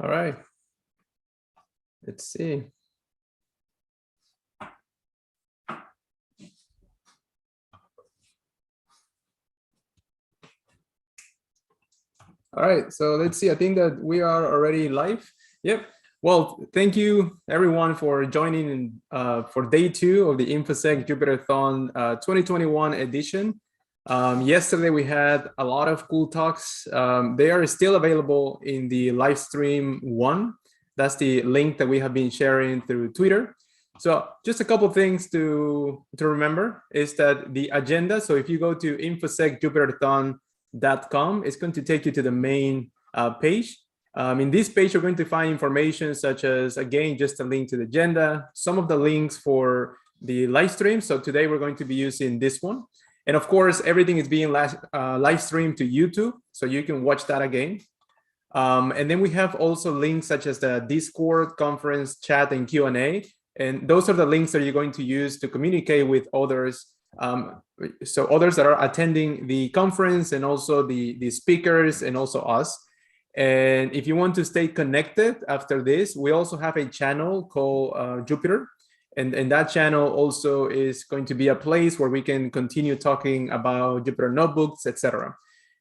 All right. Let's see. All right, so let's see. I think that we are already live. Yep. Well, thank you everyone for joining in for day 2 of the InfoSec Jupyterthon 2021 edition. Yesterday we had a lot of cool talks. They are still available in the live stream 1. That's the link that we have been sharing through Twitter. So just a couple of things to remember is that the agenda. So if you go to InfoSecJupyterthon.com, it's going to take you to the main page. In this page, you're going to find information such as, again, just a link to the agenda, some of the links for the live stream. So today we're going to be using this one. And of course, everything is being live streamed to YouTube, so you can watch that again. And then we have also links such as the Discord, conference, chat, and Q&A. And those are the links that you're going to use to communicate with others. So others that are attending the conference and also the speakers and also us. And if you want to stay connected after this, we also have a channel called Jupyter. And that channel also is going to be a place where we can continue talking about Jupyter notebooks, etc.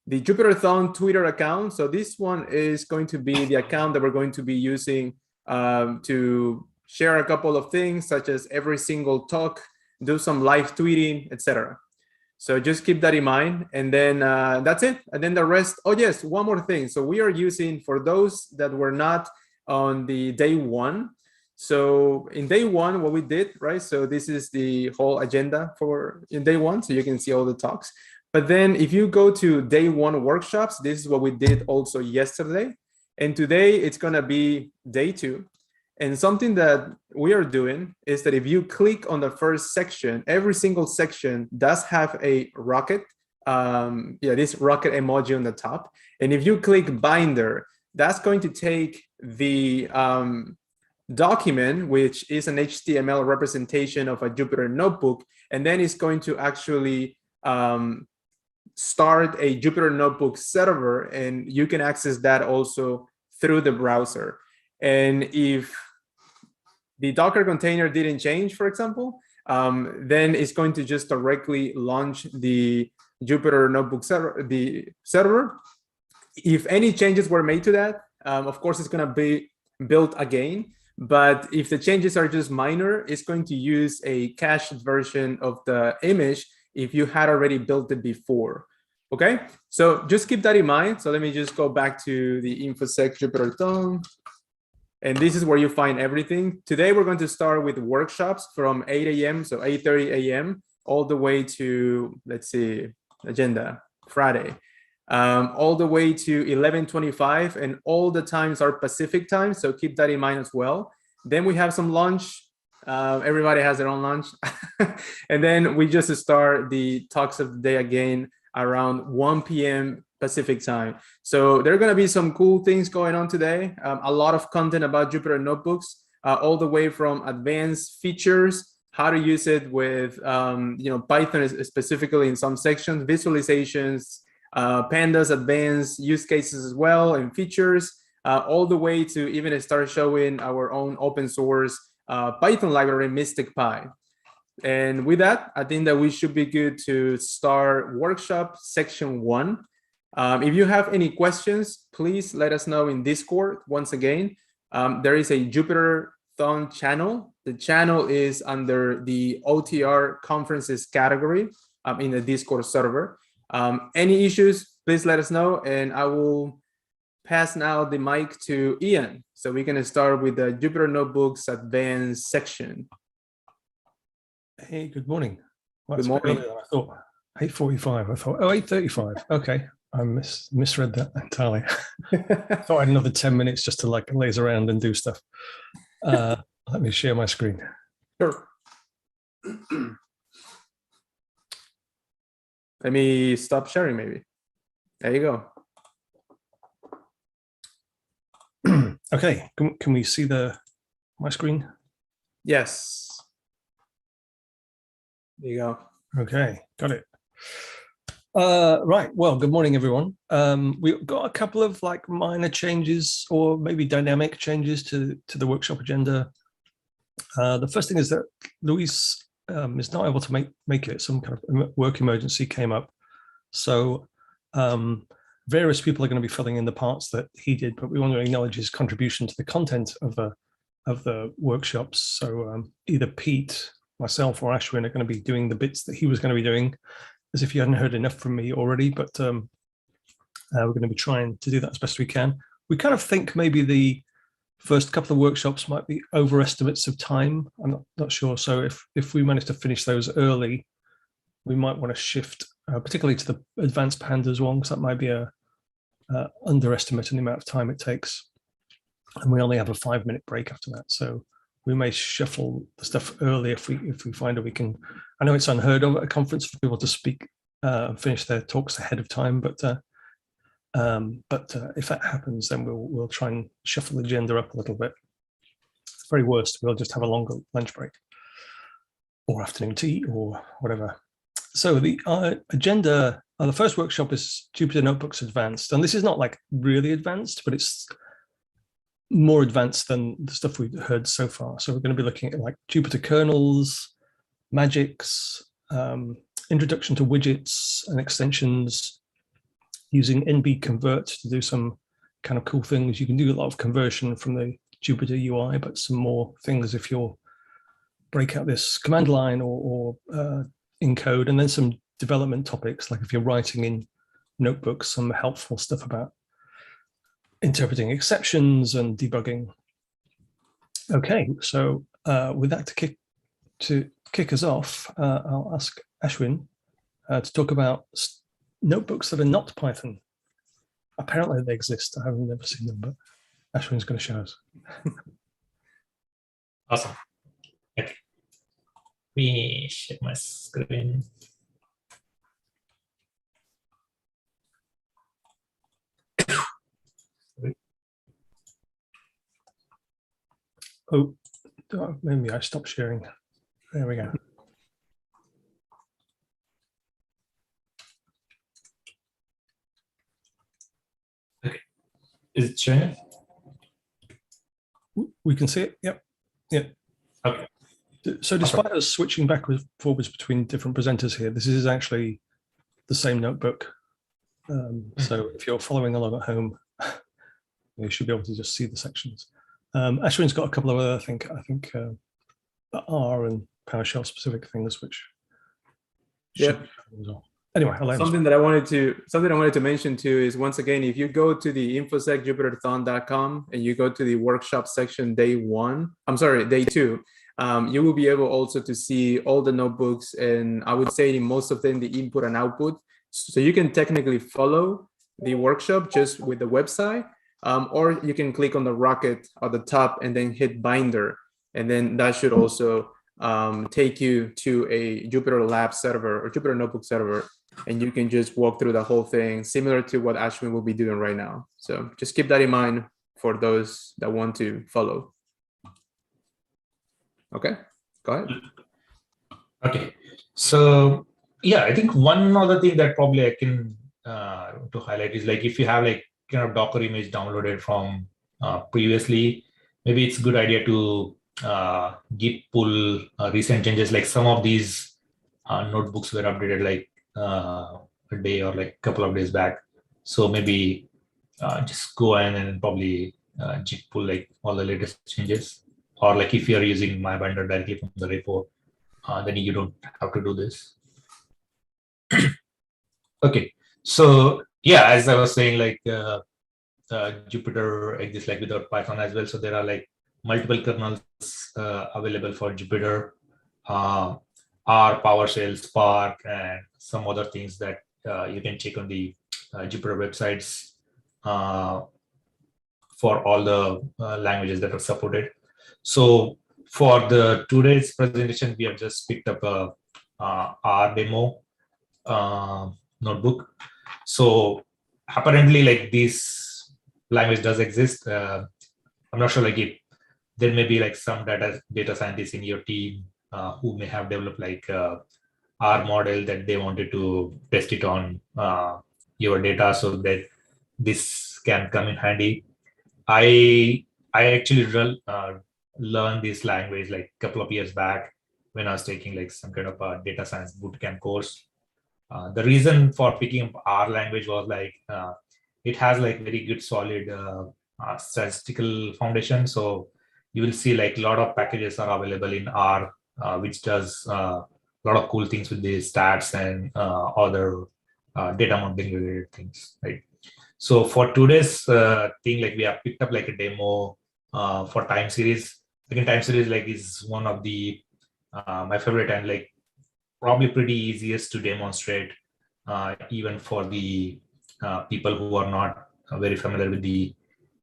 The Jupyterthon Twitter account. So this one is going to be the account that we're going to be using to share a couple of things, such as every single talk, do some live tweeting, etc. So just keep that in mind. And then that's it. And then the rest. Oh, yes, one more thing. So we are using, for those that were not on the day 1. So in day 1, what we did, right? So this is the whole agenda for in day 1. So you can see all the talks. But then if you go to day 1 workshops, this is what we did also yesterday. And today it's going to be day 2. And something that we are doing is that if you click on the first section, every single section does have a rocket. This rocket emoji on the top. And if you click binder, that's going to take the document, which is an HTML representation of a Jupyter notebook, and then it's going to actually start a Jupyter notebook server, and you can access that also through the browser. And if the Docker container didn't change, for example, then it's going to just directly launch the Jupyter notebook server, If any changes were made to that, of course, it's going to be built again. But if the changes are just minor, it's going to use a cached version of the image if you had already built it before. Okay, so just keep that in mind. So let me just go back to the InfoSec Jupyterthon. And this is where you find everything. Today, we're going to start with workshops from 8 a.m., so 8:30 a.m., all the way to, let's see, agenda, Friday, all the way to 11:25, and all the times are Pacific time, so keep that in mind as well. Then we have some lunch. Everybody has their own lunch. And then we just start the talks of the day again around 1 p.m. Pacific time. So there are going to be some cool things going on today. A lot of content about Jupyter notebooks, all the way from advanced features, how to use it with Python specifically in some sections, visualizations, pandas, advanced use cases as well, and features, all the way to even start showing our own open source Python library, Mystic Pi. And with that, I think that we should be good to start workshop section 1. If you have any questions, please let us know in Discord. Once again, there is a Jupyterthon channel. The channel is under the OTR conferences category in the Discord server. Any issues, please let us know, and I will pass now the mic to Ian. So we're going to start with the Jupyter Notebooks Advanced section. Hey, good morning. Well, good morning. I thought 8:45. I thought, oh, 8:35. Okay. I misread that entirely. I thought I had another 10 minutes just to like laze around and do stuff. Let me share my screen. Sure. Let me stop sharing maybe. There you go. Okay, can we see my screen? Yes. There you go. Okay, got it. Right. Well, good morning, everyone. We've got a couple of like minor changes or maybe dynamic changes to the workshop agenda. The first thing is that Luis is not able to make it. Some kind of work emergency came up. So various people are going to be filling in the parts that he did, but we want to acknowledge his contribution to the content of the workshops. So either Pete, myself, or Ashwin are going to be doing the bits that he was going to be doing, as if you hadn't heard enough from me already, but we're going to be trying to do that as best we can. We kind of think maybe the first couple of workshops might be overestimates of time. I'm not sure. So if we manage to finish those early, we might want to shift, particularly to the advanced pandas one, because that might be a underestimate in the amount of time it takes. And we only have a 5-minute break after that. So we may shuffle the stuff early if we find that we can. I know it's unheard of at a conference for people to speak and finish their talks ahead of time, but if that happens, then we'll try and shuffle the agenda up a little bit. At the very worst, we'll just have a longer lunch break or afternoon tea or whatever. So the agenda, the first workshop is Jupyter Notebooks Advanced, and this is not like really advanced, but it's more advanced than the stuff we've heard so far. So we're going to be looking at like Jupyter kernels, magics, introduction to widgets and extensions, using NB convert to do some kind of cool things. You can do a lot of conversion from the Jupyter UI, but some more things if you'll break out this command line or in code, and then some development topics, like if you're writing in notebooks, some helpful stuff about interpreting exceptions and debugging. Okay, so with that to kick us off, I'll ask Ashwin to talk about notebooks that are not Python. Apparently they exist. I have never seen them, but Ashwin's going to show us. Awesome. Okay. Let me share my screen. Oh, maybe I stopped sharing. There we go. Okay. Is it showing? We can see it. Yep. Yep. Okay. So despite us switching backwards forwards between different presenters here, this is actually the same notebook. So if you're following along at home, you should be able to just see the sections. Ashwin's got a couple of other, I think R and PowerShell specific things, which anyway, something I wanted to mention too is, once again, if you go to the InfoSec Jupyterthon.com and you go to the workshop section day 2, you will be able also to see all the notebooks, and I would say in most of them the input and output. So you can technically follow the workshop just with the website. Or you can click on the rocket at the top and then hit binder. And then that should also take you to a Jupyter Lab server or Jupyter Notebook server. And you can just walk through the whole thing, similar to what Ashwin will be doing right now. So just keep that in mind for those that want to follow. Okay, go ahead. Okay, so yeah, I think one other thing that probably I can to highlight is, like, if you have like kind of Docker image downloaded from previously, maybe it's a good idea to git pull recent changes. Like some of these notebooks were updated like a day or like a couple of days back. So maybe just go in and probably git pull like all the latest changes. Or like if you're using my binder directly from the repo, then you don't have to do this. Okay, so yeah, as I was saying, like Jupyter exists like without Python as well. So there are like multiple kernels available for Jupyter, R, PowerShell, Spark, and some other things that you can check on the Jupyter websites for all the languages that are supported. So for the today's presentation, we have just picked up a R demo notebook. So apparently, like, this language does exist. I'm not sure, like, if there may be like some data scientists in your team who may have developed like R model that they wanted to test it on your data so that this can come in handy. I actually learned this language like a couple of years back when I was taking like some kind of a data science bootcamp course. The reason for picking up R language was like it has like very good solid statistical foundation. So you will see like a lot of packages are available in R, which does a lot of cool things with the stats and other data modeling related things, right? So for today's thing, like we have picked up like a demo for time series. Again, time series like is one of the my favorite and like probably pretty easiest to demonstrate, even for the people who are not very familiar with the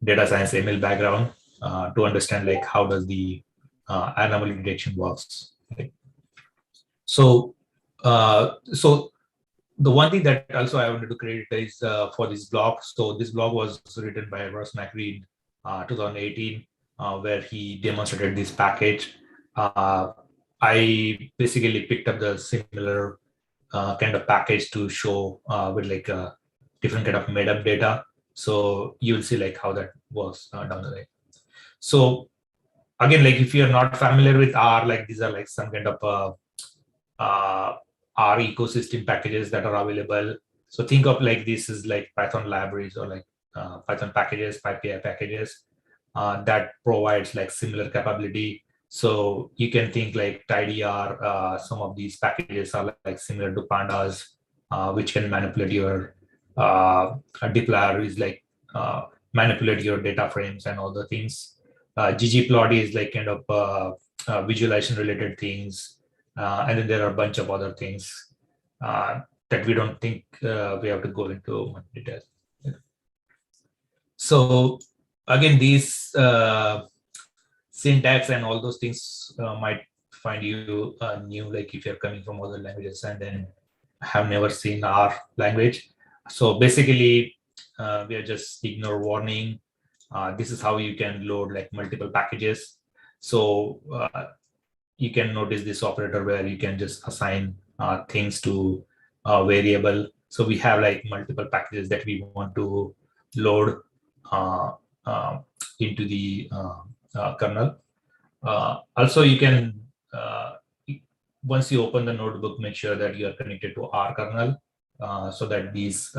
data science ML background, to understand like how does the anomaly detection works. Right? So, so the one thing that also I wanted to credit is for this blog. So this blog was written by Russ McReed, 2018, where he demonstrated this package. I basically picked up the similar kind of package to show with like a different kind of made up data. So you'll see like how that works down the line. So again, like if you're not familiar with R, like these are like some kind of R ecosystem packages that are available. So think of like this is like Python libraries or like Python packages, PyPI packages that provides like similar capability. So you can think like tidyr, some of these packages are like similar to pandas, which can manipulate your dplyr is like manipulate your data frames and all the things. ggplot is like kind of visualization related things. And then there are a bunch of other things that we don't think we have to go into much detail. So again, these syntax and all those things might find you new, like if you're coming from other languages and then have never seen R language. So basically, we are just ignore warning. This is how you can load like multiple packages. So you can notice this operator where you can just assign things to a variable. So we have like multiple packages that we want to load into the kernel. Also, you can, once you open the notebook, make sure that you are connected to R kernel so that these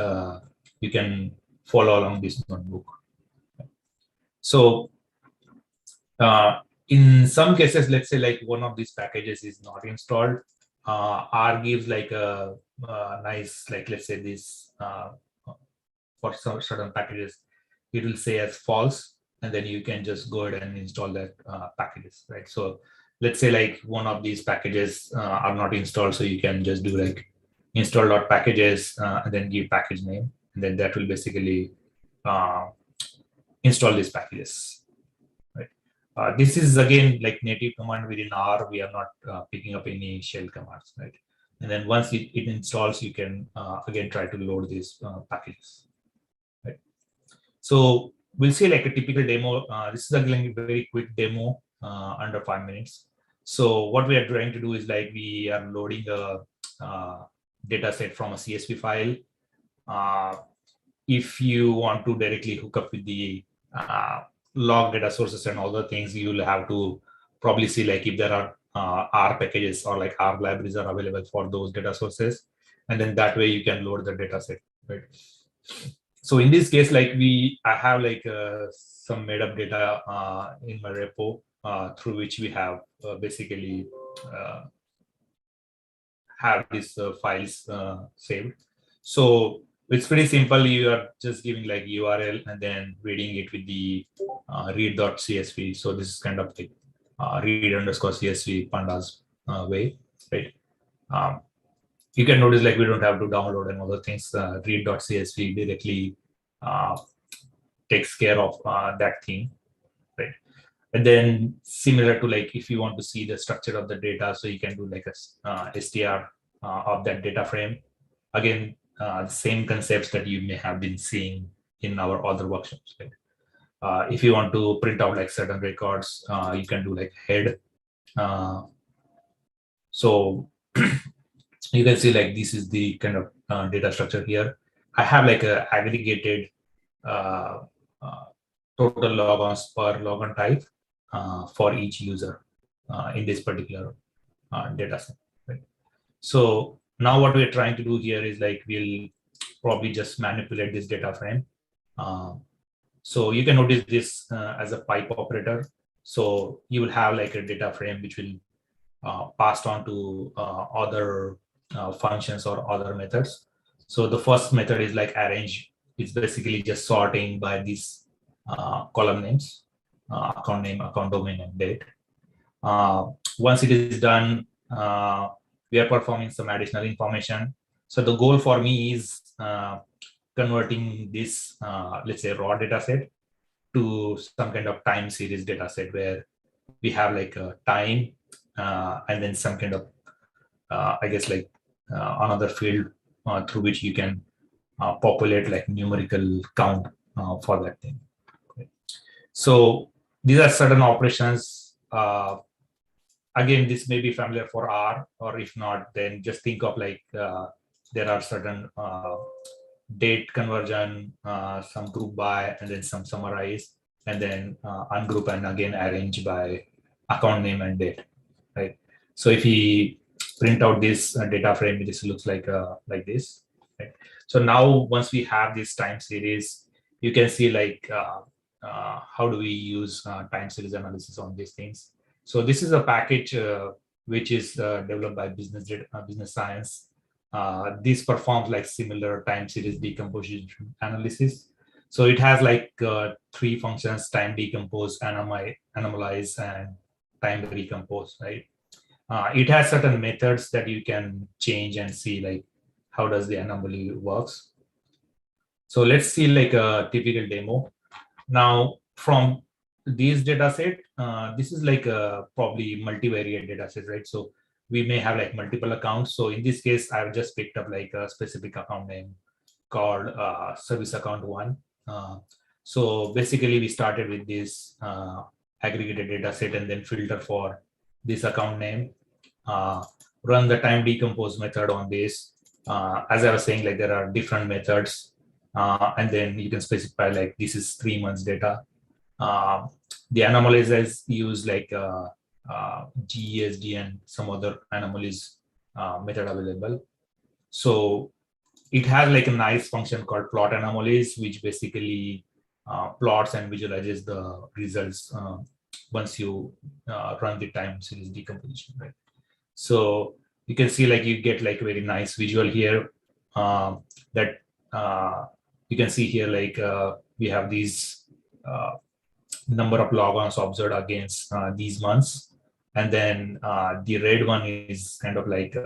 you can follow along this notebook. So in some cases, let's say like one of these packages is not installed, R gives like a nice, like let's say this for some certain packages, it will say as false, and then you can just go ahead and install that packages, right? So let's say like one of these packages are not installed, so you can just do like install.packages and then give package name, and then that will basically install these packages. This is again like native command within R. We are not picking up any shell commands, right? And then once it installs, you can again try to load these packages, right? So we'll see like a typical demo. This is again a very quick demo under 5 minutes. So what we are trying to do is like we are loading a data set from a CSV file. If you want to directly hook up with the log data sources and all the things, you will have to probably see like if there are R packages or like R libraries are available for those data sources, and then that way you can load the data set, right? So in this case, like I have like some made up data in my repo through which we have basically have these files saved. So it's pretty simple. You are just giving like URL and then reading it with the read.csv. So this is kind of like read_csv pandas way, right? You can notice like we don't have to download and other things. Read.csv directly takes care of that thing, right? And then similar to like if you want to see the structure of the data, so you can do like a str of that data frame. Again, same concepts that you may have been seeing in our other workshops, right? If you want to print out like certain records, you can do like head. So you can see like this is the kind of data structure here. I have like a aggregated uh, total logons per logon type for each user in this particular data set. Right? So now what we're trying to do here is like we'll probably just manipulate this data frame. So you can notice this as a pipe operator. So you will have like a data frame which will passed on to other functions or other methods. So the first method is like arrange. It's basically just sorting by these column names, account name, account domain, and date. Once it is done, we are performing some additional information. So the goal for me is converting this, let's say, raw data set to some kind of time series data set where we have like a time and then some kind of, I guess, like another field through which you can populate like numerical count for that thing. Okay. So these are certain operations. Again, this may be familiar for R, or if not, then just think of like there are certain date conversion, some group by, and then some summarize, and then ungroup and again arrange by account name and date, right? So if we print out this data frame, this looks like this, right? So now once we have this time series, you can see like how do we use time series analysis on these things. So this is a package which is developed by business science. This performs like similar time series decomposition analysis. So it has like 3 functions: time decompose, anomalize, and time recompose, right? It has certain methods that you can change and see like how does the anomaly works. So let's see like a typical demo. Now from these data set, this is like a probably multivariate data set, right? So we may have like multiple accounts. So in this case, I've just picked up like a specific account name called service account 1. So basically we started with this aggregated data set and then filter for this account name, run the time decompose method on this. As I was saying, like there are different methods, and then you can specify like this is 3 months data. The anomalies use like GESD and some other anomalies method available. So it has like a nice function called plot anomalies, which basically plots and visualizes the results once you run the time series decomposition, right? So you can see like you get like a very nice visual here that you can see here like we have these number of logons observed against these months, and then the red one is kind of like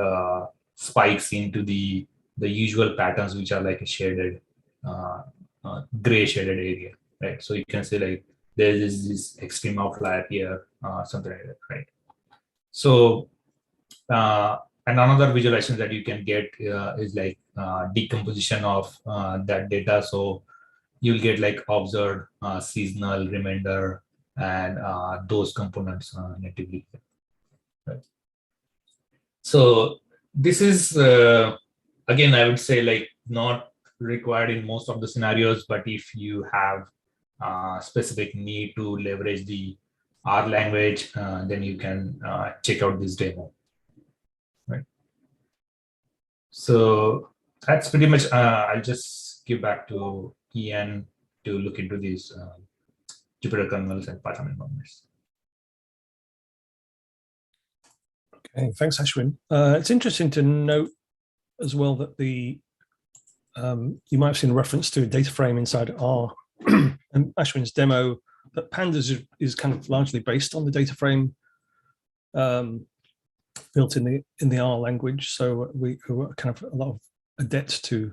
spikes into the usual patterns, which are like a shaded gray shaded area, right? So you can see like there is this extreme outlier here, something like that, right? So and another visualization that you can get is like decomposition of that data. So you'll get like observed, seasonal, remainder, and those components natively. Right. So this is again, I would say like not required in most of the scenarios, but if you have specific need to leverage the R language, then you can check out this demo. Right. So that's pretty much. I'll just give back to Ian to look into these Jupyter kernels and Python environments. Okay, thanks, Ashwin. It's interesting to note as well that the you might have seen a reference to a data frame inside R and Ashwin's demo that Pandas is kind of largely based on the data frame built in the R language. So we were kind of a lot of adept to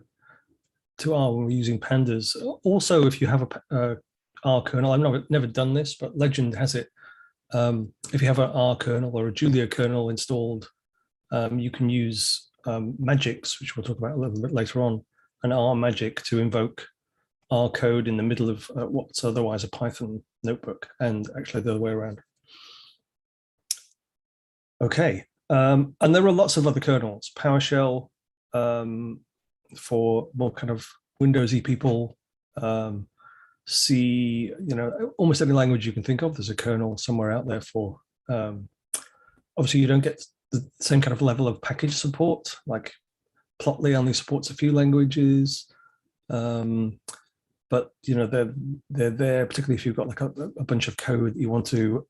R when we're using Pandas. Also, if you have a R kernel, I've never done this, but Legend has it. If you have an R kernel or a Julia kernel installed, you can use magics, which we'll talk about a little bit later on, an R magic to invoke R code in the middle of what's otherwise a Python notebook, and actually the other way around. Okay, And there are lots of other kernels. PowerShell for more kind of Windowsy people. C, almost any language you can think of, there's a kernel somewhere out there for. Obviously, you don't get the same kind of level of package support. Like Plotly only supports a few languages, but they're there, particularly if you've got like a bunch of code that you want to,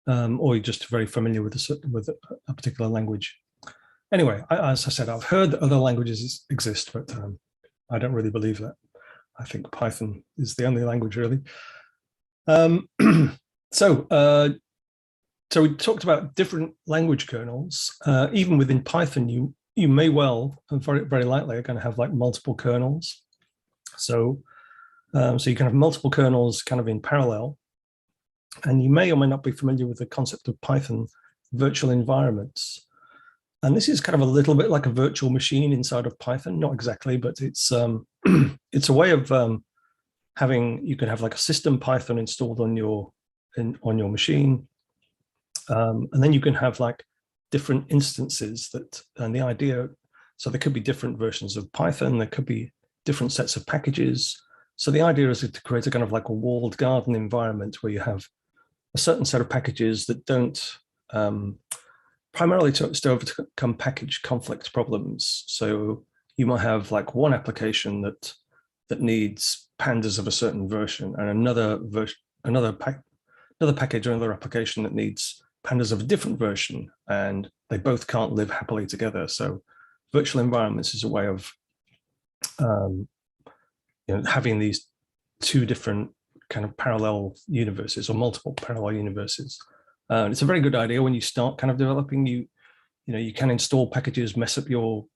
or you're just very familiar with a particular language. Anyway, as I said, I've heard that other languages exist, but I don't really believe that. I think Python is the only language, really. So we talked about different language kernels. Even within Python, you may well, and very, very likely, are going to have like multiple kernels. So you can have multiple kernels kind of in parallel. And you may or may not be familiar with the concept of Python virtual environments. And this is kind of a little bit like a virtual machine inside of Python, not exactly, but it's it's a way of you can have like a system Python installed on your machine, and then you can have like different instances and the idea. So there could be different versions of Python. There could be different sets of packages. So the idea is to create a kind of like a walled garden environment where you have a certain set of packages that don't. Primarily to overcome package conflict problems. So you might have like one application that needs pandas of a certain version, and another package or another application that needs pandas of a different version, and they both can't live happily together. So virtual environments is a way of having these two different kind of parallel universes or multiple parallel universes. It's a very good idea when you start kind of developing. You can install packages, mess up your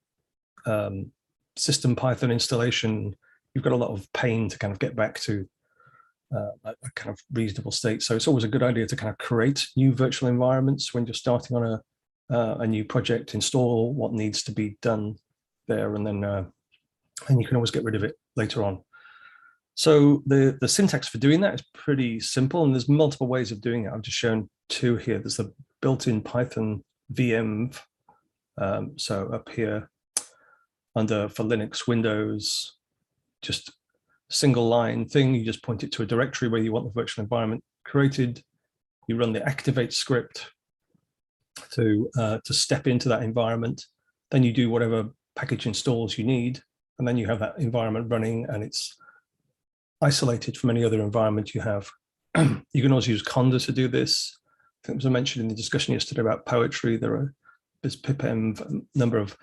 system Python installation. You've got a lot of pain to kind of get back to a kind of reasonable state. So it's always a good idea to kind of create new virtual environments when you're starting on a new project, install what needs to be done there, and then and you can always get rid of it later on. So the syntax for doing that is pretty simple, and there's multiple ways of doing it. I've just shown two here. There's the built-in Python VM. So up here for Linux, Windows, just single line thing. You just point it to a directory where you want the virtual environment created. You run the activate script to step into that environment. Then you do whatever package installs you need, and then you have that environment running, and it's isolated from any other environment you have. You can also use Conda to do this. I think it was mentioned in the discussion yesterday about poetry. There's pipenv, number of,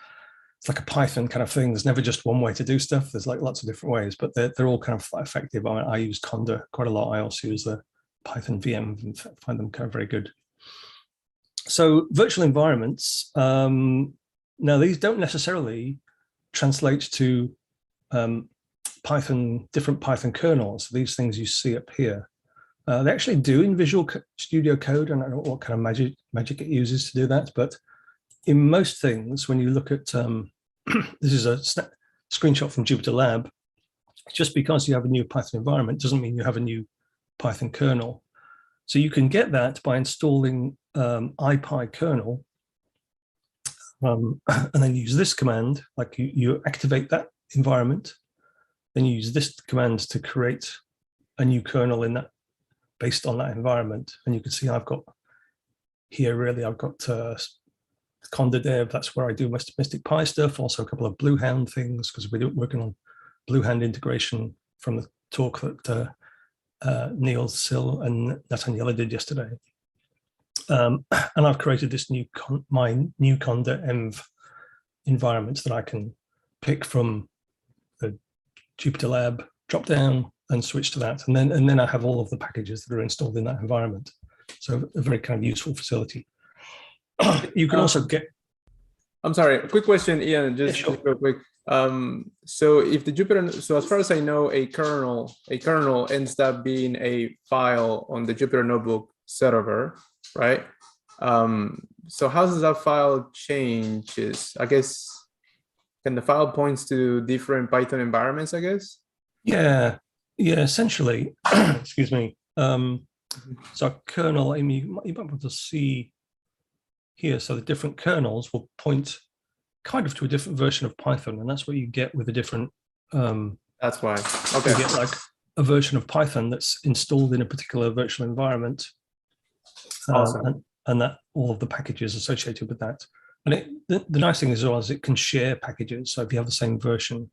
it's like a Python kind of thing. There's never just one way to do stuff. There's like lots of different ways, but they're all kind of effective. I use Conda quite a lot. I also use the Python VM and find them kind of very good. So virtual environments, now these don't necessarily translate to different Python kernels. These things you see up here, they actually do in Visual Studio Code. And I don't know what kind of magic it uses to do that, but in most things, when you look at, this is a screenshot from Jupyter Lab, just because you have a new Python environment doesn't mean you have a new Python kernel. So you can get that by installing ipykernel, and then use this command, like you activate that environment. Then you use this command to create a new kernel in that, based on that environment. And you can see I've got here, really, I've got Conda dev, that's where I do most Mystic Pi stuff, also a couple of Bluehound things, because we're working on Bluehound integration from the talk that Neil Sill and Nathaniela did yesterday. And I've created this my new Conda env environment that I can pick from the Jupyter Lab dropdown and switch to that, and then I have all of the packages that are installed in that environment. So a very kind of useful facility. You can also get. I'm sorry, a quick question, Ian, just real quick. So if the Jupyter, so as far as I know, a kernel ends up being a file on the Jupyter Notebook server, right? So how does that file changes? I guess, can the file points to different Python environments, I guess? Yeah, essentially, excuse me. So kernel, I mean, you might be able to see here. So the different kernels will point kind of to a different version of Python, and that's what you get with a different. That's why. Okay. You get like a version of Python that's installed in a particular virtual environment, Awesome. and that all of the packages associated with that. And the nice thing as well is it can share packages. So if you have the same version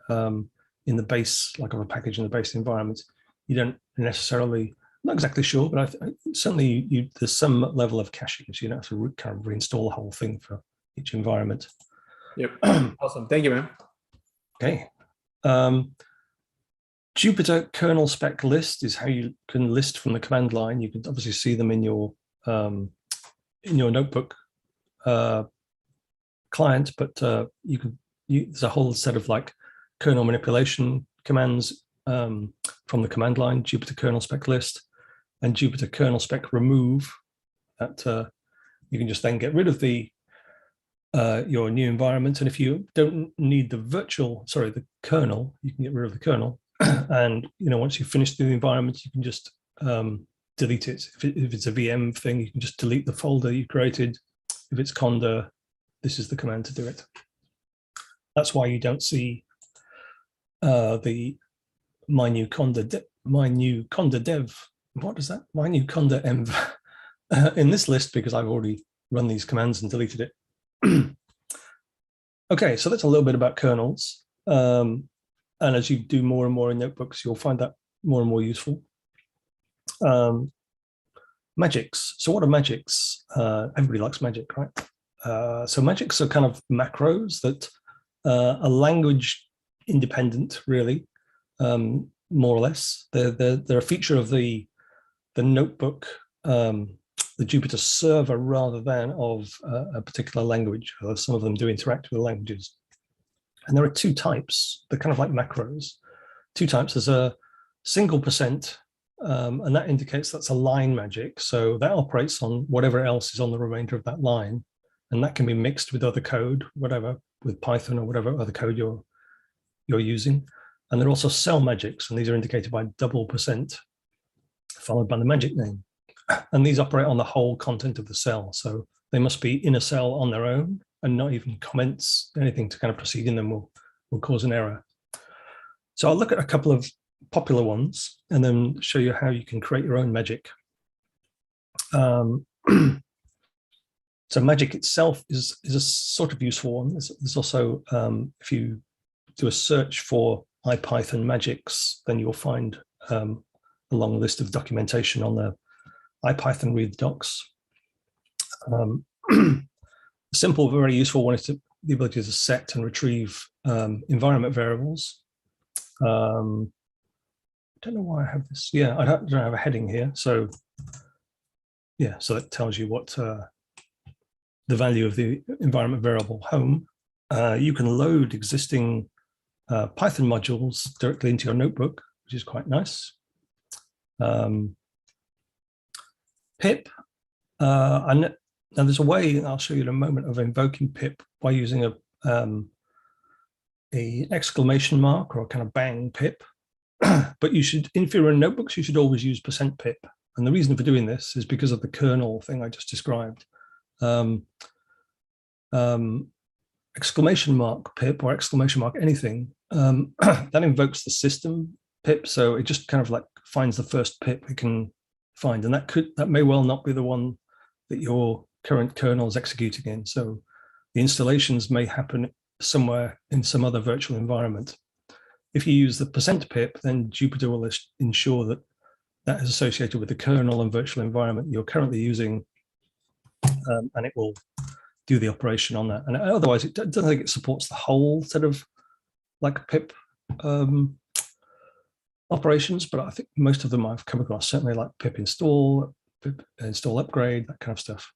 in the base, like of a package in the base environment, you don't necessarily, not exactly sure, but certainly there's some level of caching, so you don't have to kind of reinstall the whole thing for each environment. Yep. Awesome. Thank you, man. Okay. Jupyter kernel spec list is how you can list from the command line. You can obviously see them in your notebook client, but there's a whole set of like kernel manipulation commands from the command line, Jupyter kernel spec list and Jupyter kernel spec remove, that you can just then get rid of the your new environment. And if you don't need the kernel, you can get rid of the kernel. And once you've finished the environment, you can just delete it. If it's a VM thing, you can just delete the folder you created. If it's conda, this is the command to do it. That's why you don't see the my new conda dev. What is that? My new conda env in this list, because I've already run these commands and deleted it. Okay, so that's a little bit about kernels. And as you do more and more in notebooks, you'll find that more and more useful. Magics. So what are magics? Everybody likes magic, right? So magics are kind of macros that are language independent, really, more or less. They're a feature of the notebook, the Jupyter server, rather than of a particular language. Some of them do interact with the languages. And there are two types. They're kind of like macros. Two types. There's a single %, and that indicates that's a line magic. So that operates on whatever else is on the remainder of that line. And that can be mixed with other code, whatever, with Python or whatever other code you're using. And there are also cell magics, and these are indicated by double %, followed by the magic name. And these operate on the whole content of the cell. So they must be in a cell on their own, and not even comments. Anything to kind of proceed in them will cause an error. So I'll look at a couple of popular ones and then show you how you can create your own magic. So magic itself is a sort of useful one. There's also, if you do a search for IPython magics, then you'll find a long list of documentation on the IPython read docs. A simple, very useful one is the ability to set and retrieve environment variables. I don't know why I have this. Yeah, I don't have a heading here. So yeah, so it tells you what the value of the environment variable home. You can load existing Python modules directly into your notebook, which is quite nice. Pip. Now there's a way, I'll show you in a moment, of invoking pip by using a exclamation mark or a kind of bang pip. But you should, if you're in notebooks, you should always use %pip. And the reason for doing this is because of the kernel thing I just described. Exclamation mark pip or exclamation mark anything, that invokes the system pip. So it just kind of like finds the first pip it can find. And that may well not be the one that your current kernel is executing in. So the installations may happen somewhere in some other virtual environment. If you use the %pip, then Jupyter will ensure that that is associated with the kernel and virtual environment you're currently using, and it will do the operation on that. And otherwise, it doesn't think it supports the whole set of like pip operations, but I think most of them I've come across, certainly like pip install upgrade, that kind of stuff.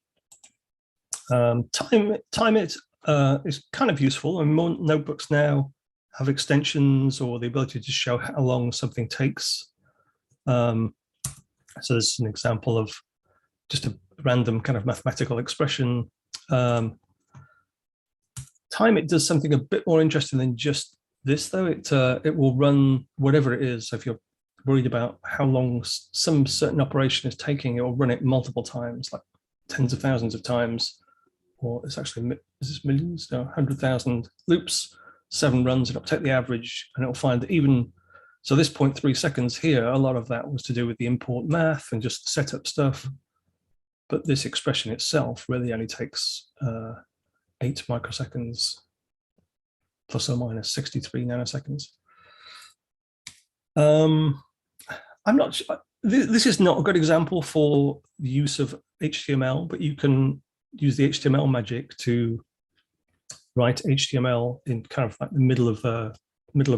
Time it is kind of useful, and more notebooks now have extensions or the ability to show how long something takes. So this is an example of just a random kind of mathematical expression. Time it does something a bit more interesting than just this, though. It will run whatever it is. So if you're worried about how long some certain operation is taking, it will run it multiple times, like tens of thousands of times, or it's actually, is this millions? No, 100,000 loops, 7 runs, it'll take the average, and it'll find that even, so this 0.3 seconds here, a lot of that was to do with the import math and just setup stuff. But this expression itself really only takes 8 microseconds, plus or minus 63 nanoseconds. I'm not sure, this is not a good example for the use of HTML, but you can use the HTML magic to write HTML in kind of like the middle of a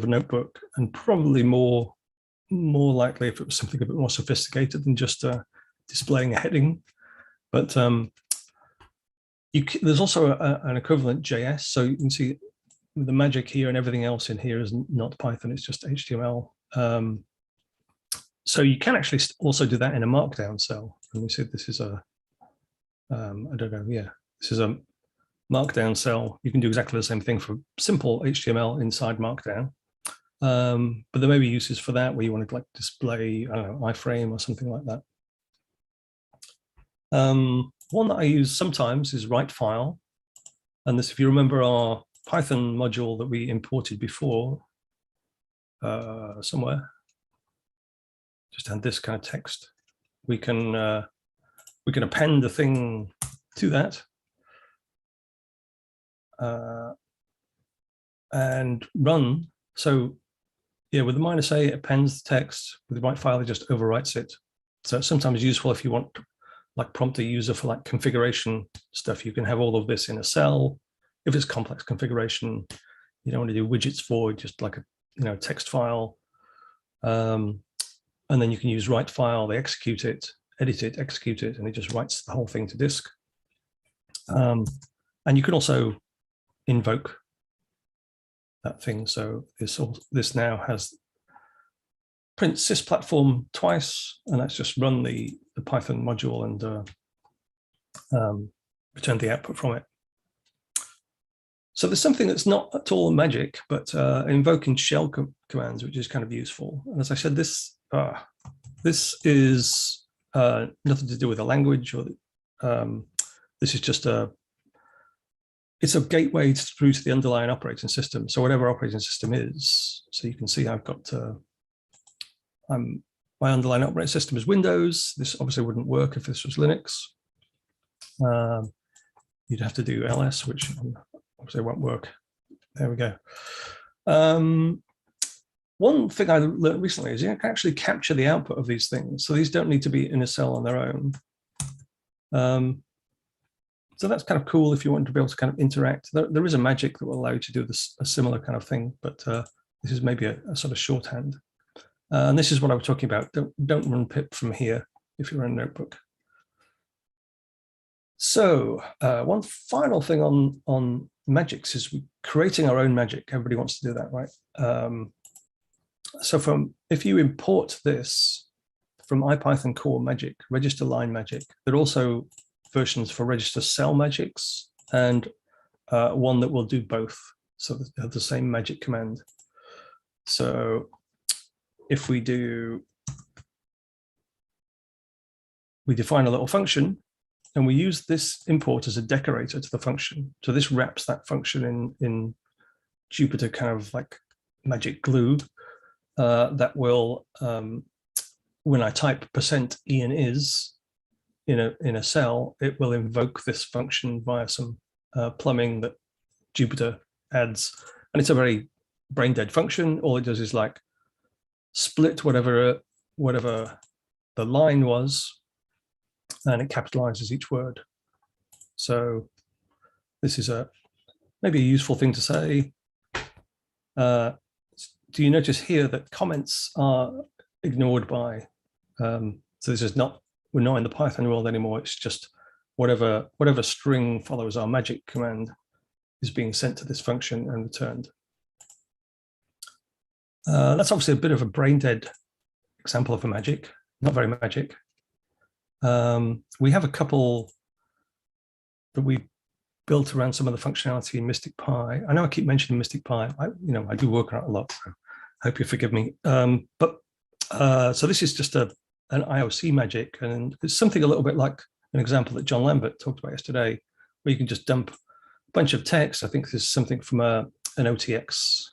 notebook, and probably more likely if it was something a bit more sophisticated than just displaying a heading. But there's also an equivalent JS, so you can see the magic here and everything else in here is not Python, it's just HTML. So you can actually also do that in a markdown cell. And we see this is a, I don't know, yeah, this is a markdown cell. You can do exactly the same thing for simple HTML inside markdown. But there may be uses for that where you want to like display, I don't know, iframe or something like that. One that I use sometimes is write file. And this, if you remember our Python module that we imported before, somewhere, just add this kind of text. We can append the thing to that. And run. So yeah, with the -a, it appends the text. With the write file, it just overwrites it. So it's sometimes useful if you want to like prompt a user for like configuration stuff. You can have all of this in a cell. If it's complex configuration, you don't want to do widgets for, just like a text file. And then you can use write file, they execute it, edit it, execute it, and it just writes the whole thing to disk. And you can also invoke that thing. So this now has print sys platform twice, and that's just run the Python module and return the output from it. So there's something that's not at all magic, but invoking shell commands, which is kind of useful. And as I said, this is nothing to do with a language, or this is just it's a gateway through to the underlying operating system. So whatever operating system is, so you can see I've got my underlying operating system is Windows. This obviously wouldn't work if this was Linux. You'd have to do ls, which obviously won't work. There we go. One thing I learned recently is you can actually capture the output of these things. So these don't need to be in a cell on their own. So that's kind of cool if you want to be able to kind of interact. There is a magic that will allow you to do this, a similar kind of thing, but this is maybe a sort of shorthand. And this is what I was talking about. Don't run pip from here if you're in a notebook. So one final thing on magics is creating our own magic. Everybody wants to do that, right? So if you import this from IPython core magic, register line magic, there are also versions for register cell magics, and one that will do both. So they have the same magic command. So if we define a little function, and we use this import as a decorator to the function. So this wraps that function in Jupyter kind of like magic glue that will, when I type %ian is in a cell, it will invoke this function via some plumbing that Jupyter adds. And it's a very brain dead function. All it does is like split whatever the line was, and it capitalizes each word. So this is maybe a useful thing to say. Do you notice here that comments are ignored by, so this is not, we're not in the Python world anymore. It's just whatever string follows our magic command is being sent to this function and returned. That's obviously a bit of a brain dead example of a magic, not very magic. We have a couple that we built around some of the functionality in Mystic Pi. I know I keep mentioning Mystic Pi. I do work on it a lot, so I hope you forgive me. So this is just an IOC magic, and it's something a little bit like an example that John Lambert talked about yesterday, where you can just dump a bunch of text. I think there's something from an OTX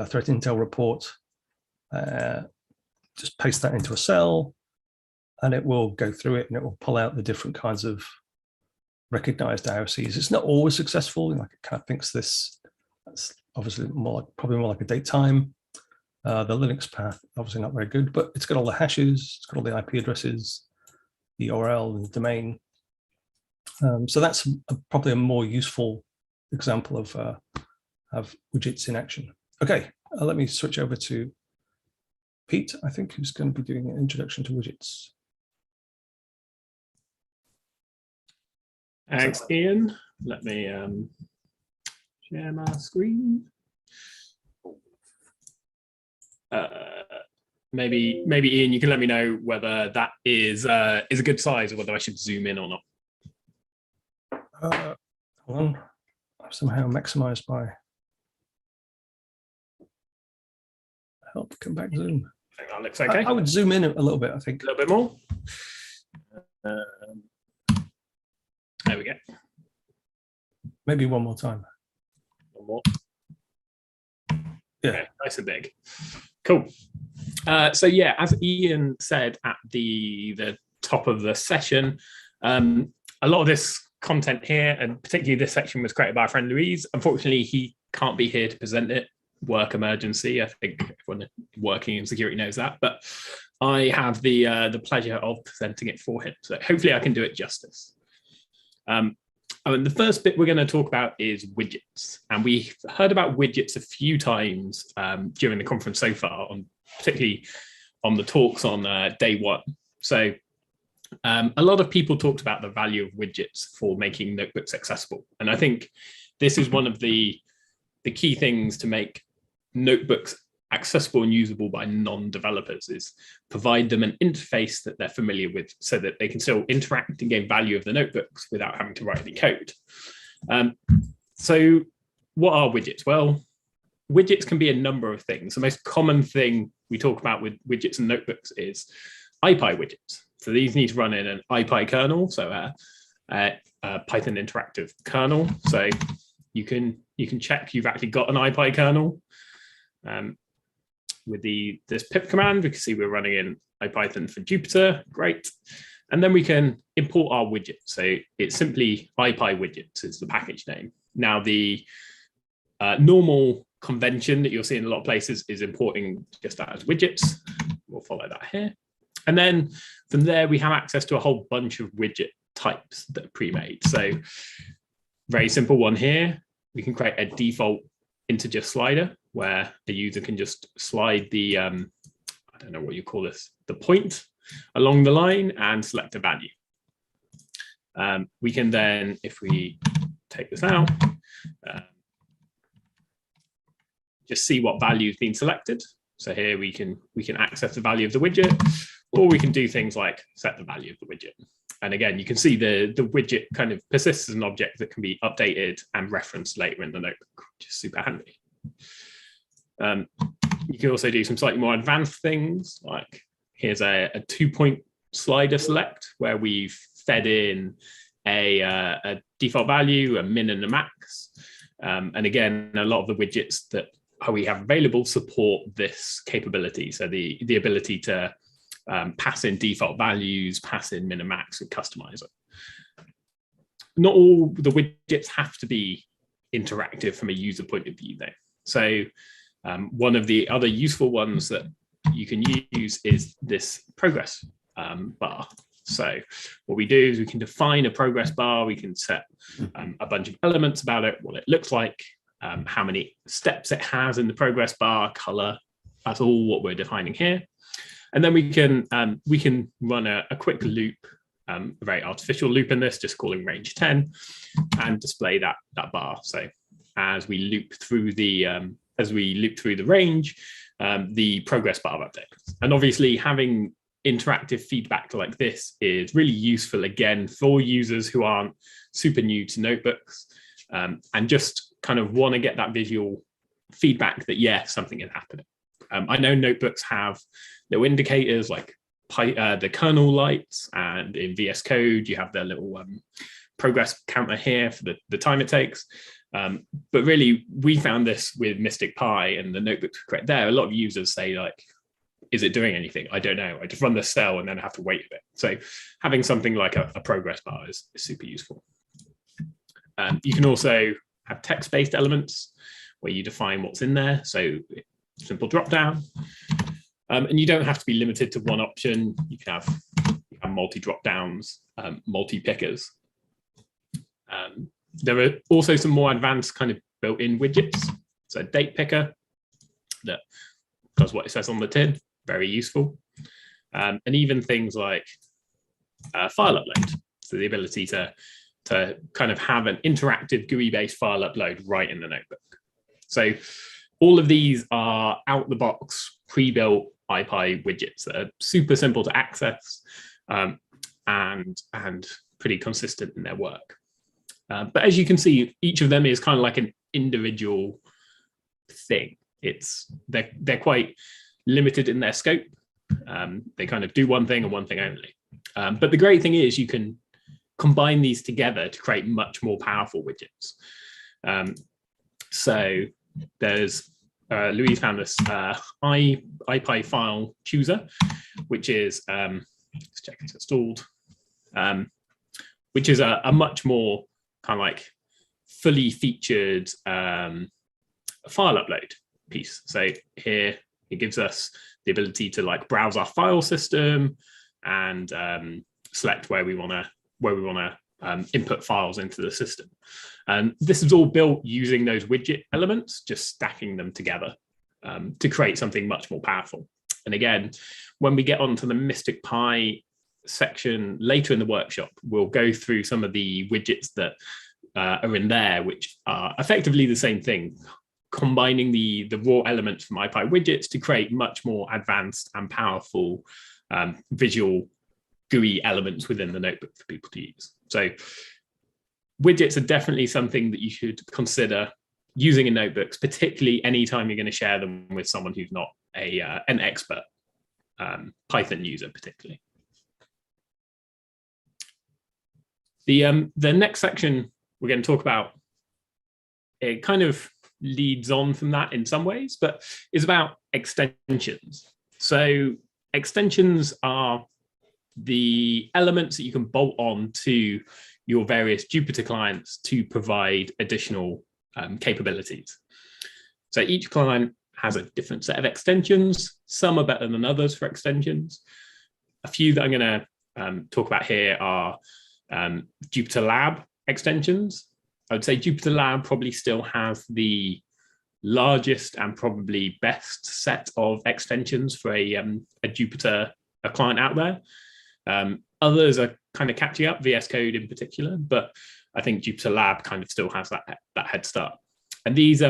threat intel report. Just paste that into a cell, and it will go through it, and it will pull out the different kinds of recognized IOCs. It's not always successful. Like, it kind of thinks this. That's obviously probably more like a date time. The Linux path, obviously not very good, but it's got all the hashes, it's got all the IP addresses, the URL and the domain. So that's probably a more useful example of widgets in action. Okay, let me switch over to Pete, I think, who's going to be doing an introduction to widgets. Thanks, Ian. Let me share my screen. Maybe Ian, you can let me know whether that is a good size or whether I should zoom in or not. Hold on, I've somehow maximized my help. Come back, zoom. I think that looks okay. I would zoom in a little bit, I think. A little bit more. There we go. Maybe one more time. One more. Yeah, okay, nice and big. Cool. So yeah, as Ian said at the top of the session, a lot of this content here, and particularly this section, was created by our friend Louise. Unfortunately, he can't be here to present it. Work emergency. I think everyone working in security knows that, but I have the pleasure of presenting it for him. So hopefully I can do it justice. And the first bit we're going to talk about is widgets, and we've heard about widgets a few times during the conference so far, particularly on the talks on day one. So a lot of people talked about the value of widgets for making notebooks accessible, and I think this is one of the key things to make notebooks accessible and usable by non-developers, is provide them an interface that they're familiar with so that they can still interact and gain value of the notebooks without having to write any code. So what are widgets? Well, widgets can be a number of things. The most common thing we talk about with widgets and notebooks is IPy widgets. So these need to run in an IPy kernel, so a Python interactive kernel. So you can check you've actually got an IPy kernel. With this pip command, we can see we're running in IPython for Jupyter, great. And then we can import our widget. So it's simply IPy widgets is the package name. Now the normal convention that you'll see in a lot of places is importing just that as widgets. We'll follow that here. And then from there, we have access to a whole bunch of widget types that are pre-made. So very simple one here. We can create a default integer slider where the user can just slide the, I don't know what you call this, the point along the line and select a value. We can then, if we take this out, just see what value has been selected. So here we can access the value of the widget, or we can do things like set the value of the widget. And again, you can see the widget kind of persists as an object that can be updated and referenced later in the notebook, which is super handy. You can also do some slightly more advanced things, like here's a 2-point slider select where we've fed in a default value, a min and a max. And again, a lot of the widgets that we have available support this capability. So the ability to pass in default values, pass in min and max, and customize it. Not all the widgets have to be interactive from a user point of view, though. So one of the other useful ones that you can use is this progress bar. So what we do is we can define a progress bar. We can set a bunch of elements about it, what it looks like, how many steps it has in the progress bar, color. That's all what we're defining here. And then we can run a quick loop, a very artificial loop in this, just calling range 10, and display that bar. So as we loop through the range, the progress bar updates. And obviously, having interactive feedback like this is really useful, again, for users who aren't super new to notebooks and just kind of want to get that visual feedback that, yeah, something is happening. I know notebooks have little indicators like the kernel lights, and in VS Code, you have the little progress counter here for the time it takes. But really, we found this with Mystic Pi and the notebooks we create there. A lot of users say, like, is it doing anything? I don't know. I just run the cell and then I have to wait a bit. So having something like a progress bar is super useful. You can also have text-based elements where you define what's in there. So simple drop down. And you don't have to be limited to one option. You can have multi drop downs, multi pickers. There are also some more advanced kind of built-in widgets. So date picker that does what it says on the tin, very useful. And even things like file upload. So the ability to kind of have an interactive GUI-based file upload right in the notebook. So all of these are out-the-box, pre-built IPy widgets that are super simple to access and pretty consistent in their work. But as you can see, each of them is kind of like an individual thing. They're quite limited in their scope. They kind of do one thing and one thing only. But the great thing is you can combine these together to create much more powerful widgets. So there's Louise found this IPy file chooser, which is let's check it's installed, which is a much more kind of like fully featured file upload piece. So here it gives us the ability to like browse our file system and select where we want to input files into the system. And this is all built using those widget elements, just stacking them together to create something much more powerful. And again, when we get onto the Mystic Pi section later in the workshop, we'll go through some of the widgets that are in there, which are effectively the same thing, combining the raw elements from IPy widgets to create much more advanced and powerful visual GUI elements within the notebook for people to use. So widgets are definitely something that you should consider using in notebooks, particularly anytime you're going to share them with someone who's not an expert Python user, particularly. The next section we're going to talk about, it kind of leads on from that in some ways, but is about extensions. So extensions are the elements that you can bolt on to your various Jupyter clients to provide additional capabilities. So each client has a different set of extensions. Some are better than others for extensions. A few that I'm going to talk about here are Jupyter Lab extensions. I would say Jupyter Lab probably still has the largest and probably best set of extensions for a Jupyter client out there. Others are kind of catching up, VS Code in particular, but I think Jupyter Lab kind of still has that head start. And these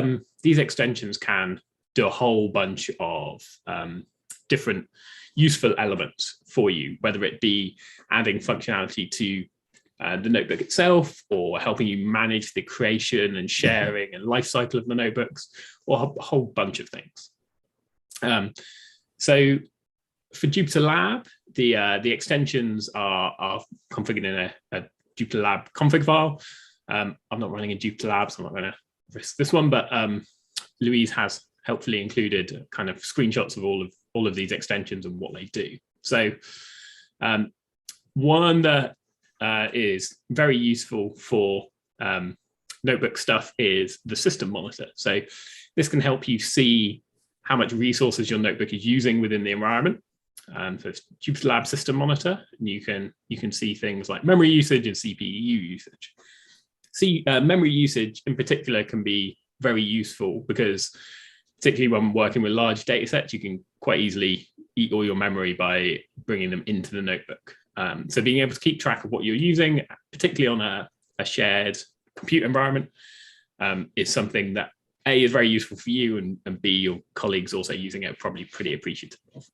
extensions can do a whole bunch of different useful elements for you, whether it be adding functionality to the notebook itself, or helping you manage the creation and sharing and lifecycle of the notebooks, or a whole bunch of things. So for Jupyter Lab, the extensions are configured in a Jupyter Lab config file. I'm not running in Jupyter Lab, so I'm not going to risk this one, but Louise has helpfully included kind of screenshots of all of these extensions and what they do. So one that is very useful for notebook stuff is the system monitor. So this can help you see how much resources your notebook is using within the environment. So it's Jupyter Lab system monitor, and you can see things like memory usage and CPU usage. Memory usage in particular can be very useful because particularly when working with large data sets, you can quite easily eat all your memory by bringing them into the notebook. So being able to keep track of what you're using, particularly on a shared compute environment, is something that A, is very useful for you, and B, your colleagues also using it are probably pretty appreciative of.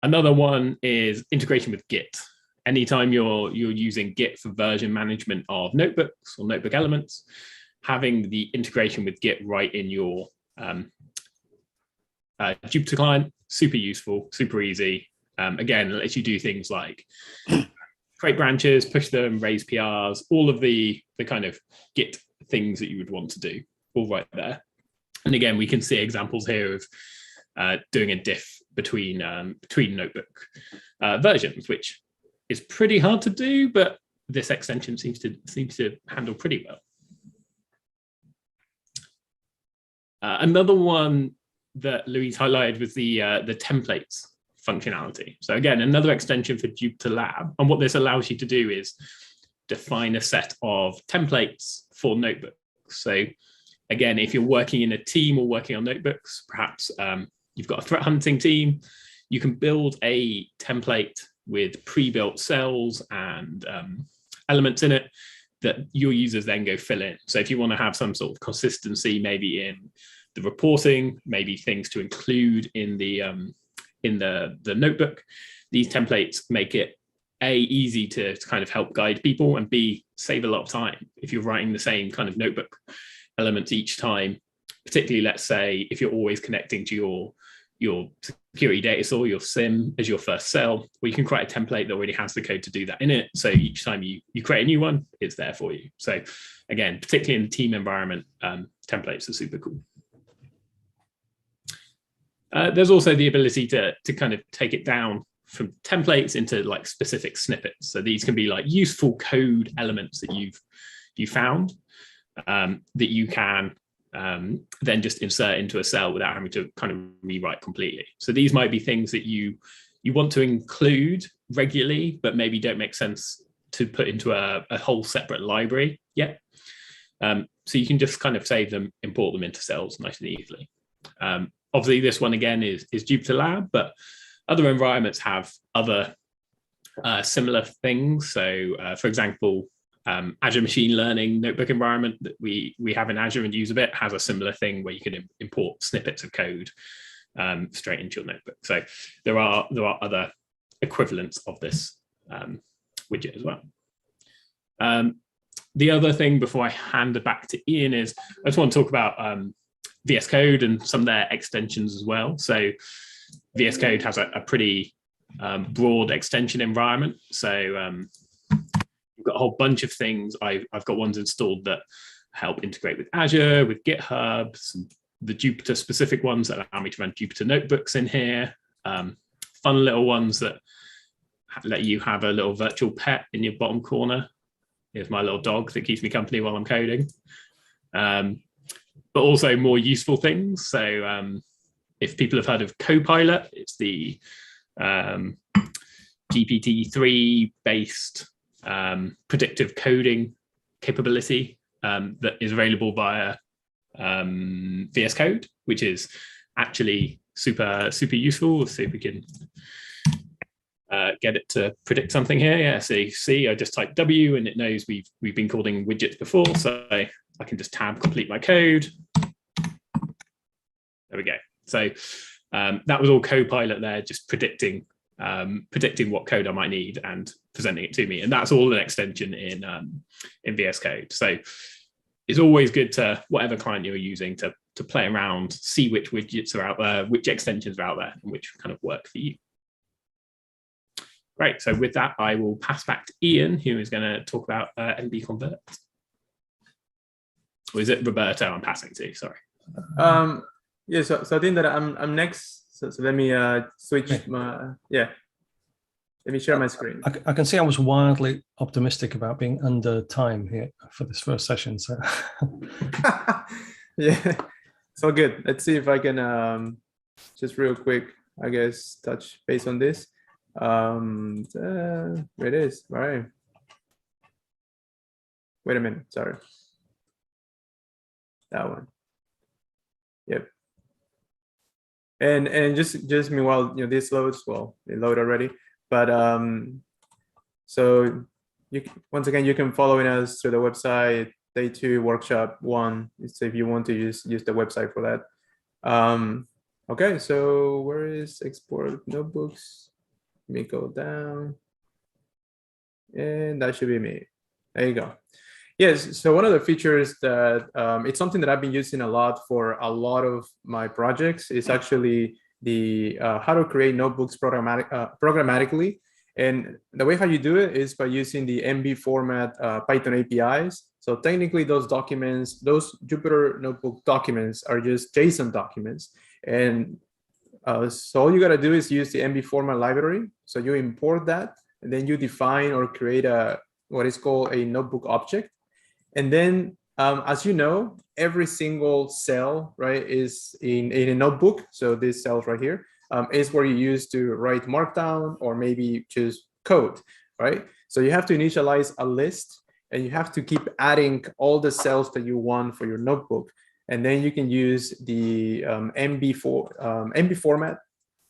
Another one is integration with Git. Anytime you're using Git for version management of notebooks or notebook elements, having the integration with Git right in your Jupyter client, super useful, super easy. Again, it lets you do things like create branches, push them, raise PRs, all of the kind of Git things that you would want to do, all right there. And again, we can see examples here of doing a diff between notebook versions, which is pretty hard to do, but this extension seems to handle pretty well. Another one that Louise highlighted was the templates functionality. So again, another extension for Jupyter Lab. And what this allows you to do is define a set of templates for notebooks. So again, if you're working in a team or working on notebooks, perhaps you've got a threat hunting team, you can build a template with pre-built cells and elements in it that your users then go fill in. So if you want to have some sort of consistency, maybe in the reporting, maybe things to include in the notebook, these templates make it A, easy to kind of help guide people, and B, save a lot of time. If you're writing the same kind of notebook elements each time, particularly let's say if you're always connecting to your security data store, your SIM as your first cell, well, you can create a template that already has the code to do that in it. So each time you create a new one, it's there for you. So again, particularly in the team environment, templates are super cool. There's also the ability to kind of take it down from templates into like specific snippets. So these can be like useful code elements that you found that you can then just insert into a cell without having to kind of rewrite completely. So these might be things that you want to include regularly, but maybe don't make sense to put into a whole separate library yet. So you can just kind of save them, import them into cells nice and easily. Obviously, this one again is Jupyter Lab, but other environments have other similar things. So for example, Azure Machine Learning notebook environment that we have in Azure and use a bit has a similar thing where you can import snippets of code straight into your notebook. So there are other equivalents of this widget as well. The other thing before I hand it back to Ian is I just want to talk about VS Code and some of their extensions as well. So VS Code has a pretty broad extension environment. So we've got a whole bunch of things. I've got ones installed that help integrate with Azure, with GitHub, the Jupyter specific ones that allow me to run Jupyter notebooks in here. Fun little ones that let you have a little virtual pet in your bottom corner. Here's my little dog that keeps me company while I'm coding. But also more useful things. So if people have heard of Copilot, it's the GPT-3 based predictive coding capability that is available via VS Code, which is actually super useful. Let's see if we can get it to predict something here. Yeah, so you see, I just typed W and it knows we've been calling widgets before, so I can just tab complete my code. There we go. So that was all Copilot there, just predicting what code I might need and presenting it to me. And that's all an extension in VS Code. So it's always good to, whatever client you're using, to play around, see which widgets are out there, which extensions are out there, and which kind of work for you. Great. So with that, I will pass back to Ian, who is going to talk about NB Convert. Or is it Roberto I'm passing to? Sorry. Yeah, so I think that I'm next. So let me switch my, yeah. Let me share my screen. I can see I was wildly optimistic about being under time here for this first session. So yeah, it's all good. Let's see if I can just real quick, I guess, touch base on this. There it is. All right. Wait a minute. Sorry. That one. Yep. And just meanwhile, this loads. Well, it loaded already. But so once again, you can follow us through the website. Day 2, workshop 1. So if you want to use the website for that. Okay. So where is export notebooks? Let me go down, and that should be me. There you go. Yes, so one of the features that it's something that I've been using a lot for a lot of my projects is actually the how to create notebooks programmatically. And the way how you do it is by using the MB format Python APIs. So technically those documents, those Jupyter notebook documents are just JSON documents. And so all you got to do is use the MB format library. So you import that, and then you define or create a what is called a notebook object. And then, as you know, every single cell, right, is in a notebook. So this cells right here is where you use to write Markdown or maybe just code, right? So you have to initialize a list, and you have to keep adding all the cells that you want for your notebook. And then you can use the MB format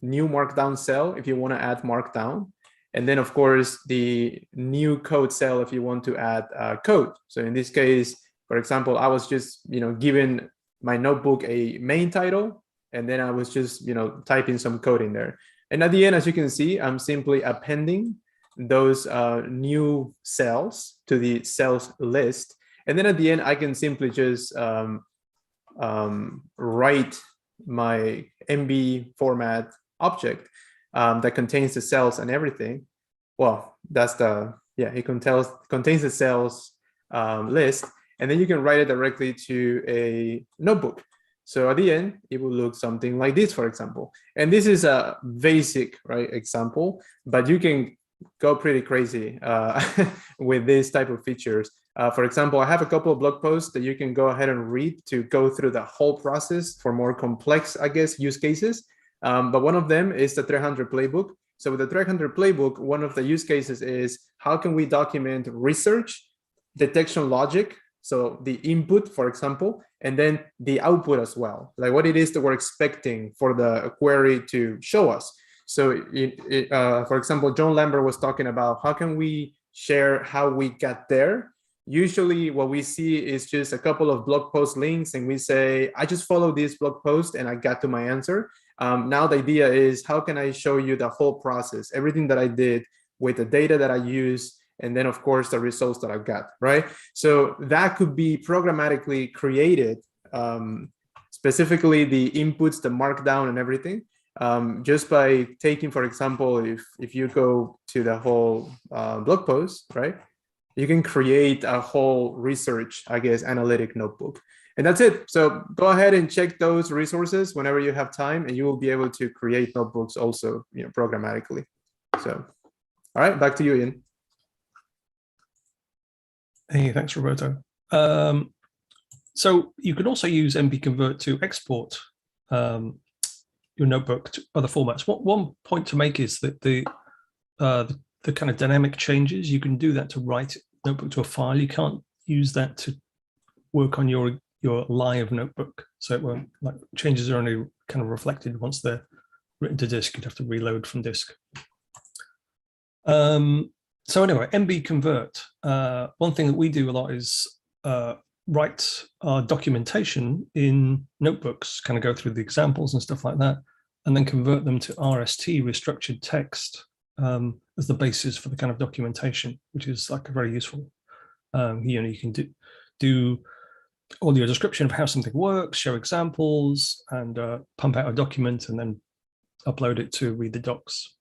new Markdown cell if you want to add Markdown. And then, of course, the new code cell if you want to add code. So in this case, for example, I was just given my notebook a main title, and then I was just typing some code in there. And at the end, as you can see, I'm simply appending those new cells to the cells list. And then at the end, I can simply just write my MB format object that contains the cells and everything. Well, that's it contains the cells list, and then you can write it directly to a notebook. So at the end, it will look something like this, for example. And this is a basic example, but you can go pretty crazy with this type of features. For example, I have a couple of blog posts that you can go ahead and read to go through the whole process for more complex, use cases. But one of them is the 300 playbook. So with the 300 playbook, one of the use cases is how can we document research, detection logic, so the input, for example, and then the output as well, like what it is that we're expecting for the query to show us. So for example, John Lambert was talking about how can we share how we got there. Usually what we see is just a couple of blog post links, and we say, I just followed this blog post and I got to my answer. Now the idea is how can I show you the whole process, everything that I did with the data that I used, and then of course the results that I got, right? So that could be programmatically created, specifically the inputs, the markdown and everything, just by taking, for example, if you go to the whole blog post, right? You can create a whole research, analytic notebook. And that's it. So go ahead and check those resources whenever you have time, and you will be able to create notebooks also, programmatically. So, all right, back to you, Ian. Hey, thanks, Roberto. So you can also use MB Convert to export your notebook to other formats. One point to make is that the kind of dynamic changes, you can do that to write notebook to a file. You can't use that to work on your live notebook. So it won't, like, changes are only kind of reflected once they're written to disk. You'd have to reload from disk. So anyway, MB Convert. One thing that we do a lot is write our documentation in notebooks, kind of go through the examples and stuff like that, and then convert them to RST, restructured text, as the basis for the kind of documentation, which is like very useful. You can do all your description of how something works, show examples, and pump out a document and then upload it to read the docs.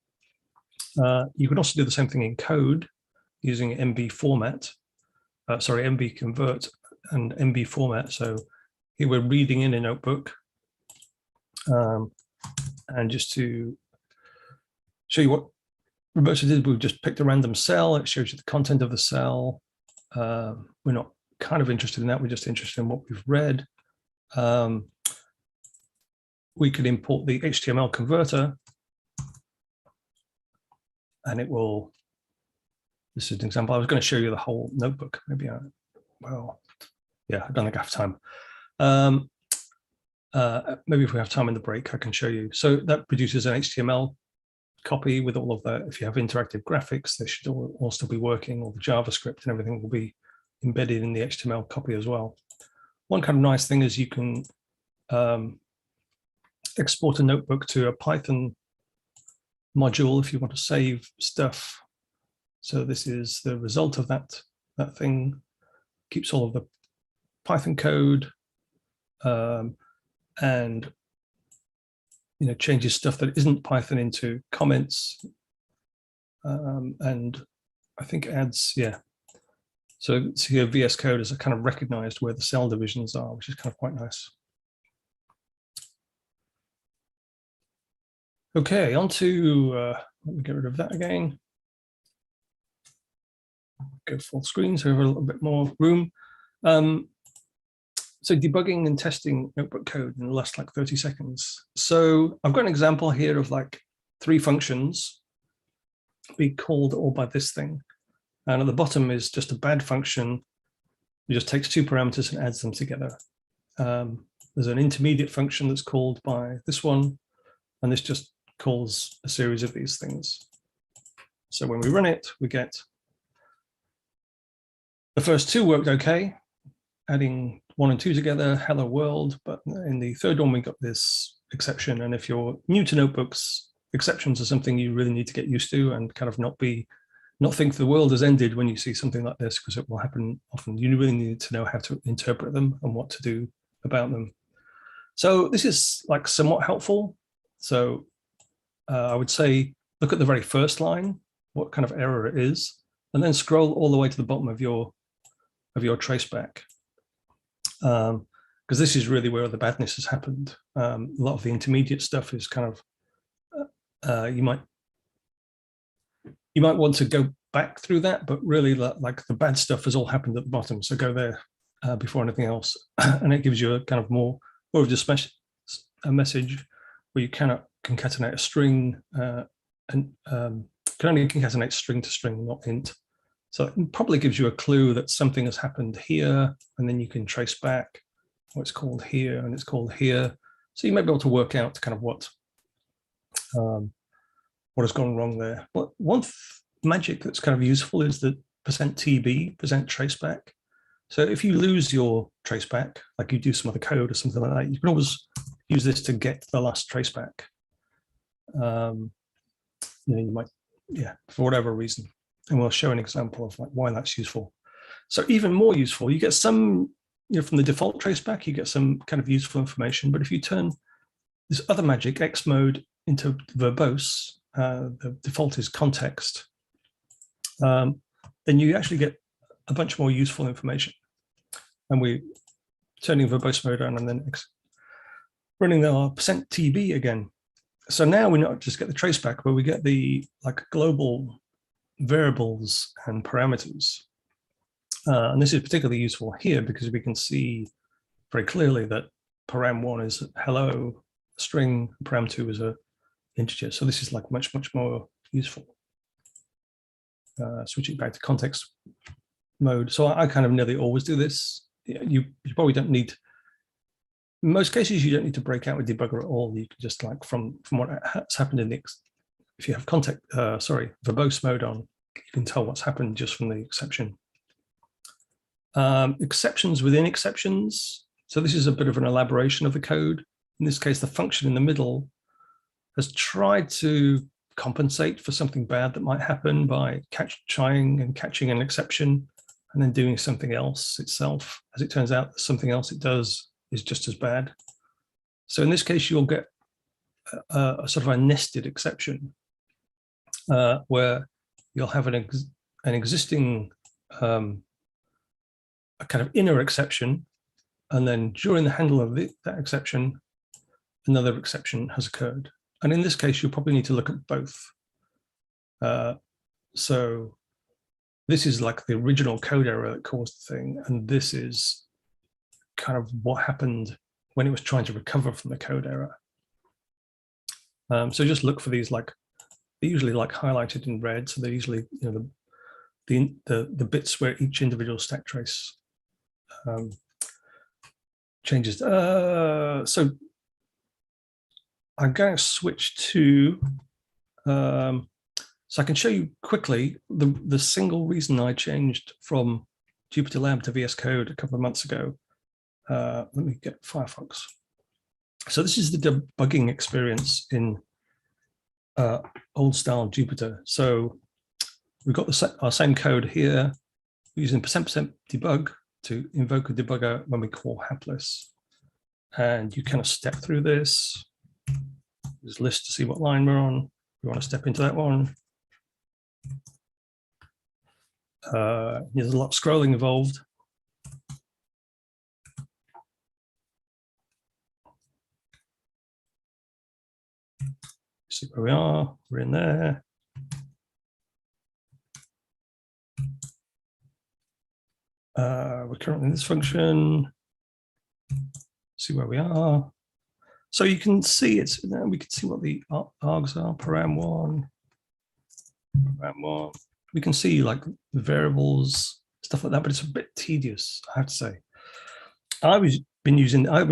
You can also do the same thing in code using MB format, MB Convert and MB format. So here we're reading in a notebook, and just to show you what Roberto did, we've just picked a random cell. It shows you the content of the cell. We're not kind of interested in that. We're just interested in what we've read. We could import the HTML converter, and it will, this is an example. I was going to show you the whole notebook. Maybe I don't think I have time. Maybe if we have time in the break, I can show you. So that produces an HTML copy with all of that. If you have interactive graphics, they should all still be working. All the JavaScript and everything will be embedded in the HTML copy as well. One kind of nice thing is you can export a notebook to a Python module if you want to save stuff. So this is the result of that thing. keeps all of the Python code, and changes stuff that isn't Python into comments, and I think adds, yeah. So here VS Code is kind of recognized where the cell divisions are, which is kind of quite nice. Okay, on to, let me get rid of that again. Go full screen so we have a little bit more room. So debugging and testing notebook code in the last like 30 seconds. So I've got an example here of like 3 functions be called all by this thing. And at the bottom is just a bad function. It just takes 2 parameters and adds them together. There's an intermediate function that's called by this one, and this just calls a series of these things. So when we run it, we get the first 2 worked okay, adding 1 and 2 together, hello world, but in the third one we got this exception. And if you're new to notebooks, exceptions are something you really need to get used to and kind of not think the world has ended when you see something like this, because it will happen often. You really need to know how to interpret them and what to do about them. So this is like somewhat helpful. So I would say, look at the very first line, what kind of error it is, and then scroll all the way to the bottom of your traceback. Because this is really where the badness has happened. A lot of the intermediate stuff is kind of, you might want to go back through that, but really like the bad stuff has all happened at the bottom. So go there before anything else. And it gives you a kind of more of just a message where you cannot concatenate a string and can only concatenate string to string, not int. So it probably gives you a clue that something has happened here, and then you can trace back what it's called here and it's called here. So you might be able to work out kind of what has gone wrong there. But one magic that's kind of useful is the %tb, %traceback. So if you lose your traceback, like you do some other code or something like that, you can always use this to get the last traceback. You might, yeah, for whatever reason. And we'll show an example of like why that's useful. So even more useful, you get some, from the default traceback, you get some kind of useful information. But if you turn this other magic, X mode, into verbose, the default is context, then you actually get a bunch more useful information. And we're turning verbose mode on and then running our %tb again. So now we not just get the traceback, but we get the like global variables and parameters. And this is particularly useful here because we can see very clearly that param1 is hello string, param2 is a integer. So this is like much more useful. Switching back to context mode. So I kind of nearly always do this. You probably don't need, in most cases, you don't need to break out a debugger at all. You can just like from what has happened in the, if you have verbose mode on, you can tell what's happened just from the exception. Exceptions within exceptions. So this is a bit of an elaboration of the code. In this case, the function in the middle has tried to compensate for something bad that might happen by trying and catching an exception and then doing something else itself. As it turns out, something else it does is just as bad. So in this case, you'll get a sort of a nested exception where you'll have an existing a kind of inner exception, and then during the handle of that exception, another exception has occurred. And in this case, you'll probably need to look at both. So this is like the original code error that caused the thing, and this is kind of what happened when it was trying to recover from the code error. So just look for these, like they're usually like highlighted in red, so they're usually the bits where each individual stack trace changes. So I'm going to switch to, so I can show you quickly the single reason I changed from Jupyter Lab to VS Code a couple of months ago. Let me get Firefox. So this is the debugging experience in old style Jupyter. So we've got our same code here using %debug. to invoke a debugger when we call hapless. And you kind of step through this. There's a list to see what line we're on. We want to step into that one. There's a lot of scrolling involved. See where we are. We're in there. We're currently in this function. See where we are. So you can see it's, we can see what the args are, param1, param1. We can see like the variables, stuff like that, but it's a bit tedious, I have to say. I've been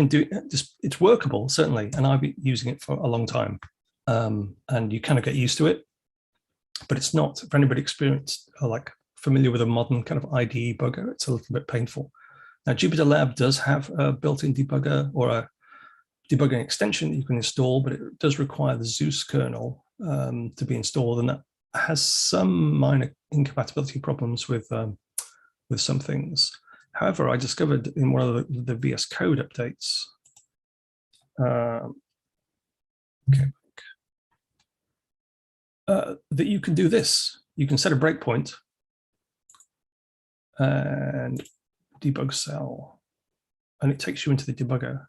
doing this, it's workable, certainly, and I've been using it for a long time. And you kind of get used to it, but it's not, for anybody experienced or like familiar with a modern kind of IDE debugger, it's a little bit painful. Now, Jupyter Lab does have a built-in debugger or a debugging extension that you can install, but it does require the Zeus kernel to be installed, and that has some minor incompatibility problems with some things. However, I discovered in one of the VS Code updates, that you can do this. You can set a breakpoint and debug cell, and it takes you into the debugger.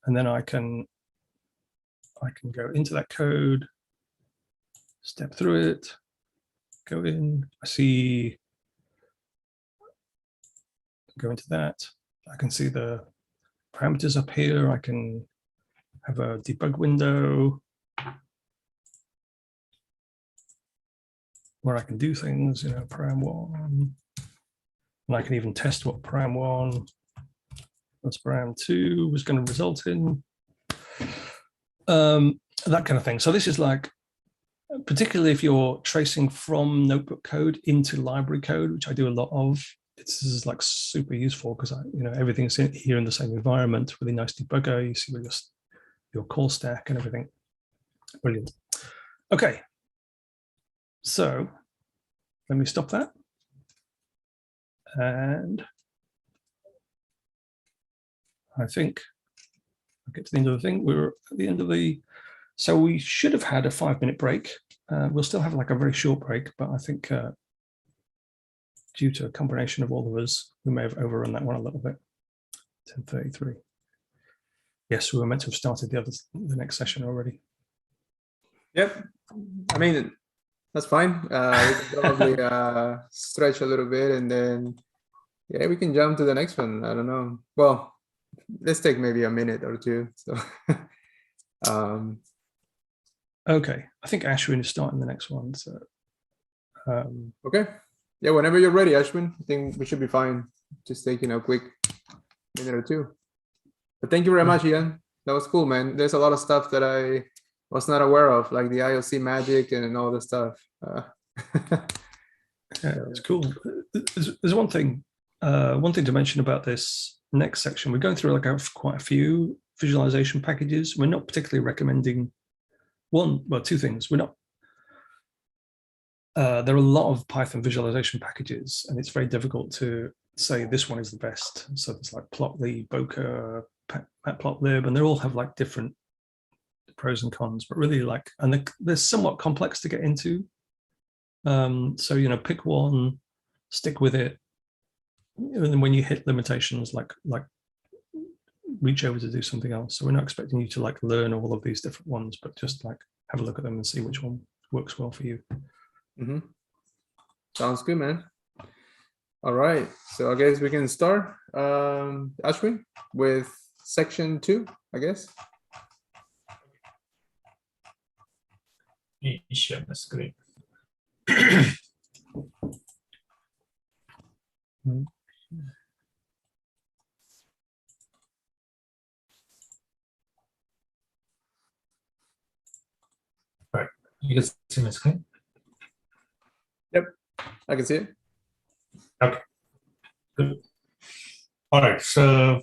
And then I can go into that code, step through it, go in. I see, go into that. I can see the parameters up here. I can have a debug window where I can do things, you know, param1. And I can even test what param1 plus param2 was going to result in. That kind of thing. So this is like, particularly if you're tracing from notebook code into library code, which I do a lot of, this is like super useful because everything's here in the same environment. Really nice debugger. You see where your call stack and everything. Brilliant. Okay. So let me stop that. And I think I'll get to the end of the thing. We're at the end of the, so we should have had a 5-minute break. We'll still have like a very short break, but I think due to a combination of all of us, we may have overrun that one a little bit. 10:33. Yes, we were meant to have started the next session already. Yep. I mean, that's fine. We can probably stretch a little bit and then, yeah, we can jump to the next one. I don't know. Well, let's take maybe a minute or two. So, okay, I think Ashwin is starting the next one. So, okay. Yeah, whenever you're ready, Ashwin, I think we should be fine. Just taking a quick minute or two. But thank you very much, Ian. That was cool, man. There's a lot of stuff that I was not aware of, like the IOC magic and all the stuff. Yeah, it's cool. There's one thing to mention about this next section. We're going through like quite a few visualization packages. We're not particularly recommending two things. We're not. There are a lot of Python visualization packages, and it's very difficult to say this one is the best. So there's like Plotly, Bokeh, Matplotlib, and they all have like different pros and cons, but really like, and they're somewhat complex to get into. So, pick one, stick with it. And then when you hit limitations, like reach over to do something else. So we're not expecting you to like learn all of these different ones, but just like have a look at them and see which one works well for you. Mm-hmm. Sounds good, man. All right, so I guess we can start, Ashwin, with section 2, I guess. Share the screen. Right, you can see my screen. Yep, I can see it. Okay, good. All right, so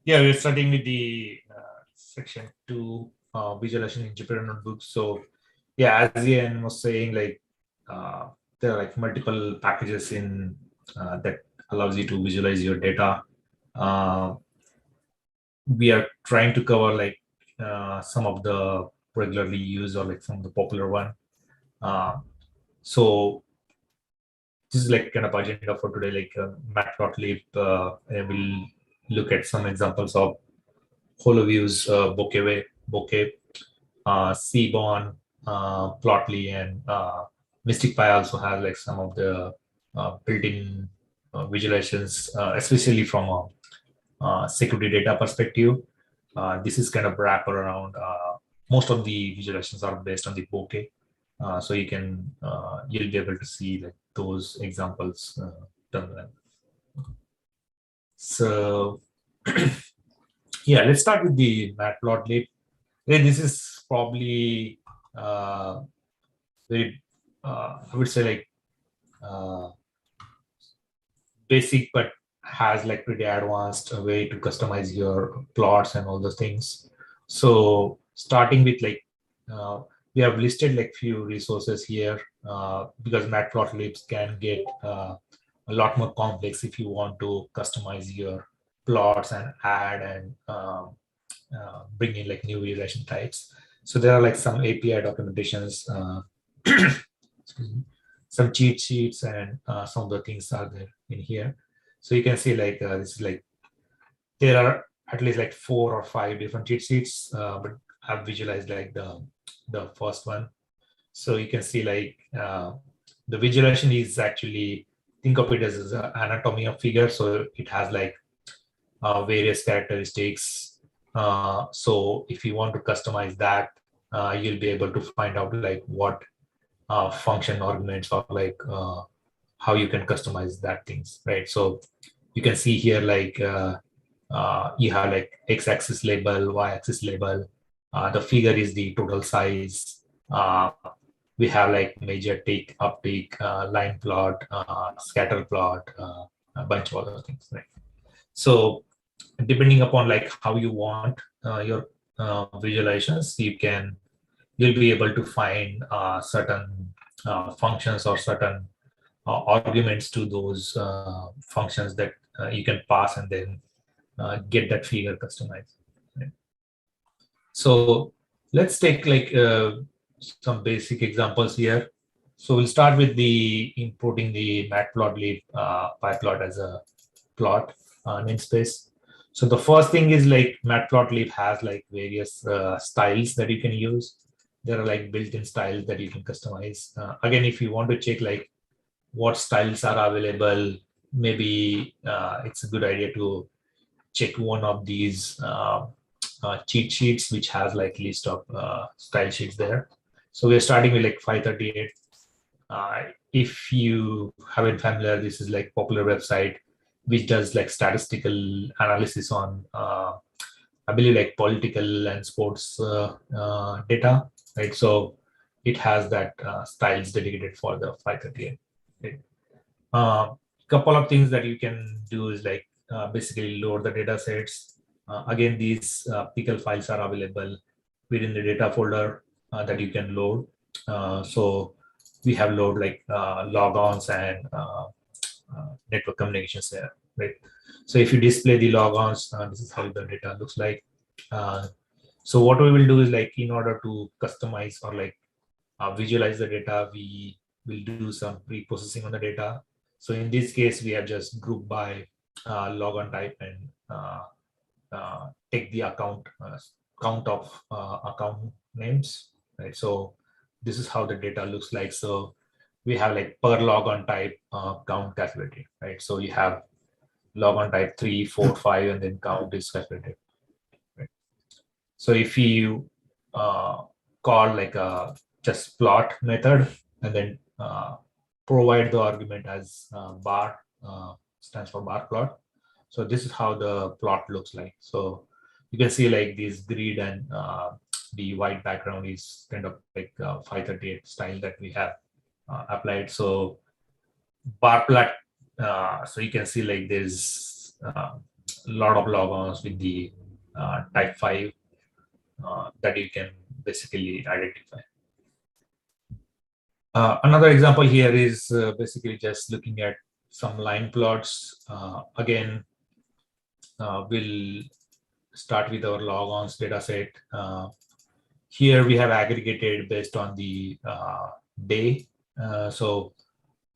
yeah, we're starting with the section 2, visualization in Jupyter notebooks. So yeah, as Ian was saying, like there are like multiple packages in that allows you to visualize your data. We are trying to cover like some of the regularly used or like some of the popular one. So this is like kind of agenda for today, like Matplotlib. We'll look at some examples of HoloViews, Bokeh, Seaborn, Plotly, and Mystic Pi also has like some of the built-in visualizations, especially from a security data perspective. This is kind of wrap around. Most of the visualizations are based on the Bokeh, so you'll be able to see like those examples done well. So yeah, let's start with the Matplotlib. This is probably very, I would say like basic, but has like pretty advanced way to customize your plots and all those things. So starting with like, we have listed like few resources here because Matplotlibs can get a lot more complex if you want to customize your plots and add and bring in like new visualization types. So there are like some API documentations, some cheat sheets, and some of the things are there in here. So you can see like this is like there are at least like 4 or 5 different cheat sheets, but I've visualized like the first one. So you can see like the visualization is actually, think of it as an anatomy of figure. So it has like various characteristics. So if you want to customize that, you'll be able to find out like what function arguments or like how you can customize that things, right? So you can see here like you have like x-axis label, y-axis label. The figure is the total size. We have like major take, uptake, line plot, scatter plot, a bunch of other things, right? So depending upon like how you want your visualizations, you'll be able to find certain functions or certain arguments to those functions that you can pass and then get that figure customized. Right? So let's take like some basic examples here. So we'll start with the importing the Matplotlib pyplot as a plot namespace. So the first thing is like Matplotlib has like various styles that you can use. There are like built-in styles that you can customize. Again, if you want to check like what styles are available, maybe it's a good idea to check one of these cheat sheets, which has like list of style sheets there. So we're starting with like 538. If you haven't familiar, this is like popular website which does like statistical analysis on I believe like political and sports data, right? So it has that styles dedicated for the 538. Right? Couple of things that you can do is like basically load the data sets. Again, these pickle files are available within the data folder that you can load. So we have load like logons and network communications there, right? So if you display the logons, this is how the data looks like. So what we will do is like in order to customize or like visualize the data, we will do some pre-processing on the data. So in this case, we have just grouped by logon type and take the count of account names, right? So this is how the data looks like. So we have like per logon type count calculated, right? So you have logon type 3, 4, 5, and then count is calculated. Right? So if you call like a just plot method and then provide the argument as bar, stands for bar plot. So this is how the plot looks like. So you can see like this grid and the white background is kind of like 538 style that we have applied. So bar plot, so you can see like there's a lot of logons with the type 5 that you can basically identify. Another example here is basically just looking at some line plots. Again, we'll start with our logons dataset. Here we have aggregated based on the day. So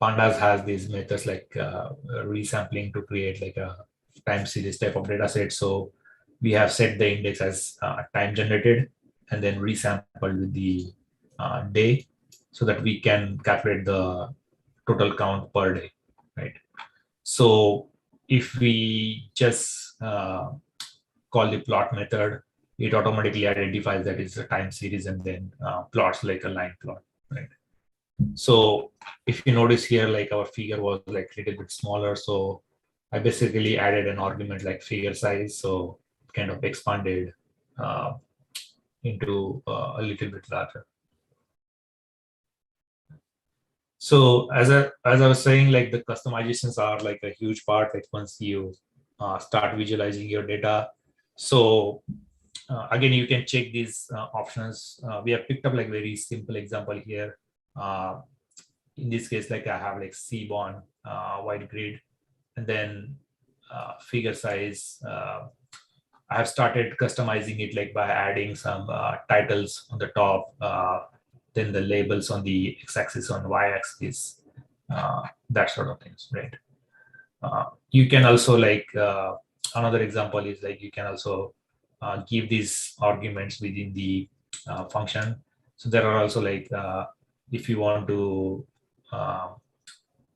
Pandas has these methods like resampling to create like a time series type of data set. So we have set the index as time generated and then resampled with the day so that we can calculate the total count per day, right? So if we just call the plot method, it automatically identifies that it's a time series and then plots like a line plot, right? So if you notice here, like our figure was like a little bit smaller. So I basically added an argument like figure size. So it kind of expanded into a little bit larger. So as I was saying, like the customizations are like a huge part. Like once you start visualizing your data. So again, you can check these options. We have picked up like very simple example here. In this case, like I have like Seaborn white grid, and then figure size. I have started customizing it like by adding some titles on the top, then the labels on the x-axis, on y-axis, that sort of things, right? You can also like another example is like you can also give these arguments within the function. So there are also like if you want to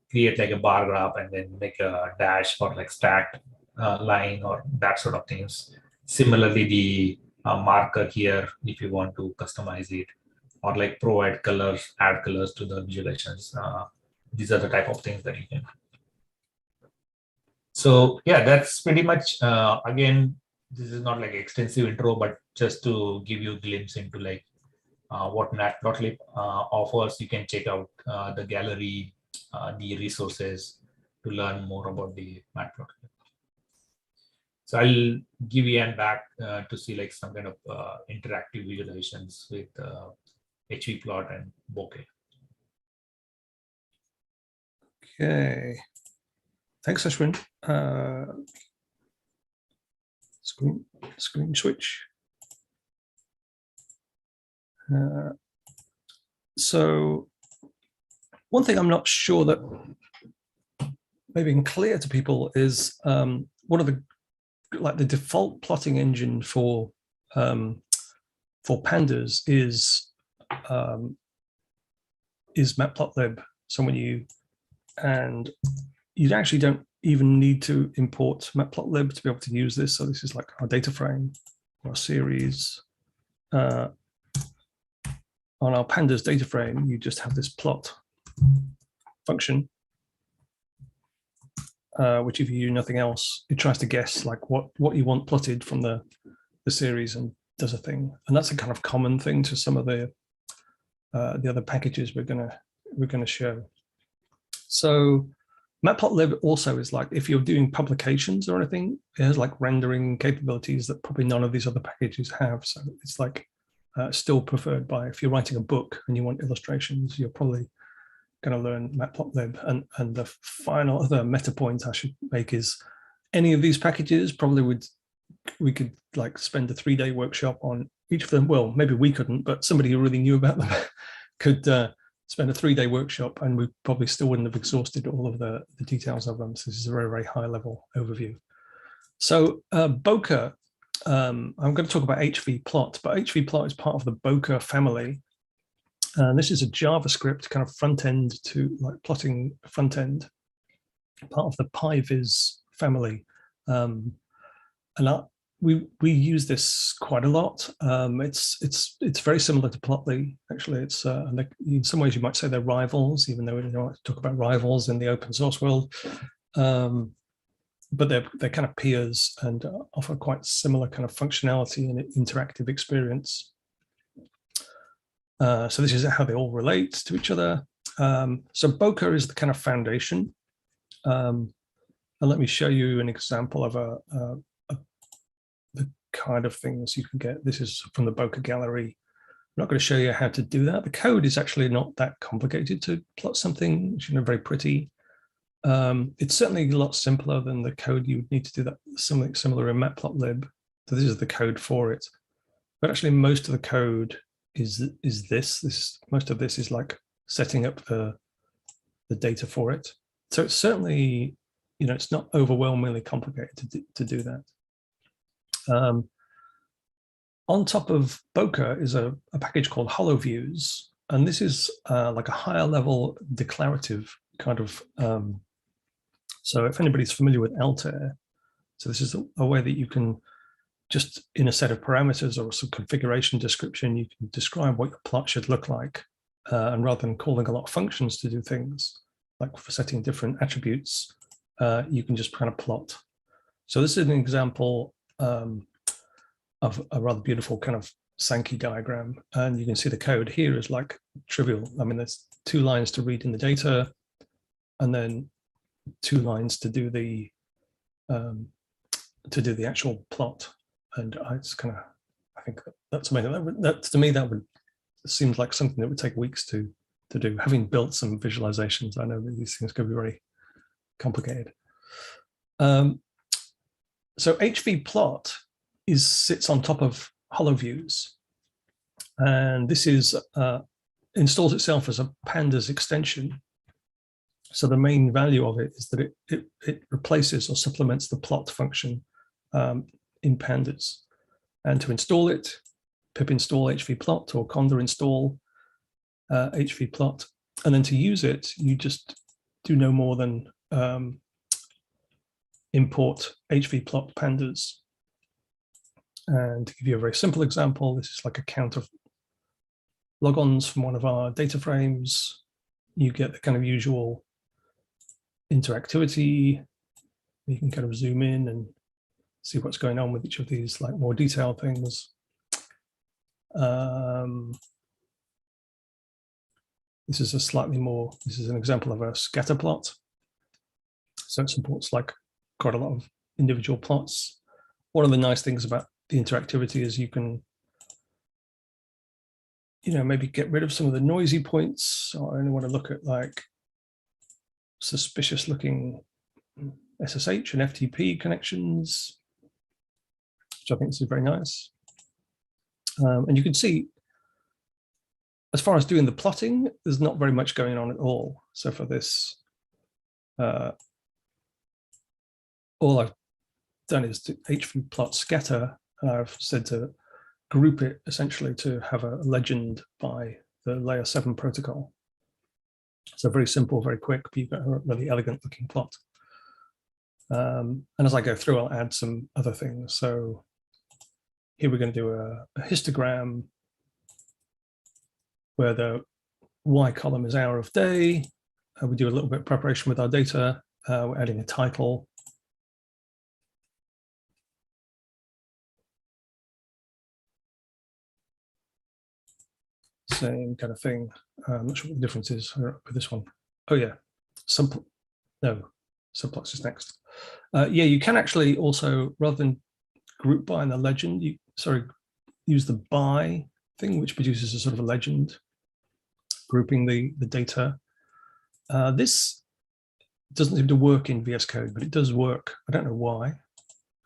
create like a bar graph and then make a dash or like stacked line or that sort of things. Similarly, the marker here, if you want to customize it or like provide colors, add colors to the visualizations. These are the type of things that you can. So yeah, that's pretty much, again, this is not like extensive intro, but just to give you a glimpse into like what Matplotlib offers. You can check out the gallery, the resources to learn more about the Matplotlib. So I'll give Ian back to see like some kind of interactive visualizations with HVplot and bokeh. Okay. Thanks, Ashwin. Screen switch. So one thing I'm not sure that maybe clear to people is one of the the default plotting engine for pandas is Matplotlib. So when you actually don't even need to import Matplotlib to be able to use this. So this is like our data frame, our series. On our pandas data frame, you just have this plot function, which if you do nothing else, it tries to guess like what you want plotted from the series and does a thing. And that's a kind of common thing to some of the other packages we're gonna show. So Matplotlib also is like, if you're doing publications or anything, it has like rendering capabilities that probably none of these other packages have. So it's like still preferred by, if you're writing a book and you want illustrations, you're probably going to learn Matplotlib. And the final other meta point I should make is any of these packages probably we could like spend a 3-day workshop on each of them. Well, maybe we couldn't, but somebody who really knew about them could spend a 3-day workshop, and we probably still wouldn't have exhausted all of the details of them. So this is a very, very high level overview. So bokeh, I'm going to talk about HVplot, but HVplot is part of the bokeh family. And this is a JavaScript kind of front end to like plotting front end, part of the PyVis family. And we use this quite a lot. It's very similar to Plotly, actually. It's in some ways you might say they're rivals, even though we don't like to talk about rivals in the open source world. But they're kind of peers and offer quite similar kind of functionality and interactive experience. So this is how they all relate to each other. So bokeh is the kind of foundation. And let me show you an example of the kind of things you can get. This is from the bokeh gallery. I'm not going to show you how to do that. The code is actually not that complicated to plot something. It's very pretty. It's certainly a lot simpler than the code you would need to do that, something similar in matplotlib. So this is the code for it. But actually most of the code is this. Most of this is like setting up the data for it. So it's certainly, you know, it's not overwhelmingly complicated to do that. On top of Bokeh is a package called HoloViews, and this is like a higher level declarative kind of. So if anybody's familiar with Altair, so this is a way that you can just in a set of parameters or some configuration description, you can describe what your plot should look like. And rather than calling a lot of functions to do things, like for setting different attributes, you can just kind of plot. So this is an example of a rather beautiful kind of Sankey diagram. And you can see the code here is like trivial. I mean, there's 2 lines to read in the data, and then 2 lines to do the actual plot. And it's kind of, I think that's amazing. That to me, that would seems like something that would take weeks to do. Having built some visualizations, I know that these things can be very complicated. So hvplot sits on top of HoloViews, and this is installs itself as a pandas extension. So the main value of it is that it replaces or supplements the plot function in pandas. And to install it, pip install hvplot or conda install hvplot. And then to use it, you just do no more than import hvplot pandas. And to give you a very simple example, this is like a count of logons from one of our data frames. You get the kind of usual interactivity. You can kind of zoom in and see what's going on with each of these like more detailed things. This is this is an example of a scatter plot. So it supports like quite a lot of individual plots. One of the nice things about the interactivity is you can, you know, maybe get rid of some of the noisy points. Or I only want to look at like suspicious looking SSH and FTP connections, which I think is very nice. And you can see, as far as doing the plotting, there's not very much going on at all. So for this, all I've done is to hvplot scatter, and I've said to group it essentially to have a legend by the layer 7 protocol. So very simple, very quick, but you've got a really elegant looking plot. And as I go through, I'll add some other things. So here we're going to do a histogram where the Y column is hour of day. We do a little bit of preparation with our data. We're adding a title. Same kind of thing. I'm not sure what the difference is with this one. Oh yeah, subplots is next. Yeah, you can actually also, rather than group by in the legend, use the by thing, which produces a sort of a legend, grouping the data. This doesn't seem to work in VS Code, but it does work. I don't know why.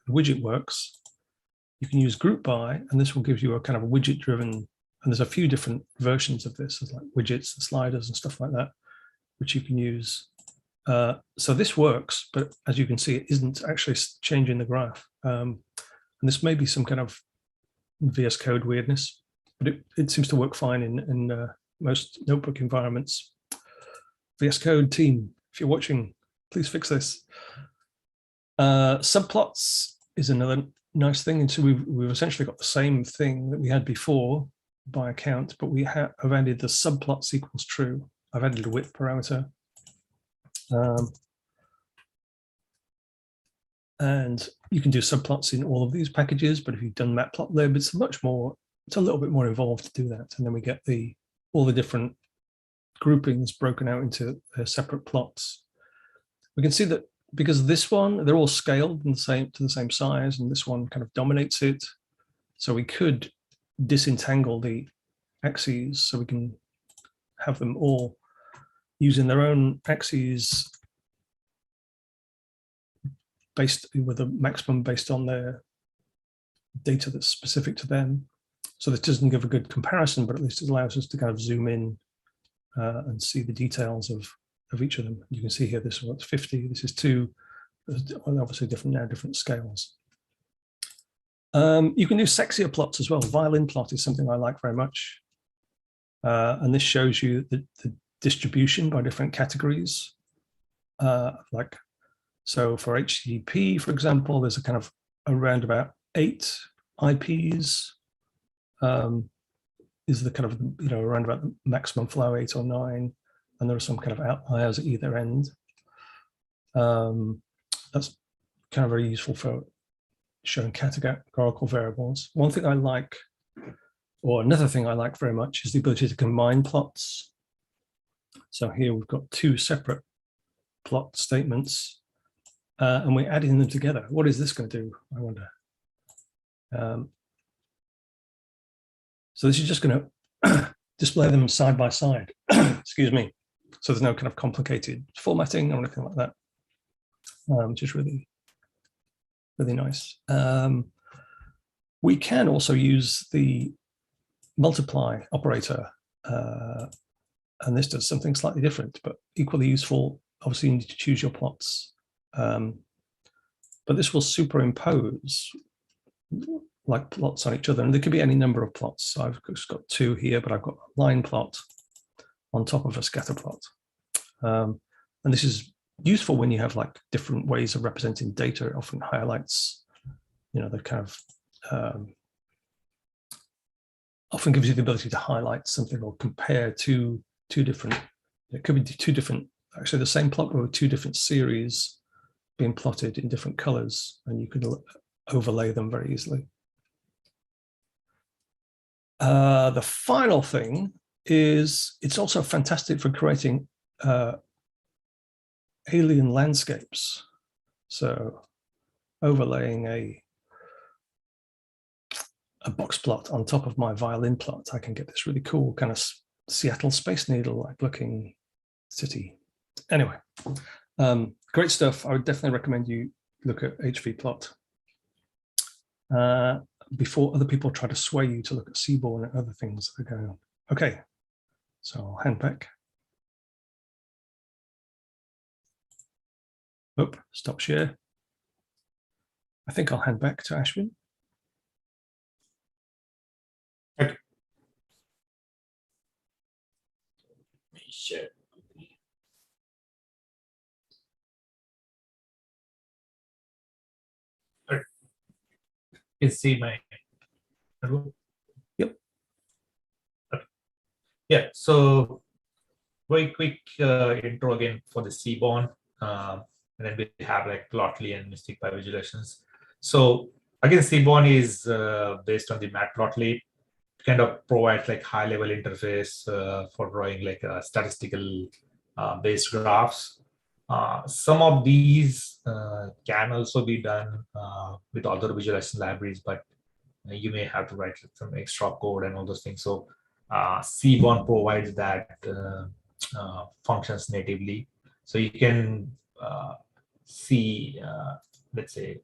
The widget works. You can use group by, and this will give you a kind of widget driven. And there's a few different versions of this, like widgets and sliders and stuff like that, which you can use. So this works, but as you can see, it isn't actually changing the graph. And this may be some kind of VS Code weirdness, but it seems to work fine in most notebook environments. VS Code team, if you're watching, please fix this. Subplots is another nice thing. And so we've essentially got the same thing that we had before by account, but I've added the subplots equals true. I've added a width parameter. And you can do subplots in all of these packages, but if you've done matplotlib, it's a little bit more involved to do that. And then we get all the different groupings broken out into separate plots. We can see that because this one, they're all scaled to the same size, and this one kind of dominates it. So we could disentangle the axes so we can have them all using their own axes based with a maximum based on their data that's specific to them. So this doesn't give a good comparison, but at least it allows us to kind of zoom in and see the details of each of them. You can see here, this one's 50, this is 2, obviously different scales. You can do sexier plots as well. Violin plot is something I like very much. And this shows you the distribution by different categories. So for HTTP, for example, there's a kind of around about 8 IPs. Is the kind of, around about the maximum flow, 8 or 9, and there are some kind of outliers at either end. That's kind of very useful for showing categorical variables. One thing I like, or another thing I like very much, is the ability to combine plots. So here we've got 2 separate plot statements, and we're adding them together. What is this going to do, I wonder? So this is just going to display them side by side, excuse me. So there's no kind of complicated formatting or anything like that, which is really, really nice. We can also use the multiply operator, and this does something slightly different, but equally useful. Obviously, you need to choose your plots, but this will superimpose like plots on each other, and there could be any number of plots. So I've just got 2 here, but I've got a line plot on top of a scatter plot. And this is useful when you have like different ways of representing data. It often highlights, the kind of, often gives you the ability to highlight something or compare two different, it could be 2 different, actually the same plot but with 2 different series being plotted in different colors, and you could overlay them very easily. The final thing is it's also fantastic for creating alien landscapes. So overlaying a box plot on top of my violin plot, I can get this really cool kind of Seattle Space Needle-like looking city. Anyway, great stuff. I would definitely recommend you look at HVplot. Before other people try to sway you to look at Seaborn and other things that are going on. Okay, so I'll hand back. Oh, stop share. I think I'll hand back to Ashwin. Okay. Share. You see my Yep. Okay. Yeah, so very quick intro again for the Seaborn, and then we have like Plotly and Mystic Pi visualizations. So again, Seaborn is based on the Matplotlib. It kind of provides like high-level interface for drawing like statistical based graphs. Some of these can also be done with other visualization libraries, but you may have to write some extra code and all those things. So Seaborn provides that functions natively. So you can see, let's say,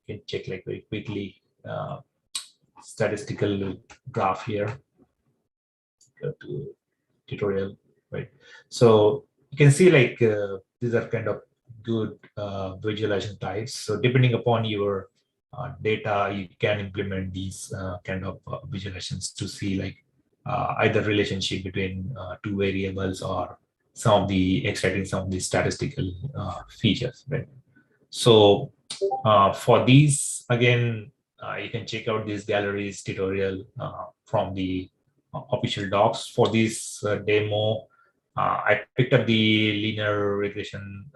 you can check like very quickly statistical graph here. Go to tutorial, right? So you can see like these are kind of good visualization types. So depending upon your data, you can implement these kind of visualizations to see like either relationship between 2 variables or extracting some of the statistical features, right? So for these, again, you can check out these galleries tutorial from the official docs. For this demo, I picked up the linear regression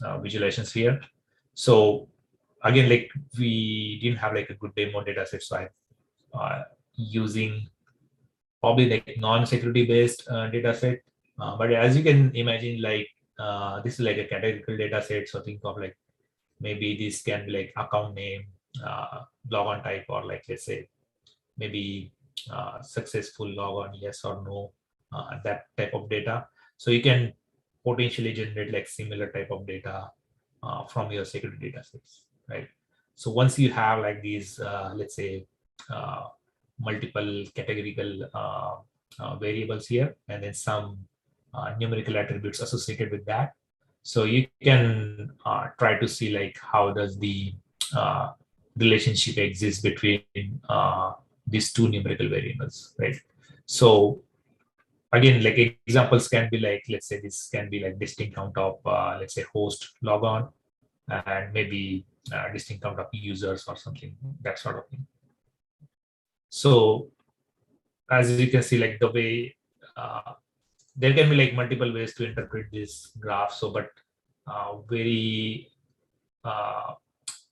visualizations here. So again, like we didn't have like a good demo data set, so I'm using probably like non-security based data set. But as you can imagine, like this is like a categorical data set. So think of like maybe this can be like account name, logon type, or like let's say maybe successful logon, yes or no, that type of data. So you can potentially generate like similar type of data from your security data sets, right? So once you have like these, let's say, multiple categorical variables here, and then some numerical attributes associated with that, so you can try to see like how does the relationship exist between these two numerical variables, right? So again, like examples can be like, let's say this can be like distinct count of, let's say, host logon, and maybe distinct count of users or something, that sort of thing. So as you can see, like the way there can be like multiple ways to interpret this graph. So, but very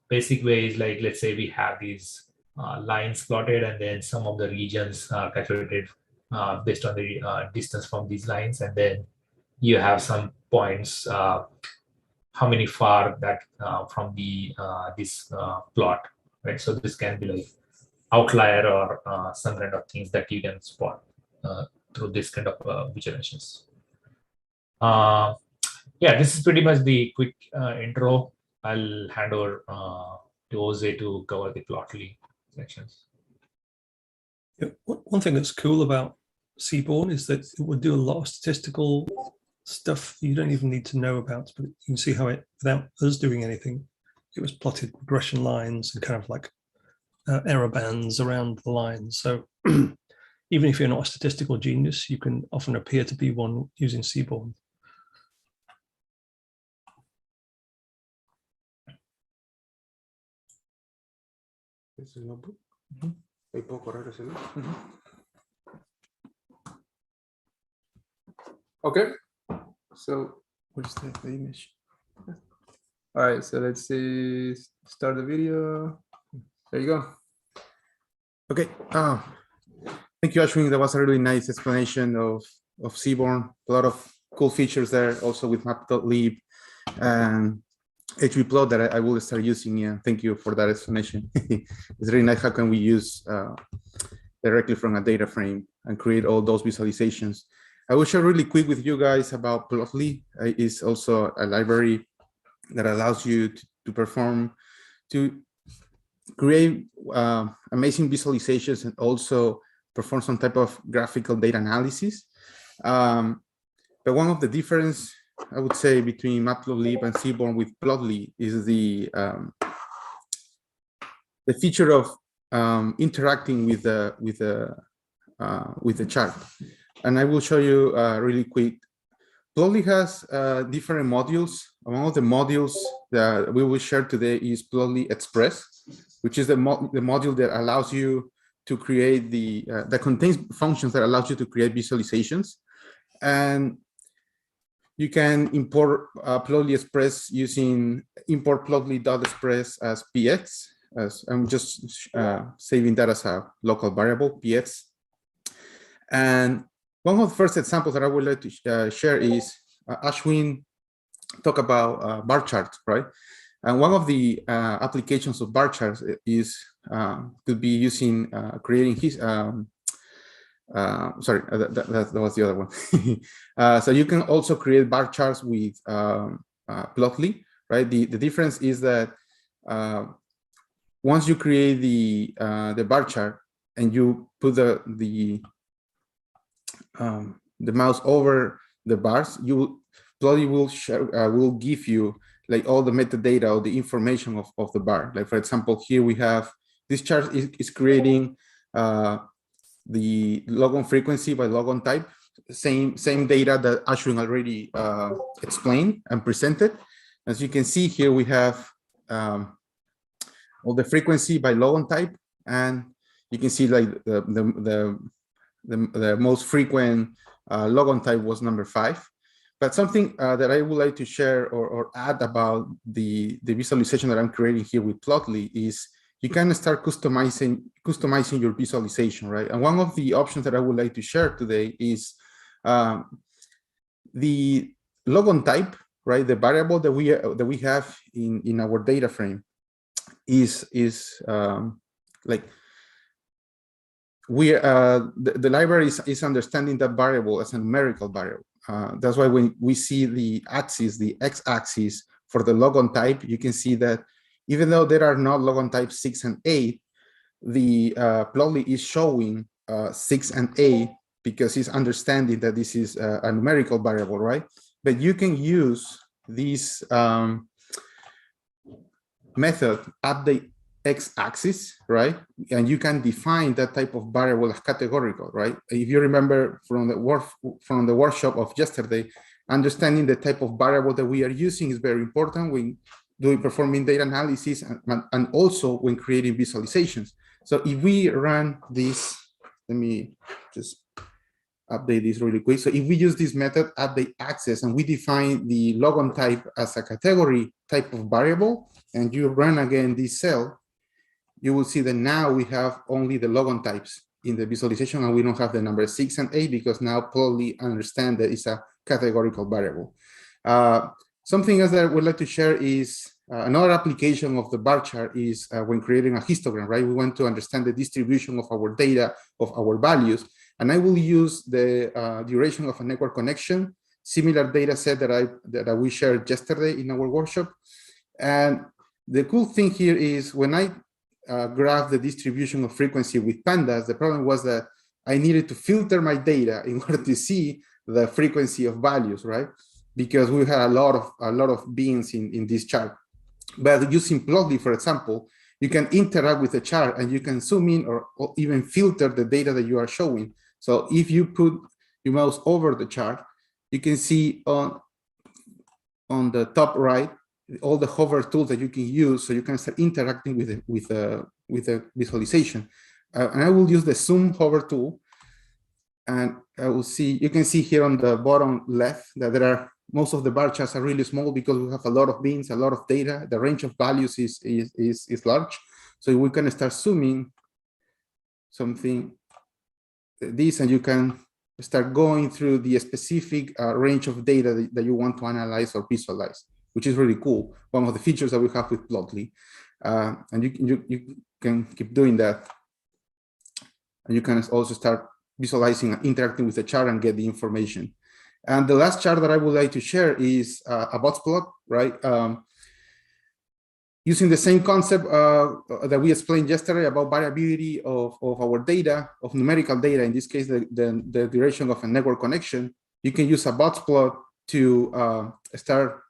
basic way is like, let's say we have these lines plotted, and then some of the regions calculated based on the distance from these lines, and then you have some points, how many far that from the this plot, right? So this can be like outlier or some kind of things that you can spot through this kind of visualizations. Yeah, this is pretty much the quick intro. I'll hand over to Jose to cover the Plotly sections. Yeah, one thing that's cool about Seaborn is that it would do a lot of statistical stuff you don't even need to know about, but you can see how it, without us doing anything, it was plotted regression lines and kind of like error bands around the lines. So even if you're not a statistical genius, you can often appear to be one using Seaborn. This is notebook. Okay, so where's the image? All right, so let's see, start the video. There you go. Okay, thank you, Ashwin. That was a really nice explanation of Seaborn. A lot of cool features there, also with Matplotlib and HBplot that I will start using. Yeah, thank you for that explanation. It's really nice. How can we use directly from a data frame and create all those visualizations? I will share really quick with you guys about Plotly. It's also a library that allows you to create amazing visualizations and also perform some type of graphical data analysis. But one of the difference, I would say, between Matplotlib and Seaborn with Plotly is the feature of interacting with the chart. And I will show you really quick. Plotly has different modules. One of the modules that we will share today is Plotly Express, which is the module that allows you to create that contains functions that allows you to create visualizations. And you can import Plotly Express using import plotly.express as px. As I'm just saving that as a local variable, px. And one of the first examples that I would like to share is Ashwin talk about bar charts, right? And one of the applications of bar charts is to be using creating his. Sorry, that was the other one. So you can also create bar charts with Plotly, right? The difference is that once you create the bar chart and you put the mouse over the bars, Plotly will give you like all the metadata or the information of the bar. Like for example, here we have this chart is creating the logon frequency by logon type, same data that Ashwin already explained and presented. As you can see here, we have all the frequency by logon type, and you can see like the most frequent logon type was number 5. But something that I would like to share or add about the visualization that I'm creating here with Plotly is you can start customizing your visualization, right? And one of the options that I would like to share today is the logon type, right? The variable that we have in our data frame is like the library is understanding that variable as a numerical variable. That's why when we see the axis, the x-axis, for the logon type, you can see that even though there are not logon types 6 and 8, the Plotly is showing 6 and 8 because it's understanding that this is a numerical variable, right? But you can use this method at the x-axis, right? And you can define that type of variable as categorical, right? If you remember from the workshop of yesterday, understanding the type of variable that we are using is very important when performing data analysis and also when creating visualizations. So if we run this, let me just update this really quick. So if we use this method at the axis and we define the logon type as a category type of variable, and you run again this cell, you will see that now we have only the logon types in the visualization, and we don't have the number 6 and 8 because now Plotly understand that it's a categorical variable. Something else that I would like to share is another application of the bar chart is when creating a histogram, right? We want to understand the distribution of our data, of our values, and I will use the duration of a network connection, similar data set that we shared yesterday in our workshop. And the cool thing here is when I graph the distribution of frequency with pandas, the problem was that I needed to filter my data in order to see the frequency of values, right? Because we had a lot of beans in this chart. But using Plotly, for example, you can interact with the chart and you can zoom in or even filter the data that you are showing. So if you put your mouse over the chart, you can see on the top right all the hover tools that you can use, so you can start interacting with the visualization. And I will use the zoom hover tool, and I will see, you can see here on the bottom left that there are, most of the bar charts are really small because we have a lot of beans, a lot of data. The range of values is large. So we can start zooming something this, and you can start going through the specific range of data that you want to analyze or visualize, which is really cool. One of the features that we have with Plotly. And you can keep doing that. And you can also start visualizing and interacting with the chart and get the information. And the last chart that I would like to share is a box plot, right? Using the same concept that we explained yesterday about variability of our data, of numerical data, in this case, the duration of a network connection, you can use a box plot to start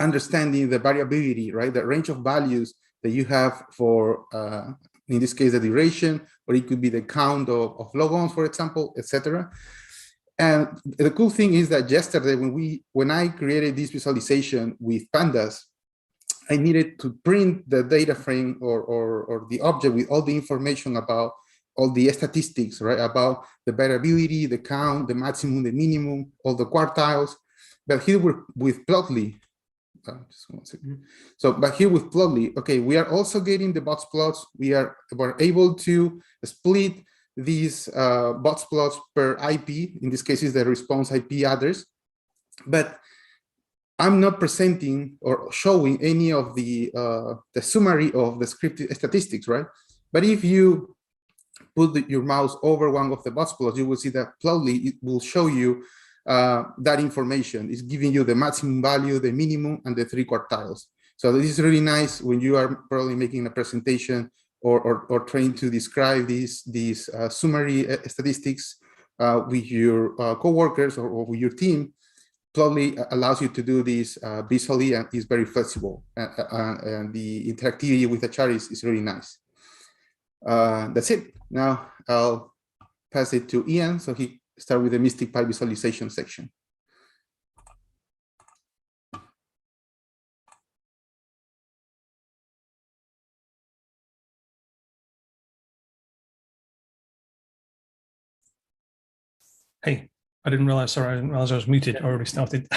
understanding the variability, right? The range of values that you have for, in this case, the duration, or it could be the count of logons, for example, etc. And the cool thing is that yesterday, when I created this visualization with pandas, I needed to print the data frame or the object with all the information about all the statistics, right? About the variability, the count, the maximum, the minimum, all the quartiles. But here with Plotly, just one second. So, but here with Plotly, okay, we are also getting the box plots. We're able to split these box plots per IP. In this case, is the response IP address. But I'm not presenting or showing any of the summary of the scripted statistics, right? But if you put your mouse over one of the box plots, you will see that Plotly it will show you that information. It's giving you the maximum value, the minimum, and the 3 quartiles. So this is really nice when you are probably making a presentation or trying to describe these summary statistics with your coworkers or with your team. Plotly allows you to do this visually and is very flexible, and the interactivity with the chart is really nice. That's it. Now I'll pass it to Ian, so he start with the Mystic Pi visualization section. Hey, I didn't realize, sorry, I didn't realize I was muted. I already started.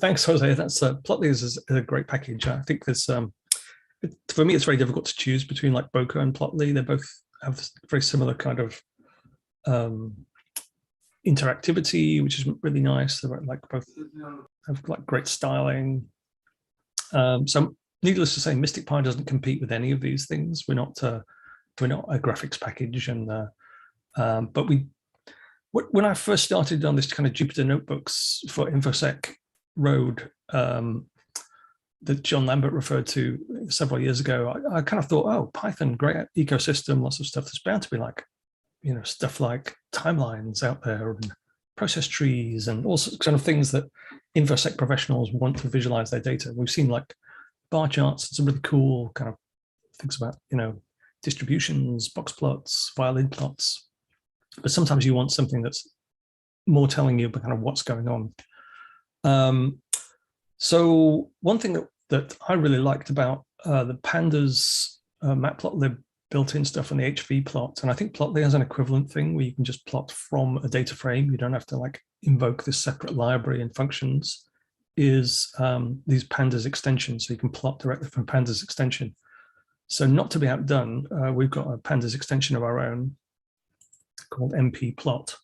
Thanks, Jose. That's Plotly is a great package. I think there's, for me, it's very difficult to choose between like Bokeh and Plotly. They both have very similar kind of interactivity, which is really nice. They're like both have like great styling. So needless to say, Mystic Pi doesn't compete with any of these things. We're not a graphics package, and but when I first started on this kind of Jupyter notebooks for InfoSec Road, that John Lambert referred to several years ago, I kind of thought, oh, Python, great ecosystem, lots of stuff. There's bound to be like, stuff like timelines out there and process trees and all sorts of kind of things that InfoSec professionals want to visualize their data. We've seen like bar charts, some really cool kind of things about, distributions, box plots, violin plots. But sometimes you want something that's more telling you about kind of what's going on. So one thing that I really liked about the pandas matplotlib built-in stuff and the HV plot, and I think Plotly has an equivalent thing where you can just plot from a data frame. You don't have to like invoke this separate library and functions, is these pandas extensions. So you can plot directly from pandas extension. So not to be outdone, we've got a pandas extension of our own called MP plot.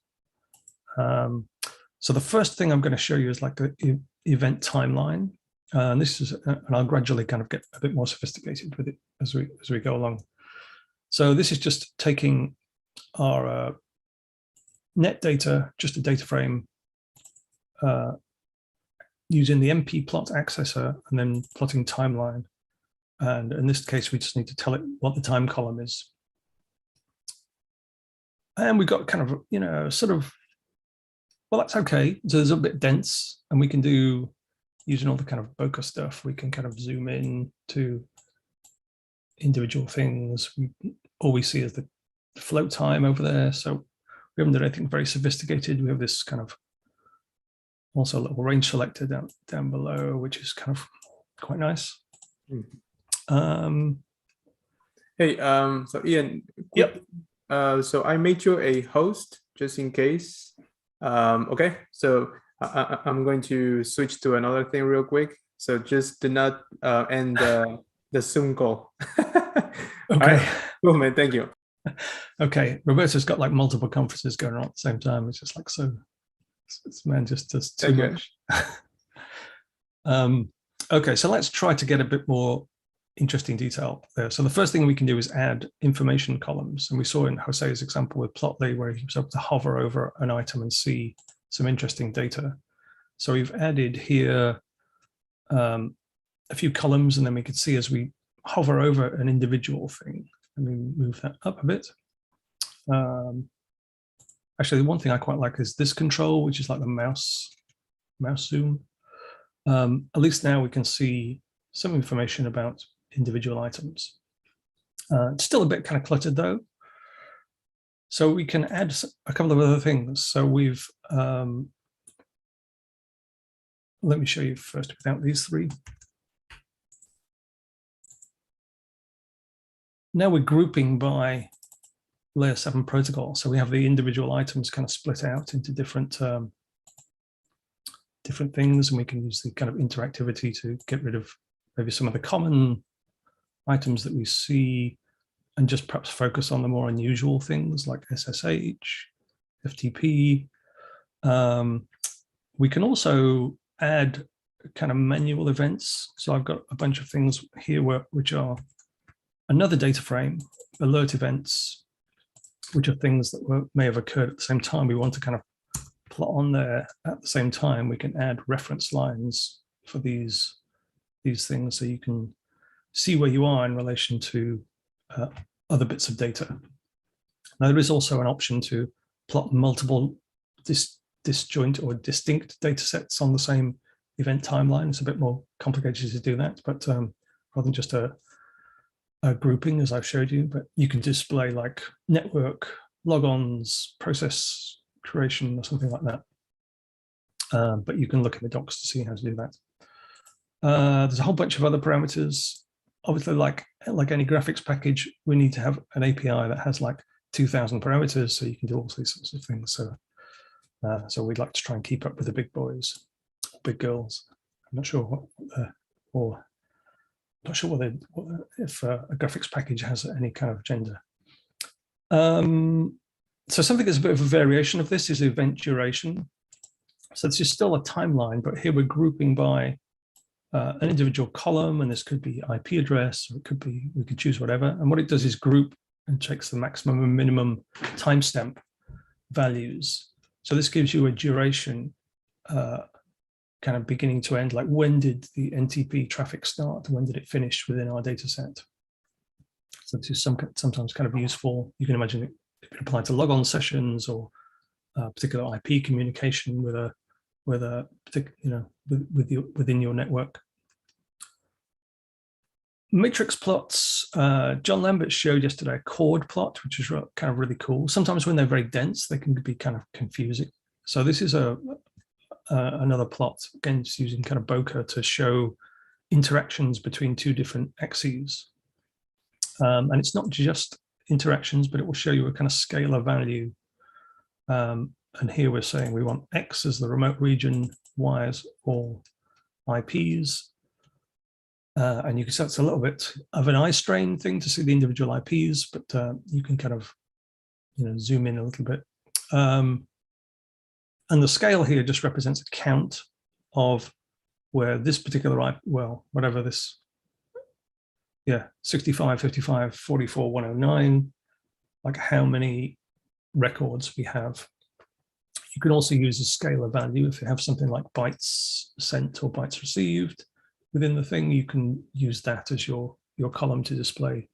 So the first thing I'm going to show you is like the event timeline. And this is, and I'll gradually kind of get a bit more sophisticated with it as we go along. So this is just taking our net data, just a data frame, using the MP plot accessor and then plotting timeline. And in this case, we just need to tell it what the time column is. And we've got kind of, sort of, well, that's okay. So it's a bit dense, and we can do, using all the kind of bokeh stuff, we can kind of zoom in to individual things. All we see is the float time over there. So we haven't done anything very sophisticated. We have this kind of also a little range selector down below, which is kind of quite nice. Hey, so Ian, yep. So I made you a host just in case. Okay, so I'm going to switch to another thing real quick. So just do not end the Zoom call. Okay. Right. Cool, man. Thank you. Okay. Roberto's got like multiple conferences going on at the same time. It's just like, so this man just does too much. Okay, so let's try to get a bit more interesting detail there. So the first thing we can do is add information columns. And we saw in Jose's example with Plotly where he was able to hover over an item and see some interesting data. So we've added here a few columns, and then we could see as we hover over an individual thing. Let me move that up a bit. Actually, the one thing I quite like is this control, which is like the mouse zoom. At least now we can see some information about individual items. It's still a bit kind of cluttered though. So we can add a couple of other things. So we've, let me show you first without these three. Now we're grouping by layer 7 protocol. So we have the individual items kind of split out into different things, and we can use the kind of interactivity to get rid of maybe some of the common items that we see and just perhaps focus on the more unusual things like SSH, FTP. We can also add kind of manual events. So I've got a bunch of things here which are another data frame, alert events, which are things that may have occurred at the same time. We want to kind of plot on there at the same time. We can add reference lines for these things so you can see where you are in relation to other bits of data. Now there is also an option to plot multiple disjoint or distinct data sets on the same event timeline. It's a bit more complicated to do that, but rather than just a grouping as I've showed you, but you can display like network, logons, process creation or something like that. But you can look in the docs to see how to do that. There's a whole bunch of other parameters. Obviously, like any graphics package, we need to have an API that has like 2,000 parameters, so you can do all these sorts of things. So, so we'd like to try and keep up with the big boys, big girls. I'm not sure if a graphics package has any kind of gender. So something that's a bit of a variation of this is event duration. So this is still a timeline, but here we're grouping by an individual column, and this could be IP address, or it could be, we could choose whatever. And what it does is group and checks the maximum and minimum timestamp values. So this gives you a duration kind of beginning to end, like when did the NTP traffic start? When did it finish within our data set? So this is sometimes kind of useful. You can imagine it could apply to logon sessions or particular IP communication with a within your network. Matrix plots. John Lambert showed yesterday a chord plot, which is kind of really cool. Sometimes when they're very dense, they can be kind of confusing. So this is another plot, again, just using kind of bokeh to show interactions between two different axes. And it's not just interactions, but it will show you a kind of scalar value. And here we're saying we want X as the remote region, Y as all IPs. And you can see it's a little bit of an eye strain thing to see the individual IPs, but you can kind of zoom in a little bit. And the scale here just represents a count of where this particular whatever this, 65, 55, 44, 109, like how many records we have. You can also use a scalar value if you have something like bytes sent or bytes received within the thing. You can use that as your column to display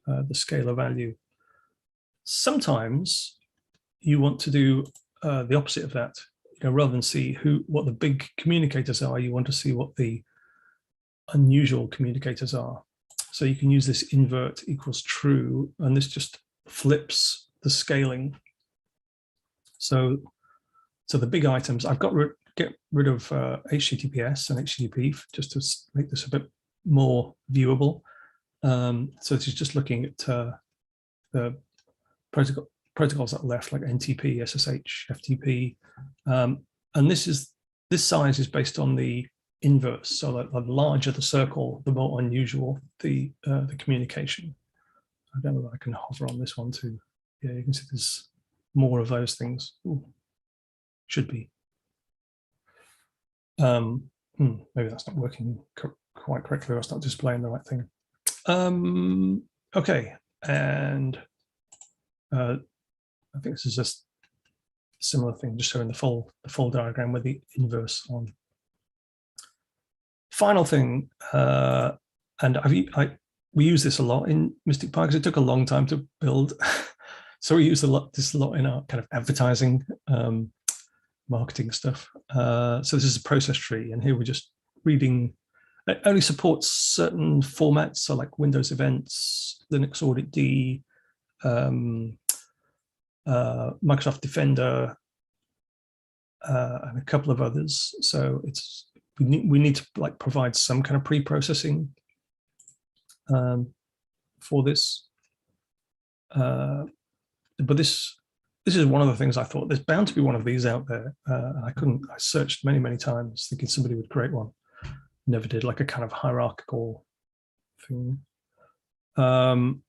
the scalar value. Sometimes you want to do the opposite of that. Rather than see what the big communicators are, you want to see what the unusual communicators are. So you can use this invert equals true, and this just flips the scaling. So the big items, I've get rid of HTTPS and HTTP just to make this a bit more viewable. So this is just looking at the protocols that are left, like NTP, SSH, FTP, and this size is based on the inverse. So that the larger the circle, the more unusual the communication. I don't know if I can hover on this one too. Yeah, you can see there's more of those things. Ooh, should be. Maybe that's not working quite correctly, or it's not displaying the right thing. Okay, and I think this is just a similar thing, just showing the full diagram with the inverse on. Final thing, and we use this a lot in Mystic Pi because it took a long time to build. So we use this a lot in our kind of advertising, marketing stuff. So this is a process tree, and here we're just reading. It only supports certain formats, so like Windows events, Linux Audit D, Microsoft Defender, and a couple of others. So we need to like provide some kind of pre-processing for this. But this is one of the things I thought there's bound to be one of these out there. I searched many times thinking somebody would create one. Never did, like a kind of hierarchical thing. And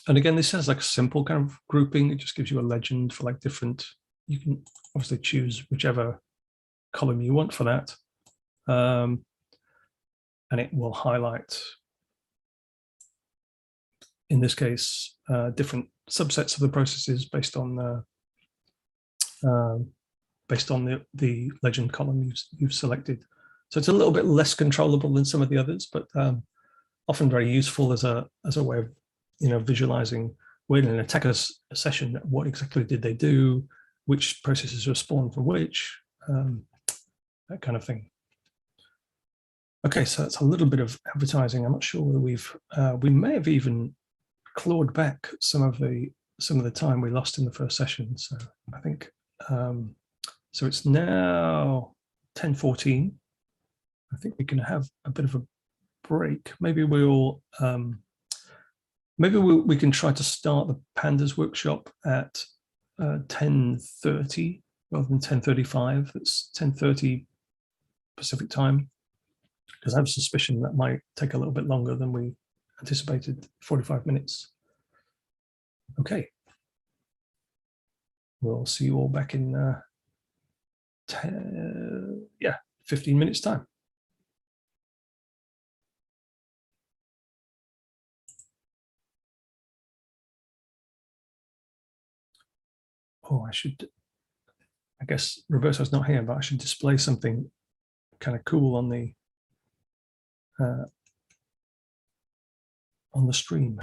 again, this has like a simple kind of grouping. It just gives you a legend for like different, you can obviously choose whichever column you want for that. And it will highlight, in this case, different subsets of the processes based on the legend column you've selected. So it's a little bit less controllable than some of the others, but often very useful as a way of visualizing when an attacker's session, what exactly did they do, which processes respond for which, that kind of thing. Okay, so that's a little bit of advertising. I'm not sure whether we may have even clawed back some of the time we lost in the first session. So I think so it's now 10:14. I think we can have a bit of a break. Maybe we can try to start the pandas workshop at 10:30 rather than 10:35. That's 10:30 Pacific time, because I have a suspicion that might take a little bit longer than we anticipated, 45 minutes. Okay. We'll see you all back in 15 minutes time. Oh, I guess Roberto's not here, but I should display something kind of cool on the stream.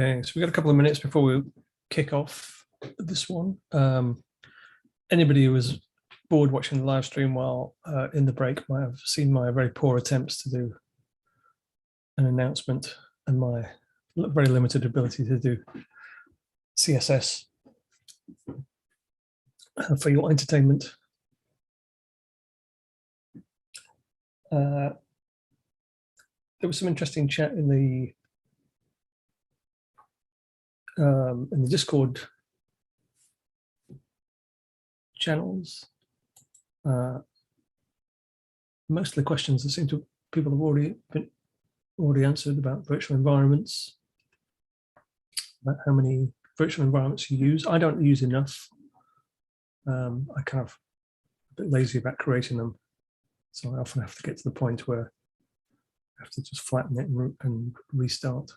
Okay, so we've got a couple of minutes before we kick off this one. Anybody who was bored watching the live stream while in the break might have seen my very poor attempts to do an announcement and my very limited ability to do CSS for your entertainment. There was some interesting chat in the Discord channels. Most of the questions that seem to people have already answered about virtual environments, about how many virtual environments you use. I don't use enough. I kind of a bit lazy about creating them, so I often have to get to the point where I have to just flatten it and restart.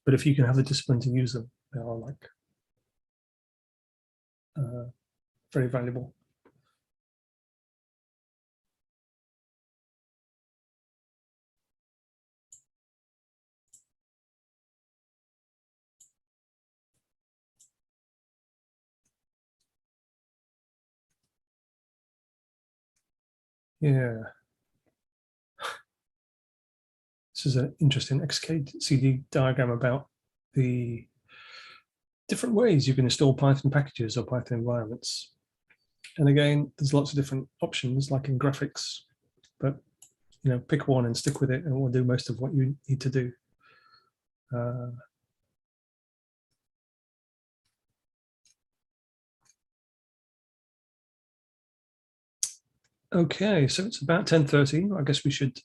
But if you can have the discipline to use them, they are like very valuable. Yeah. This is an interesting XKCD diagram about the different ways you can install Python packages or Python environments. And again, there's lots of different options like in graphics, but pick one and stick with it and we'll do most of what you need to do. Okay, so it's about 10:30. I guess we should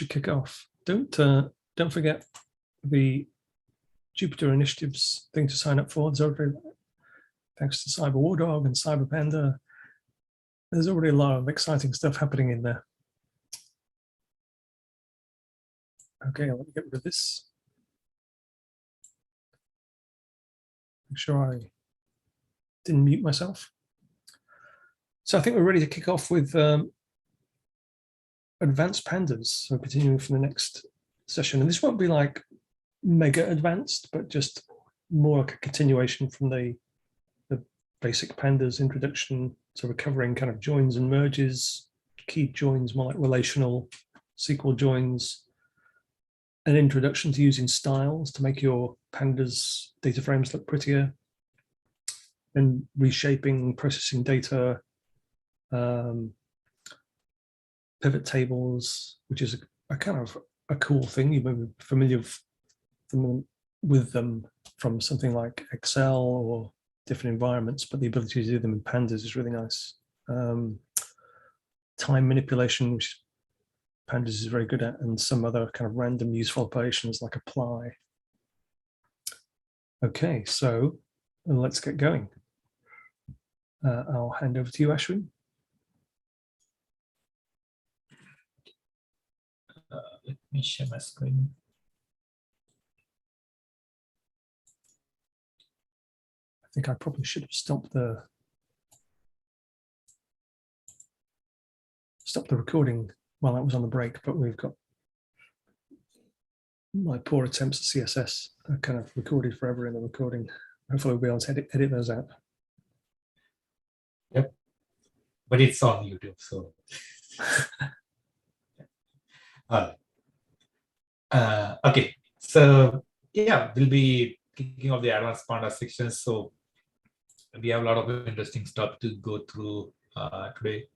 kick off. Don't forget the Jupyter initiatives thing to sign up for. There's already, thanks to Cyber War Dog and Cyber Panda, there's already a lot of exciting stuff happening in there. Okay, let me get rid of this. Make sure I didn't mute myself. So I think we're ready to kick off with advanced pandas. So continuing from the next session, and this won't be like mega advanced, but just more like a continuation from the basic pandas introduction. So we're covering kind of joins and merges, key joins, more like relational SQL joins, an introduction to using styles to make your pandas data frames look prettier, and reshaping, processing data, pivot tables, which is a kind of a cool thing. You may be familiar with them from something like Excel or different environments, but the ability to do them in pandas is really nice. Time manipulation, which pandas is very good at, and some other kind of random useful operations like apply. Okay, so let's get going. I'll hand over to you, Ashwin. Let me share my screen. I think I probably should have stopped the recording while that was on the break, but we've got my poor attempts at CSS are kind of recorded forever in the recording. Hopefully we'll be able to edit those out. Yep, but it's on YouTube, so. Okay, so yeah, we'll be kicking off the advanced pandas section. So we have a lot of interesting stuff to go through today.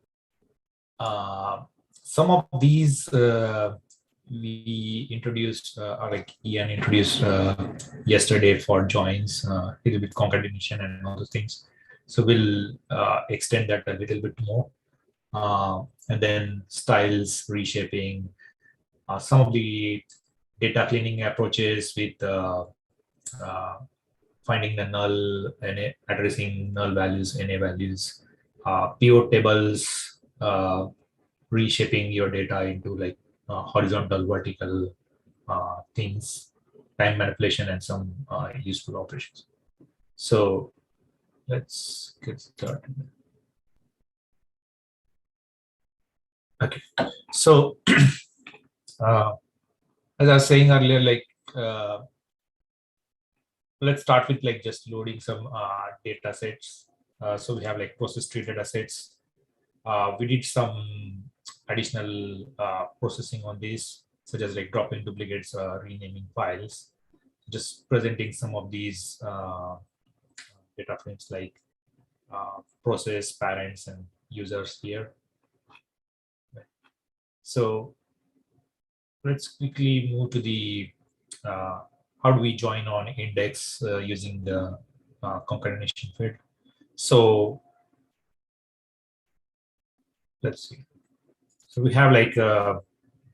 Some of these we introduced, or like Ian introduced yesterday for joins, a little bit concatenation and all those things. So we'll extend that a little bit more. And then styles, reshaping, some of the data cleaning approaches with finding the null and addressing null values, NA values, pivot tables, reshaping your data into like horizontal, vertical things, time manipulation, and some useful operations. So let's get started. Okay, so as I was saying earlier, like let's start with like just loading some data sets. So we have like process tree data sets. We did some additional processing on this, such as like drop-in duplicates, renaming files, just presenting some of these data frames like process, parents, and users here. So let's quickly move to the how do we join on index using the concatenation field. So let's see. So we have like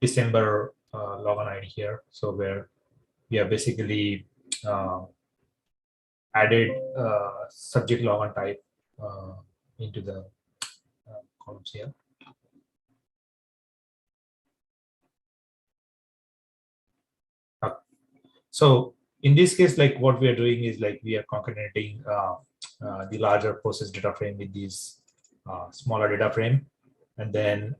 December login ID here. So where we have basically added subject login type into the columns here. So in this case, like what we are doing is like we are concatenating the larger process data frame with these smaller data frame, and then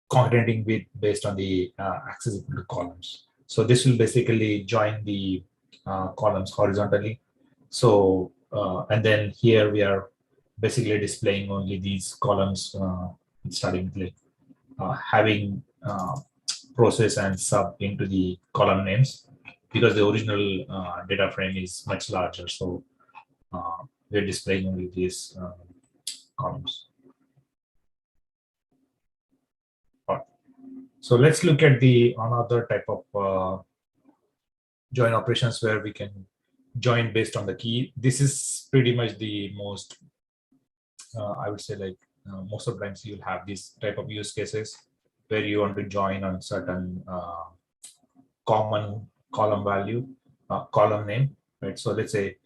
concatenating with based on the accessible to columns. So this will basically join the columns horizontally. So and then here we are basically displaying only these columns, starting with having process and sub into the column names, because the original data frame is much larger. So we're displaying only these columns. So let's look at the another type of join operations where we can join based on the key. This is pretty much the most, I would say, like most of the times you'll have this type of use cases where you want to join on certain common column value, column name, right? So let's say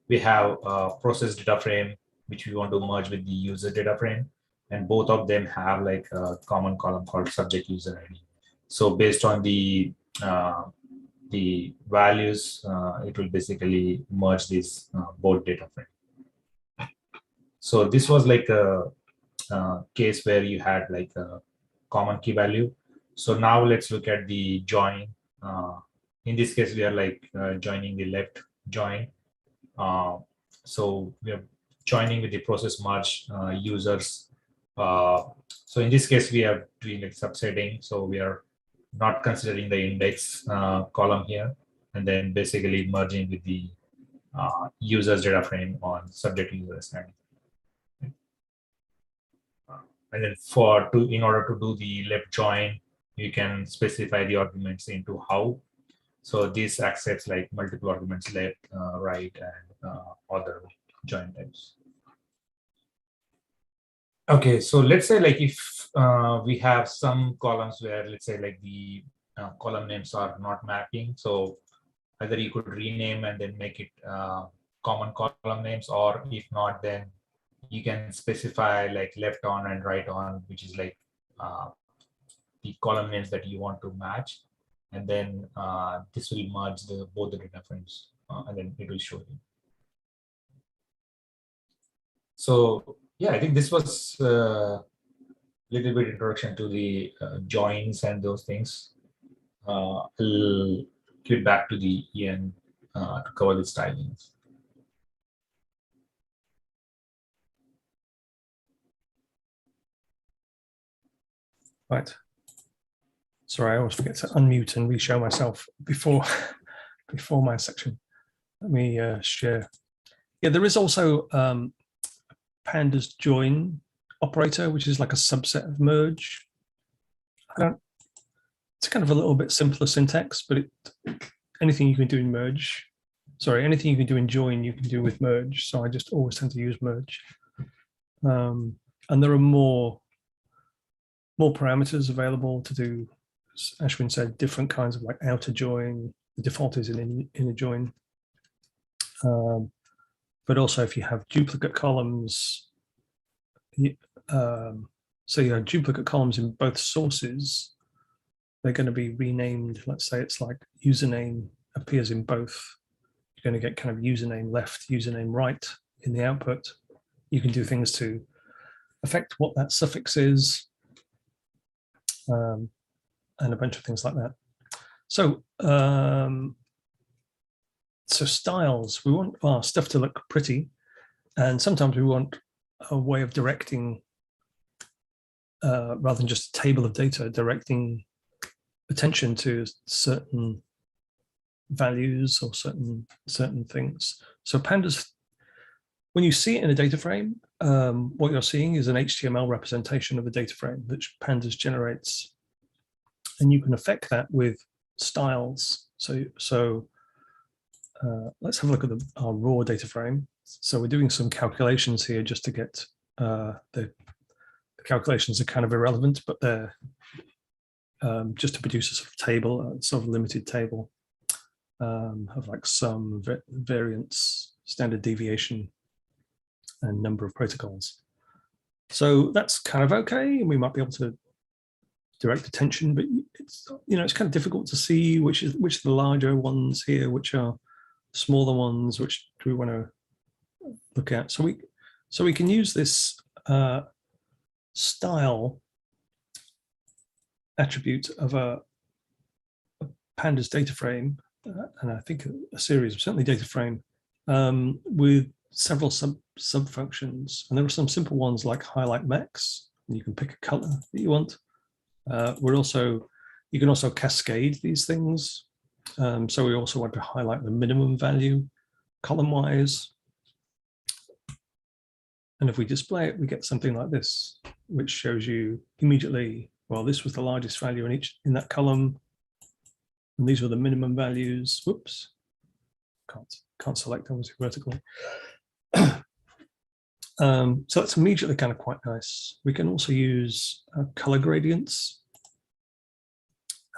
we have a process data frame which we want to merge with the user data frame, and both of them have like a common column called subject user ID. So based on the values, it will basically merge this both data frame. So this was like a case where you had like a common key value. So now let's look at the join. In this case, we are like joining the left join. So we are joining with the process merge users. So in this case, we are doing like subsetting. So we are not considering the index column here, and then basically merging with the users data frame on subject users. And then in order to do the left join, you can specify the arguments into how. So this accepts like multiple arguments, left, right, and other join types. Okay, so let's say like if we have some columns where let's say like the column names are not mapping. So either you could rename and then make it common column names, or if not, then you can specify like left on and right on, which is like the column names that you want to match. And then this will merge both the data frames, and then it will show you. So yeah, I think this was a little bit introduction to the joins and those things. I'll give it back to the Ian to cover the stylings. Right. Sorry, I always forget to unmute and re-show myself before my section. Let me share. Yeah, there is also pandas join operator, which is like a subset of merge. It's kind of a little bit simpler syntax, but anything you can do in merge, anything you can do in join, you can do with merge. So I just always tend to use merge. And there are more parameters available to do, as Ashwin said, different kinds of like outer join. The default is an inner join. But also if you have duplicate columns, so you have duplicate columns in both sources, they're going to be renamed. Let's say it's like username appears in both. You're going to get kind of username left, username right in the output. You can do things to affect what that suffix is, and a bunch of things like that. So, so styles, we want our stuff to look pretty, and sometimes we want a way of directing, rather than just a table of data, directing attention to certain values or certain things. So pandas, when you see it in a data frame, what you're seeing is an HTML representation of a data frame that pandas generates, and you can affect that with styles. So let's have a look at our raw data frame. So we're doing some calculations here just to get the calculations are kind of irrelevant, but they're just to produce a sort of table, a sort of limited table of like some variance, standard deviation, and number of protocols. So that's kind of okay, and we might be able to direct attention, but it's, you know, it's kind of difficult to see which are the larger ones here, which are smaller ones, which do we want to look at. So we can use this style attribute of a pandas data frame, and I think a series, certainly data frame, with several sub functions, and there are some simple ones like highlight max, and you can pick a color that you want. You can also cascade these things. So we also want to highlight the minimum value column wise. And if we display it, we get something like this, which shows you immediately, well, this was the largest value in that column, and these were the minimum values. Whoops, can't select obviously vertically. So that's immediately kind of quite nice. We can also use color gradients.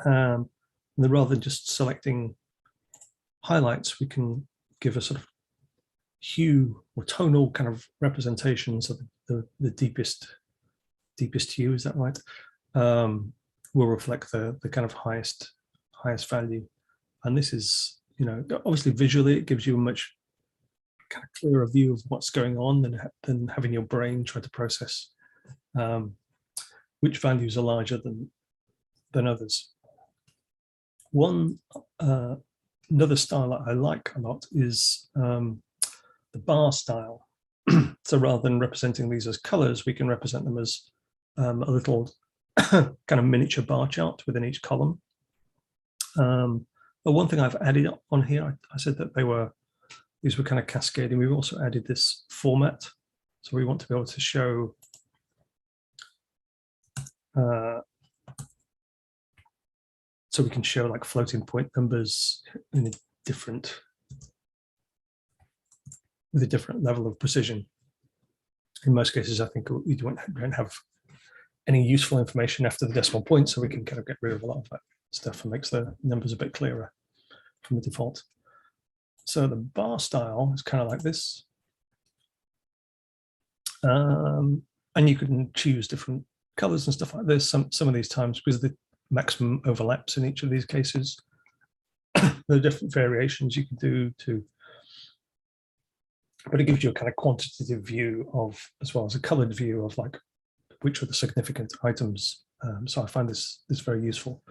And rather than just selecting highlights, we can give a sort of hue or tonal kind of representations of the deepest hue, is that right? Will reflect the kind of highest value. And this is, you know, obviously visually it gives you a much kind of clearer view of what's going on than having your brain try to process which values are larger than others. Another style that I like a lot is the bar style. So rather than representing these as colors, we can represent them as a little kind of miniature bar chart within each column. But one thing I've added on here, I said that these were kind of cascading. We've also added this format. So we want to be able to show so we can show like floating point numbers in a with a different level of precision. In most cases, I think we don't have any useful information after the decimal point, so we can kind of get rid of a lot of that stuff and makes the numbers a bit clearer from the default. So the bar style is kind of like this. And you can choose different colors and stuff like this. Some of these times, with the maximum overlaps in each of these cases, there are different variations you can do but it gives you a kind of quantitative view of, as well as a colored view of like which are the significant items. So I find this very useful,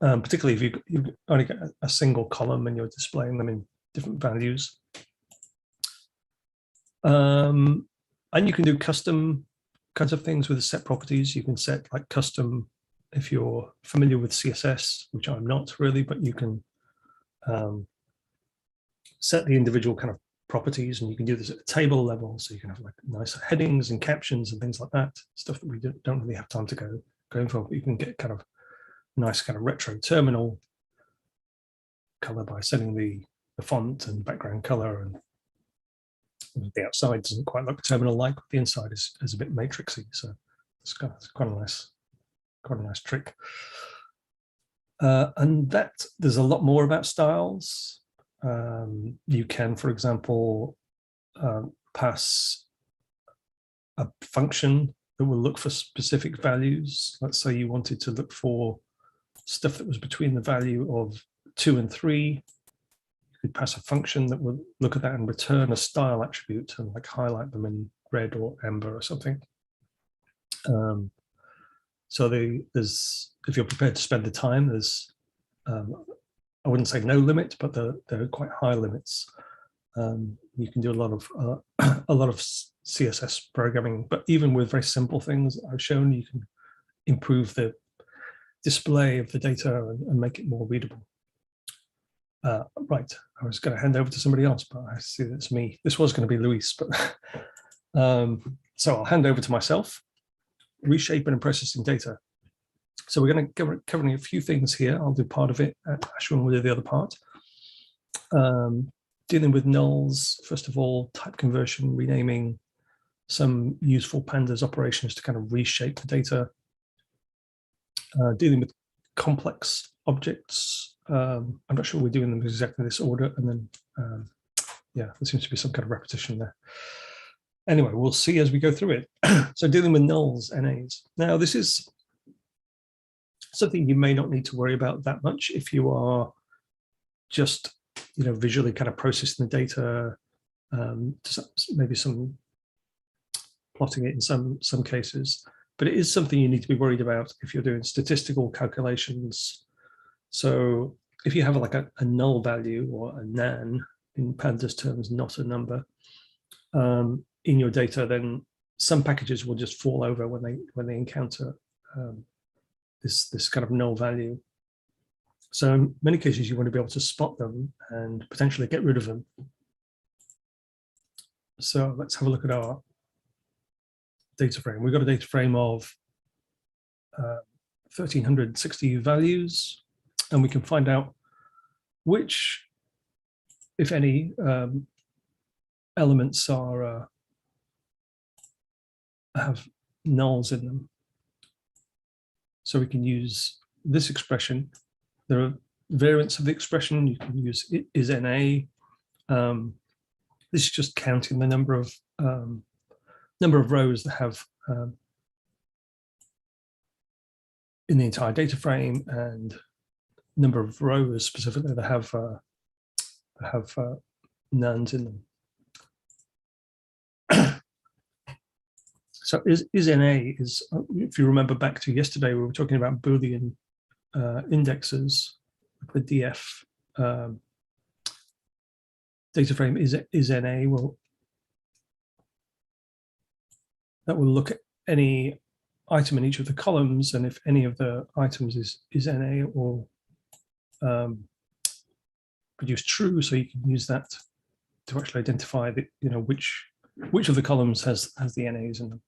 particularly if you only get a single column and you're displaying them in different values. And you can do custom kinds of things with the set properties. You can set like custom, if you're familiar with CSS, which I'm not really, but you can set the individual kind of properties, and you can do this at a table level, so you can have like nice headings and captions and things like that, stuff that we don't really have time to go in for, but you can get kind of nice kind of retro terminal color by setting the font and background color, and the outside doesn't quite look terminal like, but the inside is a bit matrixy, so it's quite a nice trick. And that there's a lot more about styles. You can, for example, pass a function that will look for specific values. Let's say you wanted to look for stuff that was between the value of 2 and 3. You could pass a function that will look at that and return a style attribute and like highlight them in red or amber or something. So there's, if you're prepared to spend the time, there's I wouldn't say no limit, but they're quite high limits. You can do a lot of CSS programming, but even with very simple things I've shown, you can improve the display of the data and make it more readable. Right, I was going to hand over to somebody else, but I see that's me. This was going to be Luis, but so I'll hand over to myself. Reshaping and processing data. So we're going to cover a few things here. I'll do part of it. Ashwin will do the other part. Dealing with nulls, first of all, type conversion, renaming, some useful pandas operations to kind of reshape the data. Dealing with complex objects. I'm not sure we're doing them exactly this order. And then, yeah, there seems to be some kind of repetition there. Anyway, we'll see as we go through it. So dealing with nulls, NAs. Now, this is something you may not need to worry about that much if you are just, visually kind of processing the data, maybe some plotting it in some cases. But it is something you need to be worried about if you're doing statistical calculations. So if you have like a null value or a nan, in pandas terms, not a number, in your data, then some packages will just fall over when they encounter this kind of null value. So in many cases, you want to be able to spot them and potentially get rid of them. So let's have a look at our data frame. We've got a data frame of 1,360 values, and we can find out which, if any, elements are have nulls in them. So we can use this expression. There are variants of the expression. You can use is NA. This is just counting the number of rows that have in the entire data frame, and number of rows specifically that have nuns in them. So is NA is, if you remember back to yesterday, we were talking about Boolean indexes. The DF data frame is NA. Well, that will look at any item in each of the columns, and if any of the items is NA or produce true, so you can use that to actually identify the, which of the columns has the NAs in them.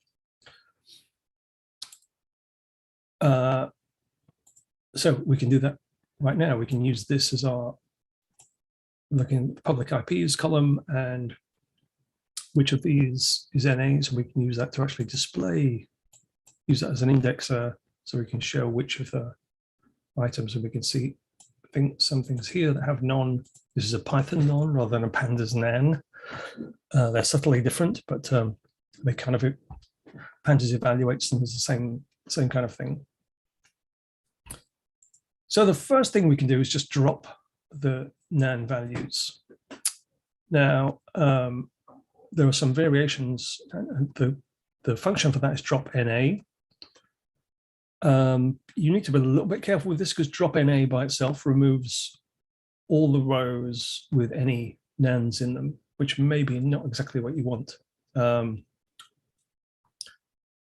So we can do that right now. We can use this as our looking at the public IPs column and which of these is NAs, and we can use that to actually use that as an indexer, so we can show which of the items, and we can see some things here that have non. This is a Python non rather than a pandas nan. They're subtly different, but they kind of, pandas evaluates them as the same kind of thing. So the first thing we can do is just drop the nan values. Now, there are some variations, and the function for that is drop NA. You need to be a little bit careful with this because drop NA by itself removes all the rows with any nans in them, which may be not exactly what you want.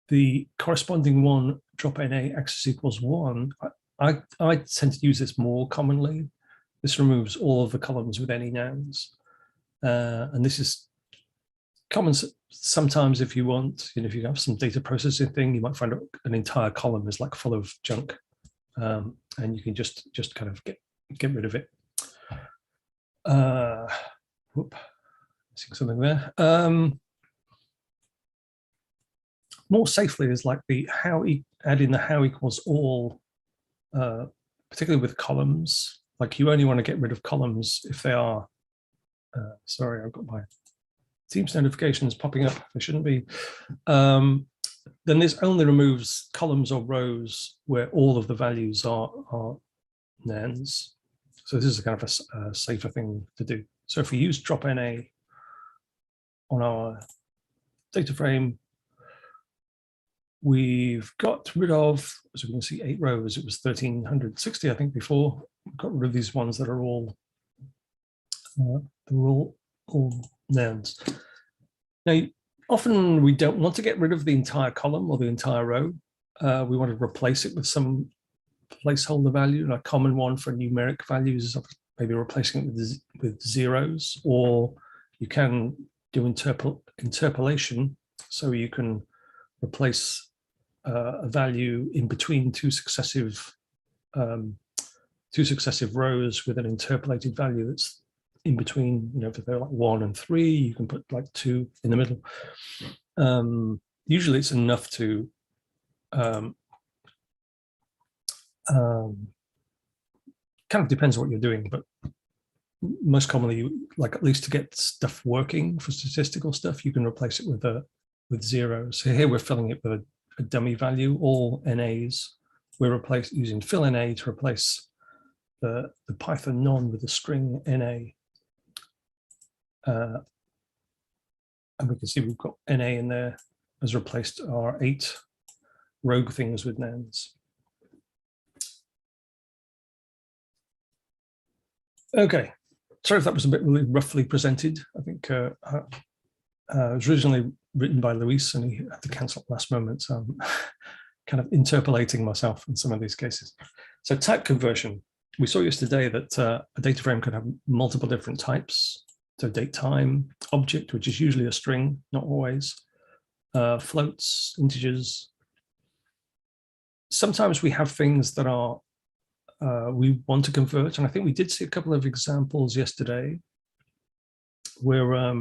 The corresponding one, drop NA axis equals 1, I tend to use this more commonly. This removes all of the columns with any nans. And this is common sometimes if you want, if you have some data processing thing, you might find an entire column is like full of junk. And you can just kind of get rid of it. Whoop, missing something there. More safely is like the add in the how equals all, particularly with columns. Like you only want to get rid of columns if they are, sorry, I've got my Teams notifications popping up. They shouldn't be. Then this only removes columns or rows where all of the values are nans. So this is a kind of a safer thing to do. So if we use drop NA on our data frame, we've got rid of, as we can see, 8 rows. It was 1,360, I think, before. got rid of these ones that are all they're all nouns. Now, often we don't want to get rid of the entire column or the entire row. We want to replace it with some placeholder value. A common one for numeric values is maybe replacing it with zeros, or you can do interpolation, so you can replace a value in between two successive rows with an interpolated value that's in between. You know, if they're like 1 and 3, you can put like 2 in the middle. Usually it's enough to kind of depends on what you're doing, but most commonly, like at least to get stuff working for statistical stuff, you can replace it with zeros. So here we're filling it with a dummy value, all NAs. We're using fill NA to replace the Python non with the string NA. And we can see we've got NA in there has replaced our 8 rogue things with nouns. Okay, sorry if that was a bit really roughly presented. I think it was originally written by Luis and he had to cancel at the last moment. So I'm kind of interpolating myself in some of these cases. So type conversion. We saw yesterday that a data frame could have multiple different types. So date time, object, which is usually a string, not always, floats, integers. Sometimes we have things that are we want to convert, and I think we did see a couple of examples yesterday where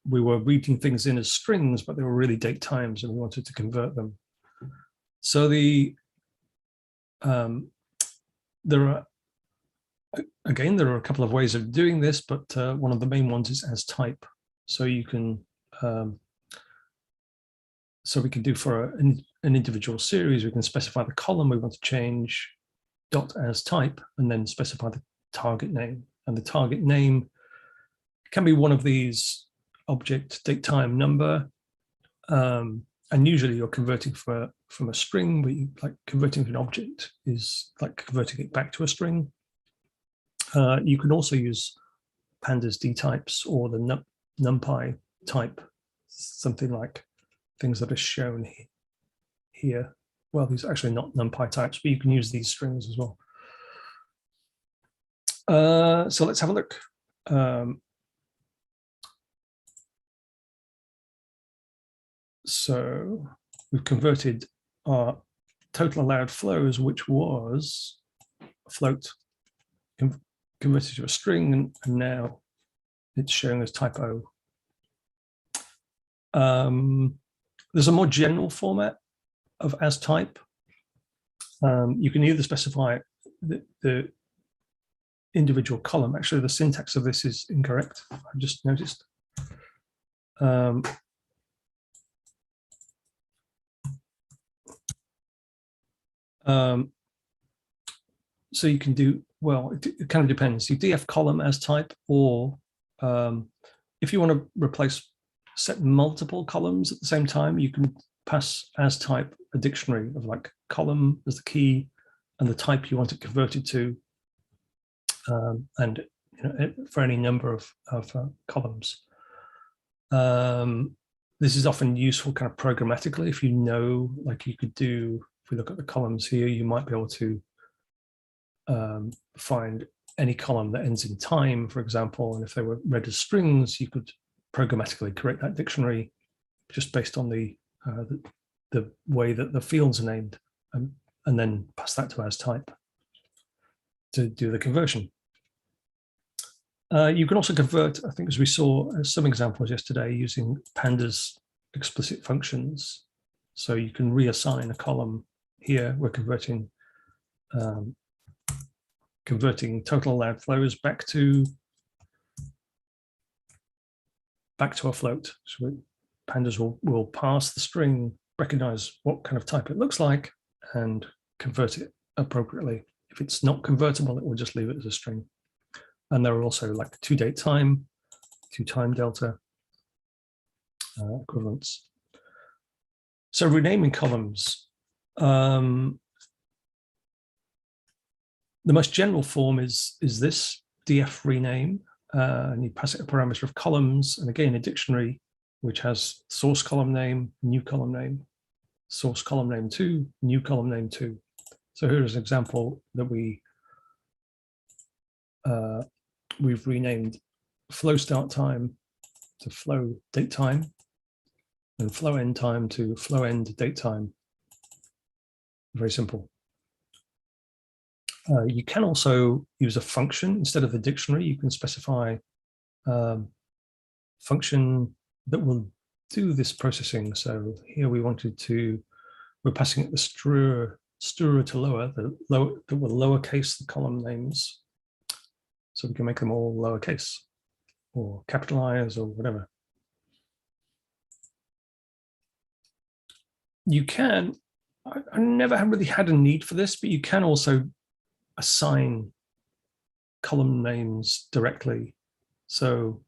we were reading things in as strings, but they were really date times, and we wanted to convert them. So there are a couple of ways of doing this, but one of the main ones is as type. So you can so we can do for an individual series, we can specify the column we want to change, dot as type, and then specify the target name. And the target name can be one of these: object, date, time, number. And usually you're converting from a string, but like converting to an object is like converting it back to a string. You can also use pandas D types or the NumPy type, something like things that are shown here. Well, these are actually not NumPy types, but you can use these strings as well. So let's have a look. So we've converted our total allowed flows, which was a float, converted to a string, and now it's showing as type O. There's a more general format of as type. You can either specify the individual column. Actually, the syntax of this is incorrect. I just noticed. So you can do, well, it kind of depends. You df column as type, or if you want to set multiple columns at the same time, you can pass as type a dictionary of like column as the key and the type you want it converted to, and for any number of columns. This is often useful kind of programmatically if you know, like you could do, if we look at the columns here, you might be able to find any column that ends in time, for example, and if they were read as strings, you could programmatically create that dictionary just based on the way that the fields are named, and then pass that to as type to do the conversion. You can also convert, I think, as we saw some examples yesterday, using pandas explicit functions. So you can reassign a column here. We're converting total allowed flows back to a float. So pandas will parse the string, recognize what kind of type it looks like, and convert it appropriately. If it's not convertible, it will just leave it as a string. And there are also like 2 date time, 2 time delta equivalents. So renaming columns. The most general form is this df rename, and you pass it a parameter of columns, and again a dictionary which has source column name, new column name, source column name 2, new column name 2. So here's an example that we've renamed flow start time to flow date time, and flow end time to flow end date time. Very simple. You can also use a function instead of the dictionary. You can specify function that will do this processing. So here we're passing it the stir to lower, that will lowercase the column names. So we can make them all lowercase or capitalize or whatever. You can, I never have really had a need for this, but you can also assign column names directly. So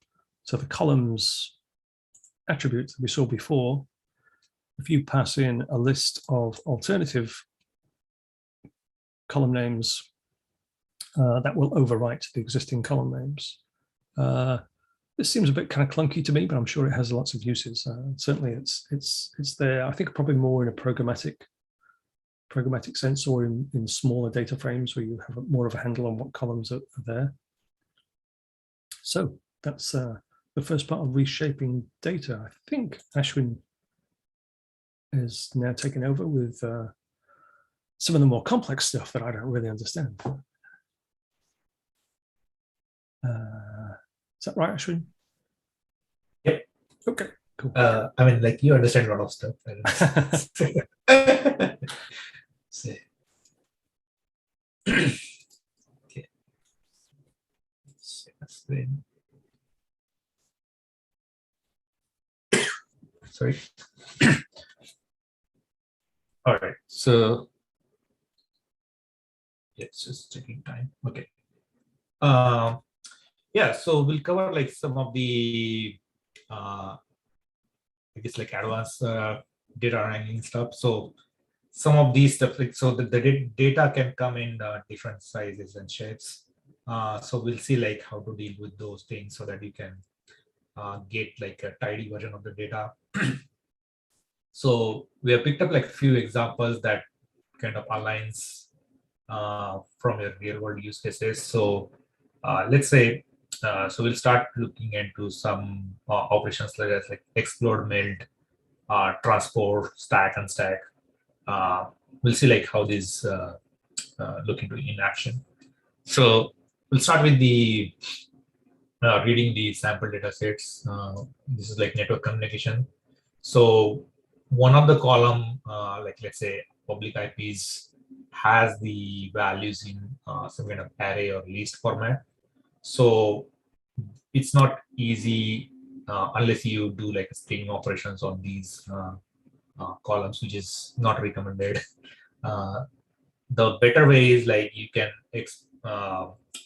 the columns attributes that we saw before, if you pass in a list of alternative column names, that will overwrite the existing column names. This seems a bit kind of clunky to me, but I'm sure it has lots of uses. Certainly it's there. I think probably more in a programmatic sense, or in smaller data frames where you have more of a handle on what columns are there. So that's the first part of reshaping data. I think Ashwin is now taken over with some of the more complex stuff that I don't really understand. Is that right, Ashwin? Yep. Okay, cool. I mean, like, you understand a lot of stuff. Okay. Sorry. All right. So it's just checking time. Okay. Yeah. So we'll cover like some of the I guess like advanced data wrangling stuff. So some of these stuff, like, so the data can come in different sizes and shapes. So we'll see like how to deal with those things so that you can get like a tidy version of the data. So we have picked up like a few examples that kind of aligns from your real world use cases. So let's say, so we'll start looking into some operations such as like explode, meld, transport, stack, unstack. We'll see like how these look into in action. So we'll start with the reading the sample data sets. This is like network communication. So one of the column, like let's say public IPs, has the values in some kind of array or list format. So it's not easy unless you do like string operations on these columns, which is not recommended. The better way is like you can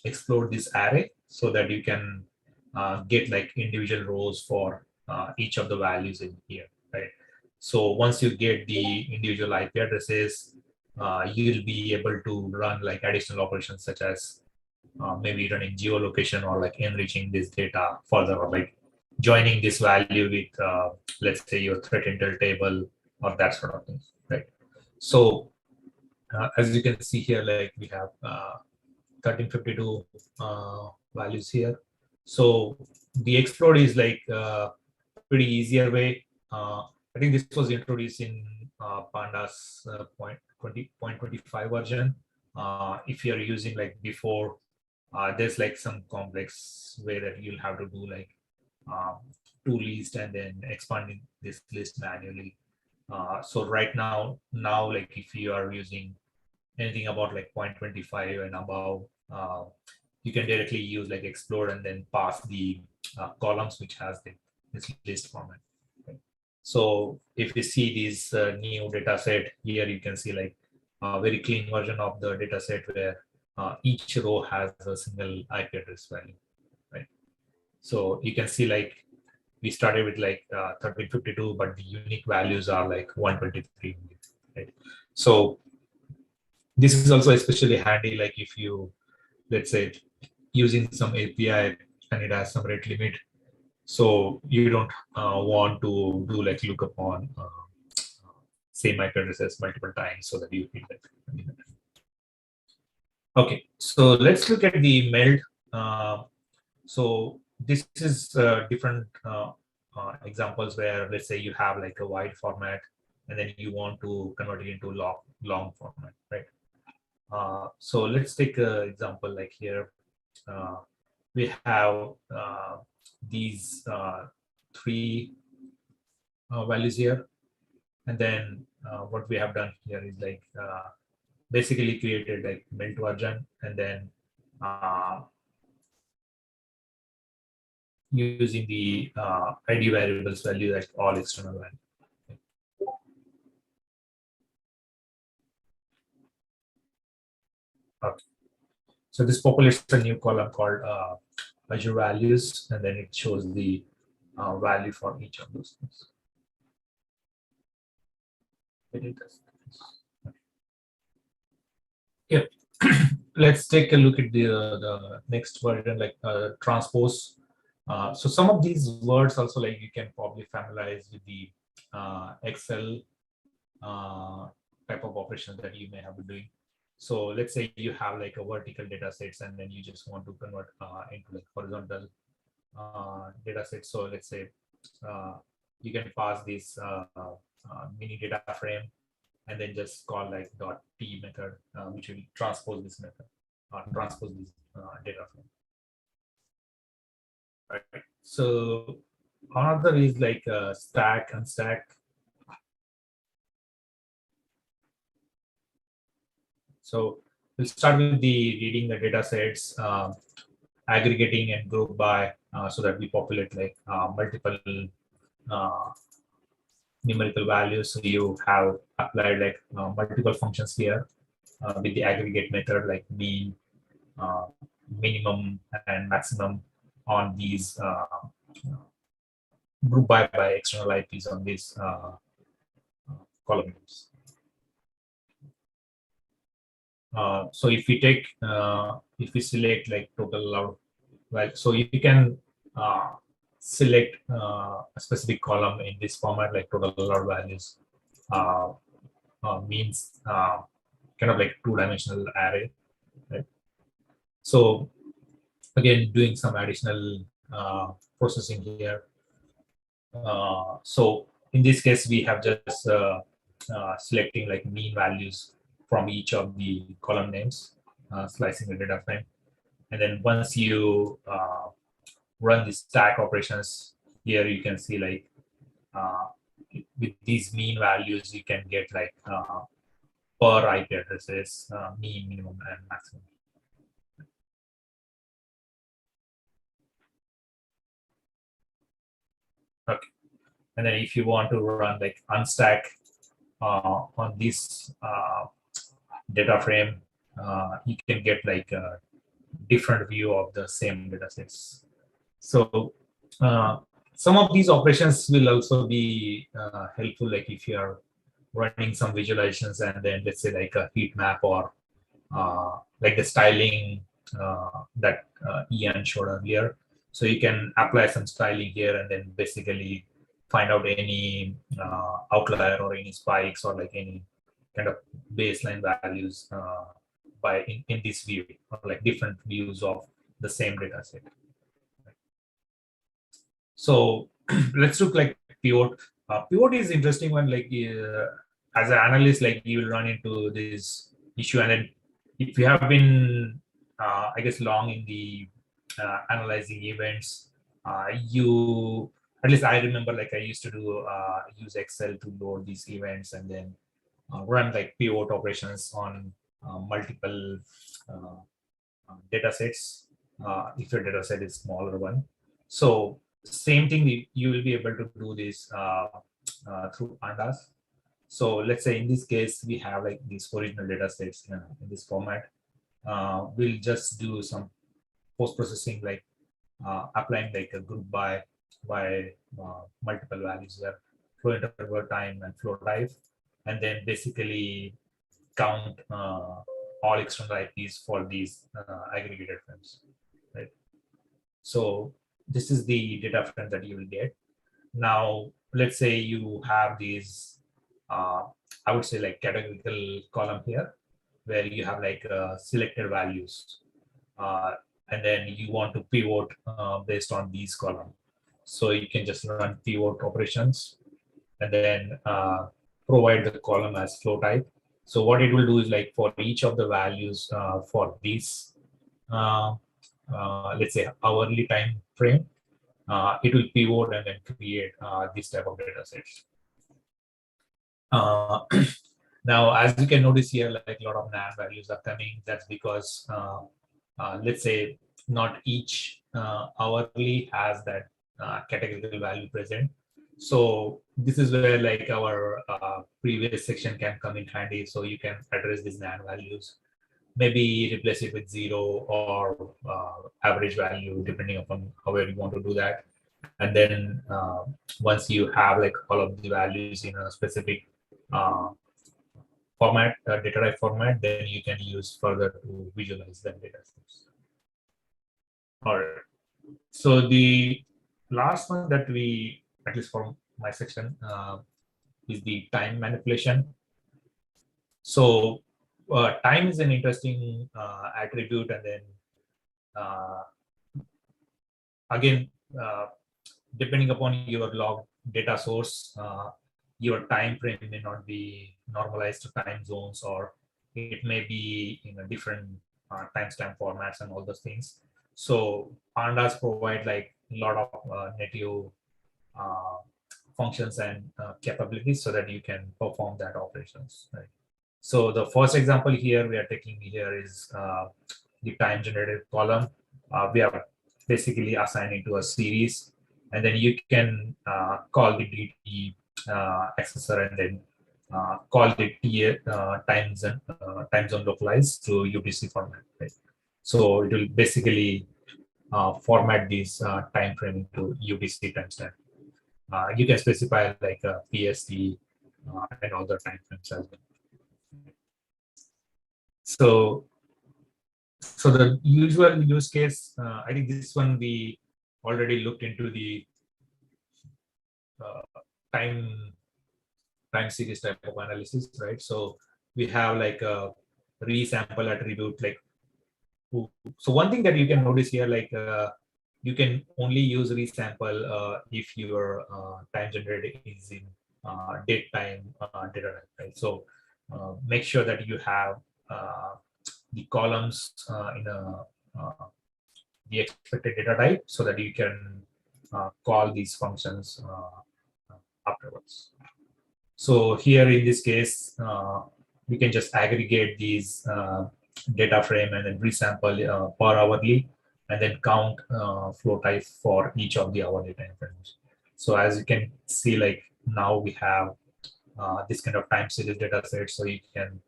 explode this array so that you can get like individual rows for each of the values in here, right? So once you get the individual IP addresses, you'll be able to run like additional operations such as maybe running geolocation or like enriching this data further, or like joining this value with let's say your threat intel table or that sort of thing, right? So as you can see here, like we have 1352 values here. So the explode is like a pretty easier way. I think this was introduced in Pandas 0.25 version. If you're using like before, there's like some complex way that you'll have to do like two lists and then expanding this list manually. So right now like if you are using anything about like 0.25 and above, you can directly use like explode and then pass the columns which has this list format. Okay. So if you see this new data set here, you can see like a very clean version of the data set where each row has a single IP address value, right? So you can see like we started with like 1352, but the unique values are like 123, right? So This is also especially handy, like if you, let's say, using some API and it has some rate limit. So you don't want to do like lookup on same IP addresses multiple times so that you feel like. Okay, so let's look at the meld. So this is different examples where, let's say, you have like a wide format and then you want to convert it into long format, right? So let's take an example like here. We have these three values here, and then what we have done here is like basically created like melt version, and then using the ID variables value like all external value. Okay. So this populates a new column called Azure values, and then it shows the value for each of those things. Yep. Let's take a look at the next version, like transpose. So some of these words also, like you can probably familiarize with the Excel type of operation that you may have been doing. So let's say you have like a vertical data sets, and then you just want to convert into like horizontal data sets. So let's say you can pass this mini data frame and then just call like .t method, which will transpose this method, transpose this data frame. Right. So another is like stack, unstack. So we'll start with the reading the data sets, aggregating and group by, so that we populate like multiple numerical values. So you have applied like multiple functions here with the aggregate method, like mean, minimum, and maximum on these group by external IPs on these columns. So if we take, if we select like total allowed, right? So you can select a specific column in this format, like total allowed values, means kind of like two-dimensional array, right? So again, doing some additional processing here. So in this case, we have just selecting like mean values from each of the column names, slicing the data frame. And then once you run the stack operations here, you can see like with these mean values, you can get like per IP addresses, mean, minimum, and maximum. Okay. And then if you want to run like unstack on this data frame, you can get like a different view of the same data sets. So some of these operations will also be helpful, like if you are running some visualizations and then let's say like a heat map or like the styling that Ian showed earlier. So you can apply some styling here and then basically find out any outlier or any spikes or like any kind of baseline values by in this view, or like different views of the same data set. So let's look like pivot. Pivot is interesting one, like as an analyst, like you will run into this issue, and then if you have been I guess long in the analyzing events, you, at least I remember, like I used to do use Excel to load these events and then run like pivot operations on multiple data sets if your data set is smaller one. So same thing, you will be able to do this through pandas. So let's say in this case, we have like these original data sets in this format. We'll just do some post-processing, like applying like a group by multiple values there, flow interval, time, and flow type. And then basically count all external IPs for these aggregated frames, right? So this is the data frame that you will get. Now, let's say you have these, I would say like categorical column here, where you have like selected values. And then you want to pivot based on these columns. So you can just run pivot operations and then provide the column as flow type. So what it will do is like for each of the values for these, let's say hourly time frame, it will pivot and then create this type of data sets. Now, as you can notice here, like a lot of NAND values are coming. That's because let's say not each hourly has that categorical value present. So this is where like our previous section can come in handy. So you can address these NAND values, maybe replace it with 0 or average value, depending upon however you want to do that. And then once you have like all of the values in a specific format, data type format, then you can use further to visualize the data sets. All right. So the last one that we, at least for my section, is the time manipulation. So time is an interesting attribute, and then again, depending upon your log data source, your time frame may not be normalized to time zones, or it may be in a different timestamp formats and all those things. So pandas provide like a lot of native functions and capabilities so that you can perform that operations, right? So the first example here we are taking here is the time generated column. We are basically assigning to a series, and then you can call the DT accessor and then call the time zone localized to UTC format, right? So it will basically format these time frame into UTC timestamp. You can specify like a PST and other time frames as well. So the usual use case, I think this one we already looked into the time series type of analysis, right? So we have like a resample attribute, like so one thing that you can notice here, like you can only use resample if your time generated is in date time data type, right? So make sure that you have the columns in the expected data type so that you can call these functions afterwards. So here in this case, we can just aggregate these data frame and then resample per hourly, and then count flow type for each of the hourly time frames. So as you can see, like now we have this kind of time series data set, so you can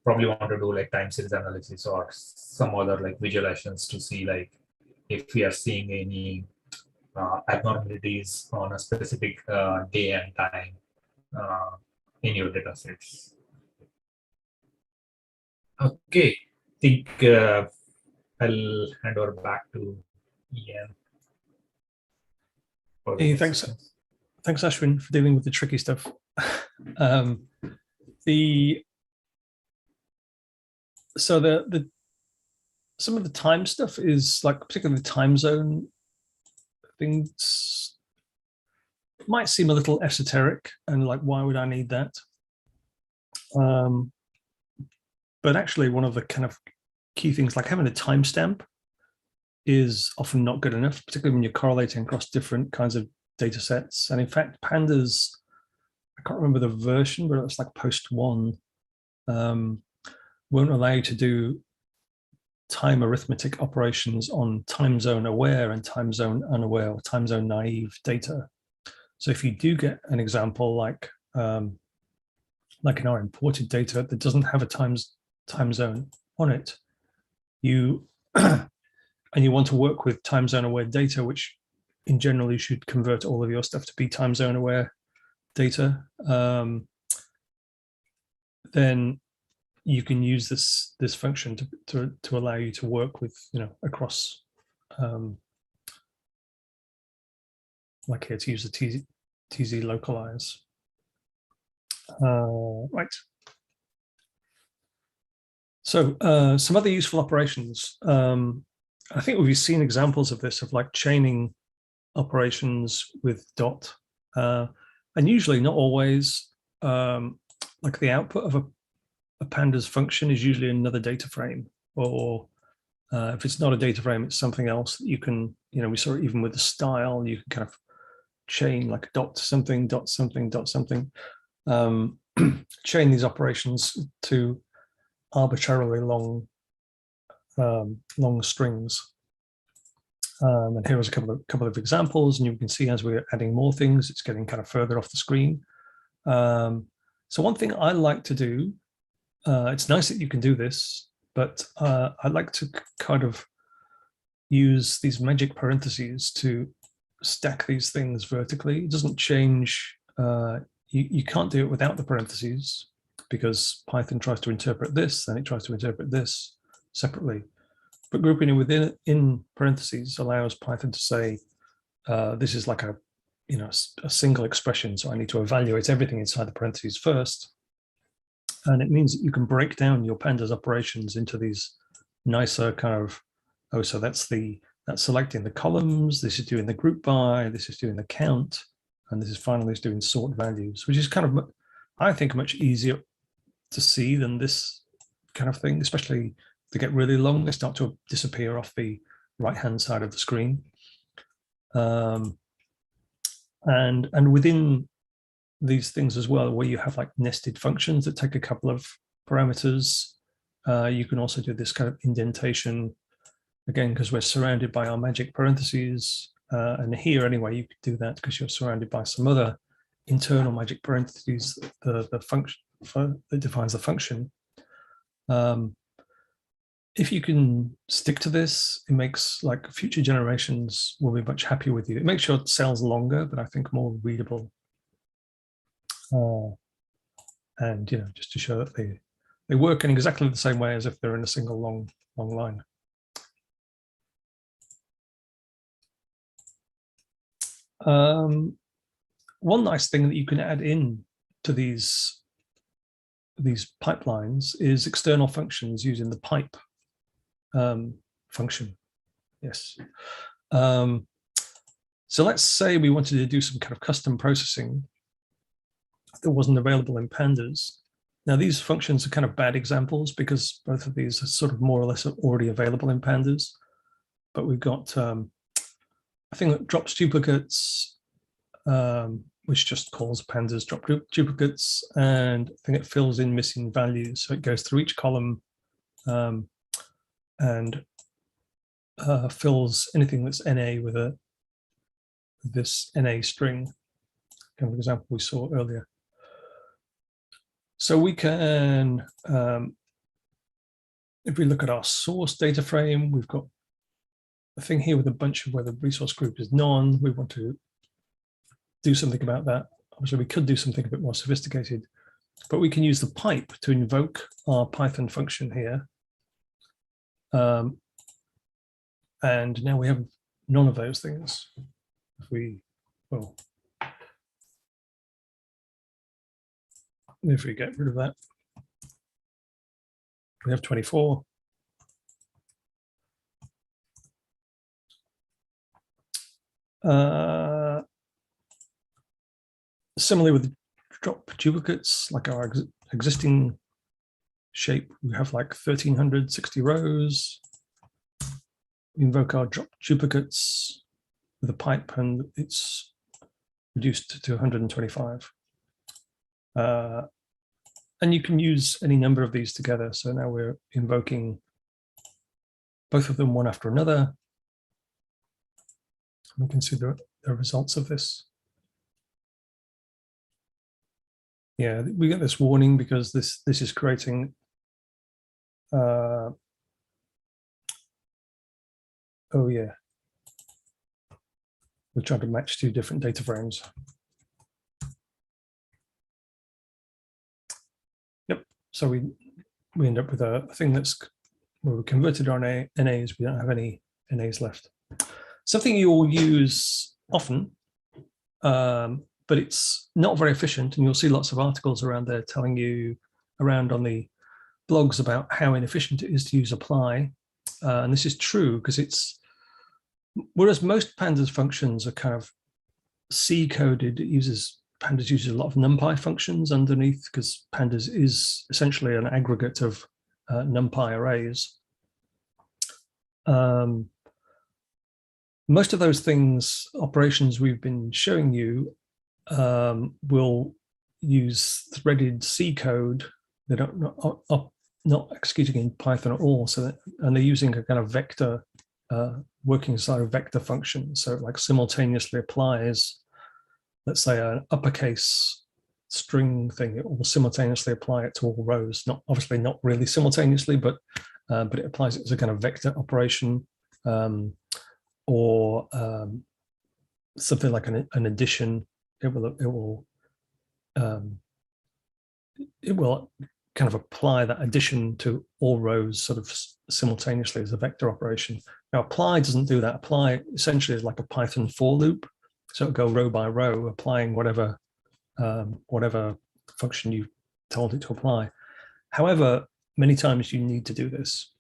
probably want to do like time series analysis or some other like visualizations to see like if we are seeing any abnormalities on a specific day and time in your data sets. Okay, I think I'll hand over back to Ian. Hey, thanks, Ashwin, for dealing with the tricky stuff. Some of the time stuff is like, particularly the time zone things might seem a little esoteric and like, why would I need that? But actually one of the kind of key things, like having a timestamp, is often not good enough, particularly when you're correlating across different kinds of data sets. And in fact, pandas, I can't remember the version, but it's like post 1, won't allow you to do time arithmetic operations on time zone aware and time zone unaware or time zone naive data. So if you do get an example like in our imported data that doesn't have a time zone on it, you and you want to work with time zone aware data, which in general you should convert all of your stuff to be time zone aware data, then you can use this function to allow you to work with, across, like here, to use the TZ localize. Right. So some other useful operations. I think we've seen examples of this, of like chaining operations with dot, and usually, not always, like the output of a pandas function is usually another data frame, or if it's not a data frame, it's something else that you can, we saw it even with the style, you can kind of chain like dot something, dot something, dot something, chain these operations to arbitrarily long strings. And here was a couple of examples, and you can see as we're adding more things, it's getting kind of further off the screen. So one thing I like to do, it's nice that you can do this, but I like to kind of use these magic parentheses to stack these things vertically. It doesn't change. You can't do it without the parentheses, because Python tries to interpret this, then it tries to interpret this separately. But grouping it in parentheses allows Python to say, this is like a single expression, so I need to evaluate everything inside the parentheses first. And it means that you can break down your pandas operations into these nicer kind of, so that's selecting the columns, this is doing the group by, this is doing the count, and this is finally doing sort values, which is kind of, I think, much easier to see than this kind of thing, especially they get really long, they start to disappear off the right-hand side of the screen. And within these things as well, where you have like nested functions that take a couple of parameters, you can also do this kind of indentation, again, because we're surrounded by our magic parentheses. And here, anyway, you could do that because you're surrounded by some other internal magic parentheses, the function that defines the function. If you can stick to this, it makes like future generations will be much happier with you. It makes your cells longer, but I think more readable. And just to show that they work in exactly the same way as if they're in a single long line. One nice thing that you can add in to these pipelines is external functions using the pipe function. Yes. So let's say we wanted to do some kind of custom processing that wasn't available in pandas. Now these functions are kind of bad examples because both of these are sort of more or less already available in pandas. But we've got a thing that drops duplicates, which just calls pandas drop duplicates, and I think it fills in missing values. So it goes through each column and fills anything that's NA with this NA string, kind of example we saw earlier. So we can, if we look at our source data frame, we've got a thing here with a bunch of where the resource group is none. We want to do something about that. Obviously, we could do something a bit more sophisticated, but we can use the pipe to invoke our Python function here. And now we have none of those things. If we get rid of that, we have 24. Similarly with drop duplicates, like our existing shape, we have like 1360 rows. We invoke our drop duplicates with a pipe, and it's reduced to 125. And you can use any number of these together. So now we're invoking both of them one after another. We can see the results of this. Yeah, we get this warning because this is creating oh yeah, we're trying to match two different data frames. Yep, so we we end up with a thing that's where we converted our NAs. We don't have any NAs left. Something you all use often, but it's not very efficient. And you'll see lots of articles around there telling you around on the blogs about how inefficient it is to use apply. And this is true because whereas most pandas functions are kind of C-coded, pandas uses a lot of NumPy functions underneath because pandas is essentially an aggregate of NumPy arrays. Most of those operations we've been showing you will use threaded C code. They don't not executing in Python at all. And they're using a kind of vector, working inside a vector function. So it like simultaneously applies, let's say, an uppercase string thing. It will simultaneously apply it to all rows. Obviously not really simultaneously, but it applies it as a kind of vector operation, or something like an addition. It will kind of apply that addition to all rows sort of simultaneously as a vector operation. Now, apply doesn't do that. Apply essentially is like a Python for loop. So it'll go row by row, applying whatever function you told it to apply. However, many times you need to do this.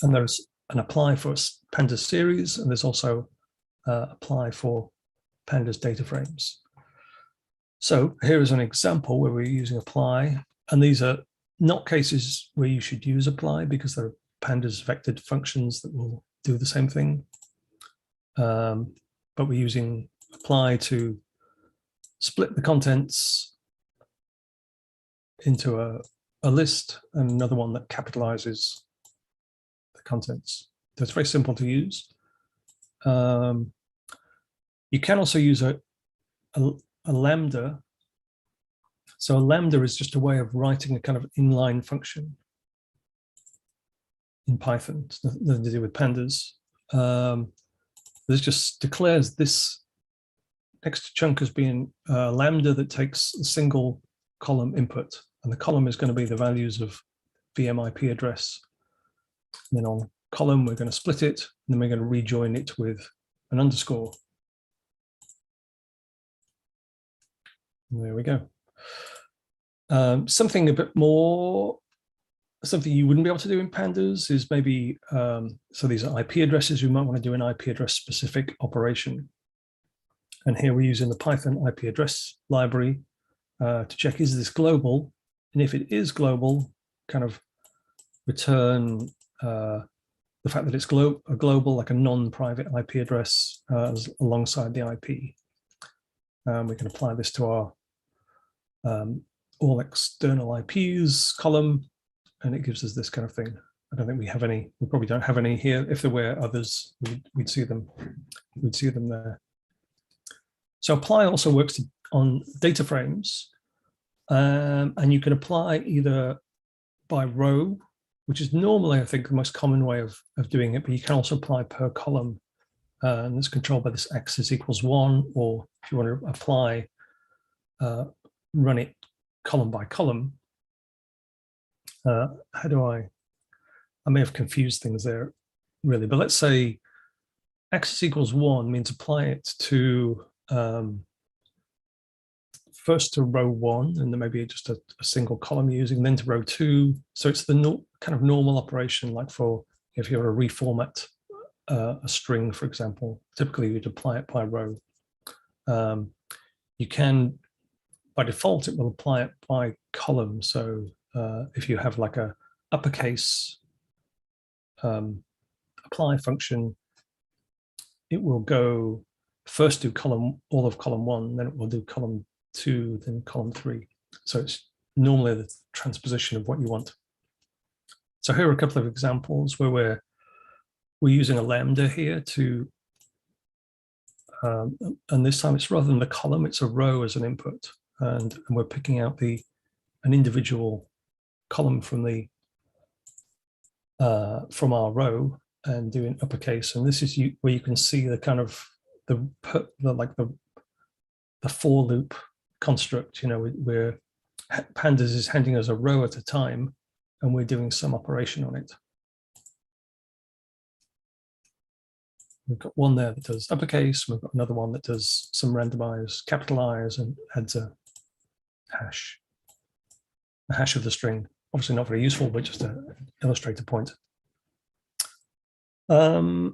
And there's an apply for pandas series, and there's also apply for pandas data frames. So here is an example where we're using apply, and these are not cases where you should use apply because they're pandas vectored functions that will do the same thing. But we're using apply to split the contents into a list and another one that capitalizes the contents. So it's very simple to use. You can also use a lambda. So a lambda is just a way of writing a kind of inline function in Python. It's nothing to do with pandas. This just declares this next chunk as being a lambda that takes a single column input, and the column is going to be the values of VM IP address. And then on column, we're going to split it, and then we're going to rejoin it with an underscore. And there we go. Something a bit more, something you wouldn't be able to do in pandas is maybe, so these are IP addresses. You might want to do an IP address specific operation. And here we're using the Python IP address library to check, is this global? And if it is global, kind of return the fact that it's a global, like a non-private IP address alongside the IP. We can apply this to our all external IPs column, and it gives us this kind of thing. I don't think we have any, we probably don't have any here. If there were others, we'd see them there. So apply also works on data frames, and you can apply either by row, which is normally, I think, the most common way of doing it, but you can also apply per column, and it's controlled by this axis equals 1, or if you want to apply, run it column by column. How do I may have confused things there, really, but let's say axis equals 1 means apply it to first to row 1, and then maybe just a single column you're using, then to row 2. So it's the kind of normal operation, like for if you were to reformat a string, for example, typically you'd apply it by row. You can, by default, it will apply it by column. So if you have like a uppercase apply function, it will go first do all of column 1, then it will do column 2, then column 3. So it's normally the transposition of what you want. So here are a couple of examples where we're using a lambda here to, and this time it's rather than the column, it's a row as an input, and we're picking out an individual column from our row and doing uppercase. And this is where you can see the kind of the for loop construct, you know, where pandas is handing us a row at a time, and we're doing some operation on it. We've got one there that does uppercase. We've got another one that does some randomize, capitalize, and adds a hash of the string. Obviously not very useful, but just to illustrate a point. I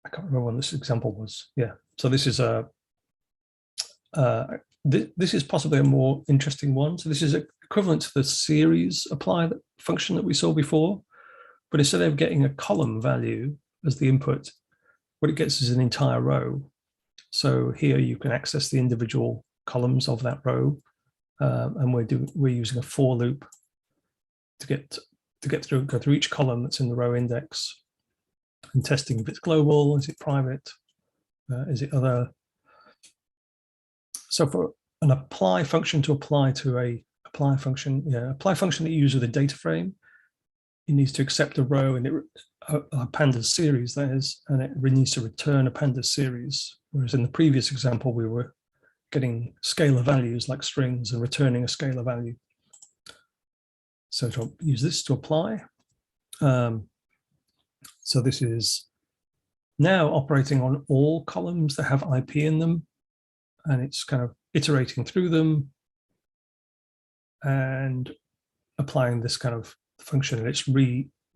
can't remember when this example was. Yeah, so this is this is possibly a more interesting one. So this is equivalent to the series apply function that we saw before, but instead of getting a column value as the input, what it gets is an entire row. So here you can access the individual columns of that row, and we're using a for loop to go through each column that's in the row index and testing if it's global, is it private, is it other. So for an apply function to apply to a apply function that you use with a data frame, it needs to accept a row and a pandas series, that is, and it needs to return a pandas series. Whereas in the previous example, we were getting scalar values like strings and returning a scalar value. So to use this to apply. So this is now operating on all columns that have IP in them, and it's kind of iterating through them and applying this kind of function, and it's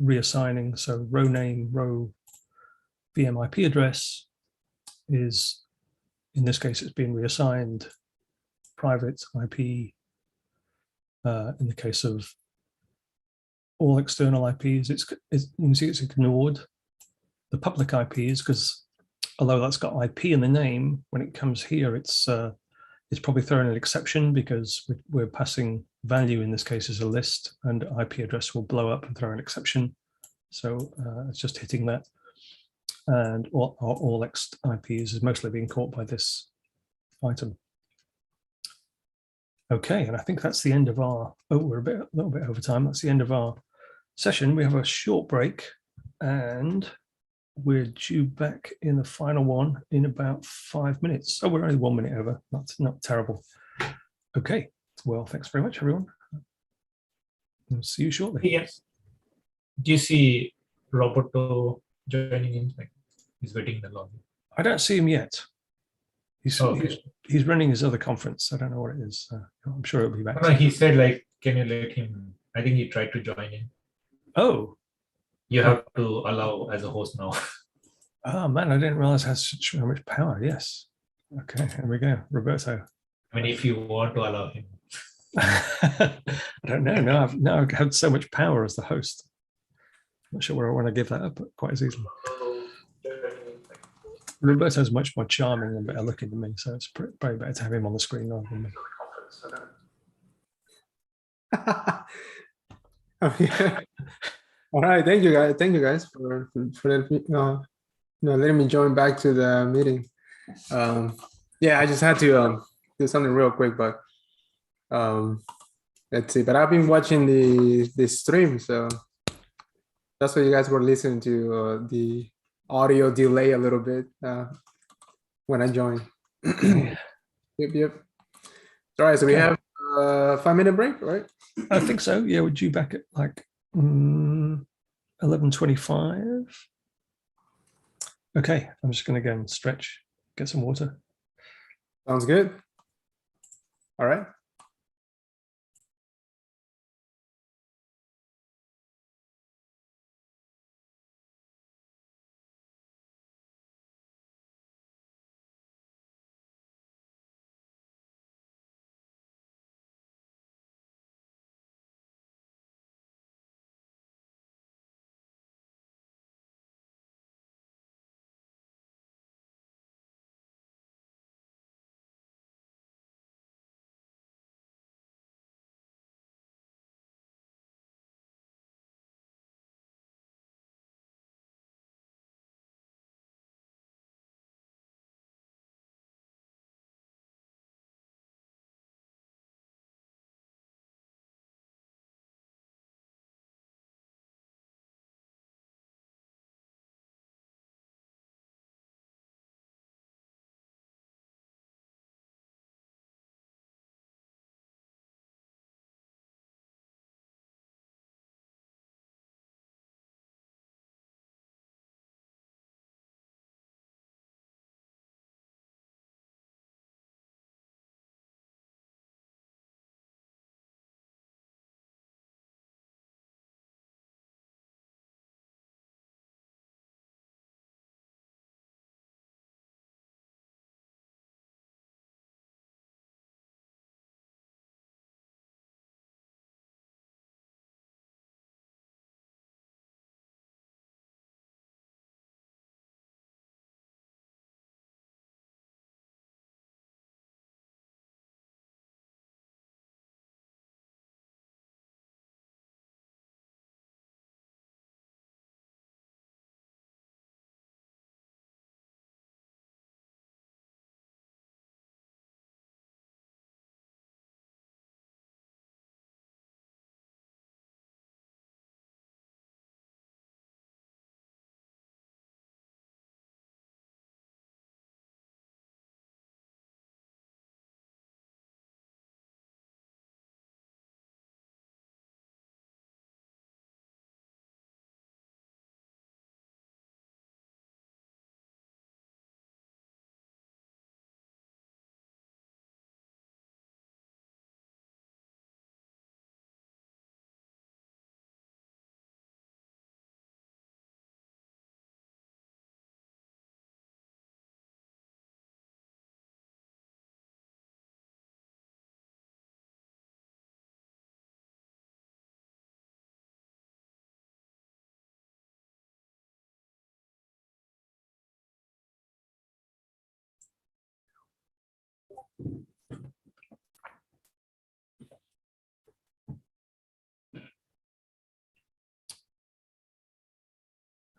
reassigning. So row name, row VM IP address is, in this case, it's being reassigned private IP. In the case of all external IPs, you can see it's ignored the public IPs, because although that's got IP in the name, when it comes here, it's probably throwing an exception because we're passing value in this case as a list, and IP address will blow up and throw an exception. So it's just hitting that. And all X IPs is mostly being caught by this item. Okay, and I think that's the end of our, we're a little bit over time. That's the end of our session. We have a short break and we're due back in the final one in about 5 minutes. Oh, we're only 1 minute over. That's not terrible. Okay, well, thanks very much, everyone. We'll see you shortly. Yes. Do you see Roberto joining in? Like he's waiting in the lobby. I don't see him yet. He's running his other conference. I don't know what it is. I'm sure it'll be back. No, he said, like, can you let him? I think he tried to join in. Oh. You have to allow as a host now. Oh man, I didn't realize it has how much power. Yes. Okay, here we go. Roberto. I mean, if you want to allow him. I don't know. Now I've had so much power as the host. I'm not sure where I want to give that up quite as easily. Roberto's much more charming and better looking than me, so it's probably better to have him on the screen rather than me. All right, thank you guys for letting me join back to the meeting. Yeah, I just had to do something real quick, but let's see. But I've been watching the stream, so that's why you guys were listening to the audio delay a little bit when I joined. Yep. All right, so we have a 5-minute break, right? I think so. Yeah, we're due back at like 11:25. Okay, I'm just going to go and stretch, get some water. Sounds good. All right.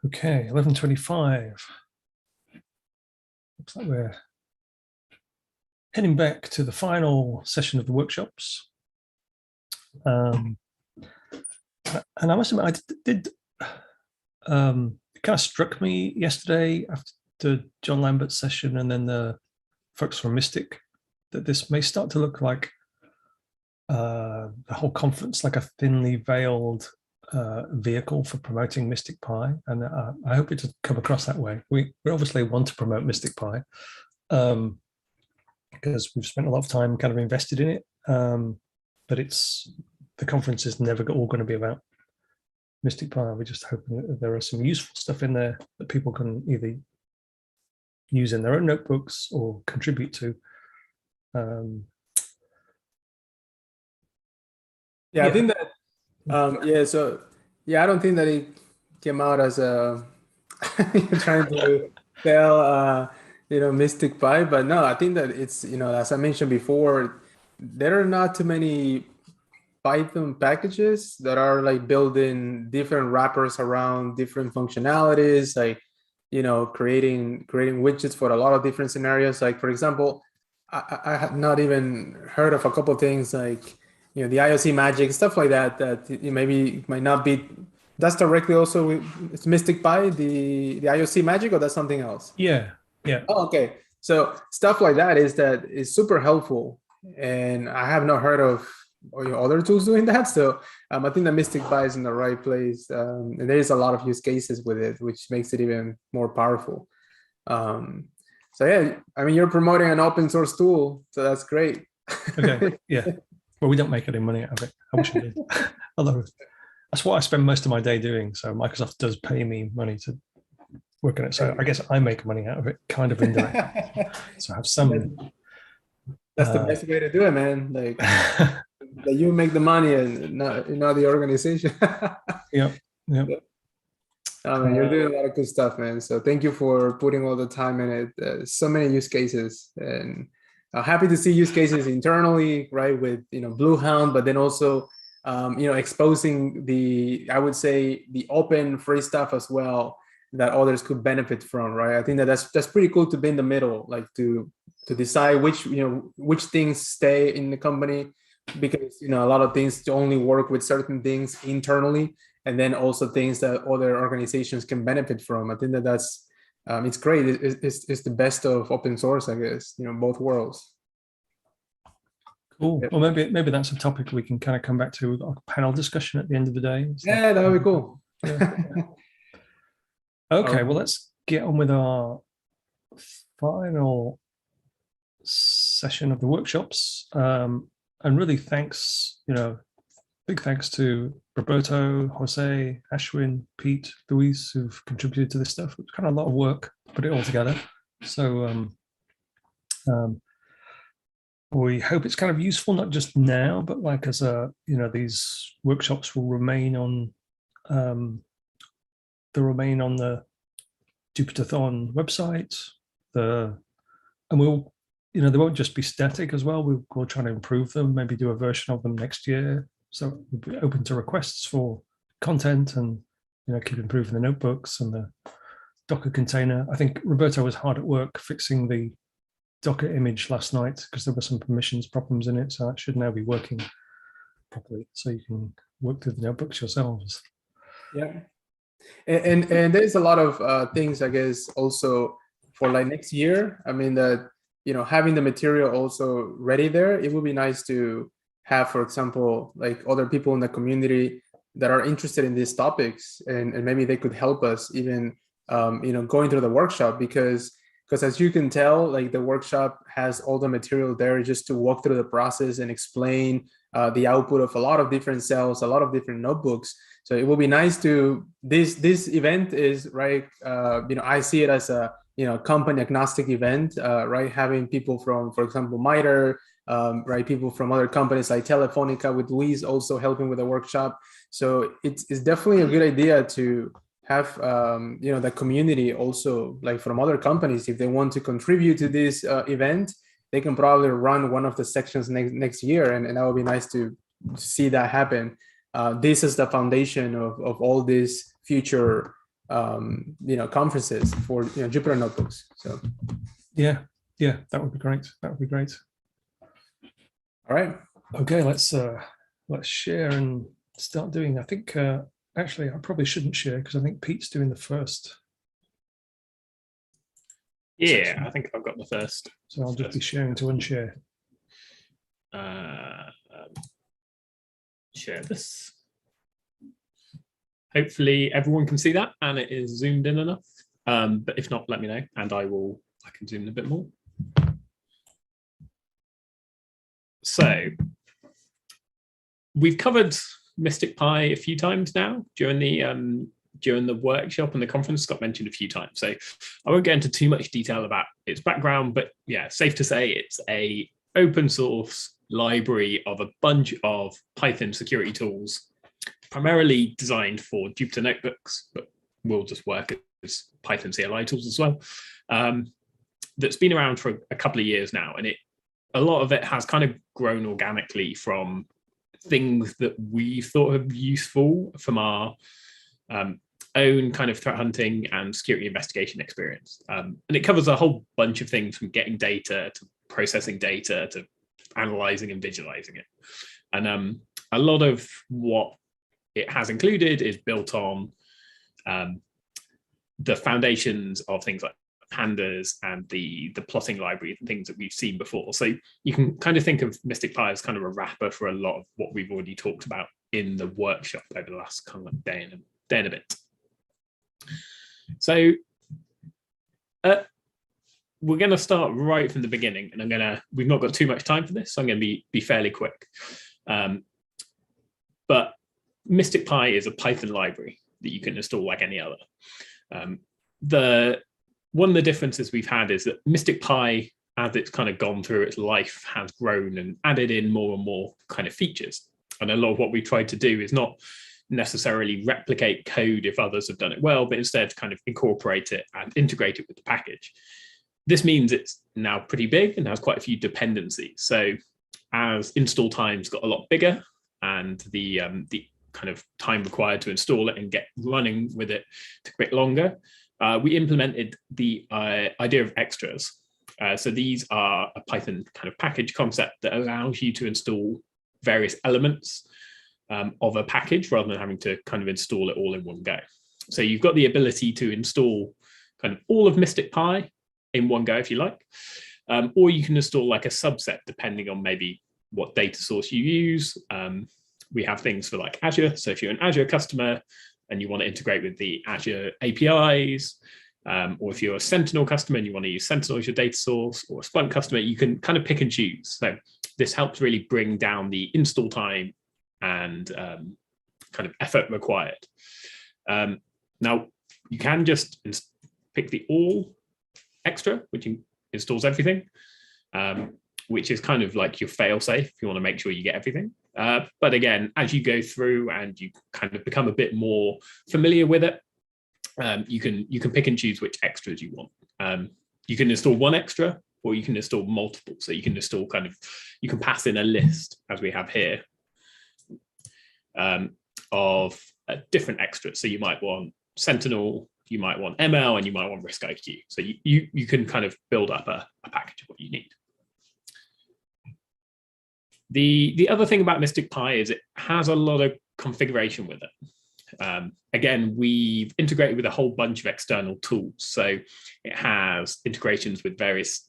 Okay, 11:25. Looks like we're heading back to the final session of the workshops. And I must admit, I did it kind of struck me yesterday after John Lambert's session and then the folks from Mystic that this may start to look like the whole conference like a thinly veiled vehicle for promoting Mystic Pi, and I hope it doesn't come across that way. We obviously want to promote Mystic Pi because we've spent a lot of time kind of invested in it, but the conference is never all going to be about Mystic Pi. We're just hoping that there are some useful stuff in there that people can either use in their own notebooks or contribute to. Yeah, I think that I don't think that it came out as a trying to sell Mystic Pi, but no, I think that it's, as I mentioned before, there are not too many Python packages that are like building different wrappers around different functionalities, like creating widgets for a lot of different scenarios. Like, for example, I had not even heard of a couple of things like the IOC magic, stuff like that, that maybe might not be, that's directly also it's Mystic Pi, the IOC magic, or that's something else? Yeah. Oh, okay. So stuff like that is super helpful, and I have not heard of other tools doing that. So I think the Mystic Pi is in the right place, and there is a lot of use cases with it, which makes it even more powerful. So yeah, I mean, you're promoting an open source tool, so that's great. Okay. Yeah. Well, we don't make any money out of it. I wish we did. Although that's what I spend most of my day doing. So Microsoft does pay me money to work on it. So I guess I make money out of it, kind of indirectly. So I have some. That's the best way to do it, man. Like that you make the money and not the organization. Yep. You're doing a lot of good stuff, man. So thank you for putting all the time in it. So many use cases, and happy to see use cases internally, right? With Bluehound, but then also exposing I would say the open free stuff as well that others could benefit from, right? I think that's pretty cool to be in the middle, like to decide which things stay in the company, because a lot of things to only work with certain things internally, and then also things that other organizations can benefit from. I think that's it's great. It's the best of open source, I guess, both worlds. Cool. Well, maybe that's a topic we can kind of come back to with our panel discussion at the end of the day. Yeah, that would be cool. Yeah. Okay, well, let's get on with our final session of the workshops. And really thanks, big thanks to Roberto, Jose, Ashwin, Pete, Luis, who've contributed to this stuff. It's kind of a lot of work to put it all together. So we hope it's kind of useful, not just now, but like as these workshops will remain on the Jupyterthon website. And we'll, they won't just be static as well. We'll try to improve them, maybe do a version of them next year. So we'll be open to requests for content and, keep improving the notebooks and the Docker container. I think Roberto was hard at work fixing the Docker image last night because there were some permissions problems in it. So that should now be working properly. So you can work through the notebooks yourselves. Yeah. And there's a lot of things, I guess, also for like next year. I mean, that, having the material also ready there, it would be nice to have, for example, like other people in the community that are interested in these topics, and maybe they could help us even, going through the workshop, because as you can tell, like the workshop has all the material there just to walk through the process and explain the output of a lot of different cells, a lot of different notebooks. So it will be nice to, this event is, right, I see it as a, company agnostic event, right? Having people from, for example, MITRE, right? People from other companies like Telefonica, with Luis also helping with the workshop. So it's definitely a good idea to have, the community also, like from other companies, if they want to contribute to this event, they can probably run one of the sections next year, and that would be nice to see that happen. This is the foundation of all these future conferences for Jupyter notebooks. So yeah, that would be great. That would be great. All right. Okay, let's share and start doing. I think actually I probably shouldn't share because I think Pete's doing the first. Yeah, section. I think I've got the first. So I'll just be sharing to unshare. Share this. Hopefully everyone can see that and it is zoomed in enough. But if not, let me know and I can zoom in a bit more. So we've covered Mystic Pi a few times now during the workshop, and the conference got mentioned a few times. So I won't get into too much detail about its background, but yeah, safe to say it's a open source library of a bunch of Python security tools, primarily designed for Jupyter notebooks, but will just work as Python CLI tools as well. That's been around for a couple of years now, and a lot of it has kind of grown organically from things that we thought of useful from our own kind of threat hunting and security investigation experience. And it covers a whole bunch of things, from getting data to processing data to analyzing and visualizing it. And a lot of what it has included is built on the foundations of things like pandas and the plotting library and things that we've seen before. So you can kind of think of Mystic Pi as kind of a wrapper for a lot of what we've already talked about in the workshop over the last kind of day and a bit. So we're going to start right from the beginning, and we've not got too much time for this, so I'm going to be fairly quick. But Mystic Pi is a Python library that you can install like any other. One of the differences we've had is that Mystic Pi, as it's kind of gone through its life, has grown and added in more and more kind of features. And a lot of what we tried to do is not necessarily replicate code if others have done it well, but instead kind of incorporate it and integrate it with the package. This means it's now pretty big and has quite a few dependencies. So as install times got a lot bigger and the kind of time required to install it and get running with it took a bit longer, we implemented the idea of extras. So these are a Python kind of package concept that allows you to install various elements of a package rather than having to kind of install it all in one go. So you've got the ability to install kind of all of Mystic Pi in one go if you like, or you can install like a subset depending on maybe what data source you use. We have things for like Azure. So if you're an Azure customer and you want to integrate with the Azure APIs, or if you're a Sentinel customer and you want to use Sentinel as your data source, or a Splunk customer, you can kind of pick and choose. So this helps really bring down the install time and kind of effort required. Now, you can just pick the all extra, which installs everything, which is kind of like your fail safe if you want to make sure you get everything. But again, as you go through and you kind of become a bit more familiar with it, you can pick and choose which extras you want. You can install one extra, or you can install multiple. So you can install you can pass in a list, as we have here, of different extras. So you might want Sentinel, you might want ML, and you might want Risk IQ. So you can kind of build up a package of what you need. The other thing about Mystic Pi is it has a lot of configuration with it. Again, we've integrated with a whole bunch of external tools. So it has integrations with various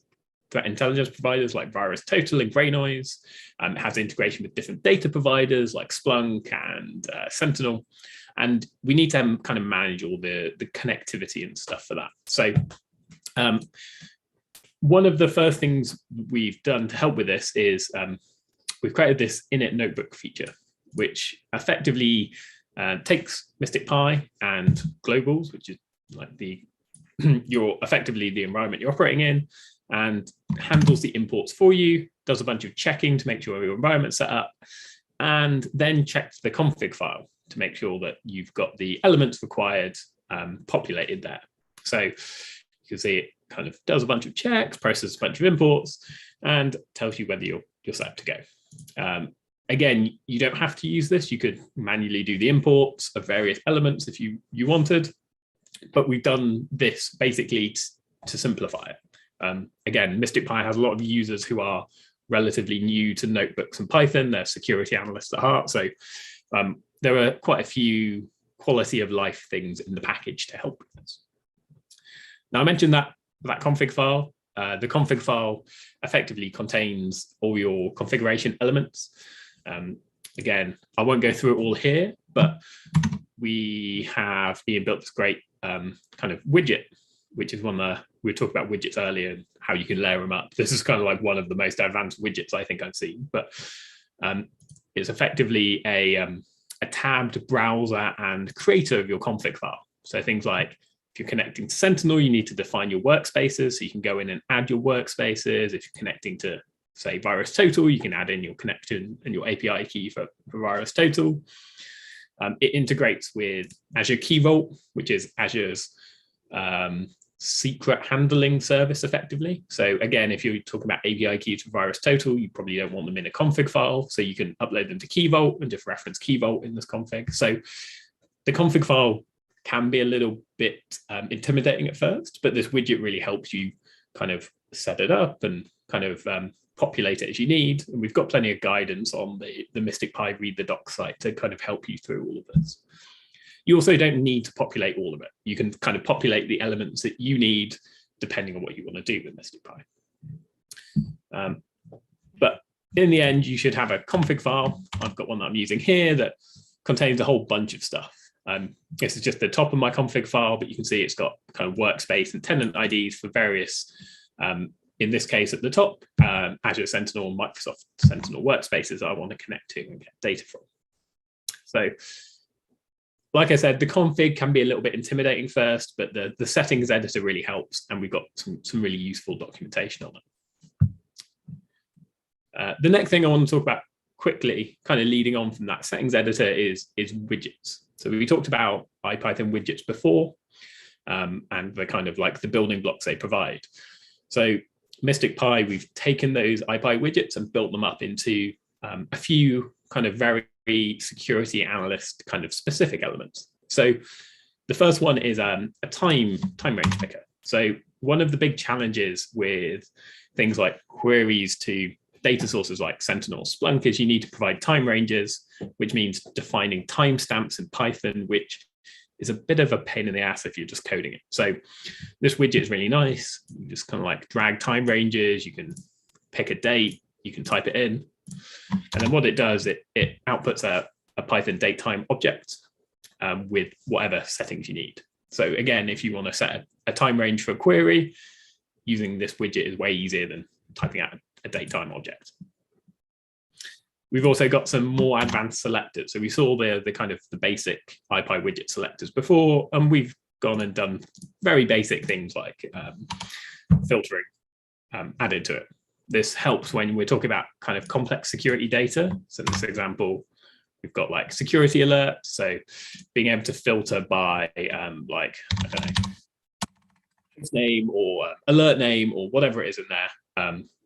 threat intelligence providers like VirusTotal and Greynoise. It has integration with different data providers like Splunk and Sentinel. And we need to kind of manage all the connectivity and stuff for that. So one of the first things we've done to help with this is we've created this init notebook feature, which effectively takes Mystic Pi and globals, which is like effectively the environment you're operating in, and handles the imports for you, does a bunch of checking to make sure your environment's set up, and then checks the config file to make sure that you've got the elements required populated there. So you can see it kind of does a bunch of checks, processes a bunch of imports, and tells you whether you're set up to go. Again, you don't have to use this. You could manually do the imports of various elements if you wanted, but we've done this basically to simplify it. Again, Mystic Pi has a lot of users who are relatively new to notebooks and Python. They're security analysts at heart. So there are quite a few quality of life things in the package to help with this. Now, I mentioned that config file. The config file effectively contains all your configuration elements. Again, I won't go through it all here, but we have built this great kind of widget, which is one that we were talking about widgets earlier and how you can layer them up. This is kind of like one of the most advanced widgets I think I've seen, but it's effectively a tabbed browser and creator of your config file. So things like if you're connecting to Sentinel, you need to define your workspaces, so you can go in and add your workspaces. If you're connecting to, say, VirusTotal, you can add in your connection and your API key for VirusTotal. It integrates with Azure Key Vault, which is Azure's secret handling service effectively. So again, if you're talking about API keys for VirusTotal, you probably don't want them in a config file. So you can upload them to Key Vault and just reference Key Vault in this config. So the config file can be a little bit intimidating at first, but this widget really helps you kind of set it up and kind of populate it as you need. And we've got plenty of guidance on the Mystic Pi Read the Docs site to kind of help you through all of this. You also don't need to populate all of it. You can kind of populate the elements that you need depending on what you want to do with Mystic Pi. But in the end, you should have a config file. I've got one that I'm using here that contains a whole bunch of stuff. This is just the top of my config file, but you can see it's got kind of workspace and tenant IDs for various, in this case at the top, Azure Sentinel and Microsoft Sentinel workspaces I want to connect to and get data from. So, like I said, the config can be a little bit intimidating first, but the settings editor really helps, and we've got some really useful documentation on it. The next thing I want to talk about quickly, kind of leading on from that settings editor, is widgets. So we talked about IPython widgets before, and the kind of like the building blocks they provide. So Mystic Pi, we've taken those IPy widgets and built them up into a few kind of very security analyst kind of specific elements. So the first one is a time range picker. So one of the big challenges with things like queries to data sources like Sentinel, Splunk is you need to provide time ranges, which means defining timestamps in Python, which is a bit of a pain in the ass if you're just coding it. So this widget is really nice. You just kind of like drag time ranges. You can pick a date. You can type it in. And then what it does, it outputs a Python datetime object with whatever settings you need. So again, if you want to set a time range for a query, using this widget is way easier than typing out a datetime object. We've also got some more advanced selectors. So we saw the kind of the basic IPy widget selectors before, and we've gone and done very basic things like filtering added to it. This helps when we're talking about kind of complex security data. So in this example, we've got like security alerts. So being able to filter by like, I don't know, name or alert name or whatever it is in there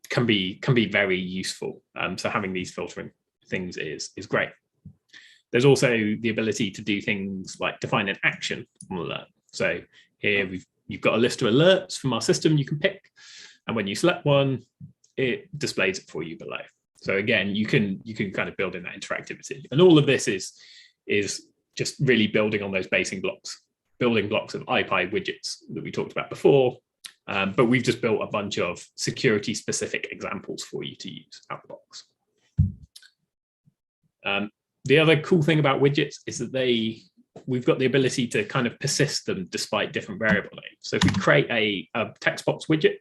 can be very useful. So having these filtering things is great. There's also the ability to do things like define an action on alert. So here you've got a list of alerts from our system you can pick, and when you select one, it displays it for you below. So again, you can kind of build in that interactivity, and all of this is just really building on those building blocks of IPy widgets that we talked about before. But we've just built a bunch of security specific examples for you to use out of the box. The other cool thing about widgets is that we've got the ability to kind of persist them despite different variable names. So if we create a text box widget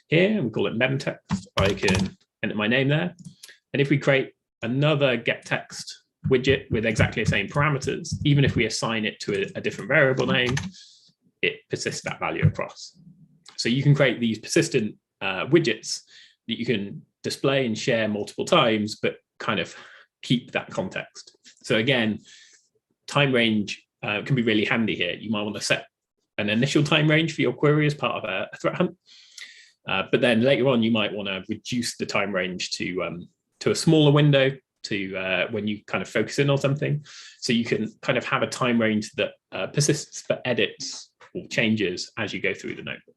here, and we call it memtext, I can enter my name there. And if we create another getText widget with exactly the same parameters, even if we assign it to a different variable name, it persists that value across. So you can create these persistent widgets that you can display and share multiple times, but kind of keep that context. So again, time range can be really handy here. You might want to set an initial time range for your query as part of a threat hunt. But then later on, you might want to reduce the time range to a smaller window to when you kind of focus in on something. So you can kind of have a time range that persists for edits or changes as you go through the notebook.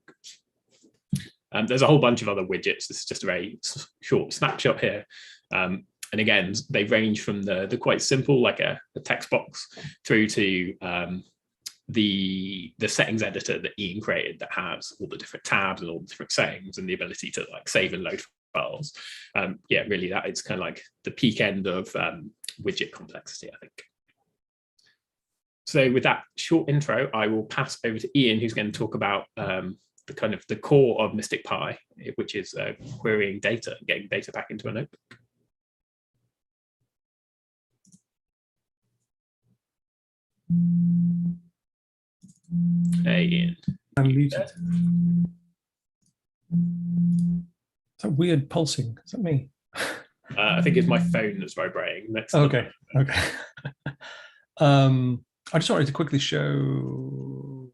There's a whole bunch of other widgets. This is just a very short snapshot here. And again, they range from the quite simple, like a text box, through to the settings editor that Ian created that has all the different tabs and all the different settings and the ability to like save and load files. Yeah, really, that it's kind of like the peak end of widget complexity, I think. So with that short intro, I will pass over to Ian, who's going to talk about the kind of the core of Mystic Pi, which is querying data, getting data back into a notebook. Hey, Ian. I'm muted. Is that weird pulsing? Is that me? I think it's my phone that's vibrating. Okay. Okay. I just wanted to quickly show.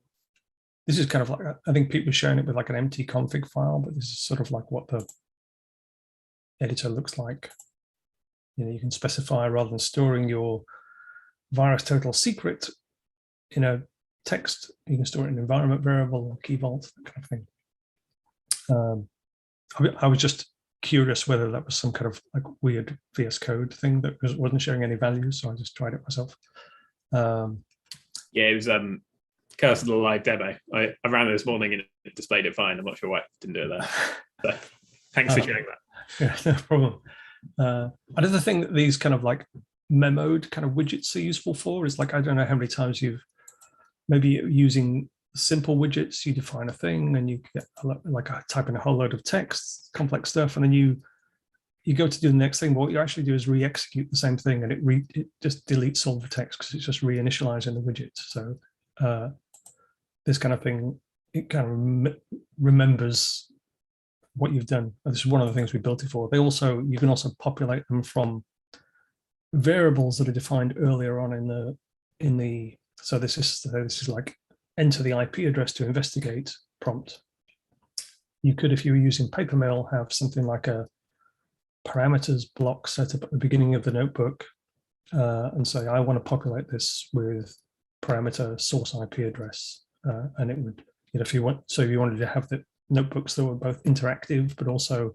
This is kind of like, I think people are showing it with like an empty config file, but this is sort of like what the editor looks like. You know, you can specify, rather than storing your virus total secret in a text, you can store it in an environment variable or key vault, that kind of thing. I was just curious whether that was some kind of like weird VS Code thing that wasn't showing any values, so I just tried it myself. Yeah, it was Curse of the live demo. I ran it this morning and it displayed it fine. I'm not sure why it didn't do it there. So thanks for sharing that. Yeah, no problem. Another thing that these kind of like memoed kind of widgets are useful for is like, I don't know how many times you've maybe using simple widgets, you define a thing and you get like type in a whole load of text, complex stuff, and then you go to do the next thing. But what you actually do is re-execute the same thing, and it just deletes all the text because it's just reinitializing the widget. So this kind of thing, it kind of remembers what you've done. And this is one of the things we built it for. You can also populate them from variables that are defined earlier on in the. So this is like enter the IP address to investigate prompt. You could, if you were using Papermill, have something like a parameters block set up at the beginning of the notebook and say, I want to populate this with parameter source IP address. And it would, you know, if you wanted to have the notebooks that were both interactive, but also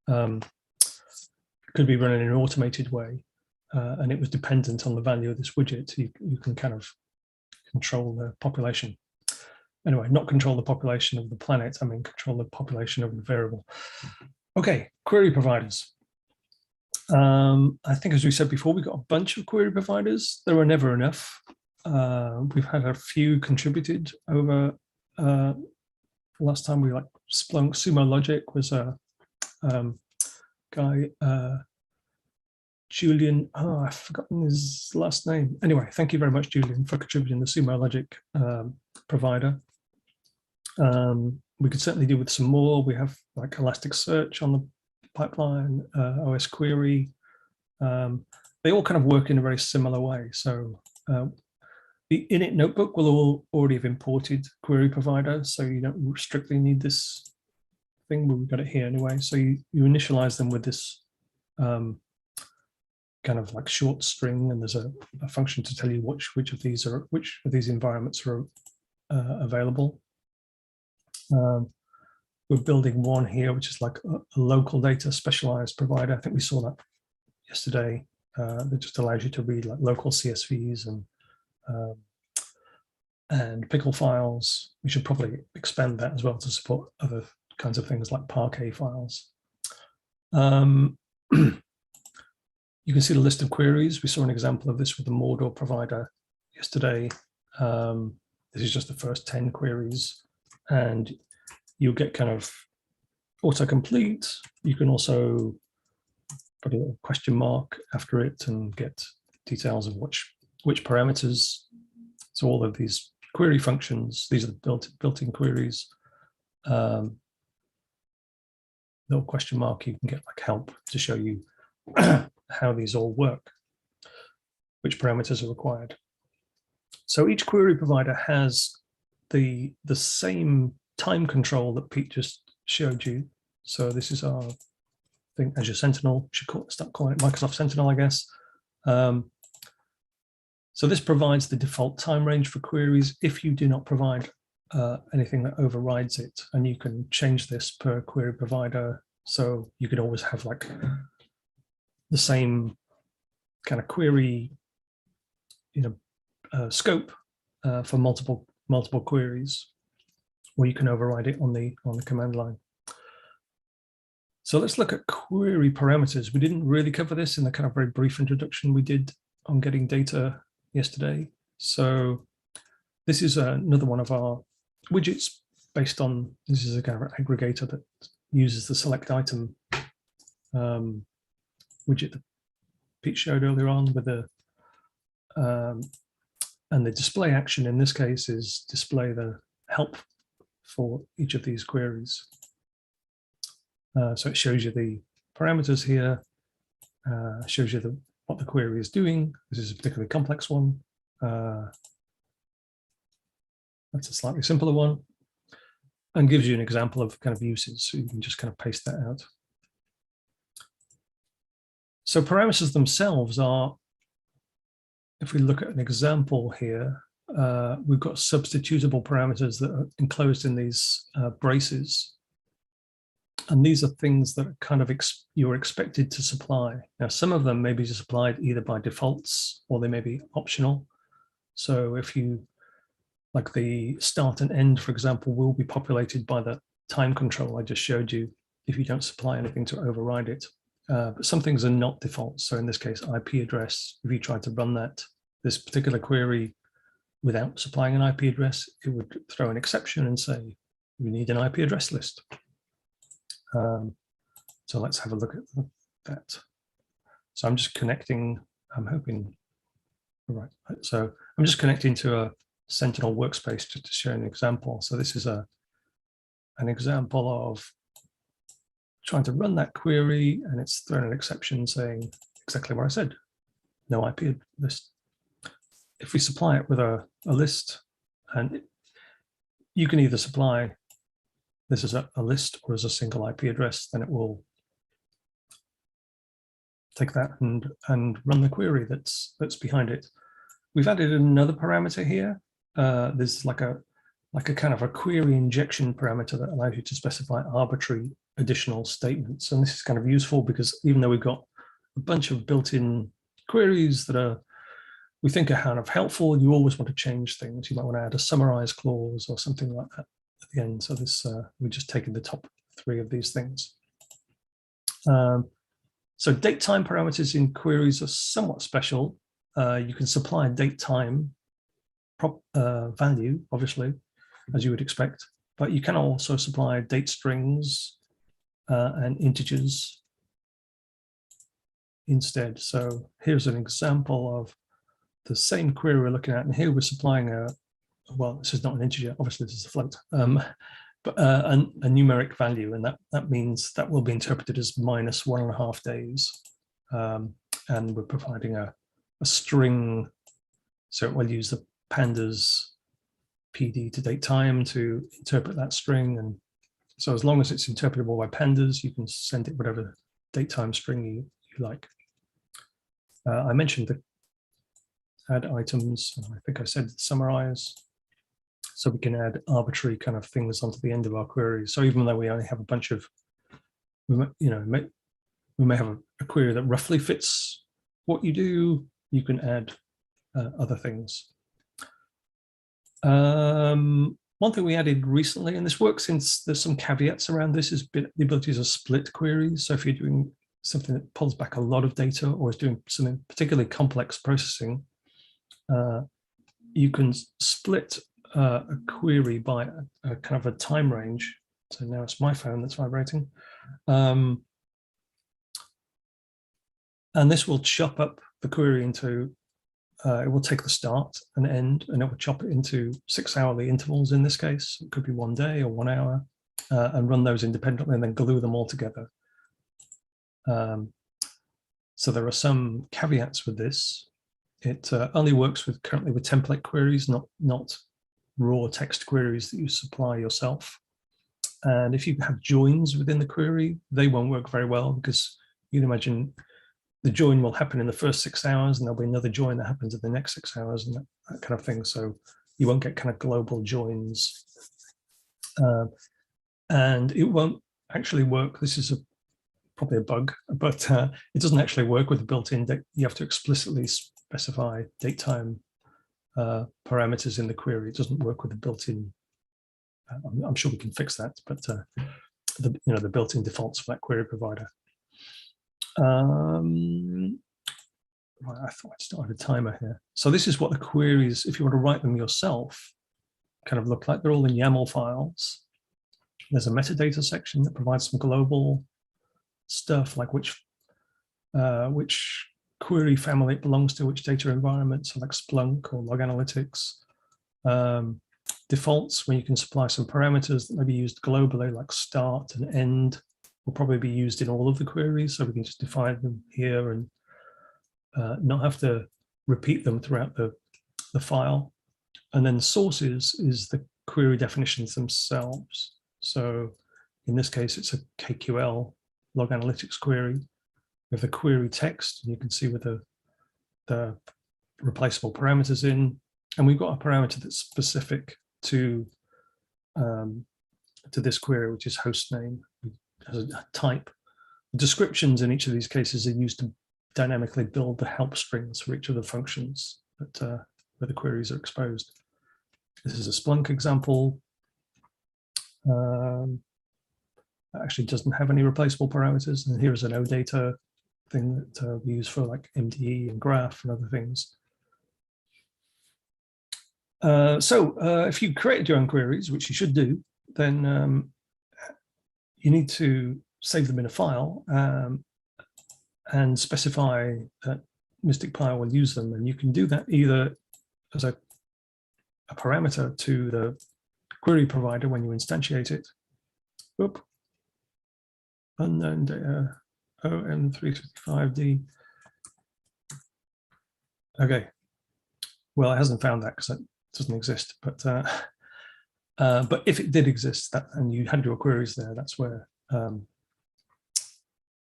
could be run in an automated way. And it was dependent on the value of this widget. You can kind of control the population. Anyway, not control the population of the planet, I mean control the population of the variable. Okay, query providers. I think, as we said before, we've got a bunch of query providers. There are never enough. We've had a few contributed over last time. We like Splunk. Sumo Logic was a guy, Julian. Oh, I've forgotten his last name. Anyway, thank you very much, Julian, for contributing the Sumo Logic provider. We could certainly do with some more. We have like Elasticsearch on the pipeline, OS Query. They all kind of work in a very similar way. So the init notebook will already have imported query provider, so you don't strictly need this thing, but we've got it here anyway. So you initialize them with this kind of like short string, and there's a function to tell you which of these environments are available. We're building one here, which is like a local data specialized provider. I think we saw that yesterday. That just allows you to read like local CSVs and pickle files. We should probably expand that as well to support other kinds of things like Parquet files. You can see the list of queries. We saw an example of this with the Mordor provider yesterday. This is just the first 10 queries, and you'll get kind of autocomplete. You can also put a little question mark after it and get details of which parameters. So all of these query functions, these are the built-in queries. Little question mark, you can get like help to show you how these all work, which parameters are required. So each query provider has the same time control that Pete just showed you. So this is our thing, Azure Sentinel. Should start calling it Microsoft Sentinel, I guess. So this provides the default time range for queries if you do not provide anything that overrides it, and you can change this per query provider. So you could always have like the same kind of query, scope for multiple queries, or you can override it on the command line. So let's look at query parameters. We didn't really cover this in the kind of very brief introduction we did on getting data yesterday. So this is another one of our widgets based on, this is a kind of aggregator that uses the select item widget that Pete showed earlier on with the, and the display action in this case is display the help for each of these queries. So it shows you the parameters here, shows you what the query is doing. This is a particularly complex one. That's a slightly simpler one, and gives you an example of kind of uses. So you can just kind of paste that out. So parameters themselves are, if we look at an example here, we've got substitutable parameters that are enclosed in these braces. And these are things that are kind of you're expected to supply. Now, some of them may be supplied either by defaults or they may be optional. So if you, like the start and end, for example, will be populated by the time control I just showed you if you don't supply anything to override it. But some things are not defaults. So in this case, IP address, if you try to run this particular query without supplying an IP address, it would throw an exception and say, we need an IP address list. So let's have a look at that. So I'm just connecting, I'm hoping, all right. So I'm just connecting to a Sentinel workspace to show an example. So this is an example of trying to run that query, and it's thrown an exception saying exactly what I said, no IP list. If we supply it with a list, and you can either supply this as a list or as a single IP address, then it will take that and run the query that's behind it. We've added another parameter here. There's like a kind of a query injection parameter that allows you to specify arbitrary additional statements. And this is kind of useful because even though we've got a bunch of built-in queries that we think are kind of helpful, you always want to change things. You might want to add a summarize clause or something like that at the end. So this we're just taking the top 3 of these things. So date time parameters in queries are somewhat special. You can supply a date time value, obviously, as you would expect, but you can also supply date strings and integers instead. So here's an example of the same query we're looking at, and here we're supplying well, this is not an integer, obviously this is a float, but a numeric value, and that means that will be interpreted as -1.5 days, and we're providing a string, so it will use the pandas PD to date time to interpret that string. And so as long as it's interpretable by pandas, you can send it whatever date time string you like. I mentioned the add items, I think I said summarize. So we can add arbitrary kind of things onto the end of our query. So even though we only have a bunch of, we may have a query that roughly fits what you do, you can add other things. One thing we added recently, and this works since there's some caveats around this, is the ability to split queries. So if you're doing something that pulls back a lot of data or is doing something particularly complex processing, you can split a query by a kind of a time range. So now it's my phone that's vibrating. And this will chop up the query into, it will take the start and end, and it will chop it into 6-hourly intervals in this case. It could be 1 day or 1 hour, and run those independently and then glue them all together. So there are some caveats with this. It only works currently with template queries, not raw text queries that you supply yourself. And if you have joins within the query, they won't work very well, because you'd imagine the join will happen in the first 6 hours, and there'll be another join that happens in the next 6 hours, and that kind of thing. So you won't get kind of global joins. And it won't actually work. This is probably a bug, but it doesn't actually work with the built-in date. You have to explicitly specify date time parameters in the query. It doesn't work with the built-in. I'm sure we can fix that, but the built-in defaults for that query provider. Right, I thought I'd started a timer here. So this is what the queries, if you want to write them yourself, kind of look like. They're all in YAML files. There's a metadata section that provides some global stuff, like which query family it belongs to, which data environment, so like Splunk or Log Analytics. Defaults, where you can supply some parameters that may be used globally, like start and end, will probably be used in all of the queries, so we can just define them here and not have to repeat them throughout the file. And then sources is the query definitions themselves. So in this case, it's a KQL Log Analytics query with the query text, and you can see with the replaceable parameters in. And we've got a parameter that's specific to this query, which is host name as a type. The descriptions in each of these cases are used to dynamically build the help strings for each of the functions that where the queries are exposed. This is a Splunk example. That actually doesn't have any replaceable parameters. And here's an OData thing that we use for like MDE and graph and other things. If you create your own queries, which you should do, then you need to save them in a file and specify that Mystic Pi will use them. And you can do that either as a parameter to the query provider when you instantiate it. Oop. Unknown data, OM355D. Okay. Well, it hasn't found that because it doesn't exist. But if it did exist, and you had your queries there, that's where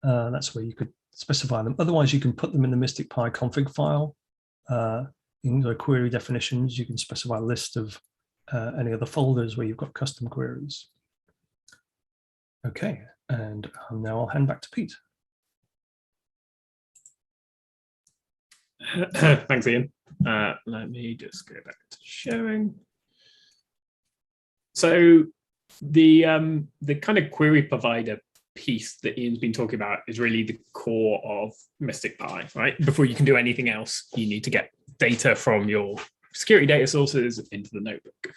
you could specify them. Otherwise, you can put them in the Mystic Pi config file. In the query definitions, you can specify a list of any other folders where you've got custom queries. Okay, and now I'll hand back to Pete. Thanks, Ian. Let me just go back to showing. So the kind of query provider piece that Ian's been talking about is really the core of Mystic Pi, right? Before you can do anything else, you need to get data from your security data sources into the notebook.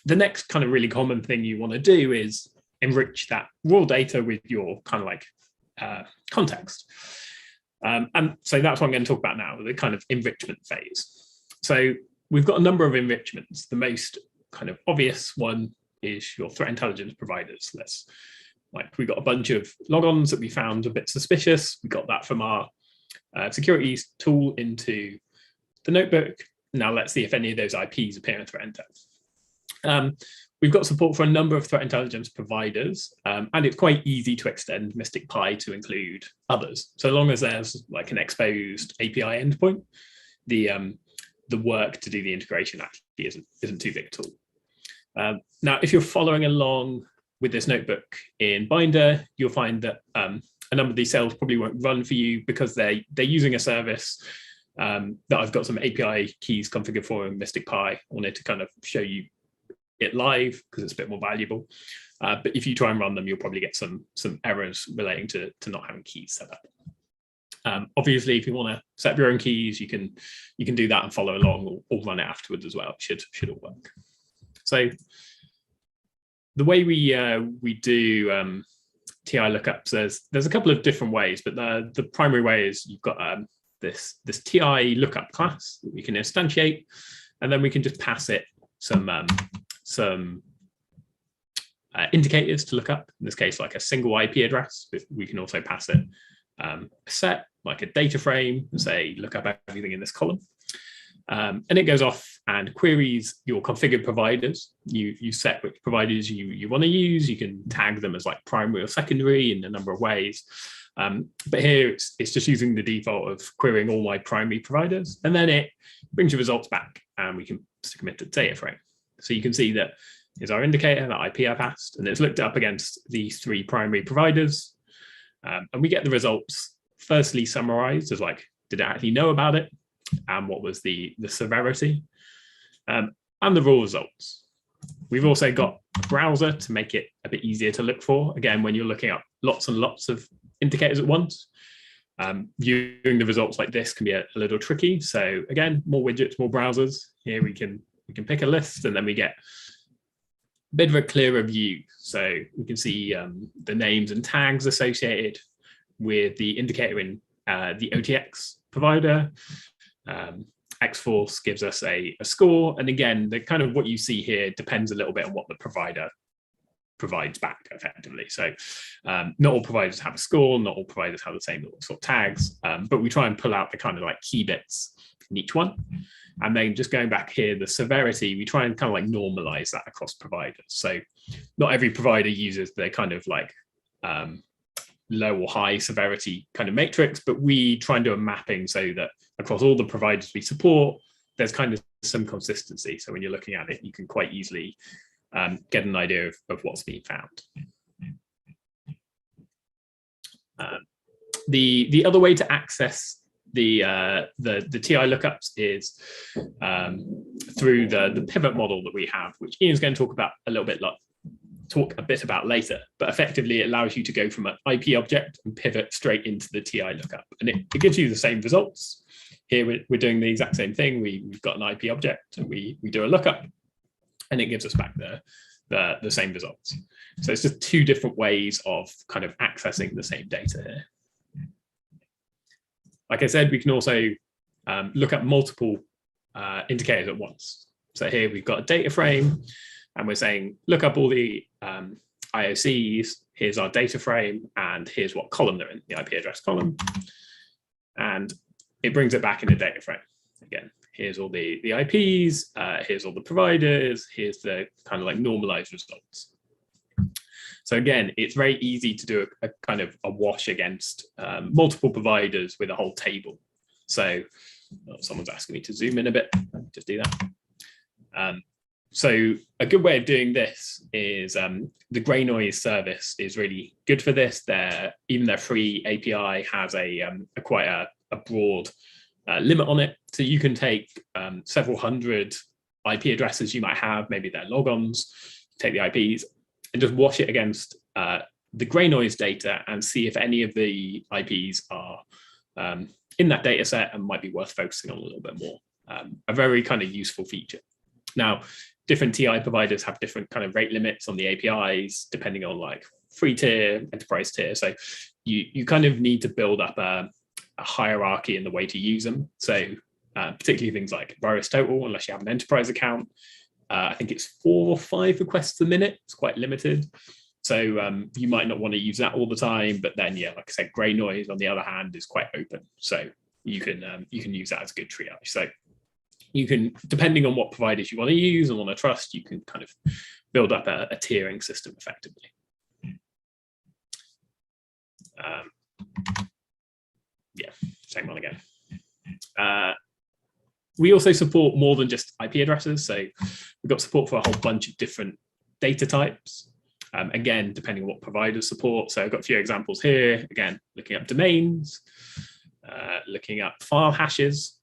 The next kind of really common thing you want to do is enrich that raw data with your kind of like context. And so that's what I'm going to talk about now, the kind of enrichment phase. So we've got a number of enrichments. The most kind of obvious one is your threat intelligence providers. We got a bunch of logons that we found a bit suspicious. We got that from our security tool into the notebook. Now let's see if any of those IPs appear in threat intel. We've got support for a number of threat intelligence providers, and it's quite easy to extend Mystic Pi to include others. So long as there's like an exposed API endpoint, the work to do the integration actually isn't too big at all. Now, if you're following along with this notebook in Binder, you'll find that a number of these cells probably won't run for you because they're using a service that I've got some API keys configured for in Mystic Pi. I wanted to kind of show you it live because it's a bit more valuable. But if you try and run them, you'll probably get some errors relating to not having keys set up. Obviously, if you want to set up your own keys, you can do that and follow along or run it afterwards as well. It should all work. So the way we do TI lookups, there's a couple of different ways, but the primary way is you've got this TI lookup class that we can instantiate, and then we can just pass it some indicators to look up. In this case, like a single IP address. We can also pass it a set, like a data frame, and say look up everything in this column. And it goes off and queries your configured providers. You set which providers you want to use. You can tag them as like primary or secondary in a number of ways. But here it's just using the default of querying all my primary providers, and then it brings your results back and we can stick them into the data frame. So you can see that is our indicator, that IP I passed, and it's looked up against these 3 primary providers. And we get the results firstly summarized as like, did it actually know about it? And what was the severity? And the raw results. We've also got a browser to make it a bit easier to look for. Again, when you're looking up lots and lots of indicators at once, viewing the results like this can be a little tricky. So again, more widgets, more browsers. Here we can pick a list, and then we get a bit of a clearer view. So we can see the names and tags associated with the indicator in the OTX provider. Xforce gives us a score. And again, the kind of what you see here depends a little bit on what the provider provides back effectively. So not all providers have a score, not all providers have the same sort of tags, but we try and pull out the kind of like key bits in each one. And then just going back here, the severity, we try and kind of like normalize that across providers. So not every provider uses their kind of like low or high severity kind of matrix, but we try and do a mapping so that across all the providers we support, there's kind of some consistency. So when you're looking at it, you can quite easily get an idea of what's being found. The other way to access the TI lookups is through the pivot model that we have, which Ian's going to talk about a bit about later. But effectively, it allows you to go from an IP object and pivot straight into the TI lookup, and it gives you the same results. Here we're doing the exact same thing. We've got an IP object, and we do a lookup, and it gives us back the same results. So it's just 2 different ways of kind of accessing the same data here. Like I said, we can also look at multiple indicators at once. So here we've got a data frame, and we're saying, look up all the IOCs, here's our data frame, and here's what column they're in, the IP address column. And it brings it back in the data frame. Again, here's all the IPs, here's all the providers, here's the kind of like normalized results. So again, it's very easy to do a kind of a wash against multiple providers with a whole table. So someone's asking me to zoom in a bit, just do that. So a good way of doing this is the gray noise service is really good for this. Even their free API has quite a broad limit on it. So you can take several hundred IP addresses you might have, maybe they're logons, take the IPs and just wash it against the gray noise data and see if any of the IPs are in that data set and might be worth focusing on a little bit more. A very kind of useful feature. Now, different TI providers have different kind of rate limits on the APIs, depending on like free tier, enterprise tier. So you kind of need to build up a hierarchy in the way to use them. So particularly things like VirusTotal, unless you have an enterprise account, I think it's 4 or 5 requests a minute. It's quite limited. So you might not want to use that all the time, but then yeah, like I said, gray noise on the other hand is quite open. So you can use that as a good triage. So you can, depending on what providers you want to use and want to trust, you can kind of build up a tiering system effectively. Yeah, same one again. We also support more than just IP addresses. So we've got support for a whole bunch of different data types. Again, depending on what providers support. So I've got a few examples here. Again, looking up domains, looking up file hashes.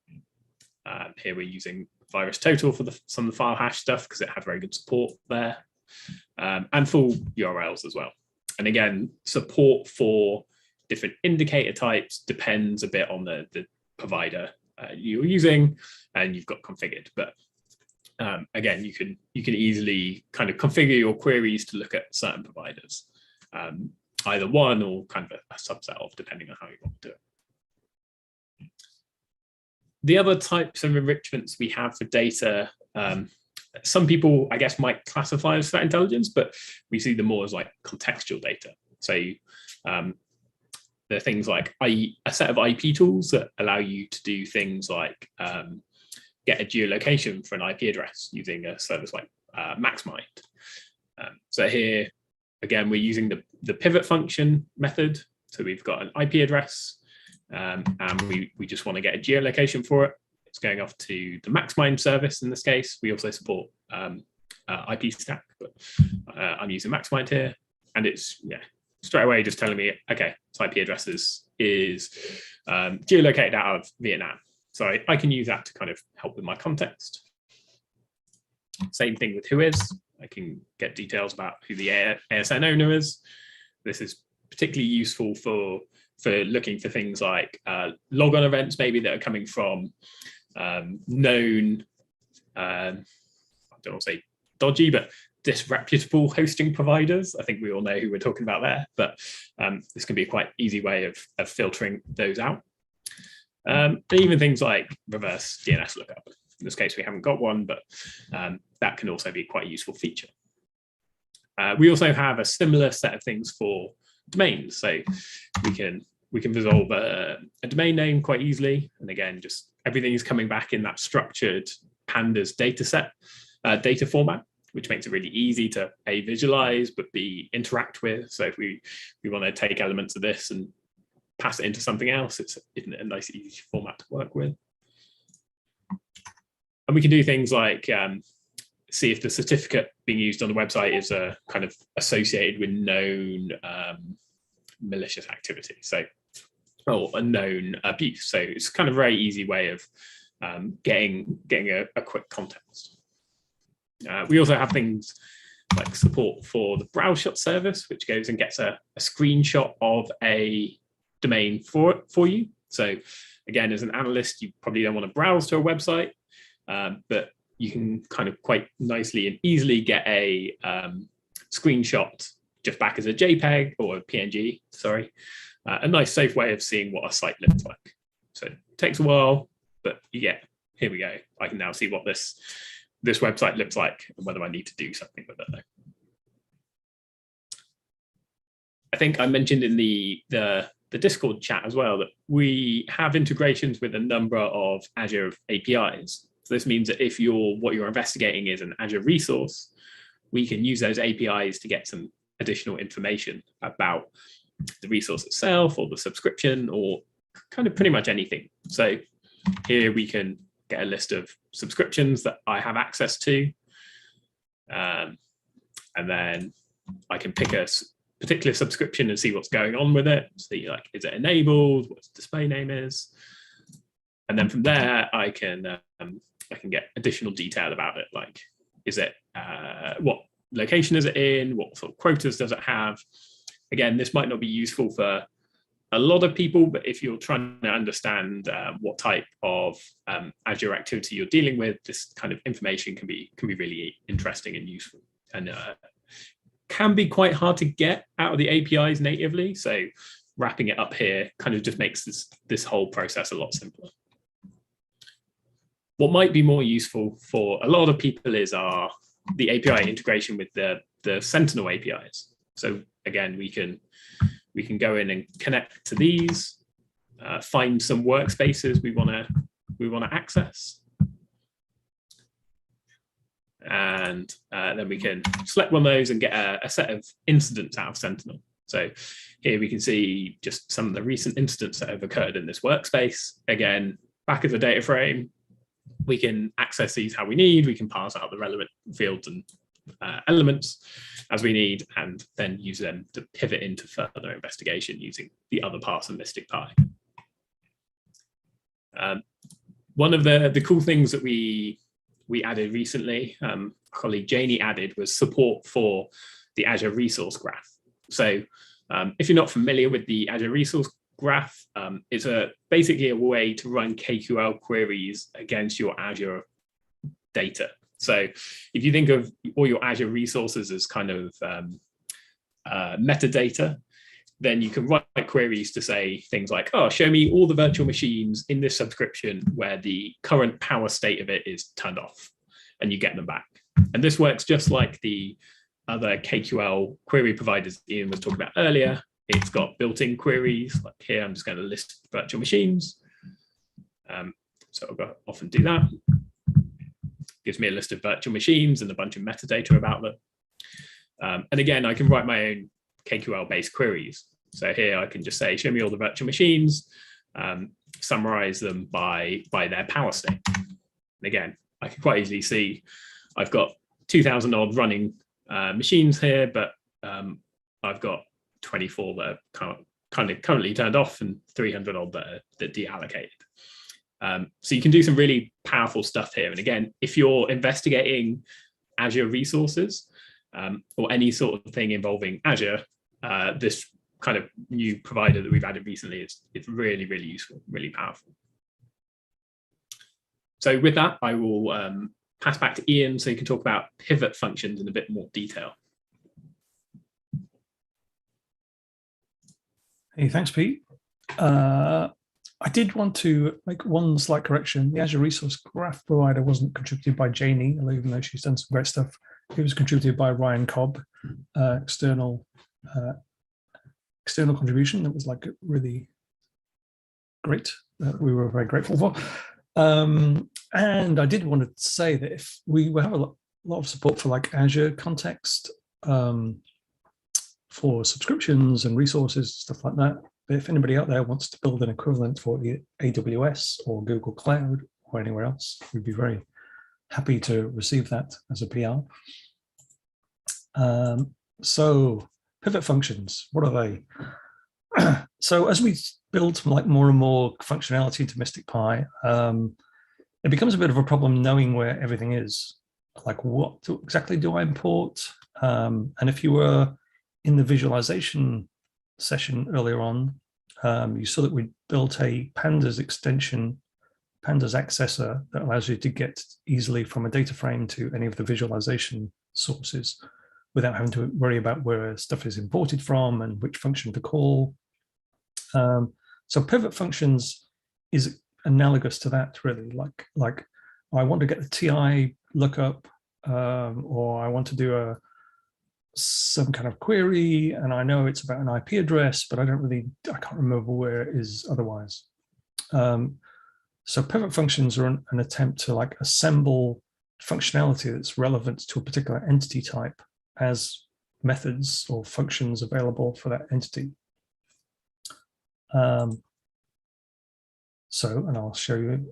Here we're using VirusTotal for some of the file hash stuff because it had very good support there, and full URLs as well. And again, support for different indicator types depends a bit on the provider you're using and you've got configured. But again, you can easily kind of configure your queries to look at certain providers, either one or kind of a subset of, depending on how you want to do it. The other types of enrichments we have for data, some people, I guess, might classify as threat intelligence, but we see them more as like contextual data. So there are things like a set of IP tools that allow you to do things like get a geolocation for an IP address using a service like MaxMind. So here, again, we're using the pivot function method. So we've got an IP address, and we just want to get a geolocation for it. It's going off to the MaxMind service in this case. We also support IP stack, but I'm using MaxMind here, and it's straight away just telling me, okay, this IP address is geolocated out of Vietnam. So I can use that to kind of help with my context. Same thing with whois. I can get details about who the ASN owner is. This is particularly useful for looking for things like logon events, maybe that are coming from known, I don't want to say dodgy, but disreputable hosting providers. I think we all know who we're talking about there, but this can be a quite easy way of filtering those out. Even things like reverse DNS lookup. In this case, we haven't got one, but that can also be quite a useful feature. We also have a similar set of things for domains. So we can resolve a domain name quite easily. And again, just everything is coming back in that structured pandas data format, which makes it really easy to A, visualize, but B, interact with. So if we want to take elements of this and pass it into something else, it's a nice, easy format to work with. And we can do things like see if the certificate being used on the website is kind of associated with known malicious activity, or a known abuse. So it's kind of a very easy way of getting a quick context. We also have things like support for the browse shot service, which goes and gets a screenshot of a domain for you. So again, as an analyst, you probably don't want to browse to a website, but you can kind of quite nicely and easily get a screenshot just back as a JPEG or a PNG, sorry. A nice safe way of seeing what a site looks like. So it takes a while, but yeah, here we go. I can now see what this website looks like and whether I need to do something with it. I think I mentioned in the Discord chat as well that we have integrations with a number of Azure APIs. So this means that if what you're investigating is an Azure resource, we can use those APIs to get some additional information about the resource itself or the subscription or kind of pretty much anything. So here we can get a list of subscriptions that I have access to. And then I can pick a particular subscription and see what's going on with it. See, like, is it enabled? What its display name is? And then from there, I can get additional detail about it. Like, is it, what location is it in? What sort of quotas does it have? Again, this might not be useful for a lot of people, but if you're trying to understand what type of Azure activity you're dealing with, this kind of information can be really interesting and useful, and can be quite hard to get out of the APIs natively. So wrapping it up here kind of just makes this whole process a lot simpler. What might be more useful for a lot of people is the API integration with the Sentinel APIs. So again, we can go in and connect to these, find some workspaces we want to access, and then we can select one of those and get a set of incidents out of Sentinel. So here we can see just some of the recent incidents that have occurred in this workspace. Again, back as a data frame, we can access these how we need. We can parse out the relevant fields and elements as we need, and then use them to pivot into further investigation using the other parts of Mystic Pi. One of the cool things that we added recently, our colleague Janie added, was support for the Azure Resource Graph. So if you're not familiar with the Azure Resource Graph, it's basically a way to run KQL queries against your Azure data. So if you think of all your Azure resources as kind of metadata, then you can write queries to say things like, oh, show me all the virtual machines in this subscription where the current power state of it is turned off, and you get them back. And this works just like the other KQL query providers Ian was talking about earlier. It's got built-in queries. Like here, I'm just going to list virtual machines. So I'll often do that. gives me a list of virtual machines and a bunch of metadata about them. And again, I can write my own KQL-based queries. So here I can just say, show me all the virtual machines, summarize them by their power state. And again, I can quite easily see I've got 2,000 odd running machines here, but I've got 24 that are kind of currently turned off and 300 odd that are deallocated. So you can do some really powerful stuff here. And again, if you're investigating Azure resources or any sort of thing involving Azure, this kind of new provider that we've added recently is really, really useful, really powerful. So with that, I will pass back to Ian so you can talk about pivot functions in a bit more detail. Hey, thanks, Pete. I did want to make one slight correction. The Azure Resource Graph Provider wasn't contributed by Janie, even though she's done some great stuff. It was contributed by Ryan Cobb, external contribution. That was like really great. We were very grateful for. And I did want to say that if we have a lot of support for like Azure context for subscriptions and resources, stuff like that. But if anybody out there wants to build an equivalent for AWS or Google Cloud or anywhere else, we'd be very happy to receive that as a PR. So pivot functions, what are they? So as we build like more and more functionality into Mystic Pi, it becomes a bit of a problem knowing where everything is. Like what exactly do I import? And if you were in the visualization session earlier on, you saw that we built a pandas extension, pandas accessor that allows you to get easily from a data frame to any of the visualization sources without having to worry about where stuff is imported from and which function to call. So pivot functions is analogous to that, really. Like I want to get the TI lookup, or I want to do some kind of query, and I know it's about an IP address, but I can't remember where it is otherwise. So pivot functions are an attempt to like assemble functionality that's relevant to a particular entity type as methods or functions available for that entity. And I'll show you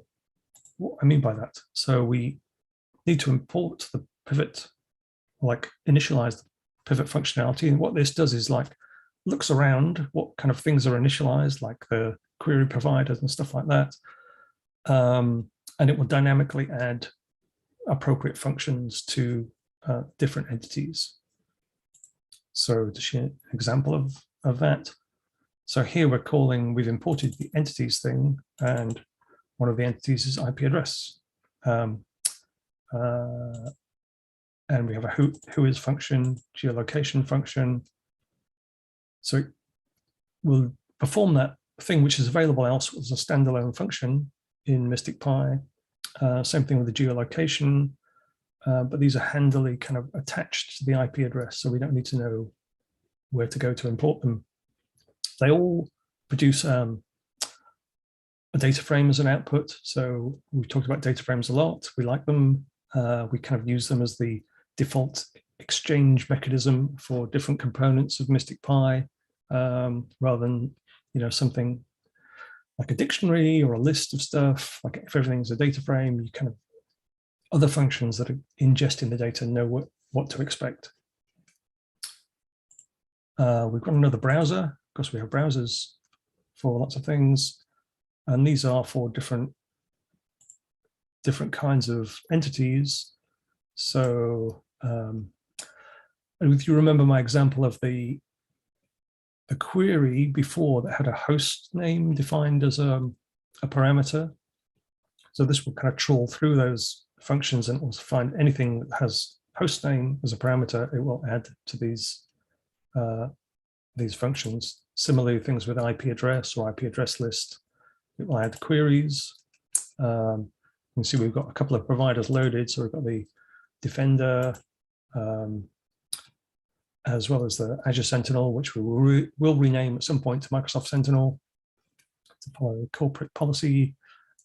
what I mean by that. So we need to import the pivot, like initialize the pivot functionality. And what this does is like looks around what kind of things are initialized, like the query providers and stuff like that. And it will dynamically add appropriate functions to different entities. So to share an example of that. So here we've imported the entities thing, and one of the entities is IP address. And we have a who is function, geolocation function. So we'll perform that thing which is available else as a standalone function in Mystic Pi. Same thing with the geolocation, but these are handily kind of attached to the IP address, so we don't need to know where to go to import them. They all produce a data frame as an output. So we've talked about data frames a lot. We like them. We kind of use them as the default exchange mechanism for different components of Mystic Pi, rather than something like a dictionary or a list of stuff. Like if everything's a data frame, you kind of other functions that are ingesting the data know what to expect. We've got another browser. Of course, we have browsers for lots of things, and these are for different kinds of entities. So if you remember my example of the query before that had a host name defined as a parameter. So this will kind of trawl through those functions and will find anything that has host name as a parameter. It will add to these functions. Similarly, things with IP address or IP address list, it will add queries. You can see we've got a couple of providers loaded. So we've got the Defender, as well as the Azure Sentinel, which we will rename at some point to Microsoft Sentinel to follow the corporate policy.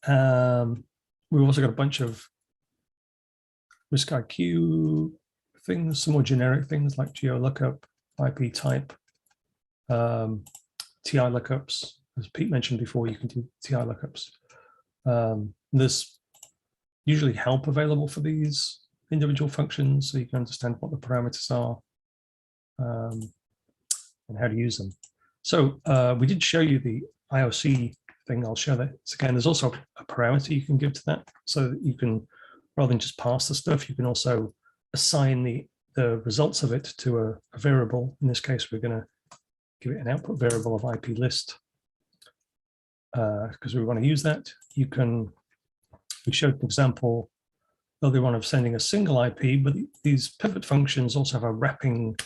We've also got a bunch of risk IQ things, some more generic things like geo lookup, IP type, TI lookups. As Pete mentioned before, you can do TI lookups. There's usually help available for these individual functions, so you can understand what the parameters are and how to use them. So we did show you the IOC thing. I'll show that again. There's also a parameter you can give to that, so that you can, rather than just pass the stuff, you can also assign the results of it to a variable. In this case, we're going to give it an output variable of IP list because we want to use that. You can, we showed an example earlier on of sending a single IP, but these pivot functions also have a wrapping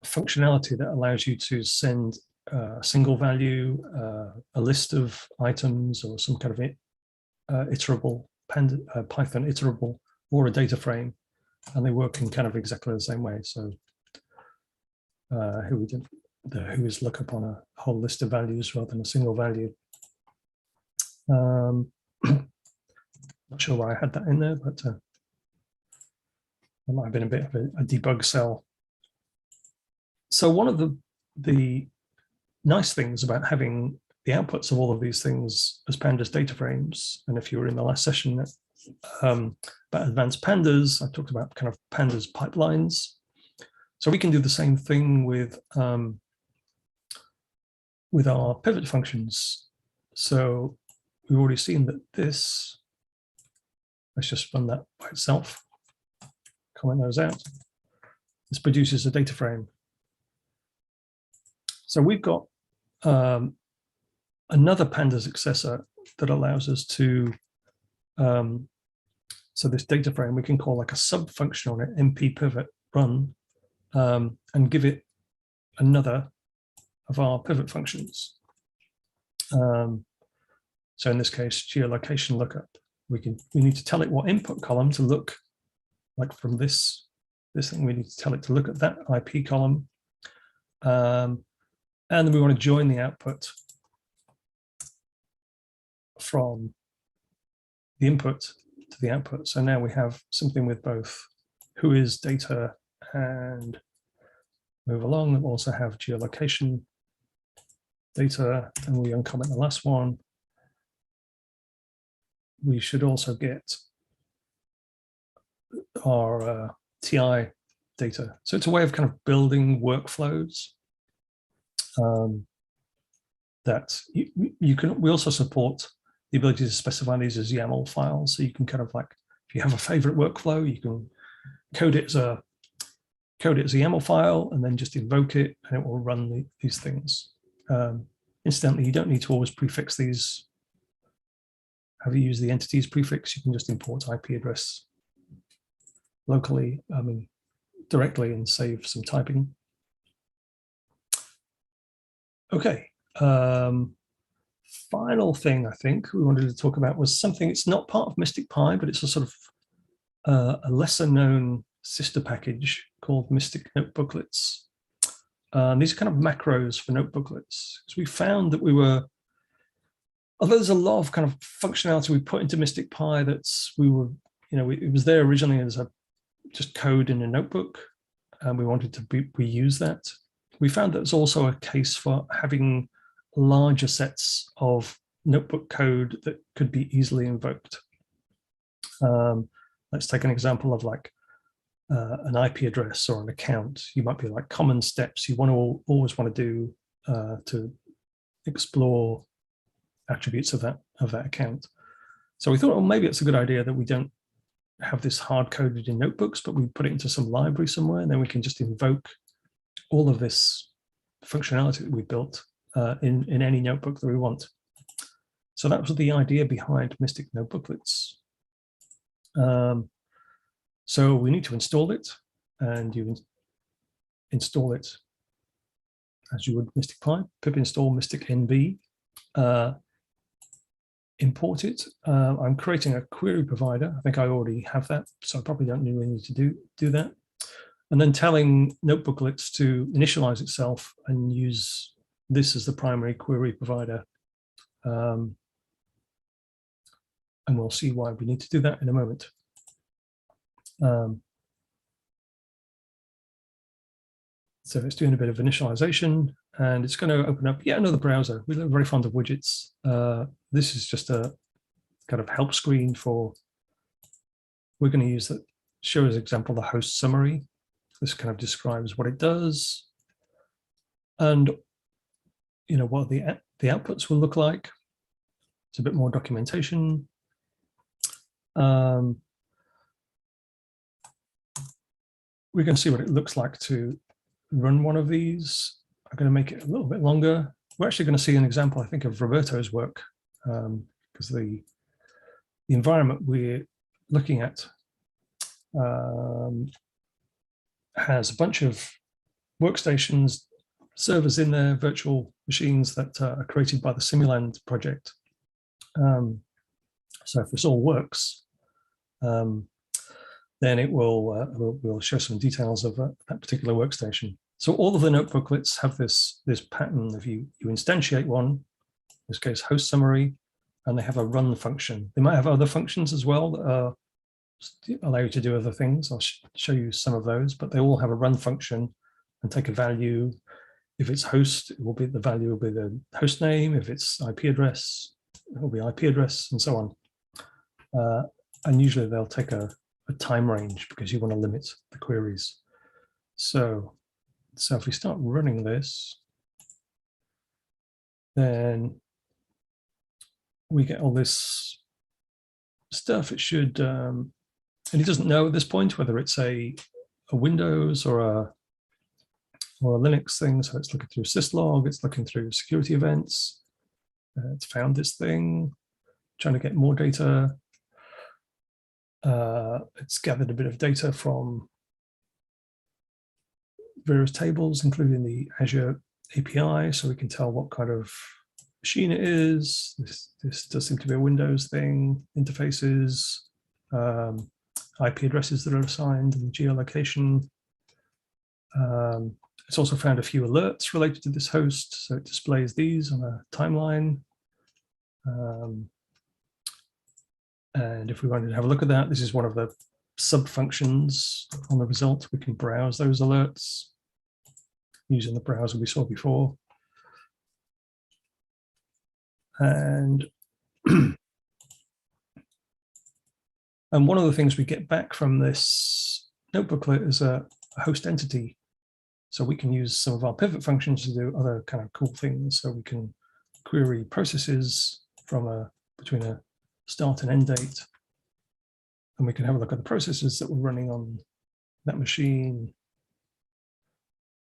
functionality that allows you to send a single value, a list of items, or some kind of iterable Python iterable, or a data frame, and they work in kind of exactly the same way. So who we did the who is lookup on a whole list of values rather than a single value. Not sure why I had that in there, but that might have been a bit of a debug cell. So one of the nice things about having the outputs of all of these things as pandas data frames, and if you were in the last session about advanced pandas, I talked about kind of pandas pipelines. So we can do the same thing with our pivot functions. So we've already seen that this, let's just run that by itself, comment those out. This produces a data frame. So we've got another pandas successor that allows us to, so this data frame, we can call like a sub function on it, MP pivot run, and give it another of our pivot functions. So in this case, geolocation lookup. We need to tell it what input column to look like from this thing. We need to tell it to look at that IP column. And then we want to join the output from the input to the output. So now we have something with both who is data and move along. We'll also have geolocation data, and we uncomment the last one. We should also get our TI data. So it's a way of kind of building workflows that you can. We also support the ability to specify these as YAML files. So you can kind of like, if you have a favorite workflow, you can code it as a YAML file and then just invoke it, and it will run these things. Incidentally, you don't need to always prefix these. Have you used the entities prefix? You can just import IP address locally, directly, and save some typing. Okay. Final thing I think we wanted to talk about was something. It's not part of Mystic Pi, but it's a sort of a lesser known sister package called Mystic Notebooklets. These are kind of macros for notebooklets. So we found that although there's a lot of kind of functionality we put into Mystic Pi it was there originally as just code in a notebook, and we wanted to reuse that. We found that it's also a case for having larger sets of notebook code that could be easily invoked. Let's take an example of like an IP address or an account. You might be like common steps you always want to do to explore attributes of that account. So we thought, well, maybe it's a good idea that we don't have this hard coded in notebooks, but we put it into some library somewhere, and then we can just invoke all of this functionality that we built in any notebook that we want. So that was the idea behind Mystic Notebooklets. So we need to install it, and you install it as you would Mystic Pi, pip install mystic nb, import it. I'm creating a query provider. I think I already have that, so I probably don't really need to do that. And then telling Notebooklets to initialize itself and use this as the primary query provider. And we'll see why we need to do that in a moment. So it's doing a bit of initialization, and it's going to open up yet another browser. We're very fond of widgets. This is just a kind of help screen for, we're going to use that, show as example the host summary. This kind of describes what it does and what the outputs will look like. It's a bit more documentation. We can see what it looks like to run one of these. I'm going to make it a little bit longer. We're actually going to see an example, I think, of Roberto's work, because the environment we're looking at has a bunch of workstations, servers in there, virtual machines that are created by the Simuland project. So if this all works, then it will we'll show some details of that particular workstation. So all of the notebooklets have this pattern of you instantiate one, in this case host summary, and they have a run function. They might have other functions as well that allow you to do other things. I'll show you some of those, but they all have a run function and take a value. If it's host, it will be, the value will be the host name. If it's IP address, it will be IP address, and so on. And usually they'll take a time range because you want to limit the queries. So if we start running this, then we get all this stuff. It should, and it doesn't know at this point whether it's a Windows or a Linux thing. So it's looking through syslog, it's looking through security events. It's found this thing, trying to get more data. It's gathered a bit of data from various tables, including the Azure API, so we can tell what kind of machine it is. This does seem to be a Windows thing, interfaces, IP addresses that are assigned, and geolocation. It's also found a few alerts related to this host, so it displays these on a timeline. And if we wanted to have a look at that, this is one of the sub-functions on the result. We can browse those alerts using the browser we saw before. And one of the things we get back from this notebooklet is a host entity. So we can use some of our pivot functions to do other kind of cool things. So we can query processes from between a start and end date. And we can have a look at the processes that were running on that machine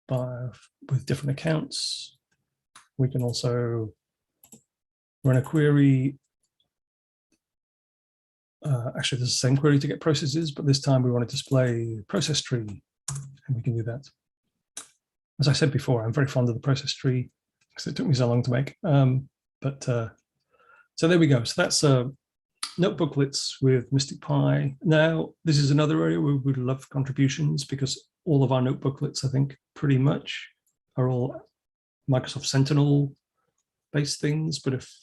with different accounts. We can also run a query. Actually, there's the same query to get processes, but this time we want to display process tree, and we can do that. As I said before, I'm very fond of the process tree because it took me so long to make. So there we go. So that's notebooklets with Mystic Pi. Now, this is another area where we would love contributions because all of our notebooklets, I think, pretty much are all Microsoft Sentinel based things. But if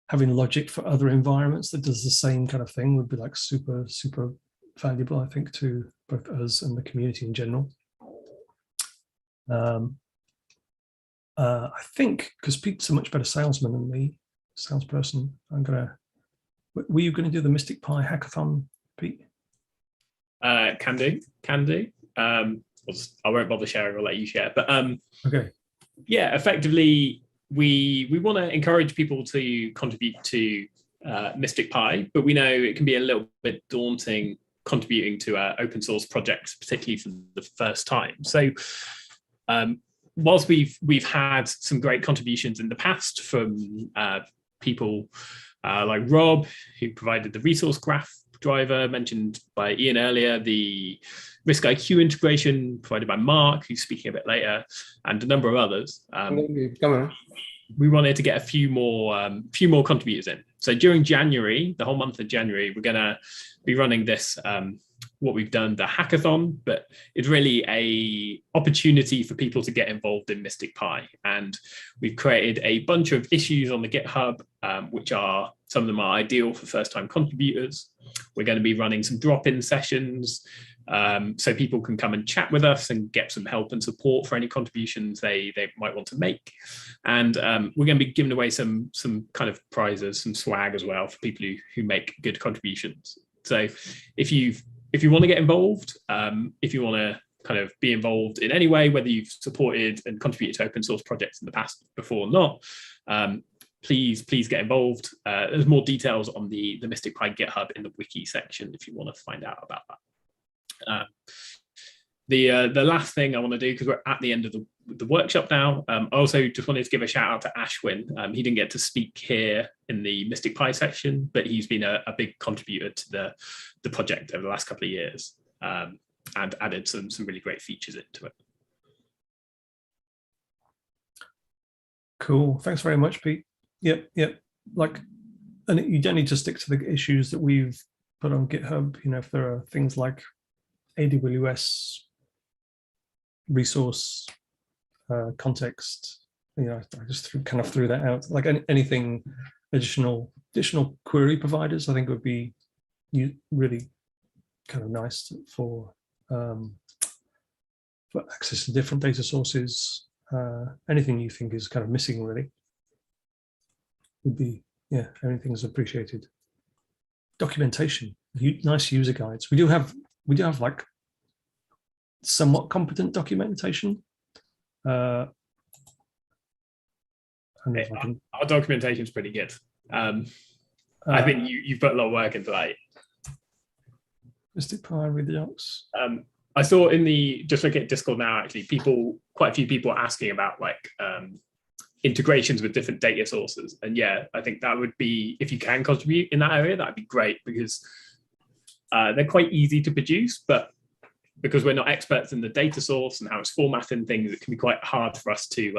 having logic for other environments that does the same kind of thing would be like super, super valuable, I think, to both us and the community in general. I think because Pete's a much better salesman than me, salesperson, were you going to do the Mystic Pi hackathon, Pete? Can do. I won't bother sharing. I'll let you share. But okay. Yeah, effectively, we want to encourage people to contribute to Mystic Pi, but we know it can be a little bit daunting contributing to open source projects, particularly for the first time. So whilst we've had some great contributions in the past from people like Rob, who provided the resource graph driver mentioned by Ian earlier, the Risk IQ integration provided by Mark, who's speaking a bit later, and a number of others. We wanted to get a few more contributors in. So during January, the whole month of January, we're going to be running this what we've done, the hackathon, but it's really a opportunity for people to get involved in Mystic Pi. And we've created a bunch of issues on the GitHub, which are, some of them are ideal for first-time contributors. We're going to be running some drop-in sessions, so people can come and chat with us and get some help and support for any contributions they might want to make. And we're going to be giving away some kind of prizes, some swag as well for people who make good contributions. So if you want to get involved, if you want to kind of be involved in any way, whether you've supported and contributed to open source projects in the past before or not, please get involved. There's more details on the Mystic Pi GitHub in the wiki section if you want to find out about that. The last thing I want to do, because we're at the end of the workshop now, I also just wanted to give a shout out to Ashwin. He didn't get to speak here in the Mystic Pi section, but he's been a big contributor to the project over the last couple of years, and added some really great features into it. Cool. Thanks very much, Pete. Yep. Like, and you don't need to stick to the issues that we've put on GitHub. You know, if there are things like AWS resource context, you know, I just kind of threw that out. Like anything additional query providers, I think would be really kind of nice for access to different data sources. Anything you think is kind of missing really would be, yeah, anything's appreciated. Documentation, nice user guides. We do have like somewhat competent documentation. Our documentation is pretty good. I think you've put a lot of work into that. Mystic Pi, read the docs. I saw just looking at Discord now, actually, quite a few people are asking about like integrations with different data sources. And yeah, I think that would be, if you can contribute in that area, that'd be great, because they're quite easy to produce, but because we're not experts in the data source and how it's formatting things, it can be quite hard for us to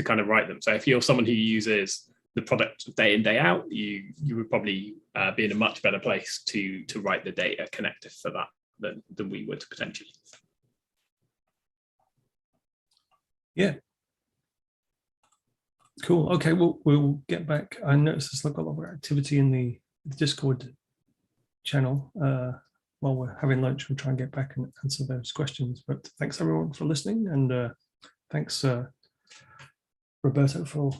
kind of write them. So if you're someone who uses the product day in, day out, you would probably be in a much better place to write the data connector for that than we would potentially. Yeah. Cool. Okay, we'll get back. I noticed there's like a lot of activity in the Discord channel. While we're having lunch, we'll try and get back and answer those questions. But thanks everyone for listening, and thanks Roberto for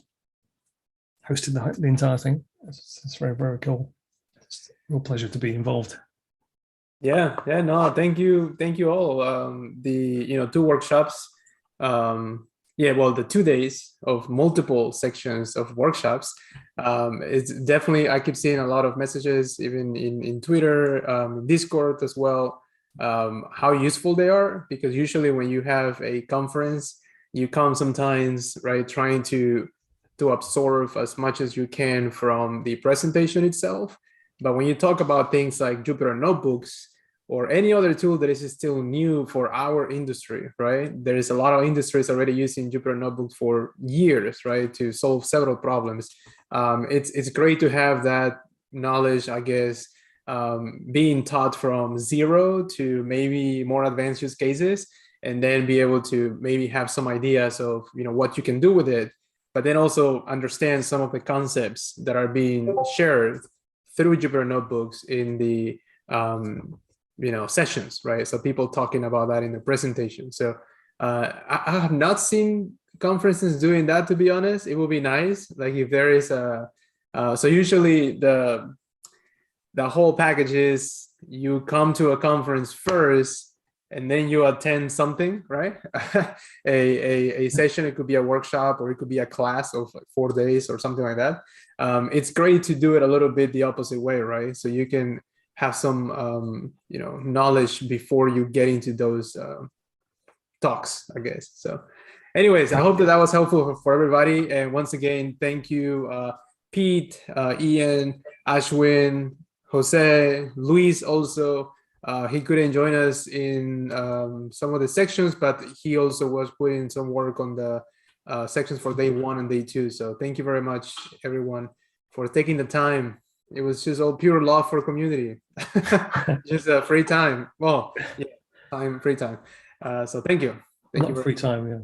hosting the entire thing. It's very, very cool. It's a real pleasure to be involved. Yeah, no, thank you all. The 2 workshops. The 2 days of multiple sections of workshops. It's definitely, I keep seeing a lot of messages, even in Twitter, Discord as well, how useful they are, because usually when you have a conference, you come sometimes, right, trying to absorb as much as you can from the presentation itself. But when you talk about things like Jupyter Notebooks or any other tool that is still new for our industry, right? There is a lot of industries already using Jupyter Notebooks for years, right, to solve several problems. It's great to have that knowledge, I guess, being taught from zero to maybe more advanced use cases, and then be able to maybe have some ideas of what you can do with it, but then also understand some of the concepts that are being shared through Jupyter Notebooks in the sessions, right? So people talking about that in the presentation. So I have not seen conferences doing that, to be honest. It would be nice, like if there is so usually the whole package is you come to a conference first and then you attend something, right? a session, it could be a workshop, or it could be a class of like 4 days or something like that. It's great to do it a little bit the opposite way, right? So you can have some knowledge before you get into those talks, I guess. So anyways, I hope that was helpful for everybody. And once again, thank you, Pete, Ian, Ashwin, Jose, Luis also. He couldn't join us in some of the sections, but he also was putting some work on the sections for day 1 and day 2. So thank you very much, everyone, for taking the time It was just all pure love for community. Just free time. Well, yeah, free time. So thank you. Thank you Not very free time, yeah.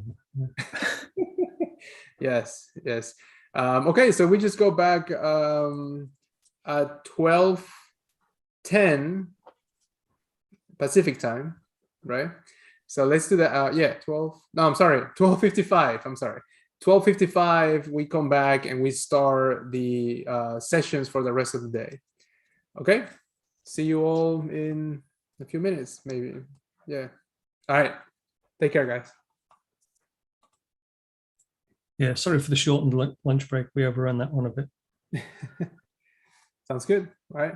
Yes, yes. Okay, so we just go back at 12:10 Pacific time, right? So let's do that. Yeah, 12. No, I'm sorry, 12:55. I'm sorry, 12:55. We come back and we start the sessions for the rest of the day. Okay. See you all in a few minutes, maybe. Yeah. All right. Take care, guys. Yeah, sorry for the shortened lunch break. We overran that one a bit. Sounds good. All right.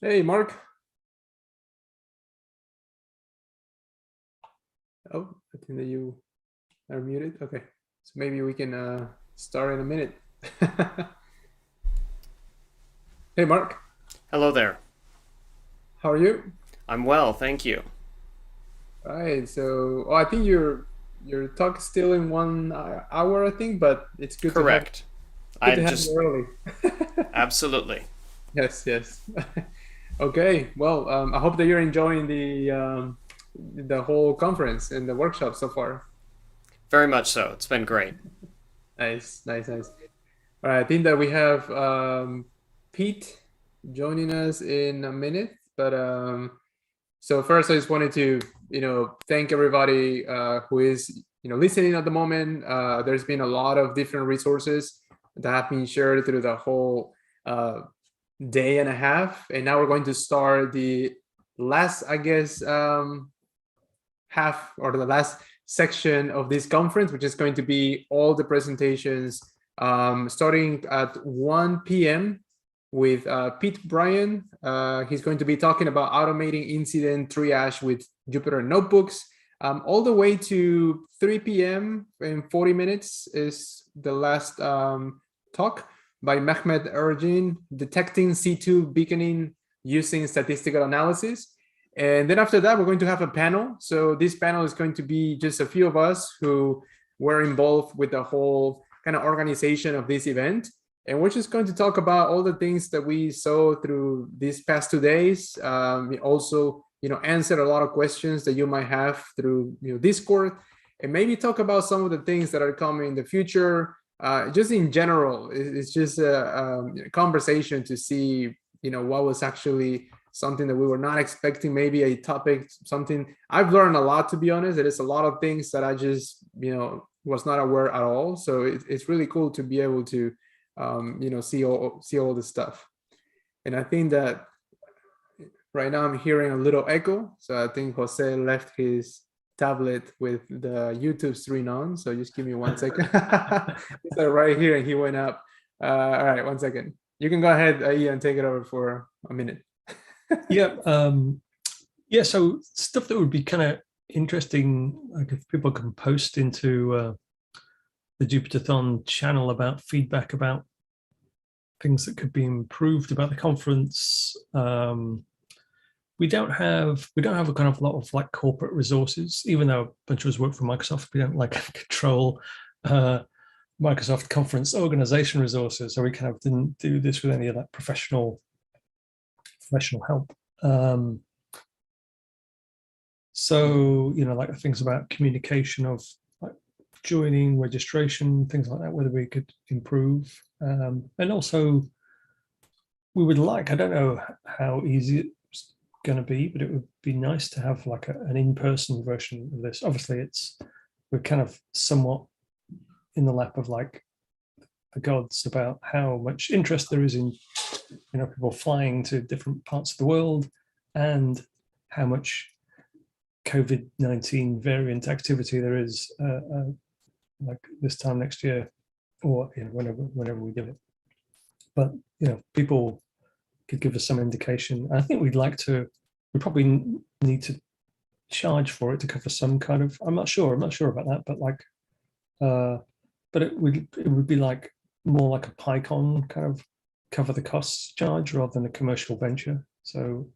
Hey, Mark. Oh, I think that you are muted. Okay, so maybe we can start in a minute. Hey, Mark. Hello there. How are you? I'm well, thank you. All right. So, I think your talk is still in 1 hour, I think, but it's good Correct. to I'm have just you early. absolutely. Yes, yes. Okay. Well, I hope that you're enjoying the whole conference and the workshop so far. Very much so. It's been great. Nice, nice, nice. All right. I think that we have Pete joining us in a minute, but so first I just wanted to thank everybody who is listening at the moment. There's been a lot of different resources that have been shared through the whole day and a half, and now we're going to start the last, I guess, half or the last section of this conference, which is going to be all the presentations starting at 1 p.m. with Pete Bryan. He's going to be talking about automating incident triage with Jupyter notebooks. All the way to 3 p.m. in 40 minutes is the last talk by Mehmet Ergin, detecting C2 beaconing using statistical analysis. And then after that, we're going to have a panel. So this panel is going to be just a few of us who were involved with the whole kind of organization of this event. And we're just going to talk about all the things that we saw through these past 2 days. We also, answer a lot of questions that you might have through Discord, and maybe talk about some of the things that are coming in the future. Just in general, it's just a conversation to see, what was actually something that we were not expecting, maybe a topic, something I've learned a lot, to be honest. There is a lot of things that I just, was not aware at all. So it's really cool to be able to, see all this stuff. And I think that right now I'm hearing a little echo. So I think Jose left his tablet with the YouTube stream on. So just give me 1 second. He's right here and he went up. All right, 1 second. You can go ahead, Ian, take it over for a minute. Yeah. So stuff that would be kind of interesting, like if people can post into the Jupyterthon channel about feedback about things that could be improved about the conference. We don't have a kind of lot of like corporate resources, even though a bunch of us work for Microsoft. We don't like control Microsoft conference organization resources, so we kind of didn't do this with any of that professional help. So like things about communication of like joining, registration, things like that, whether we could improve, and also we would like, I don't know how easy it's going to be, but it would be nice to have like an in-person version of this. Obviously we're kind of somewhat in the lap of like the gods about how much interest there is in people flying to different parts of the world, and how much COVID-19 variant activity there is like this time next year, or whenever we do it. But people could give us some indication. I think we probably need to charge for it to cover some kind of, I'm not sure about that, but like but it would be like more like a PyCon kind of cover the costs charge rather than a commercial venture. So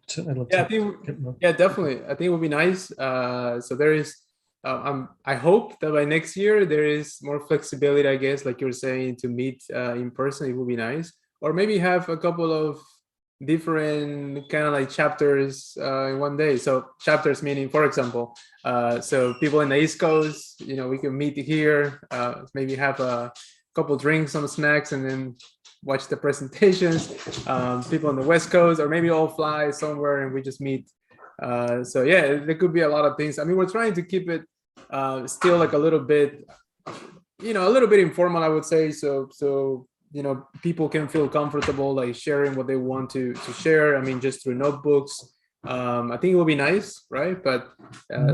certainly love to. Definitely. I think it would be nice. So there is, I hope that by next year there is more flexibility, I guess, like you're saying, to meet in person. It would be nice, or maybe have a couple of different kind of like chapters in one day. So chapters meaning, for example, so people in the East Coast, we can meet here, maybe have a couple drinks, some snacks, and then watch the presentations. People on the West Coast, or maybe all fly somewhere and we just meet. So yeah, there could be a lot of things. I mean, we're trying to keep it still like a little bit informal, I would say. So people can feel comfortable like sharing what they want to share. I mean, just through notebooks. I think it will be nice, right? But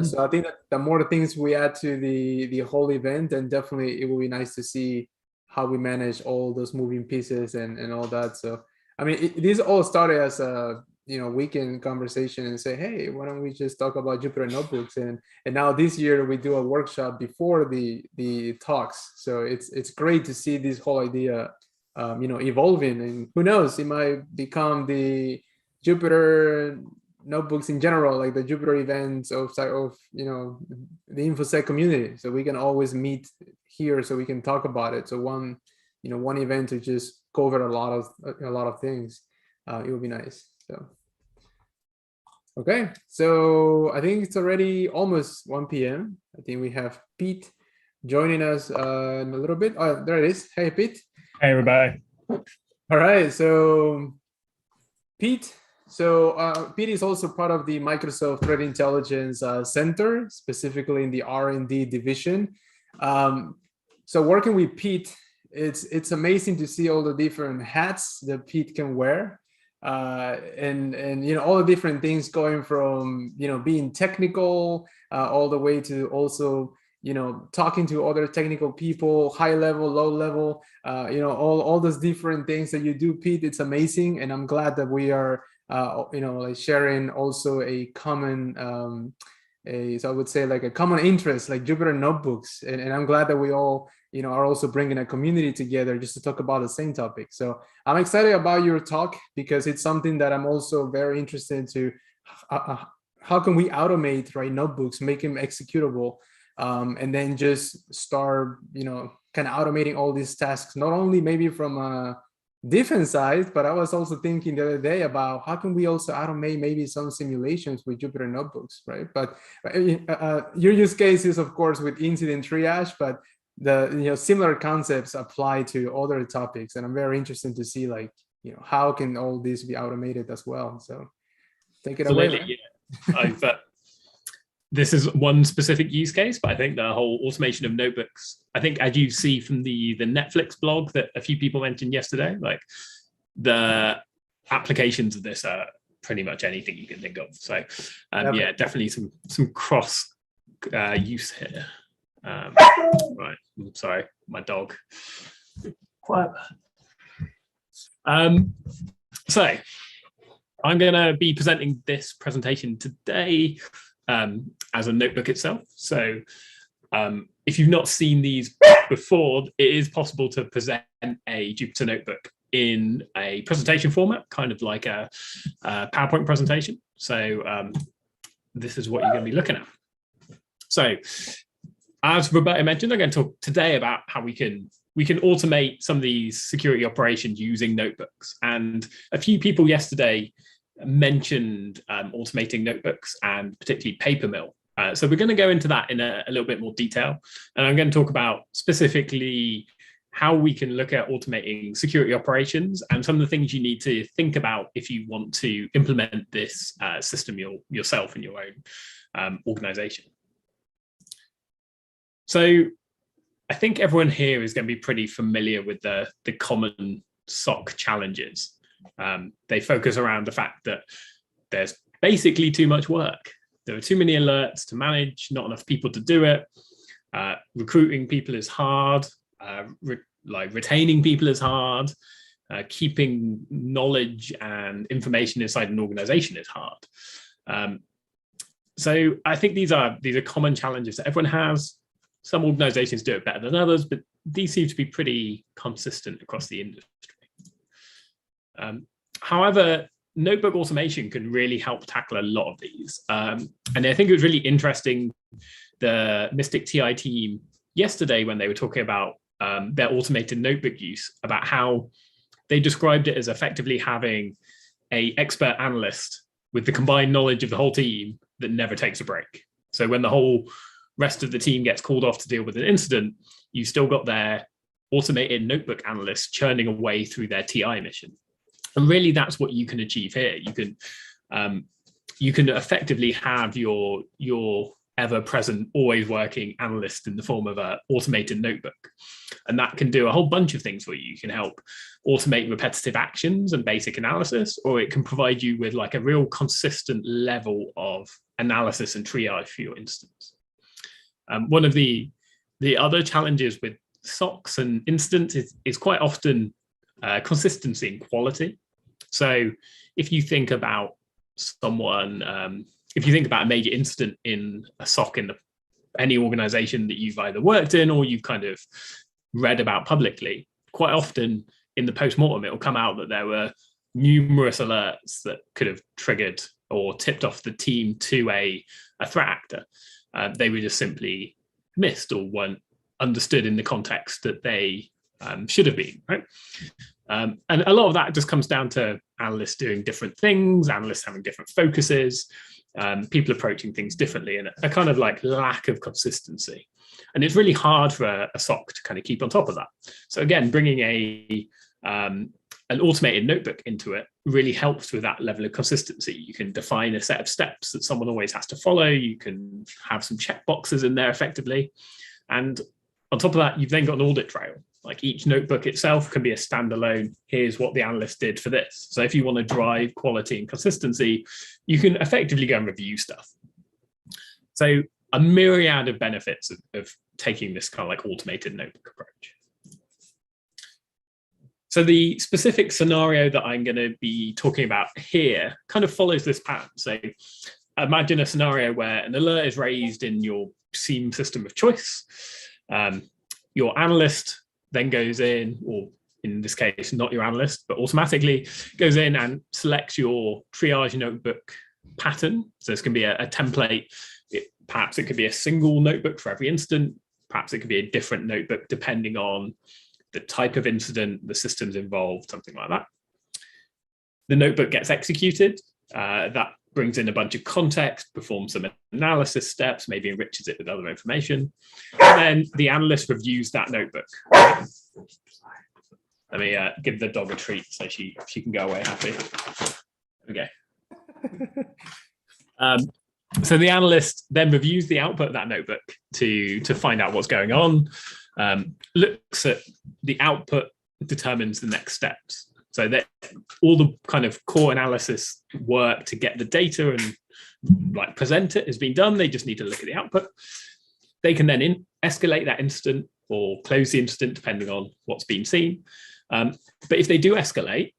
so I think that the more things we add to the whole event, then definitely it will be nice to see how we manage all those moving pieces and all that. So, I mean, this all started as a weekend conversation and say, hey, why don't we just talk about Jupyter notebooks? And now this year we do a workshop before the talks. So it's great to see this whole idea, evolving. And who knows, it might become the Jupyter notebooks in general, like the Jupyter events of the InfoSec community. So we can always meet here, so we can talk about it. So one event to just cover a lot of things. It would be nice. So, okay, so I think it's already almost 1 p.m. I think we have Pete joining us in a little bit. Oh, there it is. Hey, Pete. Hey, everybody. All right, so Pete. So Pete is also part of the Microsoft Threat Intelligence Center, specifically in the R&D division. So working with Pete, it's amazing to see all the different hats that Pete can wear. And all the different things, going from being technical all the way to also talking to other technical people, high level, low level, all those different things that you do, Pete. It's amazing, and I'm glad that we are like sharing also a common so I would say like a common interest, like Jupyter notebooks, and I'm glad that we all are also bringing a community together just to talk about the same topic. So I'm excited about your talk, because it's something that I'm also very interested to. How can we automate, right, notebooks, make them executable, and then just start, kind of automating all these tasks, not only maybe from a defense side, but I was also thinking the other day about how can we also automate maybe some simulations with Jupyter notebooks, right? But your use case is, of course, with incident triage, but the similar concepts apply to other topics, and I'm very interested to see, like, how can all this be automated as well. So take it away. Yeah. This is one specific use case, but I think the whole automation of notebooks, I think, as you see from the Netflix blog that a few people mentioned yesterday, like, the applications of this are pretty much anything you can think of. So yeah, definitely some cross use here. Right, I'm sorry, my dog. Quiet. So I'm going to be presenting this presentation today as a notebook itself. So if you've not seen these before, it is possible to present a Jupyter notebook in a presentation format, kind of like a PowerPoint presentation. So this is what you're going to be looking at. So as Roberto mentioned, I'm going to talk today about how we can automate some of these security operations using notebooks. And a few people yesterday mentioned automating notebooks, and particularly paper mill. So we're going to go into that in a little bit more detail. And I'm going to talk about specifically how we can look at automating security operations and some of the things you need to think about if you want to implement this system yourself in your own organization. So I think everyone here is going to be pretty familiar with the common SOC challenges. They focus around the fact that there's basically too much work. There are too many alerts to manage, not enough people to do it. Recruiting people is hard. Retaining people is hard. Keeping knowledge and information inside an organization is hard. So I think these are common challenges that everyone has. Some organizations do it better than others, but these seem to be pretty consistent across the industry. However, notebook automation can really help tackle a lot of these. And I think it was really interesting, the Mystic TI team yesterday, when they were talking about their automated notebook use, about how they described it as effectively having an expert analyst with the combined knowledge of the whole team that never takes a break. So when the whole rest of the team gets called off to deal with an incident, you still got their automated notebook analysts churning away through their TI mission. And really, that's what you can achieve here. You can effectively have your ever-present, always working analyst in the form of an automated notebook. And that can do a whole bunch of things for you. You can help automate repetitive actions and basic analysis, or it can provide you with like a real consistent level of analysis and triage for your instance. One of the other challenges with SOCs and instance is quite often consistency and quality. So if you think about if you think about a major incident in a SOC in any organization that you've either worked in or you've kind of read about publicly, quite often in the post-mortem, it will come out that there were numerous alerts that could have triggered or tipped off the team to a threat actor. They were just simply missed or weren't understood in the context that they should have been, right? And a lot of that just comes down to analysts doing different things, analysts having different focuses, people approaching things differently, and a kind of like lack of consistency. And it's really hard for a SOC to kind of keep on top of that. So again, bringing an automated notebook into it really helps with that level of consistency. You can define a set of steps that someone always has to follow. You can have some checkboxes in there effectively. And on top of that, you've then got an audit trail. Like each notebook itself can be a standalone, here's what the analyst did for this. So if you want to drive quality and consistency, you can effectively go and review stuff. So a myriad of benefits of taking this kind of like automated notebook approach. So the specific scenario that I'm going to be talking about here kind of follows this pattern. So imagine a scenario where an alert is raised in your SIEM system of choice. Your analyst then goes in, or in this case, not your analyst, but automatically goes in and selects your triage notebook pattern. So this can be a template. Perhaps it could be a single notebook for every incident. Perhaps it could be a different notebook depending on the type of incident, the systems involved, something like that. The notebook gets executed. That brings in a bunch of context, performs some analysis steps, maybe enriches it with other information. And then the analyst reviews that notebook. Let me give the dog a treat so she can go away happy. Okay. So the analyst then reviews the output of that notebook to find out what's going on, looks at the output, determines the next steps. So that all the kind of core analysis work to get the data and like present it has been done. They just need to look at the output. They can then escalate that incident or close the incident depending on what's been seen. But if they do escalate,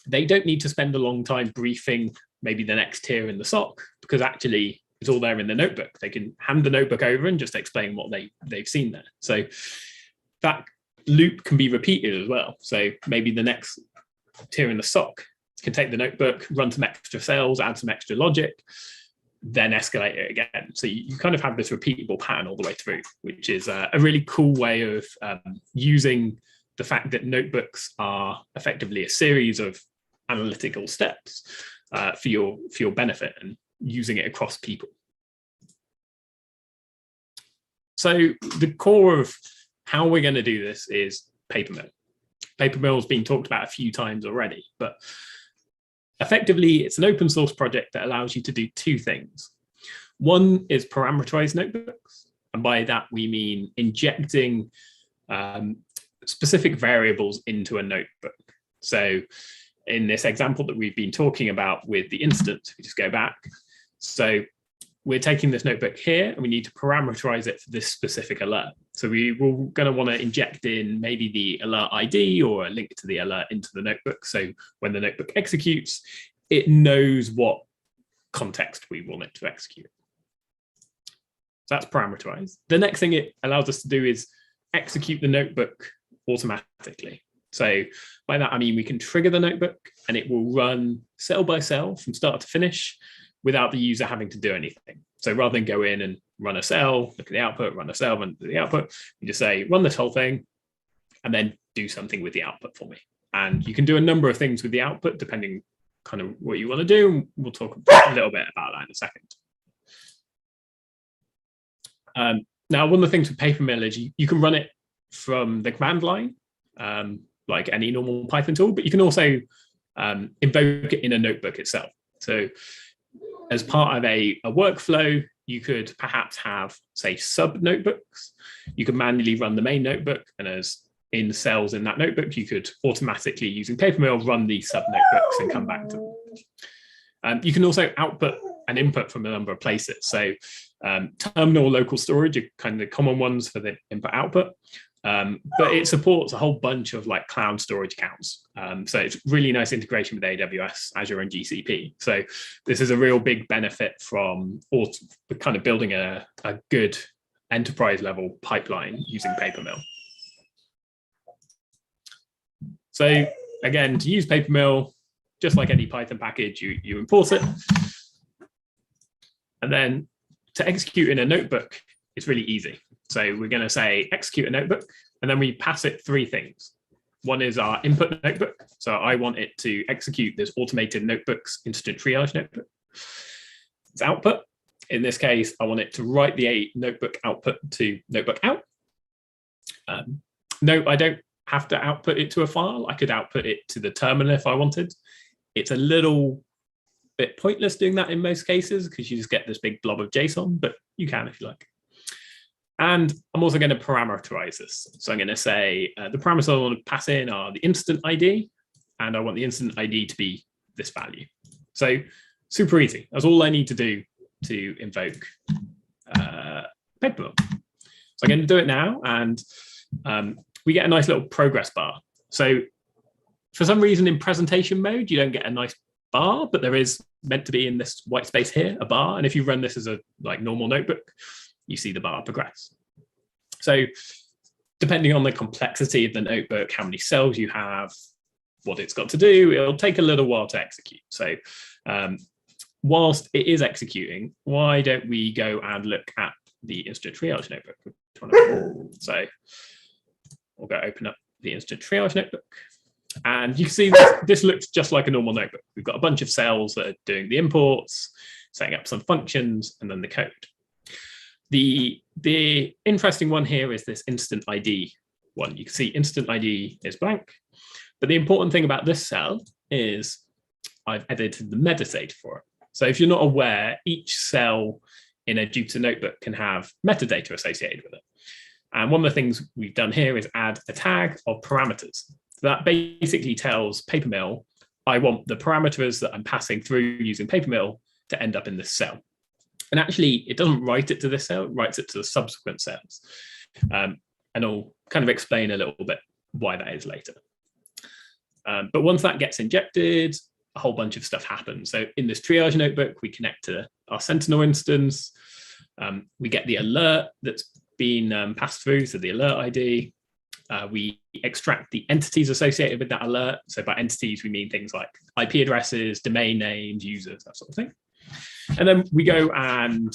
they don't need to spend a long time briefing maybe the next tier in the SOC, because actually it's all there in the notebook. They can hand the notebook over and just explain what they've seen there. So that loop can be repeated as well. So maybe the next tier in the SOC can take the notebook, run some extra cells, add some extra logic, then escalate it again. So you kind of have this repeatable pattern all the way through, which is a really cool way of using the fact that notebooks are effectively a series of analytical steps for your benefit and using it across people. So the core of how we're going to do this is paper mill. Paper mill has been talked about a few times already, but effectively it's an open source project that allows you to do two things. One is parameterized notebooks, and by that we mean injecting specific variables into a notebook. So in this example that we've been talking about with the instance, we just go back. So we're taking this notebook here and we need to parameterize it for this specific alert. So we're going to want to inject in maybe the alert ID or a link to the alert into the notebook. So when the notebook executes, it knows what context we want it to execute. So that's parameterized. The next thing it allows us to do is execute the notebook automatically. So by that, I mean, we can trigger the notebook and it will run cell by cell from start to finish without the user having to do anything. So rather than go in and run a cell, look at the output, run a cell, run the output, you just say, run this whole thing and then do something with the output for me. And you can do a number of things with the output, depending kind of what you want to do. We'll talk a little bit about that in a second. Now, one of the things with Papermill is you can run it from the command line, like any normal Python tool, but you can also invoke it in a notebook itself. So as part of a workflow, you could perhaps have, say, sub notebooks. You could manually run the main notebook, and as in cells in that notebook, you could automatically, using Papermill, run the sub notebooks and come back to them. You can also output and input from a number of places. So terminal local storage are kind of the common ones for the input output. But it supports a whole bunch of like cloud storage accounts. So it's really nice integration with AWS, Azure, and GCP. So this is a real big benefit from kind of building a good enterprise level pipeline using Papermill. So again, to use Papermill, just like any Python package, you import it. And then to execute in a notebook, it's really easy. So we're going to say execute a notebook, and then we pass it three things. One is our input notebook. So I want it to execute this automated notebooks instant triage notebook. It's output. In this case, I want it to write the notebook output to notebook out. No, I don't have to output it to a file. I could output it to the terminal if I wanted. It's a little bit pointless doing that in most cases because you just get this big blob of JSON, but you can if you like. And I'm also going to parameterize this. So I'm going to say the parameters I want to pass in are the instant ID, and I want the instant ID to be this value. So super easy. That's all I need to do to invoke Papermill. So I'm going to do it now, and we get a nice little progress bar. So for some reason in presentation mode, you don't get a nice bar, but there is meant to be in this white space here, a bar. And if you run this as a like normal notebook, you see the bar progress. So depending on the complexity of the notebook, how many cells you have, what it's got to do, it'll take a little while to execute. So whilst it is executing, why don't we go and look at the instant triage notebook? So we'll go open up the instant triage notebook. And you can see this looks just like a normal notebook. We've got a bunch of cells that are doing the imports, setting up some functions, and then the code. The interesting one here is this instant ID one. You can see instant ID is blank. But the important thing about this cell is I've edited the metadata for it. So if you're not aware, each cell in a Jupyter notebook can have metadata associated with it. And one of the things we've done here is add a tag of parameters. So that basically tells Papermill, I want the parameters that I'm passing through using Papermill to end up in this cell. And actually, it doesn't write it to this cell, it writes it to the subsequent cells. And I'll kind of explain a little bit why that is later. But once that gets injected, a whole bunch of stuff happens. So in this triage notebook, we connect to our Sentinel instance. We get the alert that's been passed through, so the alert ID. We extract the entities associated with that alert. So by entities, we mean things like IP addresses, domain names, users, that sort of thing. And then we go and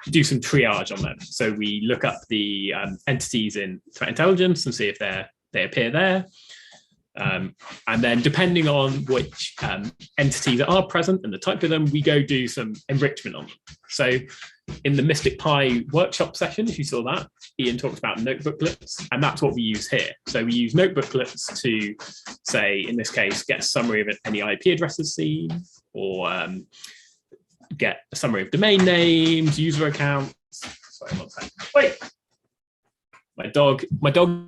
do some triage on them. So we look up the entities in threat intelligence and see if they appear there. And then depending on which entities are present and the type of them, we go do some enrichment on them. So in the Mystic Pi workshop session, if you saw that, Ian talked about notebooklets, and that's what we use here. So we use notebooklets to say, in this case, get a summary of any IP addresses seen, or get a summary of domain names, user accounts. Sorry, one second. Wait. My dog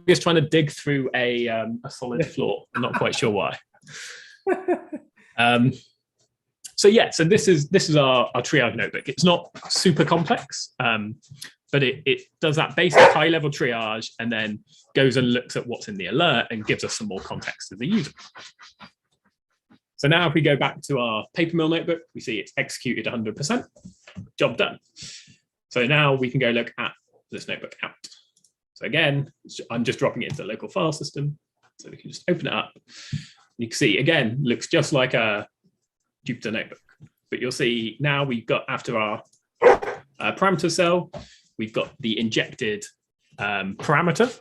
is trying to dig through a solid floor. I'm not quite sure why. So yeah, so this is our triage notebook. It's not super complex, but it does that basic high level triage and then goes and looks at what's in the alert and gives us some more context to the user. So now if we go back to our Papermill notebook, we see it's executed 100%, job done. So now we can go look at this notebook out. So again, I'm just dropping it into the local file system. So we can just open it up. You can see, again, looks just like a Jupyter notebook. But you'll see now we've got, after our parameter cell, we've got the injected parameter.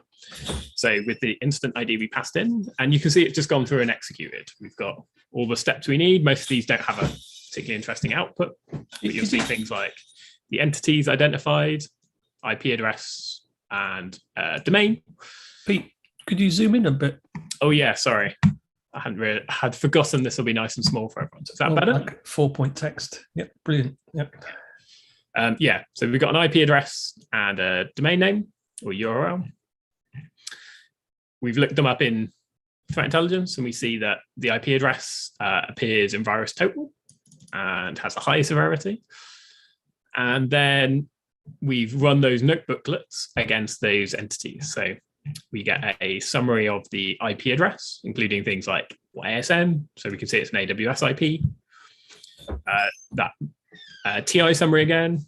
So with the instant ID we passed in, and you can see it's just gone through and executed. We've got all the steps we need. Most of these don't have a particularly interesting output, but you'll see things like the entities identified, IP address, and domain. Pete, could you zoom in a bit? Oh yeah, sorry. I had forgotten this will be nice and small for everyone. So is that better? Like 4-point text. Yep, brilliant. Yep. Yeah, so we've got an IP address and a domain name or URL. We've looked them up in threat intelligence and we see that the IP address appears in virus total and has a high severity. And then we've run those notebooklets against those entities. So We get a summary of the IP address, including things like ASN, so we can see it's an AWS IP. That TI summary again,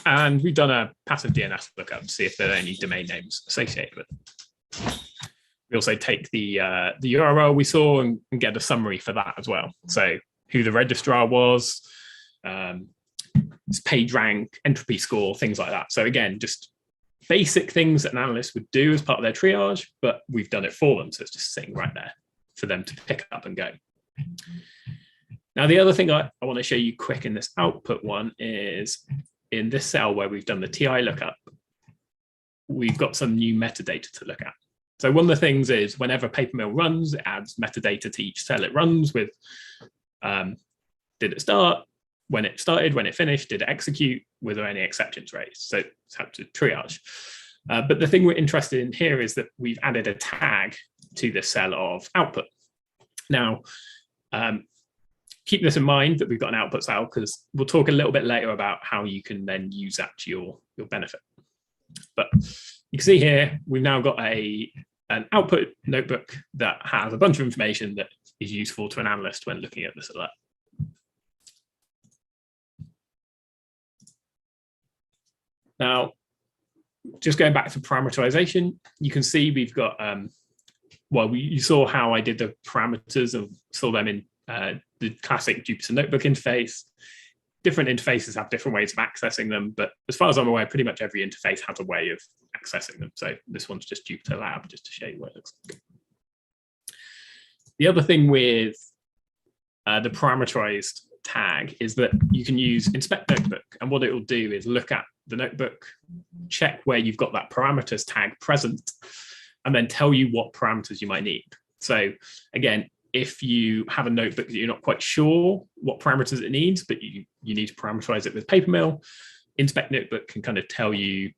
and we've done a passive DNS lookup to see if there are any domain names associated with it. We also take the URL we saw and get a summary for that as well. So who the registrar was, its page rank, entropy score, things like that. So again, just basic things that an analyst would do as part of their triage, but we've done it for them. So it's just sitting right there for them to pick up and go. Now, the other thing I want to show you quick in this output one is in this cell where we've done the TI lookup, we've got some new metadata to look at. So one of the things is whenever papermill runs, it adds metadata to each cell it runs with, did it start, when it started, when it finished, did it execute, were there any exceptions raised? So it's how to triage. But the thing we're interested in here is that we've added a tag to the cell of output. Now, keep this in mind that we've got an output cell, because we'll talk a little bit later about how you can then use that to your benefit. But you can see here, we've now got an output notebook that has a bunch of information that is useful to an analyst when looking at this alert. Now, just going back to parameterization, you can see we've got, you saw how I did the parameters and saw them in the classic Jupyter Notebook interface. Different interfaces have different ways of accessing them, but as far as I'm aware, pretty much every interface has a way of accessing them. So this one's just Jupyter Lab, just to show you what it looks like. The other thing with the parameterized tag is that you can use inspect notebook, and what it will do is look at the notebook, check where you've got that parameters tag present, and then tell you what parameters you might need. So again, if you have a notebook that you're not quite sure what parameters it needs, but you need to parameterize it with papermill, inspect notebook can kind of tell you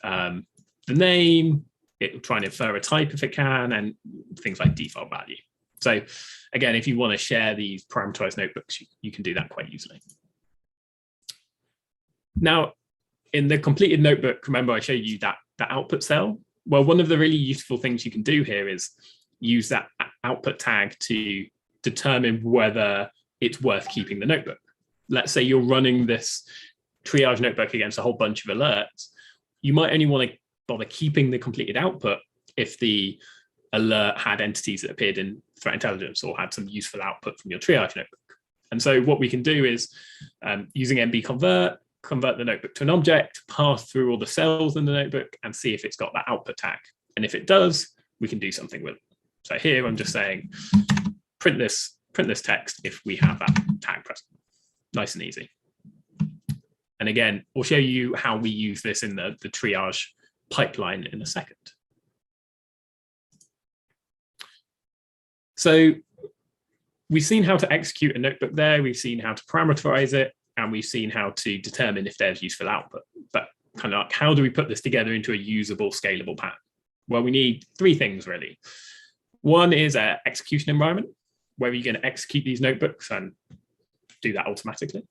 the name, it will try and infer a type if it can, and things like default value. So again, if you want to share these parameterized notebooks, you can do that quite easily. Now, in the completed notebook, remember I showed you that output cell? Well, one of the really useful things you can do here is use that output tag to determine whether it's worth keeping the notebook. Let's say you're running this triage notebook against a whole bunch of alerts. You might only want to bother keeping the completed output if the alert had entities that appeared in threat intelligence or had some useful output from your triage notebook. And so what we can do is using MB convert the notebook to an object, pass through all the cells in the notebook and see if it's got that output tag. And if it does, we can do something with it. So here I'm just saying, print this text if we have that tag present. Nice and easy. And again, we'll show you how we use this in the triage pipeline in a second. So we've seen how to execute a notebook there, we've seen how to parameterize it, and we've seen how to determine if there's useful output. But kind of like, how do we put this together into a usable, scalable pattern? Well, we need three things really. One is an execution environment, where you're going to execute these notebooks and do that automatically.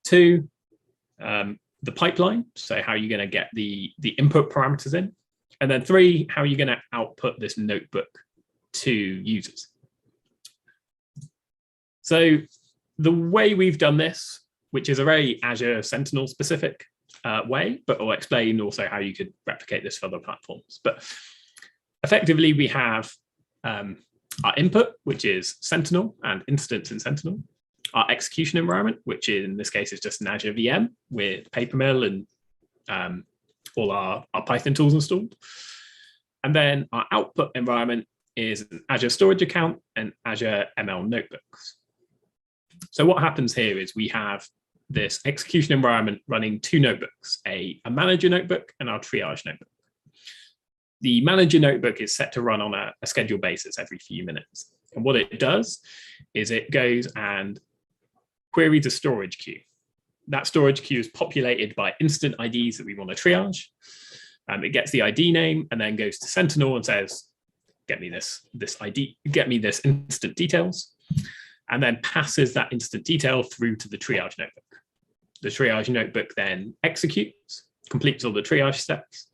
Two, the pipeline, so how you're going to get the input parameters in. And then three, how you're going to output this notebook to users. So the way we've done this, which is a very Azure Sentinel specific way, but I'll explain also how you could replicate this for other platforms. But effectively, we have our input, which is Sentinel and instance in Sentinel, our execution environment, which in this case is just an Azure VM with papermill and all our Python tools installed. And then our output environment is an Azure storage account and Azure ML notebooks. So what happens here is we have this execution environment running two notebooks, a manager notebook and our triage notebook. The manager notebook is set to run on a scheduled basis every few minutes. And what it does is it goes and queries a storage queue. That storage queue is populated by instant IDs that we want to triage. It gets the ID name and then goes to Sentinel and says, get me this ID, get me this instant details, and then passes that instant detail through to the triage notebook. The triage notebook then executes, completes all the triage steps,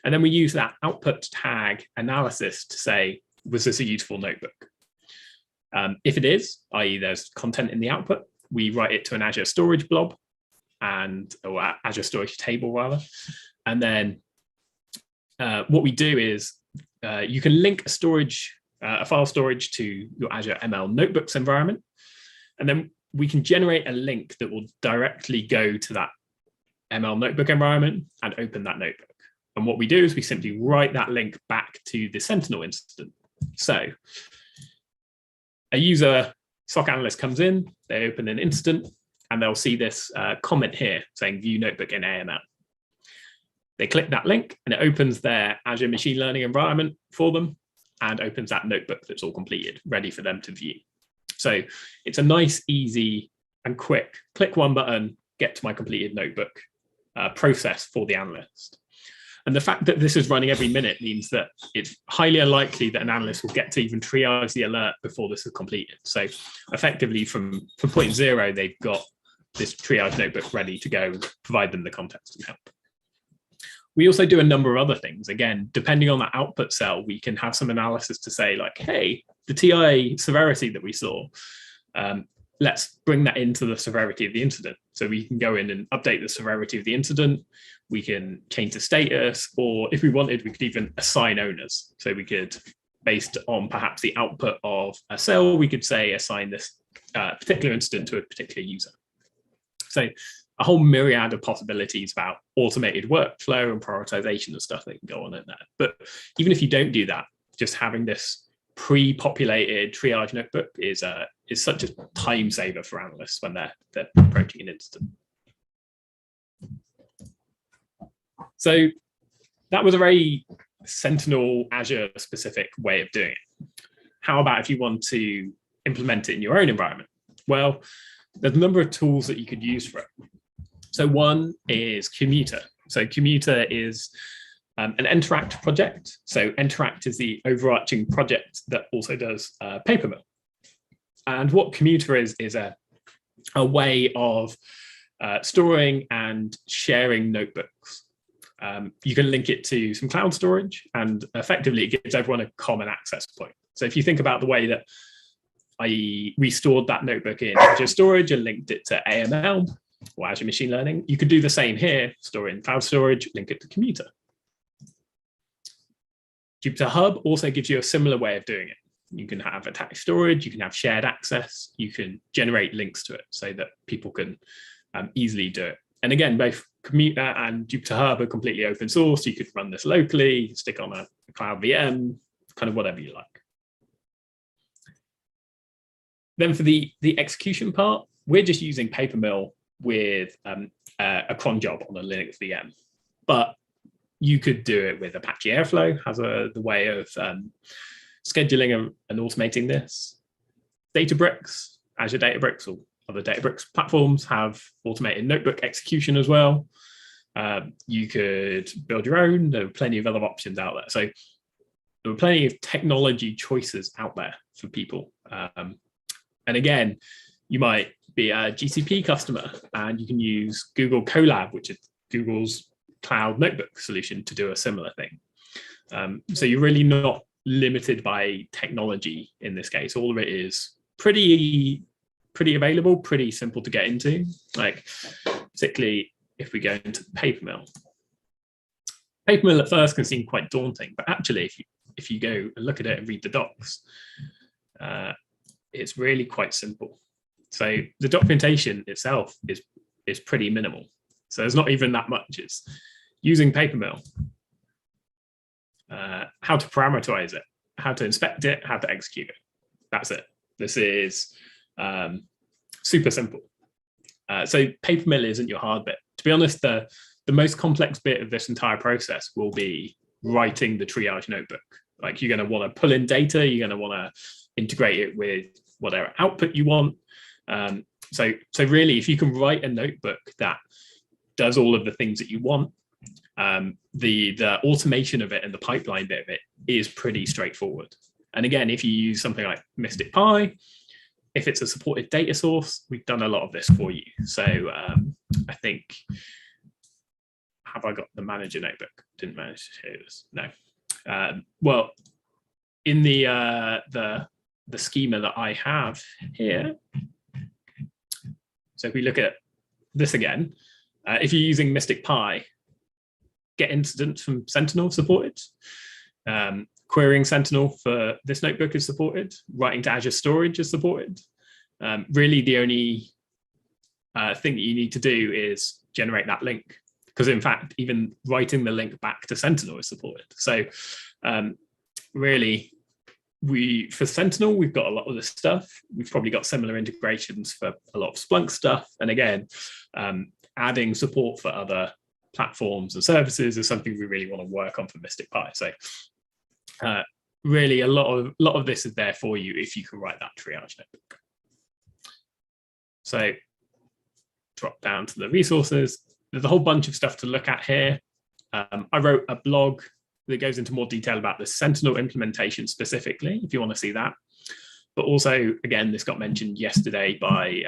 And then we use that output tag analysis to say, was this a useful notebook? If it is, i.e. there's content in the output, we write it to an Azure storage blob or Azure storage table rather. And then what we do is you can link a file storage to your Azure ML Notebooks environment. And then we can generate a link that will directly go to that ML Notebook environment and open that notebook. And what we do is we simply write that link back to the Sentinel instance. So a user SOC analyst comes in, they open an instant, and they'll see this comment here saying view notebook in AML. They click that link and it opens their Azure machine learning environment for them and opens that notebook that's all completed, ready for them to view. So it's a nice, easy, and quick click one button, get to my completed notebook process for the analyst. And the fact that this is running every minute means that it's highly unlikely that an analyst will get to even triage the alert before this is completed. So effectively from point zero, they've got this triage notebook ready to go, provide them the context and help. We also do a number of other things. Again, depending on that output cell, we can have some analysis to say like, hey, the TI severity that we saw, let's bring that into the severity of the incident. So we can go in and update the severity of the incident. We can change the status, or if we wanted, we could even assign owners. So we could, based on perhaps the output of a cell, we could say assign this particular incident to a particular user. So a whole myriad of possibilities about automated workflow and prioritization and stuff that can go on in there. But even if you don't do that, just having this pre-populated triage notebook is such a time saver for analysts when they're approaching an incident. So that was a very Sentinel Azure specific way of doing it. How about if you want to implement it in your own environment? Well, there's a number of tools that you could use for it. So one is Commuter. So Commuter is an Interact project. So Interact is the overarching project that also does Papermill. And what Commuter is a way of storing and sharing notebooks. You can link it to some cloud storage, and effectively it gives everyone a common access point. So if you think about the way that we stored that notebook in Azure storage and linked it to AML or Azure machine learning, you could do the same here, store it in cloud storage, link it to Commuter. Jupyter Hub also gives you a similar way of doing it. You can have attached storage, you can have shared access, you can generate links to it so that people can easily do it. And again, both Commuter and Jupyter Hub are completely open source. You could run this locally, stick on a cloud VM, kind of whatever you like. Then for the execution part, we're just using Papermill with a cron job on a Linux VM. But you could do it with Apache Airflow, has the way of scheduling and automating this. Databricks, Azure Databricks or other Databricks platforms have automated notebook execution as well. You could build your own. There are plenty of other options out there. So there are plenty of technology choices out there for people. And again, you might be a GCP customer and you can use Google Colab, which is Google's cloud notebook solution, to do a similar thing. So you're really not limited by technology in this case. All of it is pretty available, pretty simple to get into, like particularly if we go into Papermill. Papermill at first can seem quite daunting, but actually if you go and look at it and read the docs, it's really quite simple. So the documentation itself is pretty minimal. So there's not even that much. It's using Papermill, how to parameterize it, how to inspect it, how to execute it. That's it. This is super simple. So Papermill isn't your hard bit. To be honest, the most complex bit of this entire process will be writing the triage notebook. Like you're going to want to pull in data, you're going to want to integrate it with whatever output you want. So really, if you can write a notebook that does all of the things that you want, the automation of it and the pipeline bit of it is pretty straightforward. And again, if you use something like Mystic Pi, if it's a supported data source, we've done a lot of this for you. So I think have I got the manager notebook? Didn't manage to show this. No. Well, in the schema that I have here. So if we look at this again, if you're using Mystic Pi, get incidents from Sentinel supported. Querying Sentinel for this notebook is supported. Writing to Azure Storage is supported. Really, the only thing that you need to do is generate that link, because in fact, even writing the link back to Sentinel is supported. So really, for Sentinel, we've got a lot of this stuff. We've probably got similar integrations for a lot of Splunk stuff. And again, adding support for other platforms and services is something we really want to work on for Mystic Pi. So really, a lot of this is there for you if you can write that triage notebook. So drop down to the resources. There's a whole bunch of stuff to look at here. I wrote a blog that goes into more detail about the Sentinel implementation specifically, if you want to see that. But also, again, this got mentioned yesterday by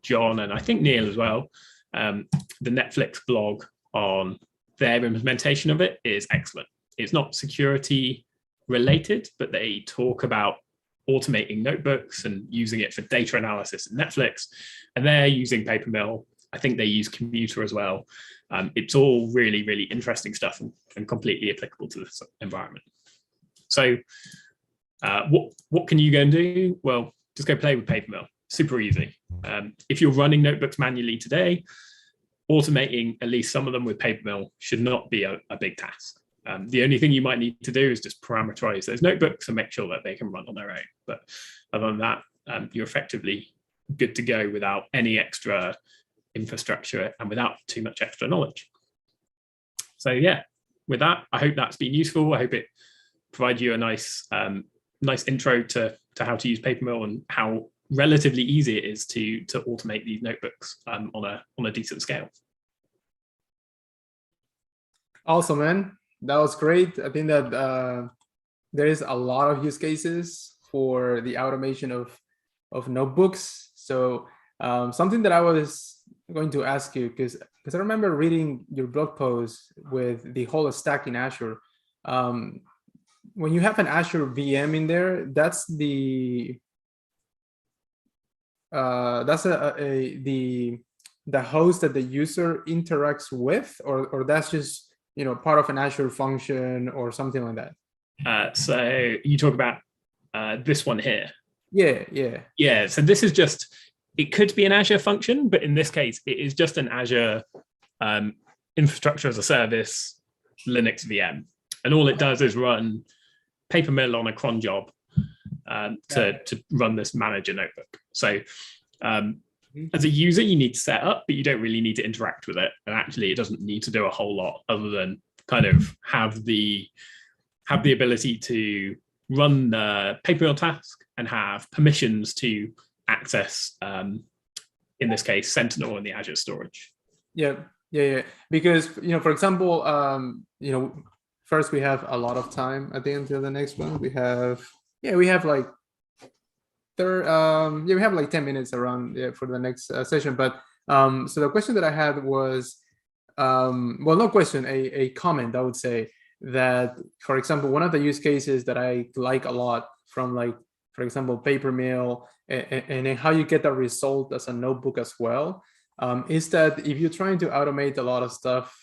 John and I think Neil as well. The Netflix blog on their implementation of it is excellent. It's not security related, but they talk about automating notebooks and using it for data analysis in Netflix. And they're using Papermill. I think they use Commuter as well. It's all really, really interesting stuff and completely applicable to this environment. So what can you go and do? Well, just go play with Papermill. Super easy. If you're running notebooks manually today, automating at least some of them with Papermill should not be a big task. The only thing you might need to do is just parameterize those notebooks and make sure that they can run on their own. But other than that, you're effectively good to go without any extra infrastructure and without too much extra knowledge. So yeah, with that, I hope that's been useful. I hope it provides you a nice intro to how to use Papermill and how relatively easy it is to automate these notebooks on a decent scale. Awesome, man. That was great. I think that there is a lot of use cases for the automation of notebooks. So something that I was going to ask you, because I remember reading your blog post with the whole stack in Azure. When you have an Azure VM in there, that's the host that the user interacts with, or that's just part of an Azure function or something like that. So you talk about this one here. Yeah. So this is just, it could be an Azure function, but in this case, it is just an Azure infrastructure as a service Linux VM. And all it does is run Papermill on a cron job to run this manager notebook. So as a user, you need to set up, but you don't really need to interact with it. And actually, it doesn't need to do a whole lot other than kind of have the ability to run the Papermill task and have permissions to access, in this case, Sentinel and the Azure storage. Yeah. Because for example, first we have a lot of time. I think until the next one we have like we have like 10 minutes around for the next session. But so the question that I had was, well, no question, a comment. I would say that, for example, one of the use cases that I like a lot from, like, for example, Papermill and how you get that result as a notebook as well, is that if you're trying to automate a lot of stuff,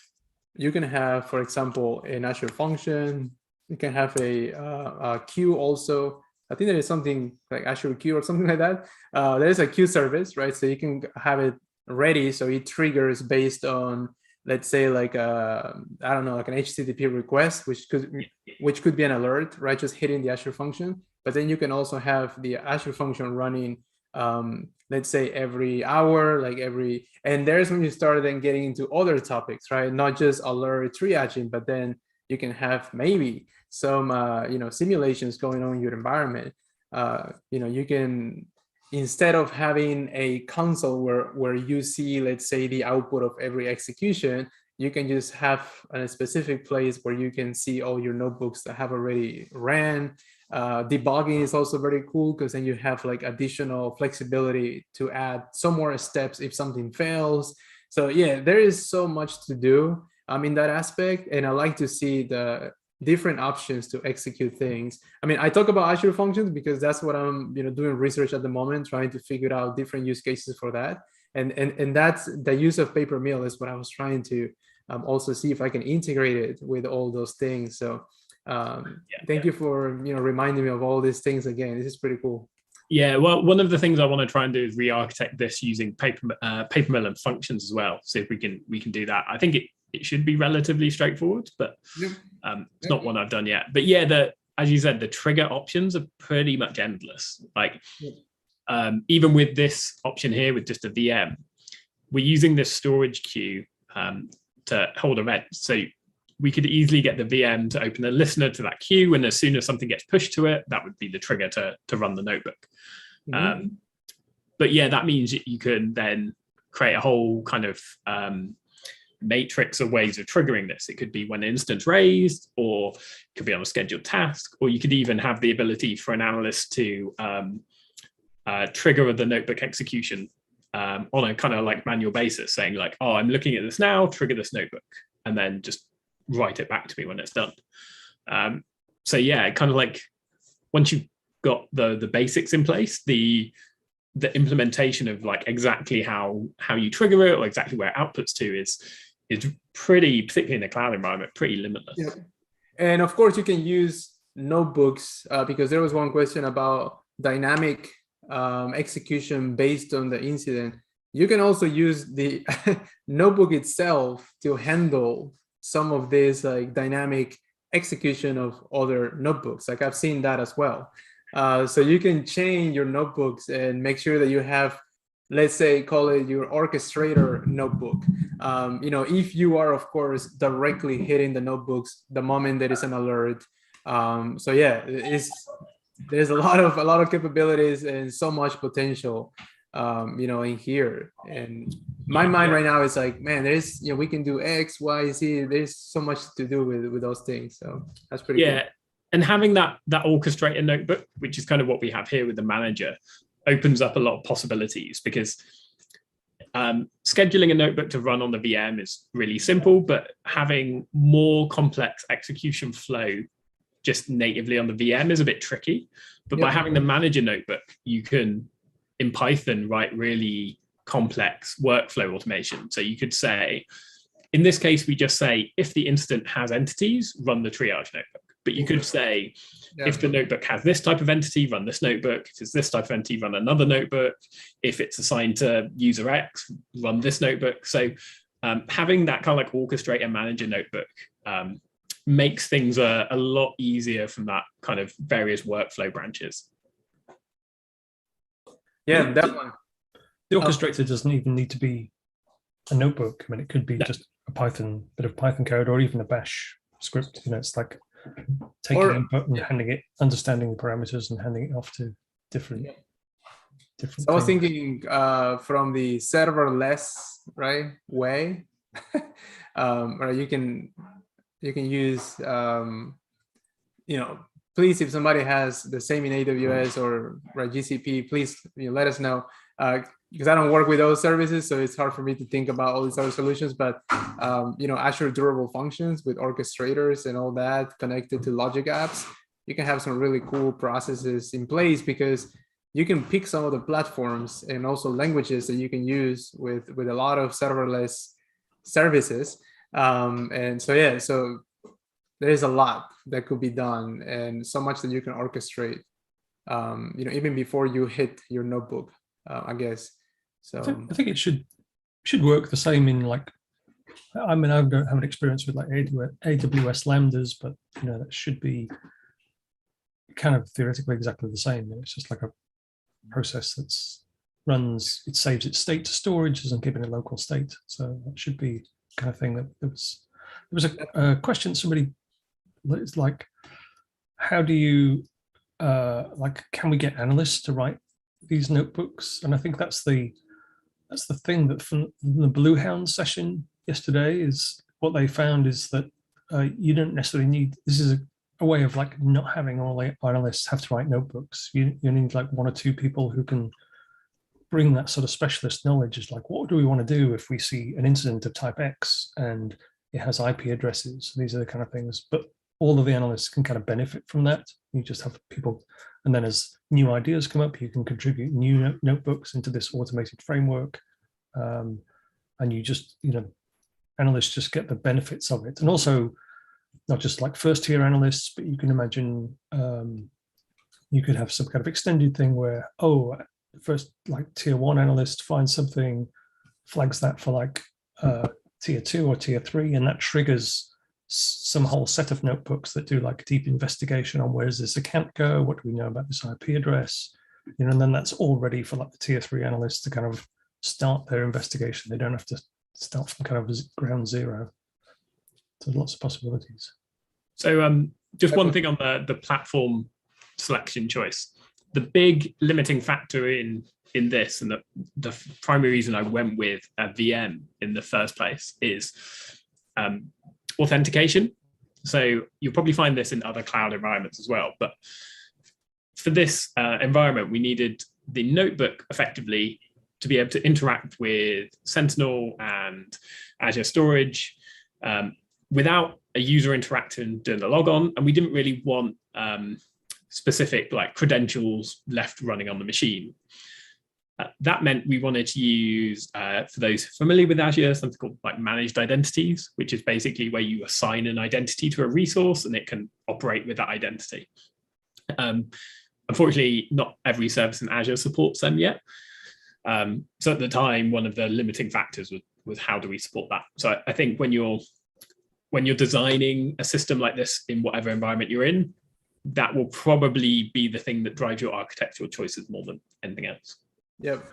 you can have, for example, an Azure function. You can have a queue also. I think there is something like Azure queue or something like that. There is a queue service, right? So you can have it ready, so it triggers based on, let's say, like I don't know, like an HTTP request, which could be an alert, right? Just hitting the Azure function. But then you can also have the Azure function running, let's say every hour, and there's when you start then getting into other topics, right? Not just alert triaging, but then you can have maybe some simulations going on in your environment. You can, instead of having a console where you see, let's say, the output of every execution, you can just have a specific place where you can see all your notebooks that have already ran. Debugging is also very cool, because then you have like additional flexibility to add some more steps if something fails. So yeah, there is so much to do. in that aspect, and I like to see the different options to execute things. I mean, I talk about Azure functions because that's what I'm doing research at the moment, trying to figure out different use cases for that. And that's the use of paper mill is what I was trying to also see if I can integrate it with all those things. So thank you for reminding me of all these things again. This is pretty cool. Yeah, well, one of the things I want to try and do is re-architect this using papermill and functions as well. See if we can do that. I think it should be relatively straightforward, but it's not one I've done yet. But yeah, as you said, the trigger options are pretty much endless. Like even with this option here with just a VM, we're using this storage queue to hold events. So we could easily get the VM to open a listener to that queue, and as soon as something gets pushed to it, that would be the trigger to run the notebook. But yeah, that means you can then create a whole kind of matrix of ways of triggering this. It could be when an instance raised, or it could be on a scheduled task, or you could even have the ability for an analyst to trigger the notebook execution on a kind of like manual basis, saying like, oh, I'm looking at this now, trigger this notebook, and then just write it back to me when it's done. So yeah, kind of like once you've got the basics in place, the implementation of like exactly how you trigger it or exactly where it outputs to is pretty, particularly in the cloud environment, pretty limitless. Yeah. And of course you can use notebooks because there was one question about dynamic execution based on the incident. You can also use the notebook itself to handle some of this like dynamic execution of other notebooks. Like I've seen that as well. So you can chain your notebooks and make sure that you have, let's say, call it your orchestrator notebook. If you are, of course, directly hitting the notebooks the moment there is an alert. So yeah, there's a lot of capabilities and so much potential, in here. And my mind right now is like, man, there's, we can do X, Y, Z. There's so much to do with those things. So that's pretty cool. And having that orchestrator notebook, which is kind of what we have here with the manager, opens up a lot of possibilities, because scheduling a notebook to run on the VM is really simple, but having more complex execution flow just natively on the VM is a bit tricky. But by having the manager notebook, you can, in Python, write really complex workflow automation. So you could say, in this case, we just say, if the incident has entities, run the triage notebook. But you could say, if the notebook has this type of entity, run this notebook. If it's this type of entity, run another notebook. If it's assigned to user X, run this notebook. So having that kind of like orchestrator manager notebook makes things a lot easier from that kind of various workflow branches. Yeah, that one. The orchestrator doesn't even need to be a notebook. I mean, it could be just a bit of Python code, or even a bash script. It's like taking input and handing it, understanding the parameters and handing it off to different. So I was thinking from the serverless way, or you can use please, if somebody has the same in AWS or GCP, please let us know, because I don't work with those services, so it's hard for me to think about all these other solutions. But Azure durable functions with orchestrators and all that connected to logic apps, you can have some really cool processes in place, because you can pick some of the platforms and also languages that you can use with a lot of serverless services. And so there is a lot that could be done, and so much that you can orchestrate, even before you hit your notebook, I guess. So I think it should work the same in like, I mean, I don't have an experience with like AWS Lambdas, but that should be kind of theoretically exactly the same. It's just like a process that's runs, it saves its state to storage, doesn't keep it in a local state. So that should be the kind of thing that there was a question somebody, it's like, how do you can we get analysts to write these notebooks? And I think that's the thing that from the Bluehound session yesterday is what they found is that you don't necessarily need, this is a way of like not having all the analysts have to write notebooks. You need like one or two people who can bring that sort of specialist knowledge. Is like, what do we want to do if we see an incident of type X, and it has IP addresses. These are the kind of things, but all of the analysts can kind of benefit from that. You just have people, and then as new ideas come up, you can contribute new notebooks into this automated framework. And you just, analysts just get the benefits of it. And also not just like first tier analysts, but you can imagine you could have some kind of extended thing where, first like tier 1 analyst finds something, flags that for like tier 2 or tier 3, and that triggers some whole set of notebooks that do like deep investigation on where does this account go, what do we know about this IP address, and then that's all ready for like the tier 3 analysts to kind of start their investigation. They don't have to start from kind of ground zero. So lots of possibilities. So just one thing on the platform selection choice. The big limiting factor in this, and the primary reason I went with a VM in the first place, is authentication. So you'll probably find this in other cloud environments as well. But for this environment, we needed the notebook effectively to be able to interact with Sentinel and Azure Storage without a user interacting during the logon. And we didn't really want specific like credentials left running on the machine. That meant we wanted to use, for those familiar with Azure, something called like managed identities, which is basically where you assign an identity to a resource and it can operate with that identity. Unfortunately, not every service in Azure supports them yet. So at the time, one of the limiting factors was how do we support that? So I think when you're designing a system like this in whatever environment you're in, that will probably be the thing that drives your architectural choices more than anything else. Yep.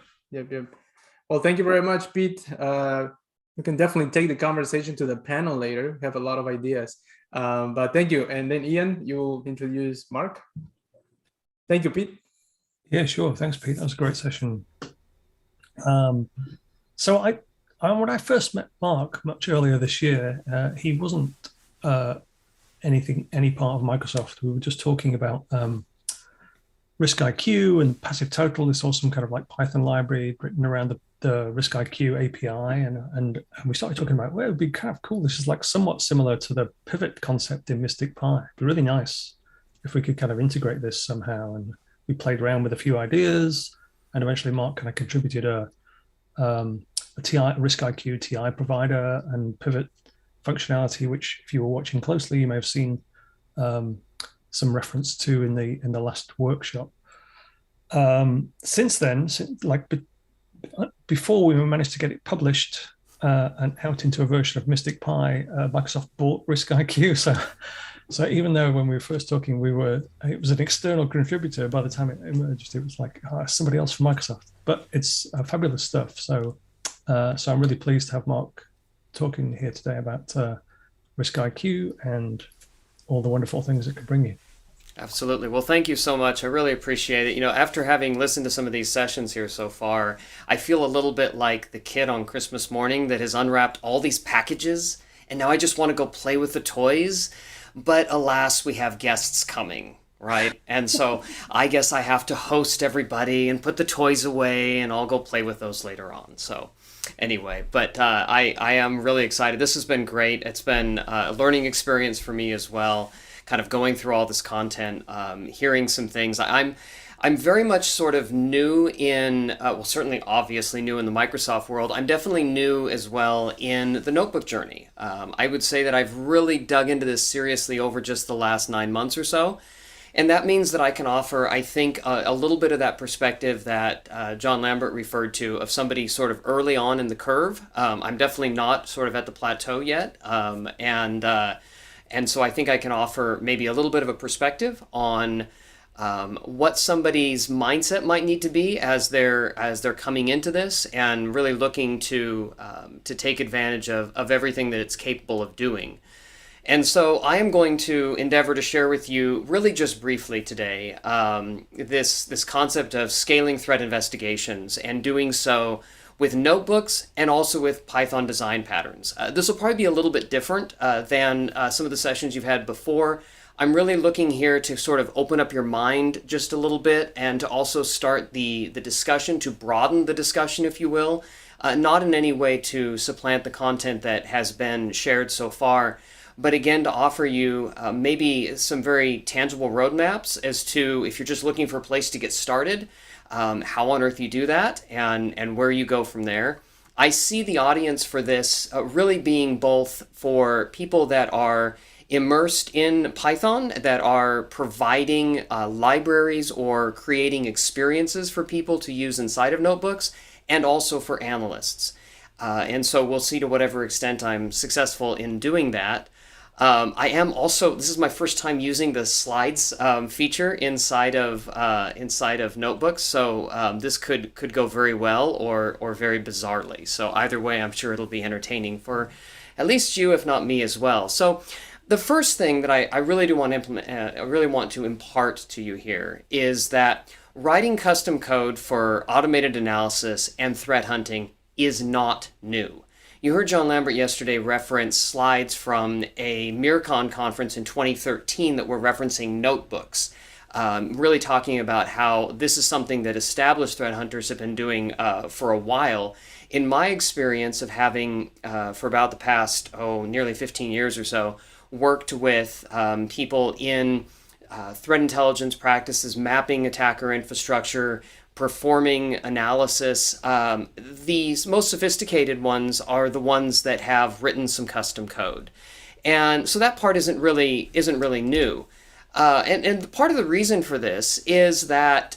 Well, thank you very much, Pete. We can definitely take the conversation to the panel later. We have a lot of ideas, but thank you. And then Ian, you'll introduce Mark. Thank you, Pete. Yeah, sure. Thanks, Pete. That was a great session. So when I first met Mark much earlier this year, he wasn't any part of Microsoft. We were just talking about Risk IQ and Passive Total, this awesome kind of like Python library written around the Risk IQ API, and we started talking about, well, it would be kind of cool. This is like somewhat similar to the pivot concept in Mystic Pi. It'd be really nice if we could kind of integrate this somehow. And we played around with a few ideas, and eventually Mark kind of contributed a Risk IQ TI provider and pivot functionality, which if you were watching closely, you may have seen some reference to in the last workshop. Since then, before we managed to get it published and out into a version of Mystic Pi, Microsoft bought Risk IQ. So even though when we were first talking, it was an external contributor, by the time it emerged, it was like somebody else from Microsoft. But it's fabulous stuff. So I'm really pleased to have Mark talking here today about Risk IQ and all the wonderful things it could bring you. Absolutely. Well, thank you so much. I really appreciate it. After having listened to some of these sessions here so far, I feel a little bit like the kid on Christmas morning that has unwrapped all these packages, and now I just want to go play with the toys. But alas, we have guests coming, right? And so I guess I have to host everybody and put the toys away, and I'll go play with those later on. So anyway, but I am really excited. This has been great. It's been a learning experience for me as well, kind of going through all this content, hearing some things. I'm very much sort of new in, certainly obviously new in the Microsoft world. I'm definitely new as well in the notebook journey. I would say that I've really dug into this seriously over just the last 9 months or so. And that means that I can offer, I think, a little bit of that perspective that John Lambert referred to of somebody sort of early on in the curve. I'm definitely not sort of at the plateau yet. And so I think I can offer maybe a little bit of a perspective on what somebody's mindset might need to be as they're coming into this and really looking to take advantage of everything that it's capable of doing. And so I am going to endeavor to share with you really just briefly today this concept of scaling threat investigations and doing so with notebooks and also with Python design patterns. This will probably be a little bit different than some of the sessions you've had before. I'm really looking here to sort of open up your mind just a little bit and to also start the discussion, to broaden the discussion, if you will, not in any way to supplant the content that has been shared so far, but again, to offer you maybe some very tangible roadmaps as to, if you're just looking for a place to get started, how on earth you do that and where you go from there. I see the audience for this really being both for people that are immersed in Python, that are providing libraries or creating experiences for people to use inside of notebooks, and also for analysts. And so we'll see to whatever extent I'm successful in doing that. I am also, this is my first time using the slides feature inside of notebooks, so this could go very well or very bizarrely. So either way, I'm sure it'll be entertaining for at least you, if not me as well. So the first thing that I really do want to implement, I really want to impart to you here is that writing custom code for automated analysis and threat hunting is not new. You heard John Lambert yesterday reference slides from a MIRCON conference in 2013 that were referencing notebooks, really talking about how this is something that established threat hunters have been doing for a while. In my experience of having, for about the past, nearly 15 years or so, worked with people in threat intelligence practices, mapping attacker infrastructure, performing analysis. These most sophisticated ones are the ones that have written some custom code. And so that part isn't really new. And part of the reason for this is that,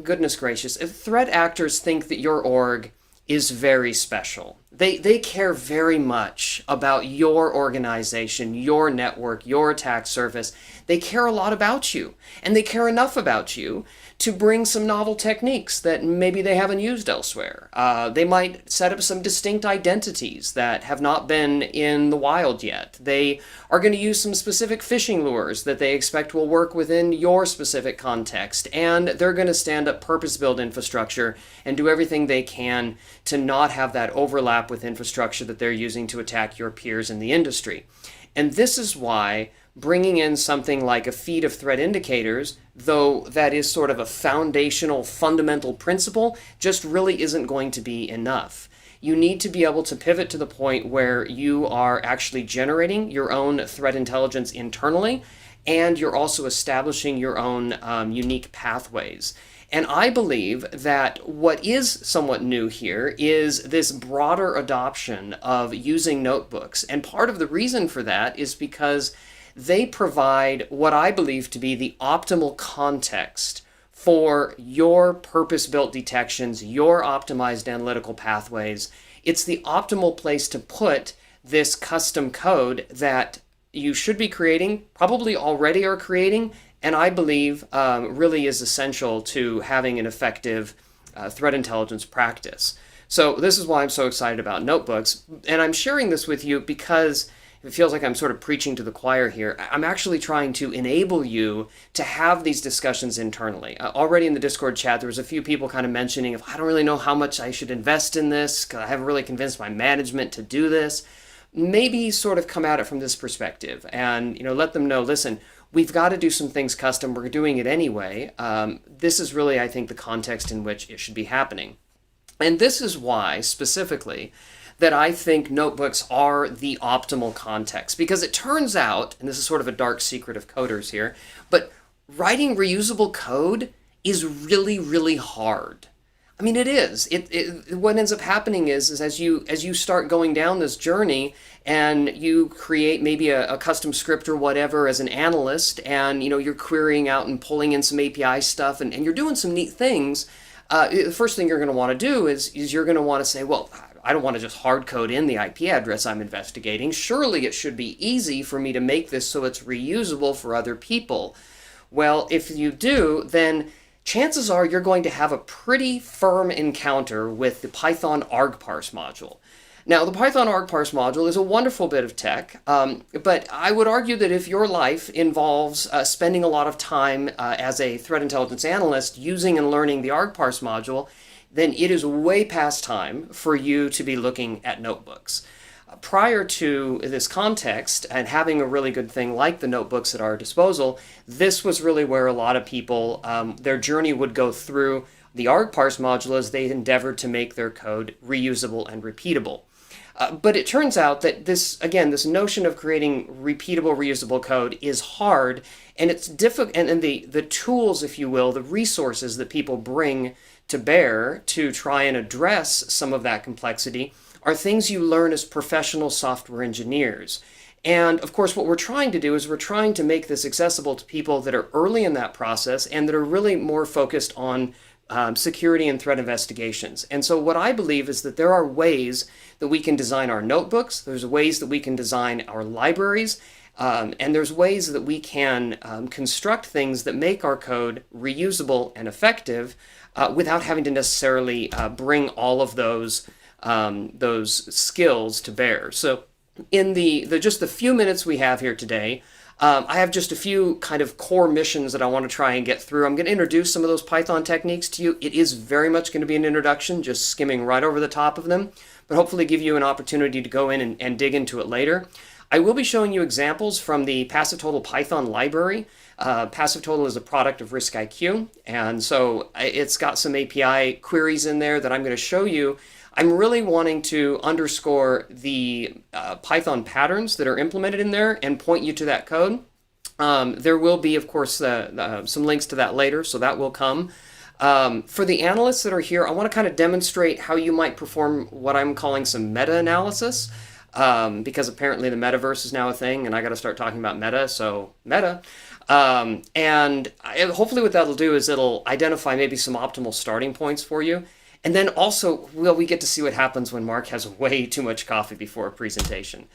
goodness gracious, if threat actors think that your org is very special. They care very much about your organization, your network, your attack surface. They care a lot about you, and they care enough about you to bring some novel techniques that maybe they haven't used elsewhere. They might set up some distinct identities that have not been in the wild yet. They are going to use some specific phishing lures that they expect will work within your specific context, and they're going to stand up purpose-built infrastructure and do everything they can to not have that overlap with infrastructure that they're using to attack your peers in the industry. And this is why bringing in something like a feed of threat indicators, though that is sort of a foundational, fundamental principle, just really isn't going to be enough. You need to be able to pivot to the point where you are actually generating your own threat intelligence internally, and you're also establishing your own unique pathways. And I believe that what is somewhat new here is this broader adoption of using notebooks. And part of the reason for that is because they provide what I believe to be the optimal context for your purpose-built detections, your optimized analytical pathways. It's the optimal place to put this custom code that you should be creating, probably already are creating, and I believe really is essential to having an effective threat intelligence practice. So this is why I'm so excited about notebooks, and I'm sharing this with you because it feels like I'm sort of preaching to the choir here. I'm actually trying to enable you to have these discussions internally. Already in the Discord chat, there was a few people kind of mentioning, I don't really know how much I should invest in this, because I haven't really convinced my management to do this. Maybe sort of come at it from this perspective and let them know, listen, we've got to do some things custom. We're doing it anyway. This is really, I think, the context in which it should be happening. And this is why, specifically, that I think notebooks are the optimal context. Because it turns out, and this is sort of a dark secret of coders here, but writing reusable code is really, really hard. I mean, it is. What ends up happening is as you start going down this journey and you create maybe a custom script or whatever as an analyst, and you're querying out and pulling in some API stuff, and you're doing some neat things. The first thing you're going to want to do is you're going to want to say, well, I don't want to just hard code in the IP address I'm investigating. Surely it should be easy for me to make this so it's reusable for other people. Well, if you do, then chances are you're going to have a pretty firm encounter with the Python argparse module. Now, the Python argparse module is a wonderful bit of tech, but I would argue that if your life involves spending a lot of time as a threat intelligence analyst using and learning the argparse module, then it is way past time for you to be looking at notebooks. prior to this context and having a really good thing like the notebooks at our disposal, this was really where a lot of people, their journey would go through the argparse module as they endeavored to make their code reusable and repeatable. But it turns out that this notion of creating repeatable, reusable code is hard, and it's difficult. And the tools, if you will, the resources that people bring to bear to try and address some of that complexity are things you learn as professional software engineers. And of course, what we're trying to do is we're trying to make this accessible to people that are early in that process and that are really more focused on security and threat investigations. And so what I believe is that there are ways that we can design our notebooks, there's ways that we can design our libraries, and there's ways that we can construct things that make our code reusable and effective without having to necessarily bring all of those skills to bear. So in just the few minutes we have here today, I have just a few kind of core missions that I want to try and get through. I'm going to introduce some of those Python techniques to you. It is very much going to be an introduction, just skimming right over the top of them, but hopefully give you an opportunity to go in and dig into it later. I will be showing you examples from the Passive Total Python library. Passive Total is a product of RiskIQ, and so it's got some API queries in there that I'm going to show you. I'm really wanting to underscore the Python patterns that are implemented in there and point you to that code. There will be, of course, some links to that later, so that will come. For the analysts that are here, I want to kind of demonstrate how you might perform what I'm calling some meta-analysis, because apparently the metaverse is now a thing, and I got to start talking about meta, so meta. Hopefully what that'll do is it'll identify maybe some optimal starting points for you. And then also, we get to see what happens when Mark has way too much coffee before a presentation.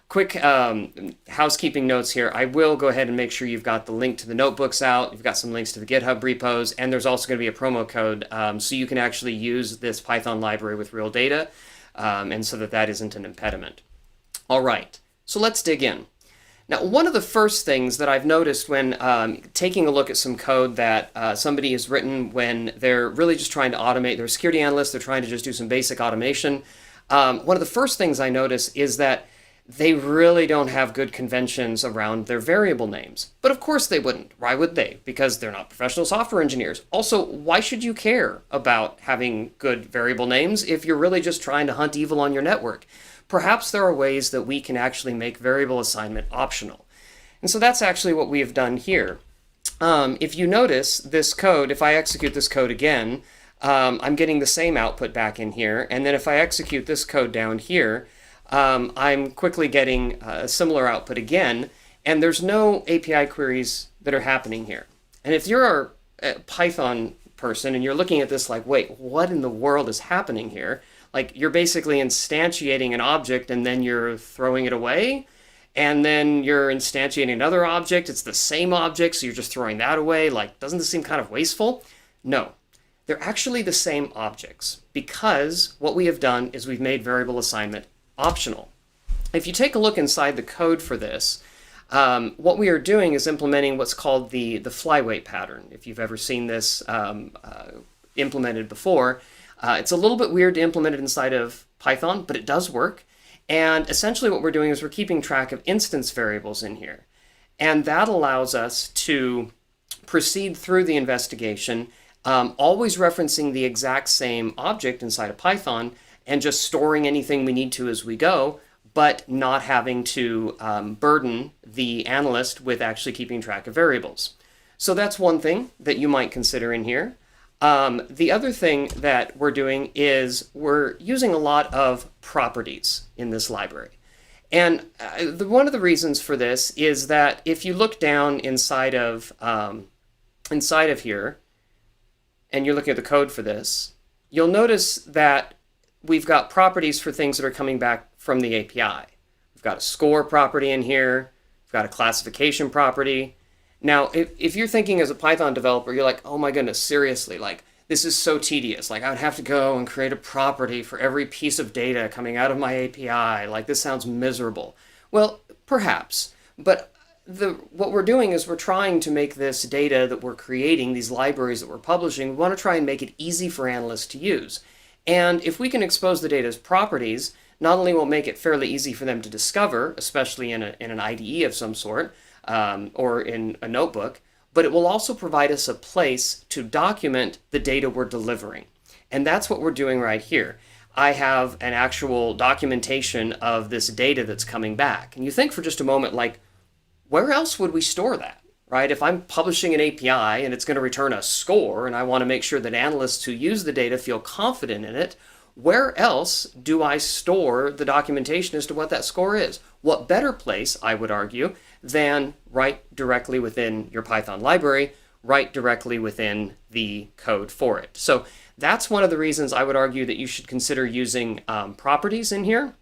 Quick housekeeping notes here. I will go ahead and make sure you've got the link to the notebooks out. You've got some links to the GitHub repos, and there's also going to be a promo code so you can actually use this Python library with real data, and so that isn't an impediment. All right, so let's dig in. Now, one of the first things that I've noticed when taking a look at some code that somebody has written when they're really just trying to automate, they're a security analyst, they're trying to just do some basic automation, one of the first things I notice is that they really don't have good conventions around their variable names. But of course they wouldn't. Why would they? Because they're not professional software engineers. Also, why should you care about having good variable names if you're really just trying to hunt evil on your network? Perhaps there are ways that we can actually make variable assignment optional. And so that's actually what we have done here. If you notice this code, if I execute this code again, I'm getting the same output back in here. And then if I execute this code down here, I'm quickly getting a similar output again. And there's no API queries that are happening here. And if you're a Python person and you're looking at this like, wait, what in the world is happening here? Like, you're basically instantiating an object and then you're throwing it away, and then you're instantiating another object. It's the same object, so you're just throwing that away. Like, doesn't this seem kind of wasteful? No, they're actually the same objects, because what we have done is we've made variable assignment optional. If you take a look inside the code for this, what we are doing is implementing what's called the flyweight pattern. If you've ever seen this implemented before, it's a little bit weird to implement it inside of Python, but it does work. And essentially what we're doing is we're keeping track of instance variables in here. And that allows us to proceed through the investigation, always referencing the exact same object inside of Python and just storing anything we need to as we go, but not having to burden the analyst with actually keeping track of variables. So that's one thing that you might consider in here. The other thing that we're doing is we're using a lot of properties in this library. And one of the reasons for this is that if you look down inside of here, and you're looking at the code for this, you'll notice that we've got properties for things that are coming back from the API. We've got a score property in here. We've got a classification property. Now, if you're thinking as a Python developer, you're like, oh my goodness, seriously, like, this is so tedious. Like, I would have to go and create a property for every piece of data coming out of my API. Like, this sounds miserable. Well, perhaps, but what we're doing is we're trying to make this data that we're creating, these libraries that we're publishing, we want to try and make it easy for analysts to use. And if we can expose the data as properties, not only will it make it fairly easy for them to discover, especially in an IDE of some sort, or in a notebook, but it will also provide us a place to document the data we're delivering. And that's what we're doing right here. I have an actual documentation of this data that's coming back. And you think for just a moment, like, where else would we store that, right? If I'm publishing an API and it's going to return a score, and I want to make sure that analysts who use the data feel confident in it, where else do I store the documentation as to what that score is? What better place, I would argue, than right directly within your Python library, right directly within the code for it. So that's one of the reasons I would argue that you should consider using properties in here,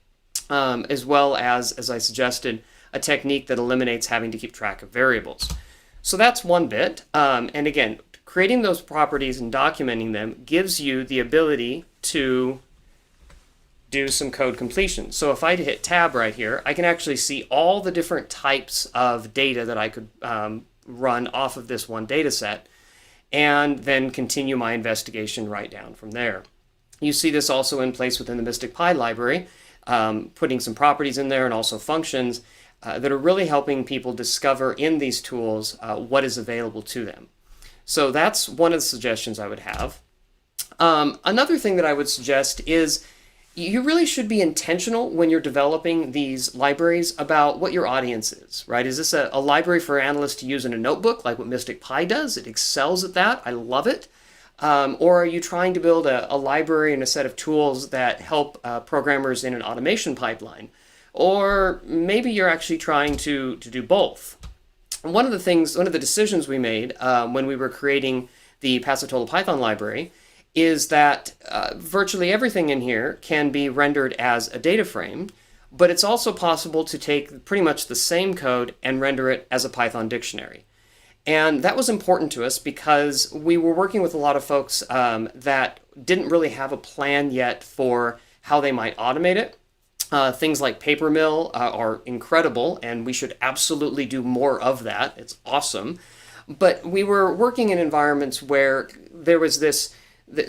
as well as I suggested, a technique that eliminates having to keep track of variables. So that's one bit. And again, creating those properties and documenting them gives you the ability to do some code completion. So if I hit tab right here, I can actually see all the different types of data that I could run off of this one data set, and then continue my investigation right down from there. You see this also in place within the Mystic Pi library, putting some properties in there and also functions that are really helping people discover in these tools what is available to them. So that's one of the suggestions I would have. Another thing that I would suggest is you really should be intentional when you're developing these libraries about what your audience is, right? Is this a library for analysts to use in a notebook like what Mystic Pi does? It excels at that. I love it. Or are you trying to build a library and a set of tools that help programmers in an automation pipeline? Or maybe you're actually trying to do both. One of the decisions we made when we were creating the Pasatola Python library is that virtually everything in here can be rendered as a data frame, but it's also possible to take pretty much the same code and render it as a Python dictionary. And that was important to us because we were working with a lot of folks that didn't really have a plan yet for how they might automate it. Things like Papermill are incredible, and we should absolutely do more of that. It's awesome. But we were working in environments where there was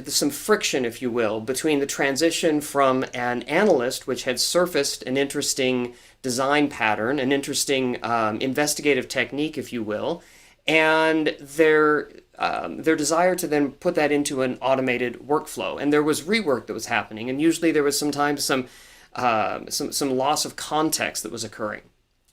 some friction, if you will, between the transition from an analyst, which had surfaced an interesting design pattern, an interesting investigative technique, if you will, and their desire to then put that into an automated workflow. And there was rework that was happening, and usually there was sometimes some loss of context that was occurring.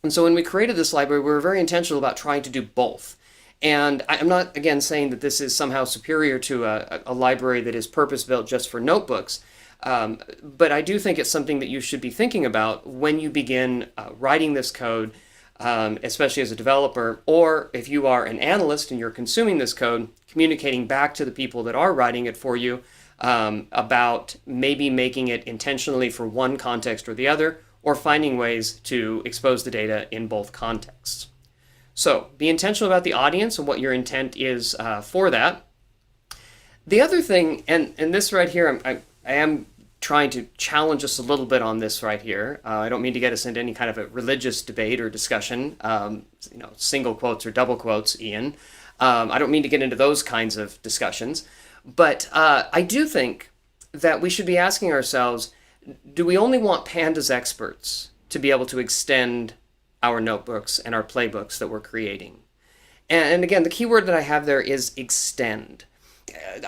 And so when we created this library, we were very intentional about trying to do both. And I'm not, again, saying that this is somehow superior to a library that is purpose-built just for notebooks, but I do think it's something that you should be thinking about when you begin writing this code, especially as a developer, or if you are an analyst and you're consuming this code, communicating back to the people that are writing it for you about maybe making it intentionally for one context or the other, or finding ways to expose the data in both contexts. So be intentional about the audience and what your intent is for that. The other thing, and this right here, I am trying to challenge us a little bit on this right here. I don't mean to get us into any kind of a religious debate or discussion, single quotes or double quotes, Ian. I don't mean to get into those kinds of discussions. But I do think that we should be asking ourselves, do we only want pandas experts to be able to extend our notebooks and our playbooks that we're creating? And again, the key word that I have there is extend.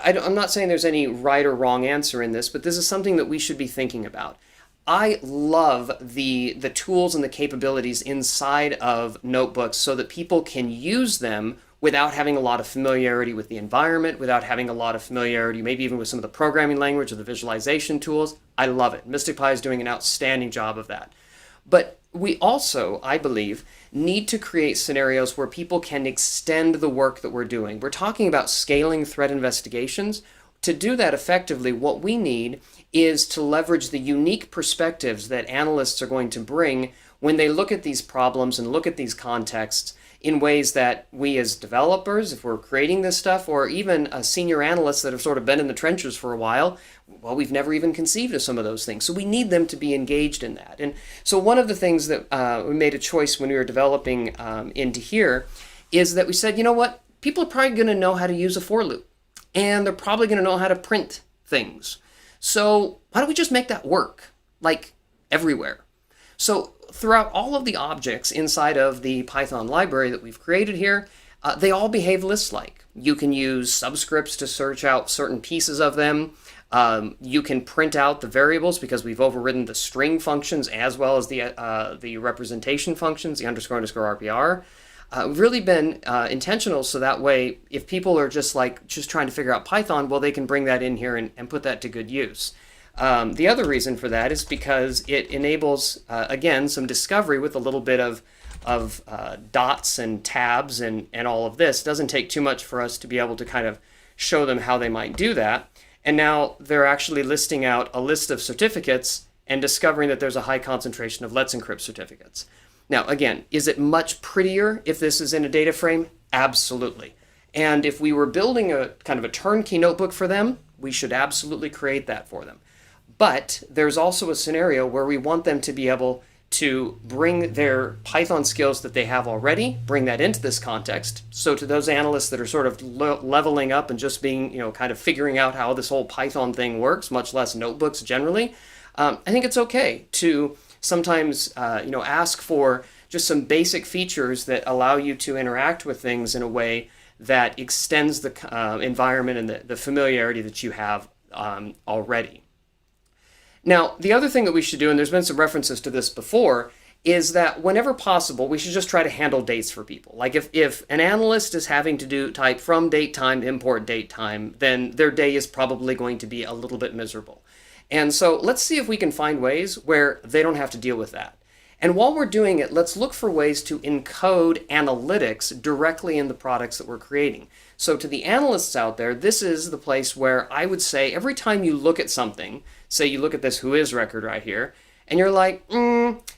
I'm not saying there's any right or wrong answer in this, but this is something that we should be thinking about. I love the tools and the capabilities inside of notebooks so that people can use them without having a lot of familiarity with the environment, without having a lot of familiarity, maybe even with some of the programming language or the visualization tools. I love it. Mystic Pi is doing an outstanding job of that. But we also, I believe, need to create scenarios where people can extend the work that we're doing. We're talking about scaling threat investigations. To do that effectively, what we need is to leverage the unique perspectives that analysts are going to bring when they look at these problems and look at these contexts in ways that we as developers, if we're creating this stuff, or even senior analysts that have sort of been in the trenches for a while, well, we've never even conceived of some of those things. So we need them to be engaged in that. And so one of the things that we made a choice when we were developing into here is that we said, you know what, people are probably going to know how to use a for loop, and they're probably going to know how to print things. So why don't we just make that work? Like, everywhere. So throughout all of the objects inside of the Python library that we've created here, they all behave list-like. You can use subscripts to search out certain pieces of them. You can print out the variables because we've overridden the string functions as well as the representation functions, the underscore RPR. We've really been intentional so that way if people are just trying to figure out Python, well, they can bring that in here and put that to good use. The other reason for that is because it enables, again, some discovery with a little bit of dots and tabs and all of this. It doesn't take too much for us to be able to kind of show them how they might do that. And now they're actually listing out a list of certificates and discovering that there's a high concentration of Let's Encrypt certificates. Now, again, is it much prettier if this is in a data frame? Absolutely. And if we were building a kind of a turnkey notebook for them, we should absolutely create that for them. But there's also a scenario where we want them to be able to bring their Python skills that they have already, bring that into this context. So to those analysts that are sort of leveling up and just being, kind of figuring out how this whole Python thing works, much less notebooks generally, I think it's okay to sometimes, ask for just some basic features that allow you to interact with things in a way that extends the environment and the familiarity that you have already. Now, the other thing that we should do, and there's been some references to this before, is that whenever possible, we should just try to handle dates for people. Like if an analyst is having to type from date time, import date time, then their day is probably going to be a little bit miserable. And so let's see if we can find ways where they don't have to deal with that. And while we're doing it, let's look for ways to encode analytics directly in the products that we're creating. So to the analysts out there, this is the place where I would say every time you look at something, say you look at this Whois record right here, and you're like,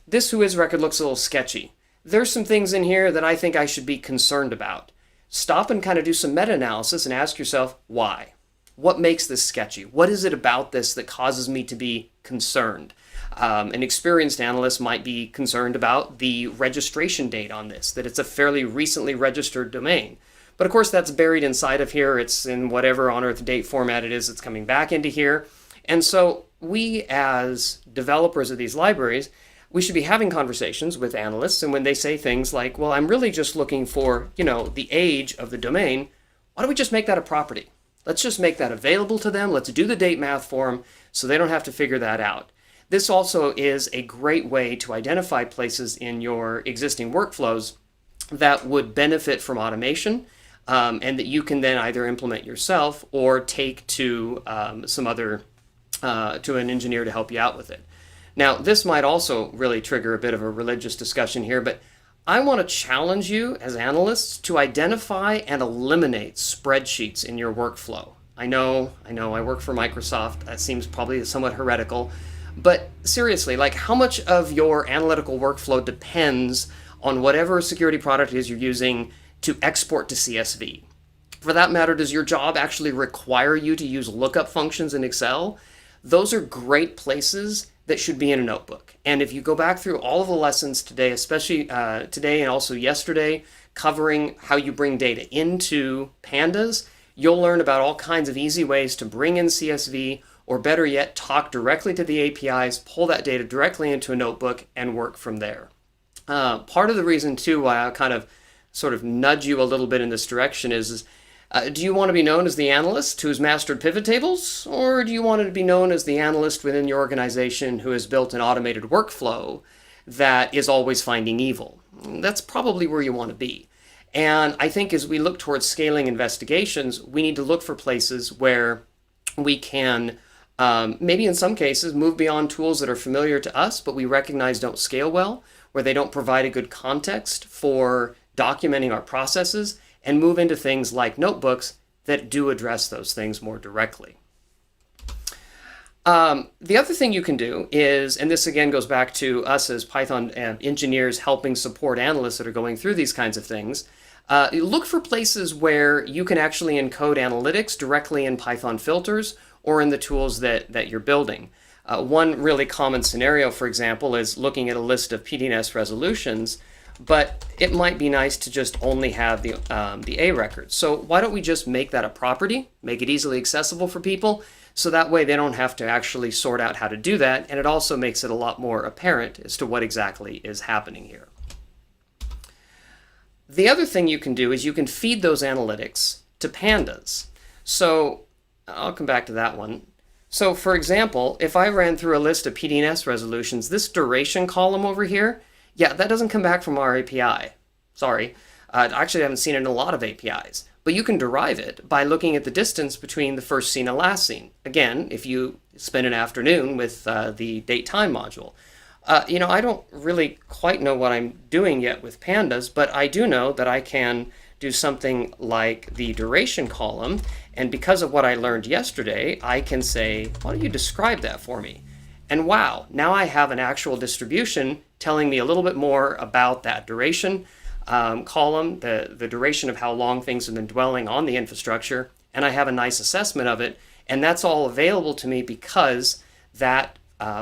this Whois record looks a little sketchy. There's some things in here that I think I should be concerned about. Stop and kind of do some meta-analysis and ask yourself, why? What makes this sketchy? What is it about this that causes me to be concerned? An experienced analyst might be concerned about the registration date on this, that it's a fairly recently registered domain. But of course, that's buried inside of here. It's in whatever on-earth date format it is that's coming back into here. And so we, as developers of these libraries, we should be having conversations with analysts. And when they say things like, well, I'm really just looking for, the age of the domain, why don't we just make that a property? Let's just make that available to them. Let's do the date math for them so they don't have to figure that out. This also is a great way to identify places in your existing workflows that would benefit from automation, and that you can then either implement yourself or take to some other to an engineer to help you out with it. Now, this might also really trigger a bit of a religious discussion here, but I want to challenge you as analysts to identify and eliminate spreadsheets in your workflow. I know, I work for Microsoft. That seems probably somewhat heretical, but seriously, how much of your analytical workflow depends on whatever security product it is you're using to export to CSV? For that matter, does your job actually require you to use lookup functions in Excel? Those are great places that should be in a notebook. And if you go back through all of the lessons today, especially today and also yesterday, covering how you bring data into pandas, you'll learn about all kinds of easy ways to bring in CSV, or better yet, talk directly to the APIs, pull that data directly into a notebook, and work from there. Part of the reason, too, why I kind of sort of nudge you a little bit in this direction is do you want to be known as the analyst who's mastered pivot tables, or do you want to be known as the analyst within your organization who has built an automated workflow that is always finding evil? That's probably where you want to be. And I think as we look towards scaling investigations, we need to look for places where we can maybe in some cases move beyond tools that are familiar to us, but we recognize don't scale well, where they don't provide a good context for documenting our processes, and move into things like notebooks that do address those things more directly. The other thing you can do is, and this again goes back to us as Python engineers helping support analysts that are going through these kinds of things, look for places where you can actually encode analytics directly in Python filters or in the tools that you're building. One really common scenario, for example, is looking at a list of PDNS resolutions, but it might be nice to just only have the A record. So why don't we just make that a property, make it easily accessible for people, So that way they don't have to actually sort out how to do that. And it also makes it a lot more apparent as to what exactly is happening here. The other thing you can do is you can feed those analytics to pandas. So I'll come back to that one. So for example, if I ran through a list of PDNS resolutions, this duration column over here, yeah, that doesn't come back from our API. Sorry. Actually, I haven't seen it in a lot of APIs. But you can derive it by looking at the distance between the first scene and last scene. Again, if you spend an afternoon with the date time module. You know, I don't really quite know what I'm doing yet with pandas, but I do know that I can do something like the duration column. And because of what I learned yesterday, I can say, why don't you describe that for me? And wow, now I have an actual distribution telling me a little bit more about that duration column, the duration of how long things have been dwelling on the infrastructure, and I have a nice assessment of it. And that's all available to me because that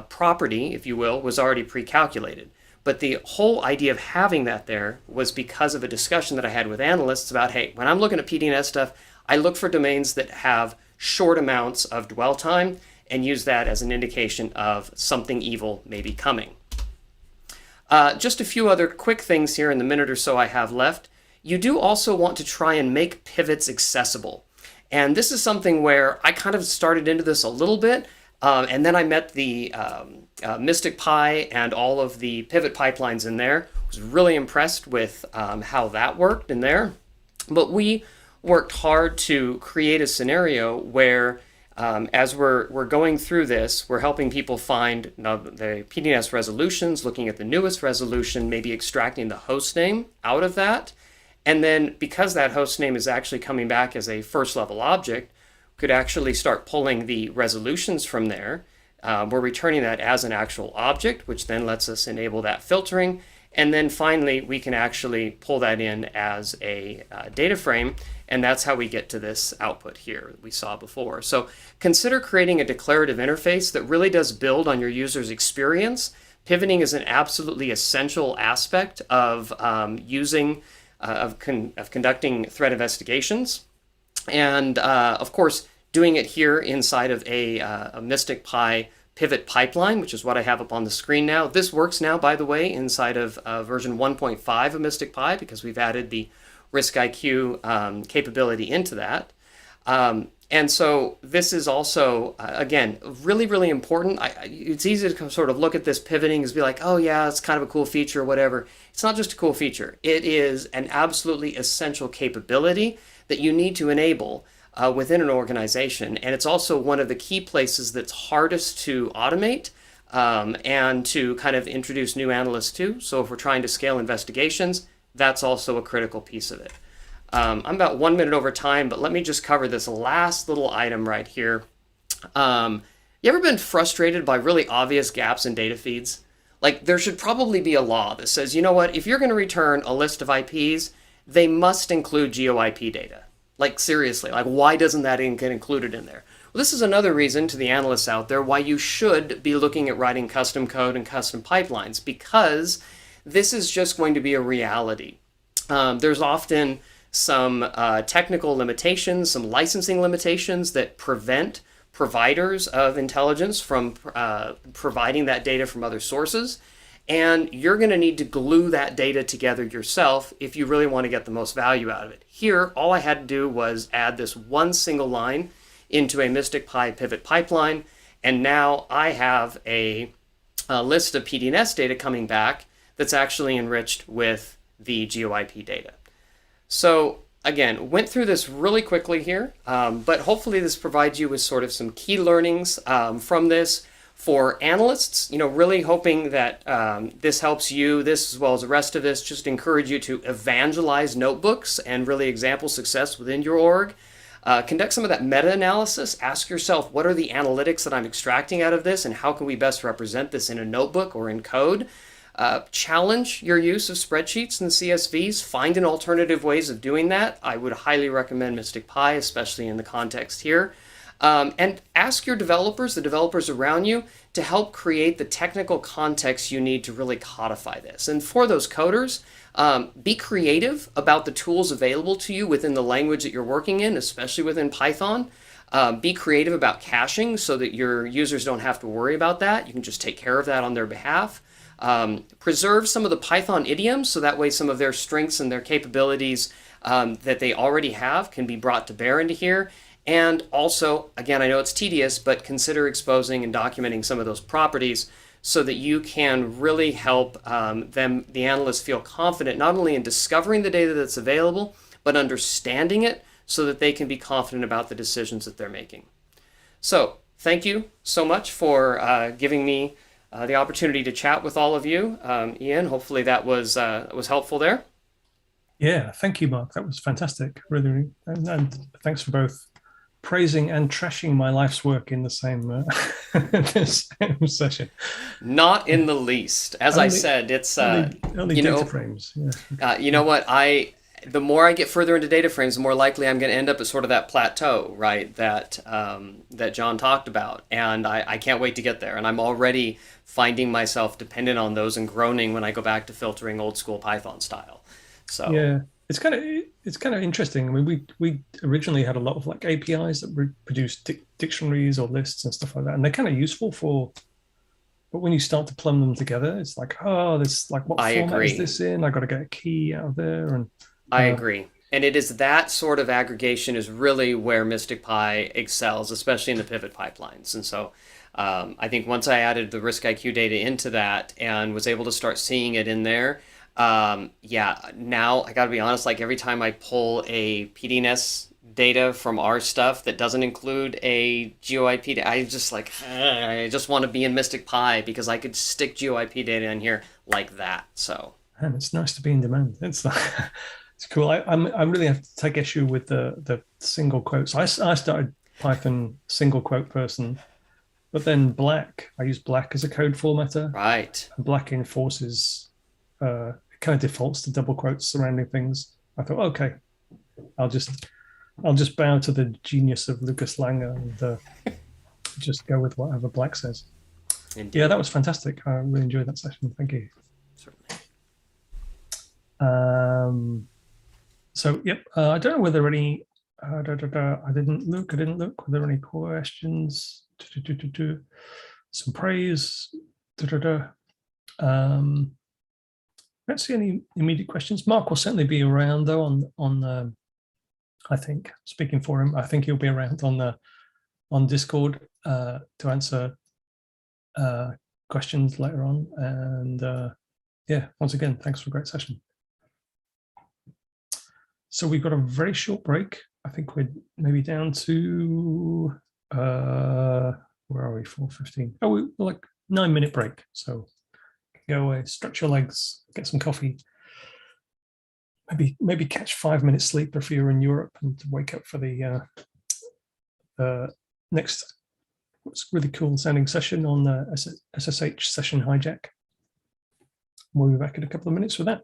property, if you will, was already pre-calculated. But the whole idea of having that there was because of a discussion that I had with analysts about, hey, when I'm looking at PDNS stuff, I look for domains that have short amounts of dwell time and use that as an indication of something evil may be coming. Just a few other quick things here in the minute or so I have left. You do also want to try and make pivots accessible. And this is something where I kind of started into this a little bit, and then I met the Mystic Pi and all of the pivot pipelines in there. I was really impressed with how that worked in there. But we worked hard to create a scenario where as we're going through this, we're helping people find the PDNS resolutions, looking at the newest resolution, maybe extracting the host name out of that. And then because that host name is actually coming back as a first level object, could actually start pulling the resolutions from there. We're returning that as an actual object, which then lets us enable that filtering. And then finally, we can actually pull that in as a data frame. And that's how we get to this output here that we saw before. So consider creating a declarative interface that really does build on your user's experience. Pivoting is an absolutely essential aspect of conducting threat investigations. And of course, doing it here inside of a Mystic Pi pivot pipeline, which is what I have up on the screen now. This works now, by the way, inside of version 1.5 of Mystic Pi because we've added the Risk IQ capability into that. And so this is also, again, really, really important. It's easy to sort of look at this pivoting and be like, oh yeah, it's kind of a cool feature or whatever. It's not just a cool feature. It is an absolutely essential capability that you need to enable within an organization. And it's also one of the key places that's hardest to automate and to kind of introduce new analysts to. So if we're trying to scale investigations, that's also a critical piece of it. I'm about 1 minute over time, but let me just cover this last little item right here. You ever been frustrated by really obvious gaps in data feeds? Like there should probably be a law that says, you know what, if you're going to return a list of IPs, they must include GeoIP data. Like seriously, like why doesn't that get included in there? Well, this is another reason to the analysts out there why you should be looking at writing custom code and custom pipelines, because this is just going to be a reality. There's often some technical limitations, some licensing limitations that prevent providers of intelligence from providing that data from other sources. And you're going to need to glue that data together yourself if you really want to get the most value out of it. Here, all I had to do was add this one single line into a Mystic Pi pivot pipeline. And now I have a list of PDNS data coming back that's actually enriched with the GeoIP data. So again, went through this really quickly here, but hopefully this provides you with sort of some key learnings from this. For analysts, really hoping that this helps you, this as well as the rest of this, just encourage you to evangelize notebooks and really example success within your org. Conduct some of that meta-analysis. Ask yourself, what are the analytics that I'm extracting out of this and how can we best represent this in a notebook or in code? Challenge your use of spreadsheets and CSVs. Find an alternative ways of doing that. I would highly recommend Mystic Pi, especially in the context here. And ask your developers, the developers around you, to help create the technical context you need to really codify this. And for those coders, be creative about the tools available to you within the language that you're working in, especially within Python. Be creative about caching so that your users don't have to worry about that. You can just take care of that on their behalf. Preserve some of the Python idioms so that way some of their strengths and their capabilities that they already have can be brought to bear into here. And also, again, I know it's tedious, but consider exposing and documenting some of those properties so that you can really help the analysts, feel confident not only in discovering the data that's available, but understanding it so that they can be confident about the decisions that they're making. So thank you so much for giving me the opportunity to chat with all of you. Ian, hopefully that was helpful there. Yeah, thank you, Mark. That was fantastic. Really, and thanks for both praising and trashing my life's work in the same, the same session. Not in the least. As I said, it's only data frames. Yeah. You know what? The more I get further into data frames, the more likely I'm going to end up at sort of that plateau, right? That John talked about, and I can't wait to get there. And I'm already finding myself dependent on those and groaning when I go back to filtering old school Python style. So yeah, it's kind of interesting. I mean, we originally had a lot of like APIs that produce dictionaries or lists and stuff like that, and they're kind of useful for. But when you start to plumb them together, it's like, oh, this like what format is this in? I got to get a key out of there, and I agree. And it is that sort of aggregation is really where Mystic Pi excels, especially in the pivot pipelines. And so I think once I added the risk IQ data into that and was able to start seeing it in there, now I got to be honest, like every time I pull a PDNS data from our stuff that doesn't include a GeoIP, I just like, I just want to be in Mystic Pi because I could stick GeoIP data in here like that. So. And it's nice to be in demand. It's like, it's cool. I really have to take issue with the single quotes. I started Python single quote person, but then I use Black as a code formatter. Right. And Black enforces, it kind of defaults to double quotes surrounding things. I thought, okay, I'll just bow to the genius of Lucas Langer and just go with whatever Black says. Indeed. Yeah, that was fantastic. I really enjoyed that session. Thank you. Certainly. So, yep, I don't know whether there are any, I didn't look. Were there any questions? Some praise. Don't see any immediate questions. Mark will certainly be around though on I think, speaking for him, I think he'll be around on Discord to answer questions later on. And yeah, once again, thanks for a great session. So we've got a very short break. I think we're maybe down to, where are we, 4:15? Oh, we're like 9-minute break. So go away, stretch your legs, get some coffee. Maybe catch 5 minutes sleep if you're in Europe and wake up for the next really cool sounding session on the SSH session hijack. We'll be back in a couple of minutes with that.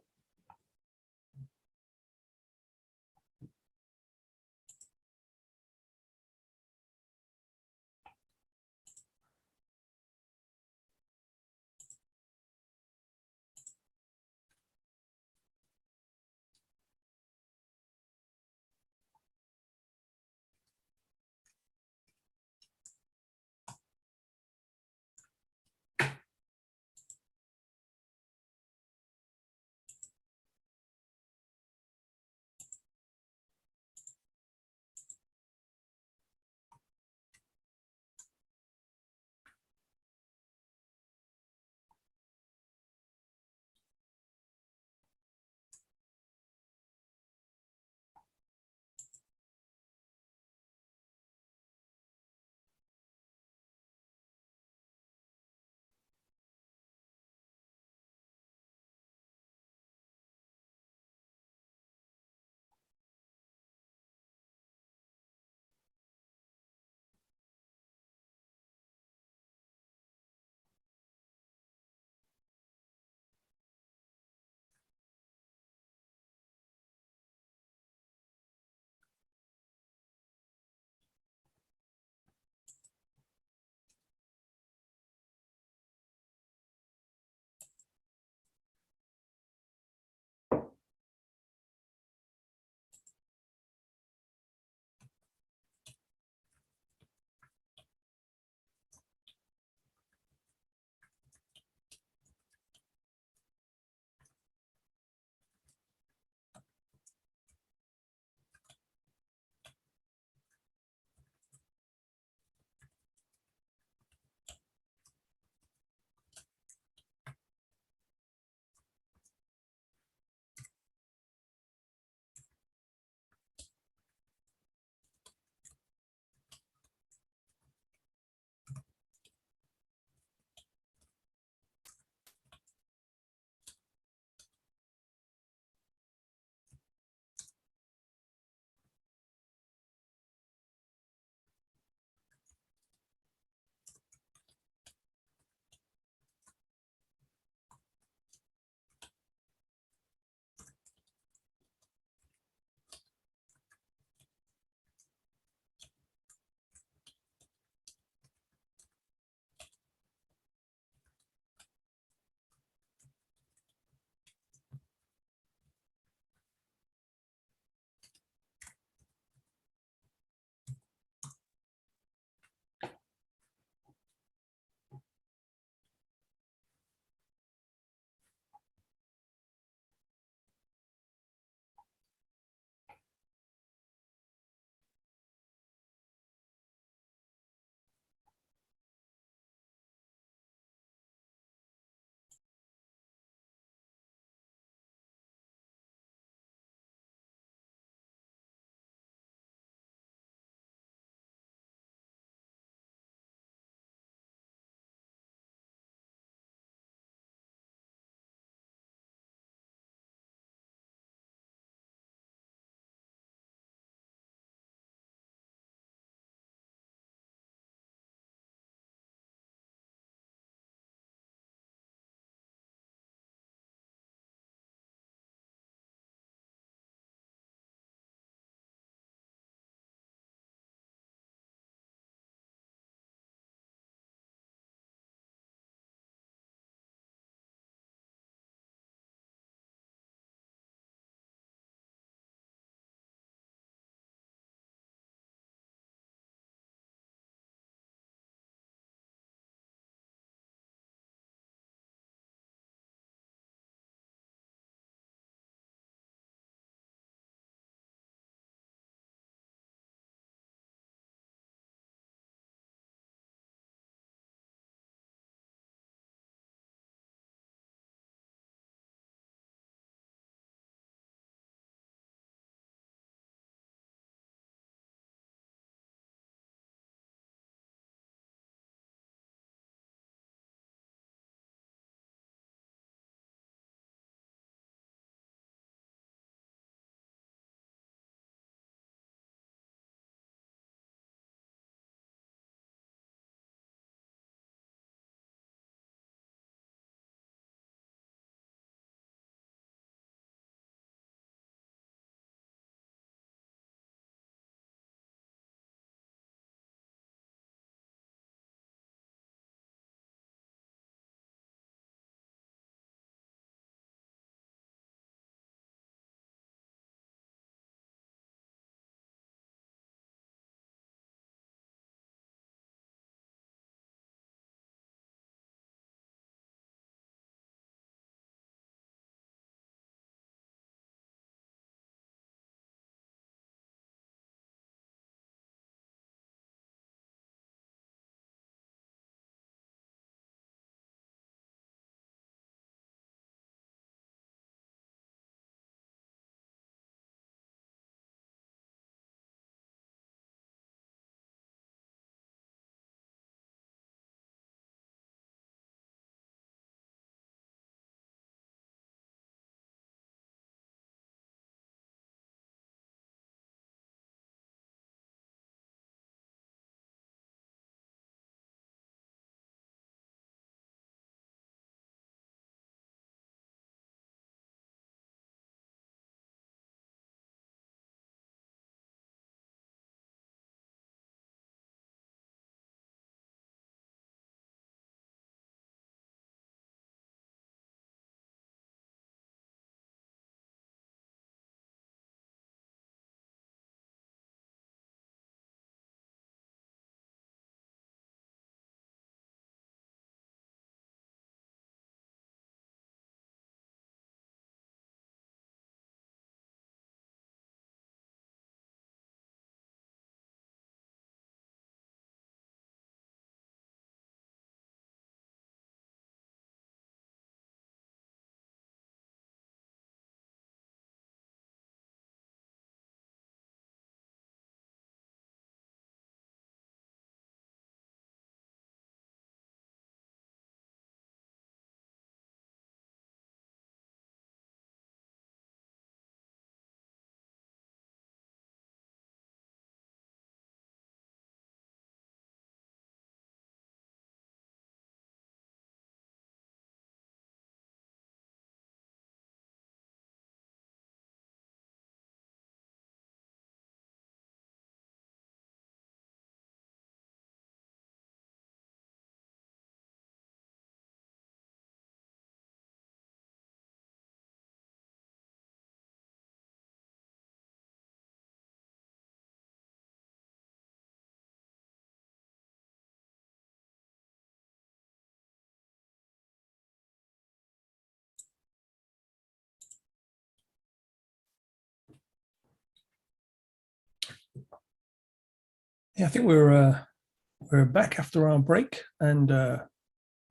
Yeah, I think we're back after our break, and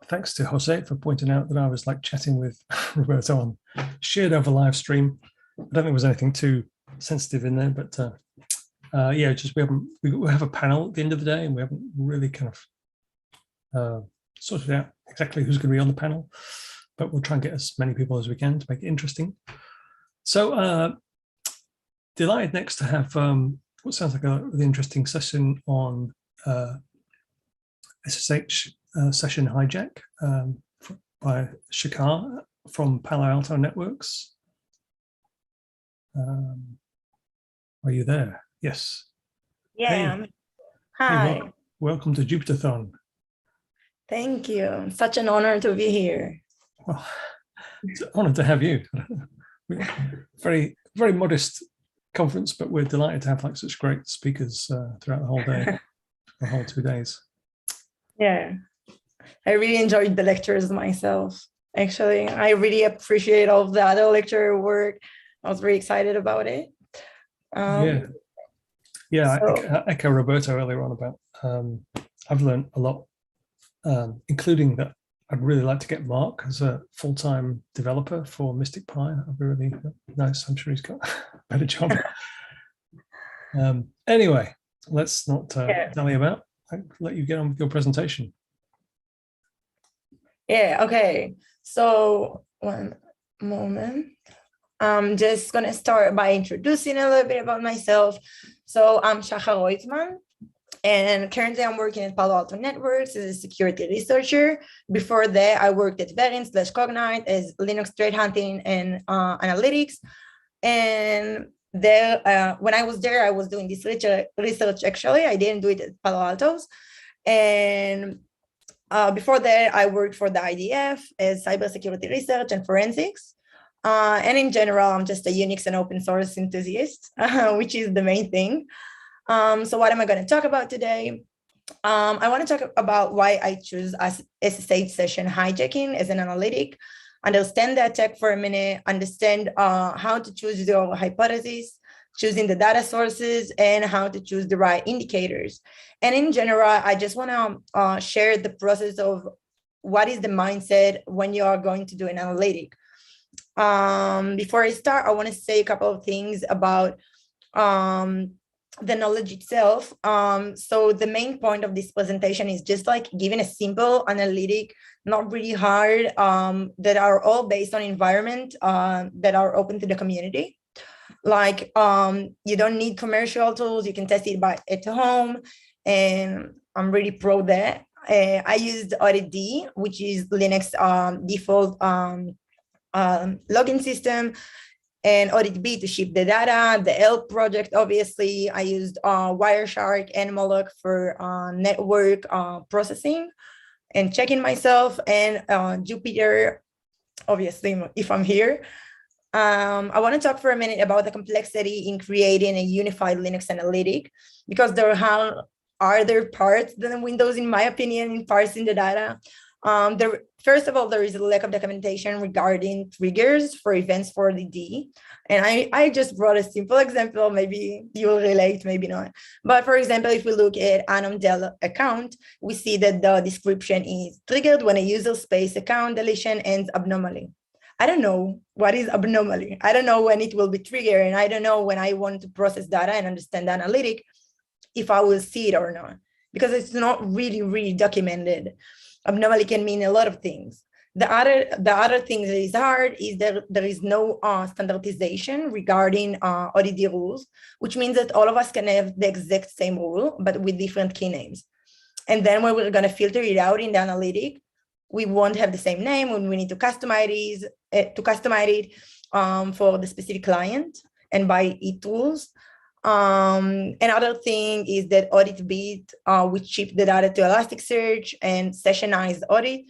thanks to Jose for pointing out that I was like chatting with Roberto on shared over live stream. I don't think there was anything too sensitive in there, but yeah, just we have a panel at the end of the day, and we haven't really kind of sorted out exactly who's going to be on the panel, but we'll try and get as many people as we can to make it interesting. So delighted next to have what sounds like a really interesting session on SSH session hijack by Shakar from Palo Alto Networks. Are you there? Yes. Yeah. Hey. Hi. Hey, welcome to Jupyterthon. Thank you. Such an honor to be here. Well, it's an honor to have you. Very, very modest conference, but we're delighted to have like such great speakers throughout the whole day, the whole 2 days. Yeah, I really enjoyed the lectures myself. Actually, I really appreciate all of the other lecturer work. I was very excited about it. Yeah, I echo Roberto earlier on about I've learned a lot, including that I'd really like to get Mark as a full-time developer for Mystic Pi. That'd be really nice. I'm sure he's got a better job. Anyway, let's not dally about. I'll let you get on with your presentation. Yeah, okay. So one moment. I'm just going to start by introducing a little bit about myself. So I'm Shachar Reutemann, and currently I'm working at Palo Alto Networks as a security researcher. Before that, I worked at Verint/Cognite as Linux threat hunting and analytics. And there, when I was there, I was doing this research actually. I didn't do it at Palo Alto's. And before that, I worked for the IDF as cybersecurity research and forensics. And in general, I'm just a Unix and open source enthusiast, which is the main thing. So what am I going to talk about today? I want to talk about why I choose SSH session hijacking as an analytic, understand the attack for a minute, understand how to choose your hypothesis, choosing the data sources, and how to choose the right indicators. And in general, I just want to share the process of what is the mindset when you are going to do an analytic. Before I start, I want to say a couple of things about the knowledge itself. So the main point of this presentation is just like giving a simple analytic, not really hard, that are all based on environment that are open to the community. Like you don't need commercial tools, you can test it at home, and I'm really pro that. I used AuditD, which is Linux default login system, and AuditB to ship the data, the ELP project, obviously. I used Wireshark and Moloch for network processing and checking myself, and Jupyter, obviously, if I'm here. I want to talk for a minute about the complexity in creating a unified Linux analytic, because there are other parts than Windows, in my opinion, in parsing the data. First of all, there is a lack of documentation regarding triggers for events for the D. And I just brought a simple example, maybe you will relate, maybe not. But for example, if we look at Anom Dell account, we see that the description is triggered when a user space account deletion ends abnormally. I don't know what is abnormally. I don't know when it will be triggered, and I don't know when I want to process data and understand the analytic, if I will see it or not, because it's not really documented. Abnormally can mean a lot of things. The other thing that is hard is that there is no standardization regarding ODD rules, which means that all of us can have the exact same rule, but with different key names. And then when we're going to filter it out in the analytic, we won't have the same name when we need to customize it for the specific client and by e-tools. Another thing is that AuditBit, which ship the data to Elasticsearch, and sessionized audit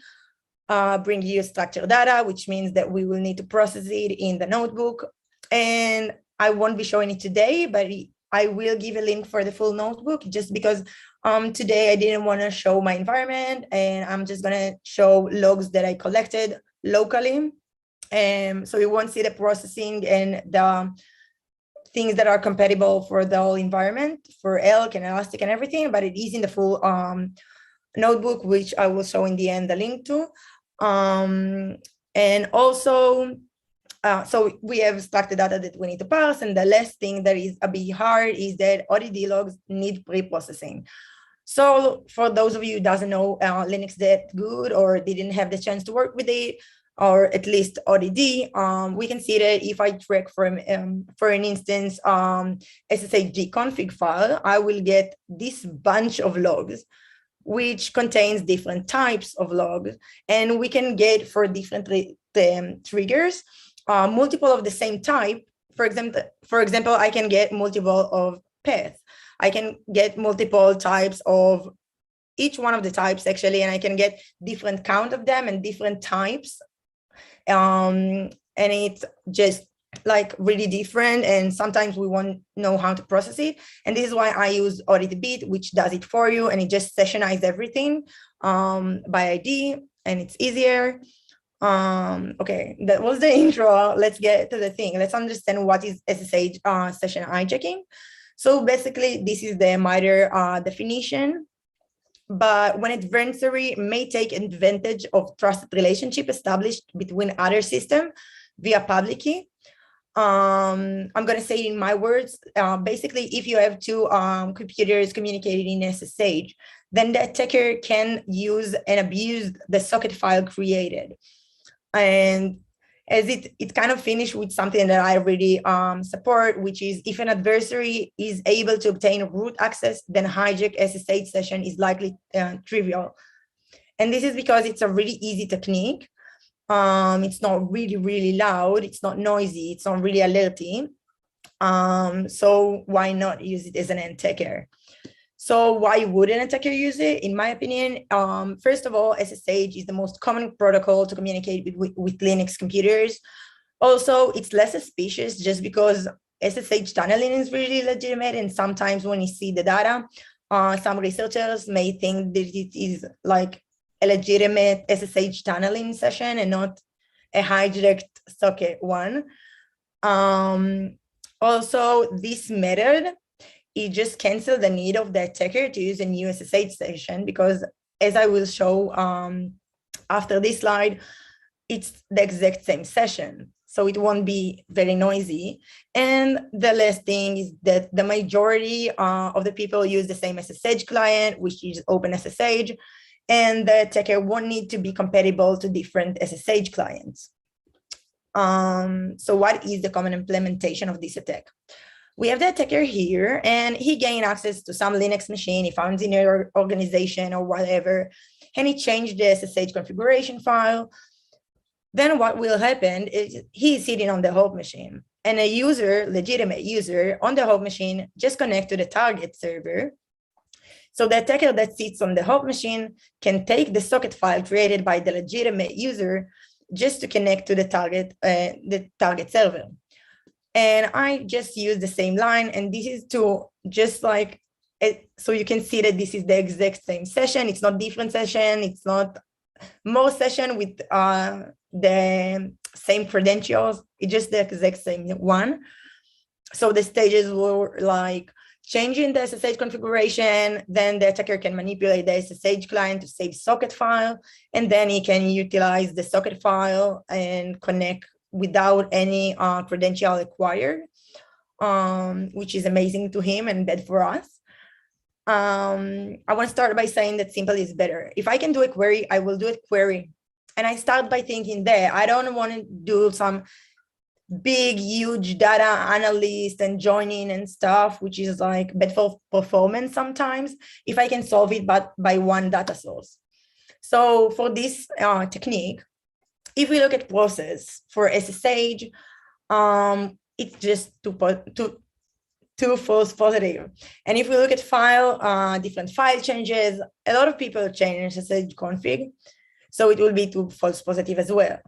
bring you structured data, which means that we will need to process it in the notebook. And I won't be showing it today, but I will give a link for the full notebook, just because today I didn't want to show my environment, and I'm just going to show logs that I collected locally. So you won't see the processing and the things that are compatible for the whole environment, for Elk and Elastic and everything, but it is in the full notebook, which I will show in the end the link to. And also, so we have structured data that we need to parse, and the last thing that is a bit hard is that ODD logs need pre-processing. So for those of you who doesn't know Linux that good or didn't have the chance to work with it, or at least ODD, we can see that if I track from, for an instance, SSH config file, I will get this bunch of logs, which contains different types of logs. And we can get for different triggers, multiple of the same type. For example, I can get multiple of paths. I can get multiple types of each one of the types actually, and I can get different count of them and different types. And it's just like really different. And sometimes we won't know how to process it. And this is why I use AuditBit, which does it for you. And it just sessionizes everything by ID, and it's easier. Okay, that was the intro. Let's get to the thing. Let's understand what is SSH session hijacking. So basically, this is the MITRE definition. But when adversary may take advantage of trusted relationship established between other systems via public key. I'm going to say it in my words. Basically, if you have two computers communicating in SSH, then the attacker can use and abuse the socket file created. And as it kind of finished with something that I really support, which is if an adversary is able to obtain root access, then hijack SSH session is likely trivial. And this is because it's a really easy technique. It's not really loud. It's not noisy. It's not really alerting. So why not use it as an attacker? So why would an attacker use it? In my opinion, first of all, SSH is the most common protocol to communicate with Linux computers. Also, it's less suspicious just because SSH tunneling is really legitimate. And sometimes when you see the data, some researchers may think that it is like a legitimate SSH tunneling session and not a hijacked socket one. Also, this method, it just cancels the need of the attacker to use a new SSH session because, as I will show after this slide, it's the exact same session. So it won't be very noisy. And the last thing is that the majority of the people use the same SSH client, which is OpenSSH, and the attacker won't need to be compatible to different SSH clients. So what is the common implementation of this attack? We have the attacker here, and he gained access to some Linux machine he found in your organization or whatever, and he changed the SSH configuration file. Then what will happen is he's sitting on the host machine, and a user, legitimate user on the host machine, just connect to the target server. So the attacker that sits on the host machine can take the socket file created by the legitimate user just to connect to the target server. And I just use the same line, and this is to just like, so you can see that this is the exact same session. It's not different session. It's not more session with the same credentials. It's just the exact same one. So the stages were like changing the SSH configuration, then the attacker can manipulate the SSH client to save socket file, and then he can utilize the socket file and connect without any credential acquired, which is amazing to him and bad for us. I want to start by saying that simple is better. If I can do a query, I will do a query. And I start by thinking that I don't want to do some big, huge data analyst and joining and stuff, which is like bad for performance sometimes, if I can solve it but by one data source. So for this technique, if we look at process for SSH, it's just two false positive. And if we look at file, different file changes, a lot of people change SSH config. So it will be two false positive as well.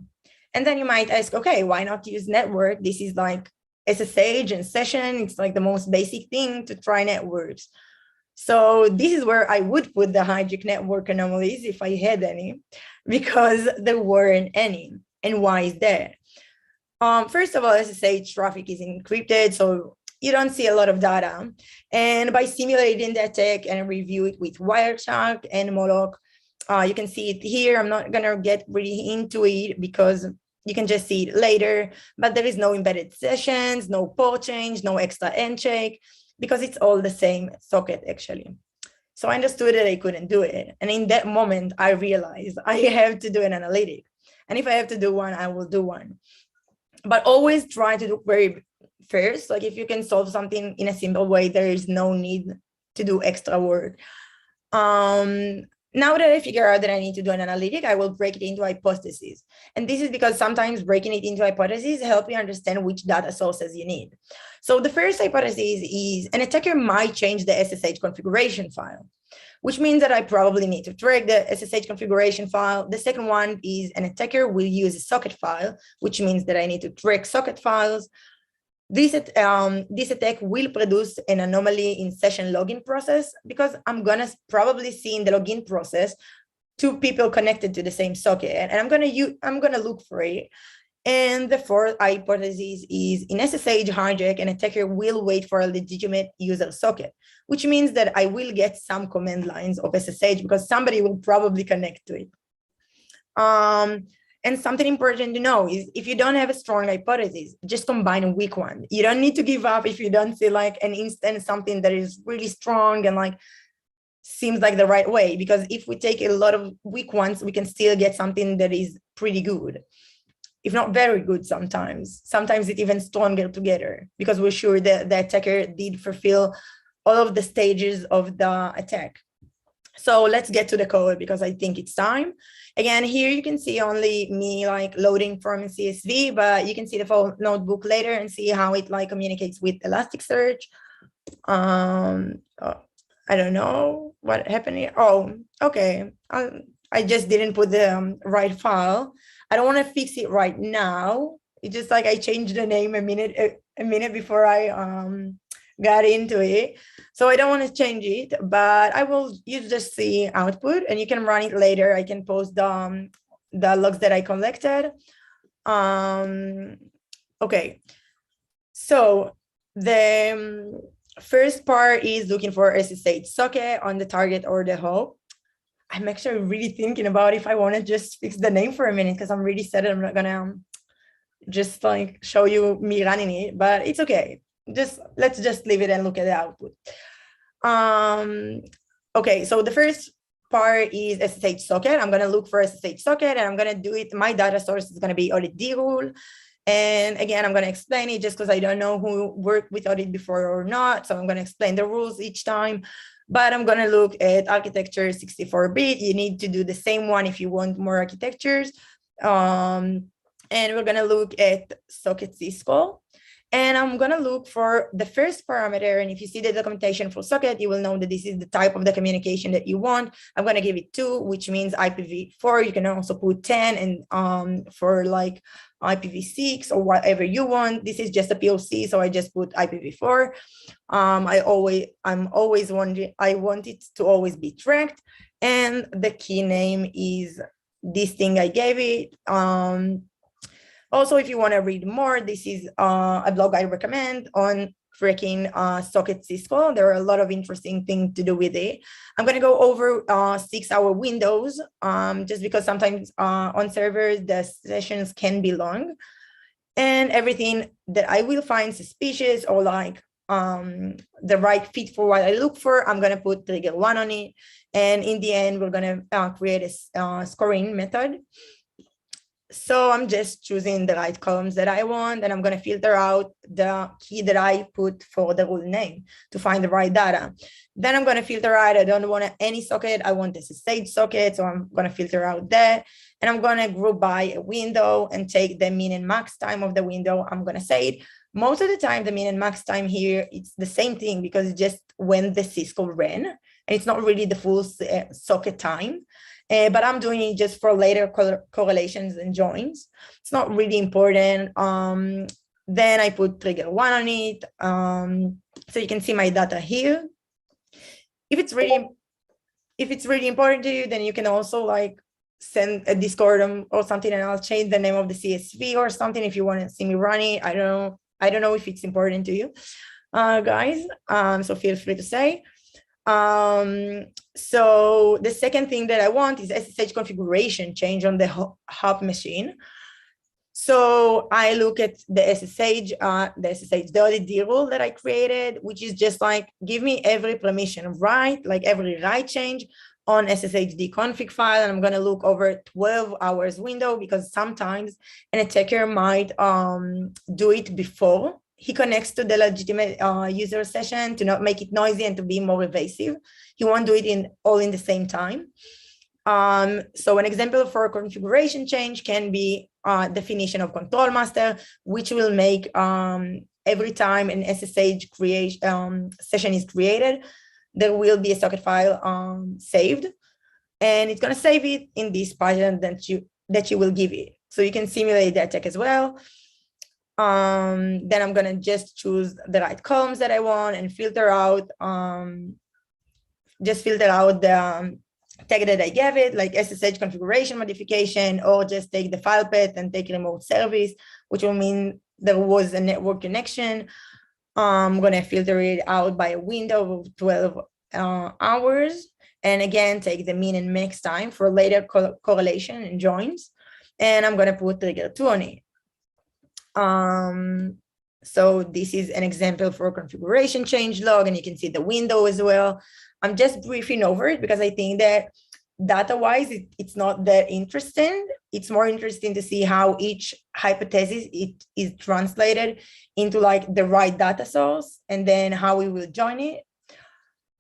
And then you might ask, okay, why not use network? This is like SSH and session. It's like the most basic thing to try networks. So this is where I would put the hijack network anomalies if I had any, because there weren't any. And why is that? First of all, SSH traffic is encrypted. So you don't see a lot of data. And by simulating the attack and review it with Wireshark and Moloch, you can see it here. I'm not gonna get really into it because you can just see it later, but there is no embedded sessions, no port change, no extra handshake, because it's all the same socket actually. So I understood that I couldn't do it. And in that moment, I realized I have to do an analytic. And if I have to do one, I will do one. But always try to do very first. Like if you can solve something in a simple way, there is no need to do extra work. Now that I figure out that I need to do an analytic, I will break it into hypotheses. And this is because sometimes breaking it into hypotheses help you understand which data sources you need. So the first hypothesis is an attacker might change the SSH configuration file, which means that I probably need to track the SSH configuration file. The second one is an attacker will use a socket file, which means that I need to track socket files. This attack will produce an anomaly in session login process because I'm gonna probably see in the login process 2 people connected to the same socket, and I'm gonna look for it. And the fourth hypothesis is in SSH hijack, an attacker will wait for a legitimate user socket, which means that I will get some command lines of SSH because somebody will probably connect to it. And something important to know is if you don't have a strong hypothesis, just combine a weak one. You don't need to give up if you don't see like an instant something that is really strong and like seems like the right way, because if we take a lot of weak ones, we can still get something that is pretty good, if not very good sometimes. Sometimes it's even stronger together because we're sure that the attacker did fulfill all of the stages of the attack. So let's get to the code because I think it's time. Again, here you can see only me like loading from CSV, but you can see the full notebook later and see how it like communicates with Elasticsearch. I don't know what happened here. Oh, okay. I just didn't put the right file. I don't want to fix it right now. It's just like I changed the name a minute before I got into it. So I don't want to change it, but I will use just the output and you can run it later. I can post the logs that I collected. Okay, so the first part is looking for SSH socket on the target or the hop. I'm actually really thinking about if I want to just fix the name for a minute because I'm really sad I'm not gonna just like show you me running it, but it's okay. Let's just leave it and look at the output. Okay, so the first part is SSH socket. I'm gonna look for SSH socket and I'm gonna do it. My data source is gonna be audit D rule. And again, I'm gonna explain it just because I don't know who worked with audit before or not. So I'm gonna explain the rules each time. But I'm gonna look at architecture 64-bit. You need to do the same one if you want more architectures. And we're gonna look at socket syscall. And I'm gonna look for the first parameter. And if you see the documentation for socket, you will know that this is the type of the communication that you want. I'm gonna give it 2, which means IPv4. You can also put 10 and for like IPv6 or whatever you want. This is just a POC, so I just put IPv4. I want it to always be tracked. And the key name is this thing I gave it. Also, if you want to read more, this is a blog I recommend on tracking socket syscall. There are a lot of interesting things to do with it. I'm going to go over 6-hour windows just because sometimes on servers, the sessions can be long. And everything that I will find suspicious or like the right fit for what I look for, I'm going to put trigger 1 on it. And in the end, we're going to create a scoring method. So I'm just choosing the right columns that I want, and I'm going to filter out the key that I put for the rule name to find the right data. Then I'm going to filter out, I don't want any socket, I want SSH socket, so I'm going to filter out that. And I'm going to group by a window and take the min and max time of the window. I'm going to say it. Most of the time, the min and max time here, it's the same thing because it's just when the syscall ran, and it's not really the full socket time. But I'm doing it just for later correlations and joins. It's not really important. Then I put trigger 1 on it. So you can see my data here. If it's really important to you, then you can also like send a Discord or something, and I'll change the name of the CSV or something if you want to see me run it. I don't know if it's important to you. guys. So feel free to say. So the second thing that I want is SSH configuration change on the hub machine. So I look at the SSH, the ODD rule that I created, which is just like, give me every permission, right? Like every write change on SSHD config file. And I'm going to look over 12 hours window, because sometimes an attacker might do it before he connects to the legitimate user session to not make it noisy and to be more evasive. He won't do it all in the same time. So an example for a configuration change can be definition of control master, which will make every time an SSH session is created, there will be a socket file saved, and it's going to save it in this pattern that you will give it. So you can simulate the attack as well. Then I'm going to just choose the right columns that I want and filter out, the tag that I gave it, like SSH configuration modification, or just take the file path and take remote service, which will mean there was a network connection. I'm going to filter it out by a window of 12 hours. And again, take the min and max time for later correlation and joins. And I'm going to put trigger 2 on it. So this is an example for a configuration change log, and you can see the window as well. I'm just briefing over it because I think that data-wise, it's not that interesting. It's more interesting to see how each hypothesis is translated into like the right data source, and then how we will join it.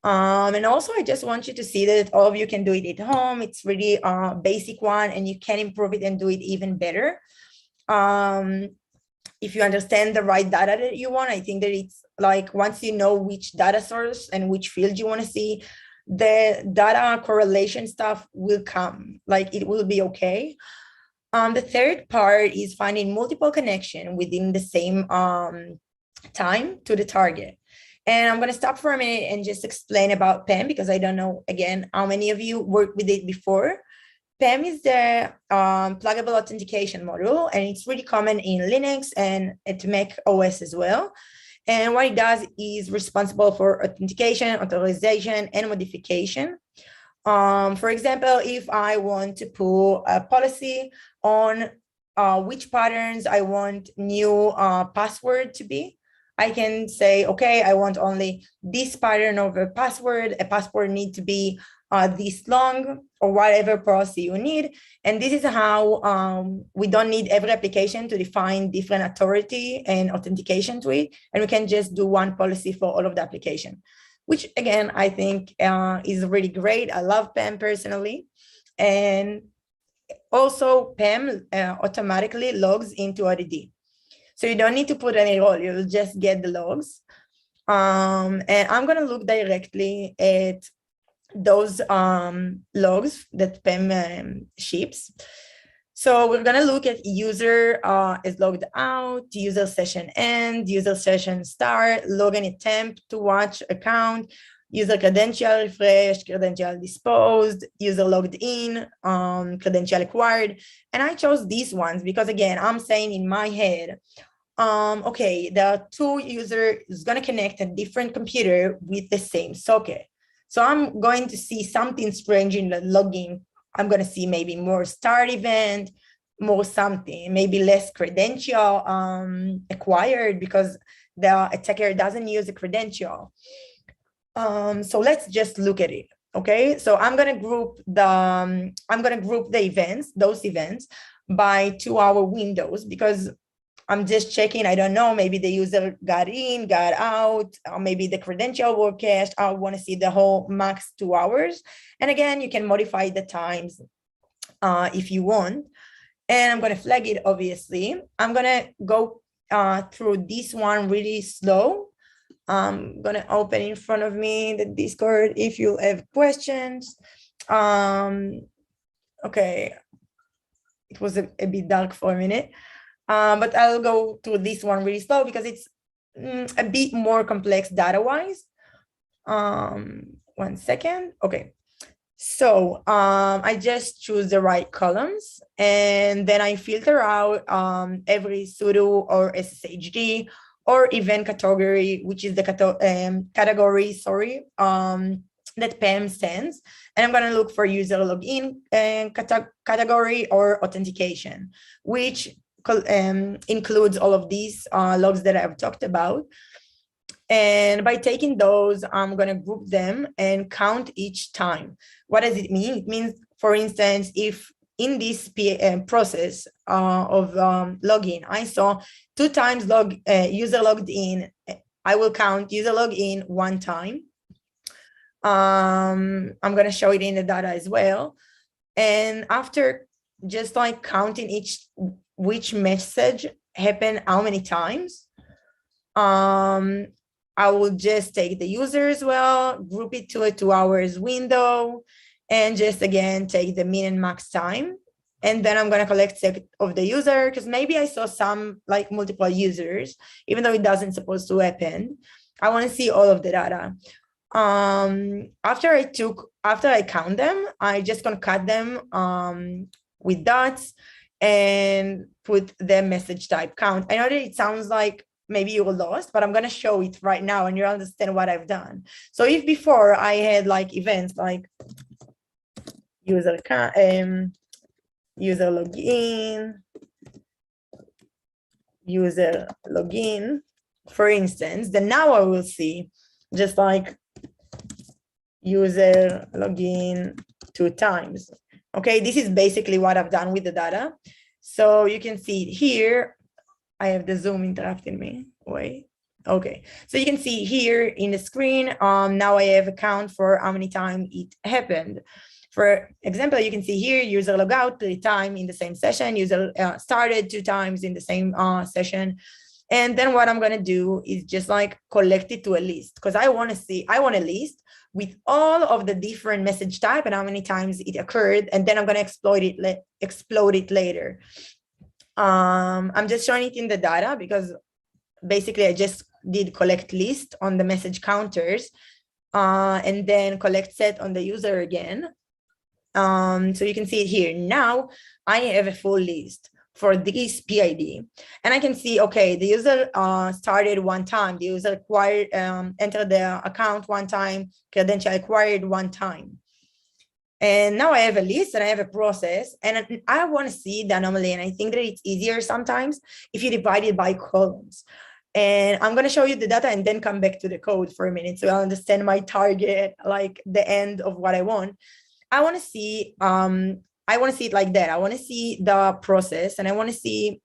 And also, I just want you to see that all of you can do it at home. It's really a basic one, and you can improve it and do it even better. If you understand the right data that you want, I think that it's like, once you know which data source and which field you want to see, the data correlation stuff will come, like it will be okay. The third part is finding multiple connection within the same time to the target. And I'm going to stop for a minute and just explain about PEM, because I don't know, again, how many of you worked with it before. PEM is the pluggable authentication module, and it's really common in Linux and at Mac OS as well. And what it does is responsible for authentication, authorization, and modification. For example, if I want to put a policy on which patterns I want new password to be, I can say, okay, I want only this pattern of a password need to be this long, or whatever policy you need. And this is how we don't need every application to define different authority and authentication to it. And we can just do one policy for all of the application, which again, I think is really great. I love PEM personally. And also PEM automatically logs into ODD. So you don't need to put any role, you'll just get the logs. And I'm gonna look directly at those logs that PEM ships. So we're gonna look at user is logged out, user session end, user session start, login attempt to watch account, user credential refreshed, credential disposed, user logged in, credential acquired. And I chose these ones because, again, I'm saying in my head, okay, there are two users gonna connect a different computer with the same socket. So I'm going to see something strange in the logging. I'm going to see maybe more start event, more something, maybe less credential acquired because the attacker doesn't use a credential. So let's just look at it. Okay, so I'm going to group the events, those events, by 2 hour windows, because I'm just checking, I don't know, maybe the user got in, got out, or maybe the credential were cached. I want to see the whole max 2 hours. And again, you can modify the times if you want. And I'm going to flag it, obviously. I'm going to go through this one really slow. I'm going to open in front of me the Discord if you have questions. Okay, it was a bit dark for a minute. But I'll go through this one really slow because it's a bit more complex data-wise. 1 second. Okay. So I just choose the right columns, and then I filter out every sudo or SSHD or event category, which is the category, that PAM sends. And I'm going to look for user login category or authentication, which includes all of these logs that I've talked about. And by taking those, I'm going to group them and count each time. What does it mean? It means, for instance, if in this process of login, I saw 2 times user logged in, I will count user login 1 time. I'm going to show it in the data as well. And after just like counting which message happened how many times, I will just take the user as well, group it to a 2 hours window, and just again take the min and max time. And then I'm going to collect set of the user, because maybe I saw some like multiple users, even though it doesn't supposed to happen. I want to see all of the data. After I count them, I just concat them with dots and put the message type count. I know that it sounds like maybe you were lost, but I'm going to show it right now and you'll understand what I've done. So if before I had like events like user login, for instance, then now I will see just like user login 2 times. Okay, this is basically what I've done with the data. So you can see it here. I have the Zoom interrupting me. Wait. Okay. So you can see here in the screen, now I have a count for how many times it happened. For example, you can see here, user logout 3 times in the same session, user started 2 times in the same session. And then what I'm going to do is just like collect it to a list, because I want a list with all of the different message type and how many times it occurred. And then I'm going to explode it later. I'm just showing it in the data because basically I just did collect list on the message counters and then collect set on the user again. So you can see it here. Now I have a full list for this PID, and I can see, okay, the user started 1 time, the user acquired, entered the account 1 time, credential acquired 1 time. And now I have a list and I have a process, and I want to see the anomaly. And I think that it's easier sometimes if you divide it by columns. And I'm going to show you the data and then come back to the code for a minute, so I'll understand my target, like the end of what I want. I want to see it like that. I want to see the process, and I want to see,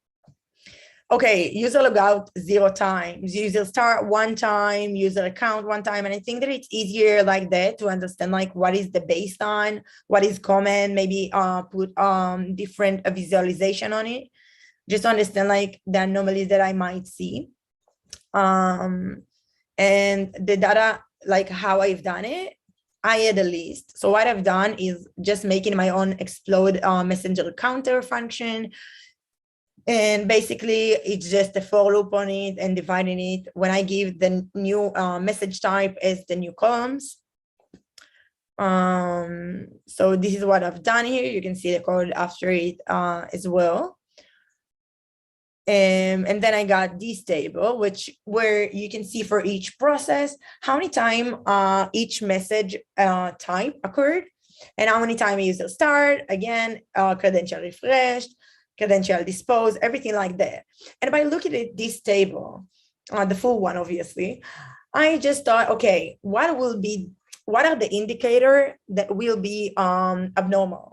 okay, user logout 0 times, user start 1 time, user account 1 time. And I think that it's easier like that to understand like what is the baseline, what is common, maybe put different visualization on it, just to understand like the anomalies that I might see. And the data, like how I've done it, I had a list. So what I've done is just making my own explode messenger counter function. And basically it's just a for loop on it and dividing it when I give the new message type as the new columns. So this is what I've done here. You can see the code after it as well. And then I got this table, where you can see for each process how many time each message type occurred, and how many time user start, again, credential refreshed, credential disposed, everything like that. And by looking at this table, the full one, obviously, I just thought, okay, what are the indicators that will be abnormal?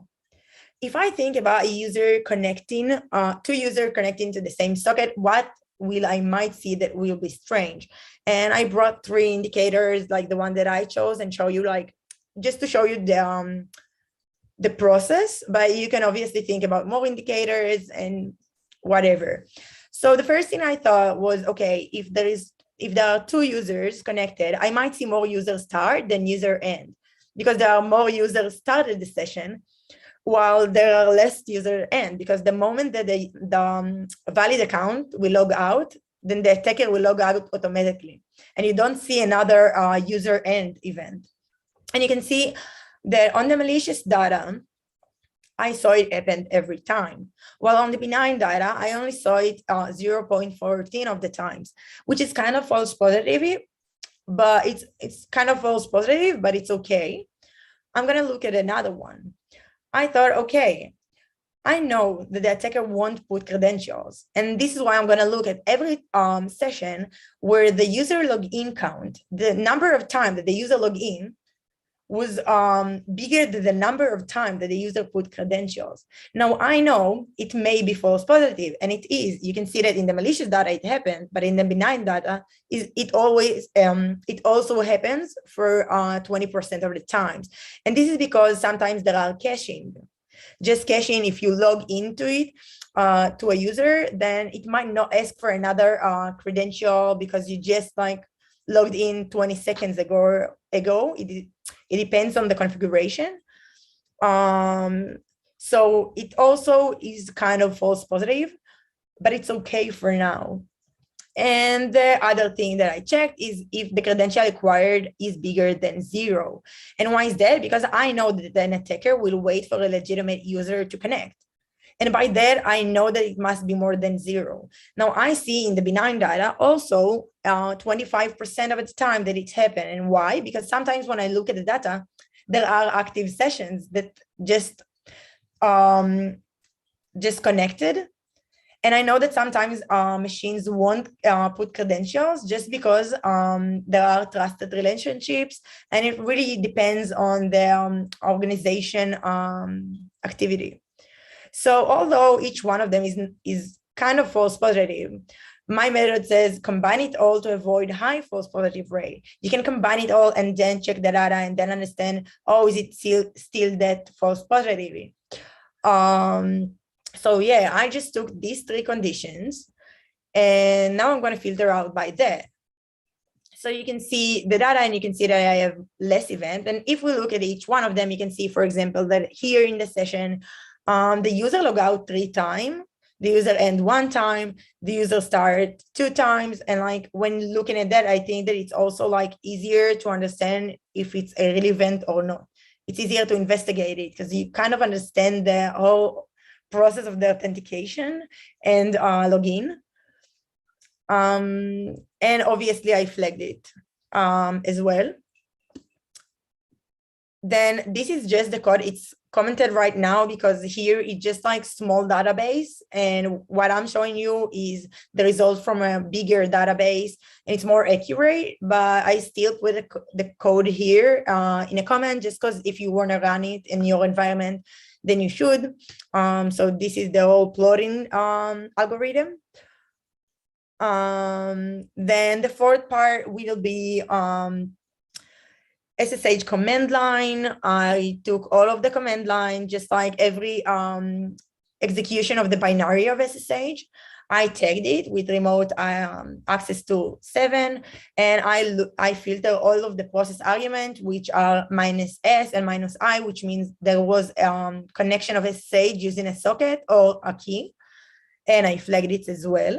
If I think about a user connecting, 2 users connecting to the same socket, what will I might see that will be strange? And I brought 3 indicators, like the one that I chose, and show you, like, just to show you the process, but you can obviously think about more indicators and whatever. So the first thing I thought was, okay, if there are 2 users connected, I might see more users start than user end, because there are more users started the session, while there are less user end, because the moment that the valid account will log out, then the attacker will log out automatically, and you don't see another user end event. And you can see that on the malicious data, I saw it happen every time. While on the benign data, I only saw it 0.14 of the times, which is kind of false positive, but it's kind of false positive, but it's okay. I'm gonna look at another one. I thought, okay, I know that the attacker won't put credentials. And this is why I'm gonna look at every session where the user login count, the number of times that the user log in was bigger than the number of times that the user put credentials. Now I know it may be false positive, and it is. You can see that in the malicious data it happened, but in the benign data, it also happens for 20% of the times. And this is because sometimes there are caching. Just caching, if you log into it to a user, then it might not ask for another credential because you just like logged in 20 seconds ago. It depends on the configuration. So it also is kind of false positive, but it's okay for now. And the other thing that I checked is if the credential acquired is bigger than 0. And why is that? Because I know that an attacker will wait for a legitimate user to connect. And by that, I know that it must be more than 0. Now I see in the benign data also 25% of the time that it's happened. And why? Because sometimes when I look at the data, there are active sessions that just connected. And I know that sometimes machines won't put credentials just because there are trusted relationships, and it really depends on the organization activity. So although each one of them is kind of false positive, my method says combine it all to avoid high false positive rate. You can combine it all and then check the data and then understand, oh, is it still that false positive? So yeah, I just took these 3 conditions and now I'm going to filter out by that. So you can see the data and you can see that I have less event. And if we look at each one of them, you can see, for example, that here in the session, the user log out 3 times, the user end 1 time, the user start 2 times. And like when looking at that, I think that it's also like easier to understand if it's a real event or not. It's easier to investigate it because you kind of understand the whole process of the authentication and login. And obviously I flagged it as well. Then this is just the code. It's commented right now because here it's just like small database. And what I'm showing you is the results from a bigger database and it's more accurate, but I still put the code here in a comment just because if you want to run it in your environment, then you should. So this is the whole plotting algorithm. Then the 4th part will be SSH command line. I took all of the command line, just like every execution of the binary of SSH. I tagged it with remote access to 7, and I filter all of the process arguments, which are -s and -i, which means there was connection of SSH using a socket or a key, and I flagged it as well.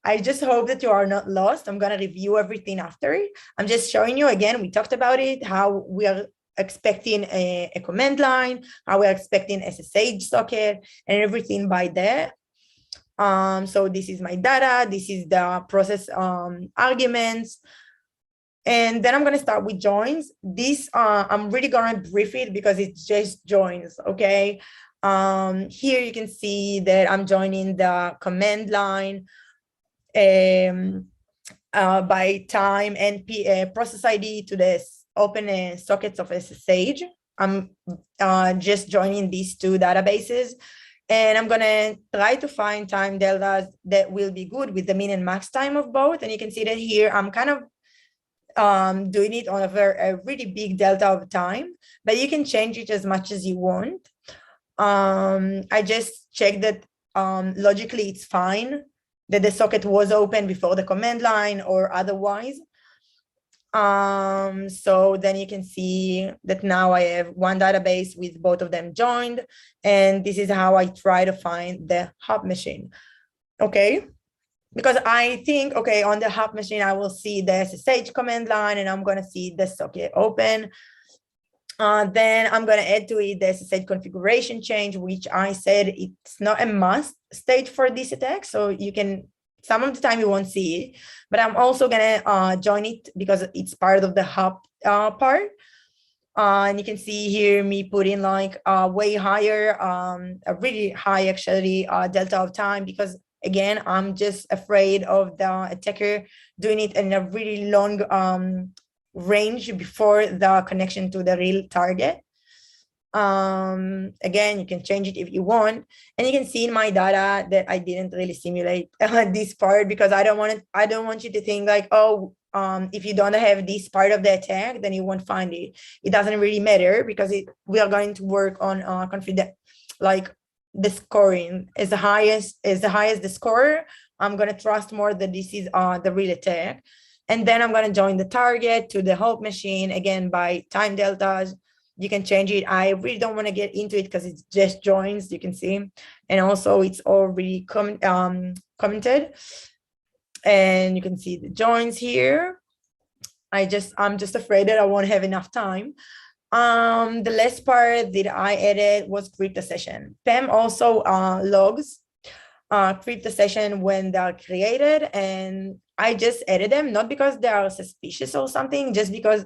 I just hope that you are not lost. I'm going to review everything after it. I'm just showing you again, we talked about it, how we are expecting a command line, how we're expecting SSH socket and everything by that. So this is my data. This is the process arguments. And then I'm going to start with joins. This, I'm really going to brief it because it's just joins, okay? Here you can see that I'm joining the command line by time and process ID to the open sockets of SSH. I'm just joining these 2 databases, and I'm gonna try to find time deltas that will be good with the min and max time of both. And you can see that here I'm kind of doing it on a really big delta of time, but you can change it as much as you want. I just checked that logically it's fine that the socket was open before the command line or otherwise. So then you can see that now I have 1 database with both of them joined, and this is how I try to find the hub machine. Okay, because I think, okay, on the hub machine I will see the SSH command line and I'm going to see the socket open. Then I'm going to add to it the SSH configuration change, which I said it's not a must state for this attack. So you can, some of the time you won't see it, but I'm also going to join it because it's part of the hub part. And you can see here me putting like way higher, a really high actually delta of time, because again, I'm just afraid of the attacker doing it in a really long range before the connection to the real target. Again, you can change it if you want, and you can see in my data that I didn't really simulate this part, because I don't want you to think like, oh, if you don't have this part of the attack, then you won't find it. It doesn't really matter, because we are going to work on like the scoring. As the highest the score, I'm going to trust more that this is the real attack. And then I'm going to join the target to the hope machine, again, by time deltas. You can change it. I really don't want to get into it because it's just joins, you can see. And also it's already commented. And you can see the joins here. I'm just afraid that I won't have enough time. The last part that I added was crypto session. PEM also logs crypto session when they're created, and I just added them, not because they are suspicious or something, just because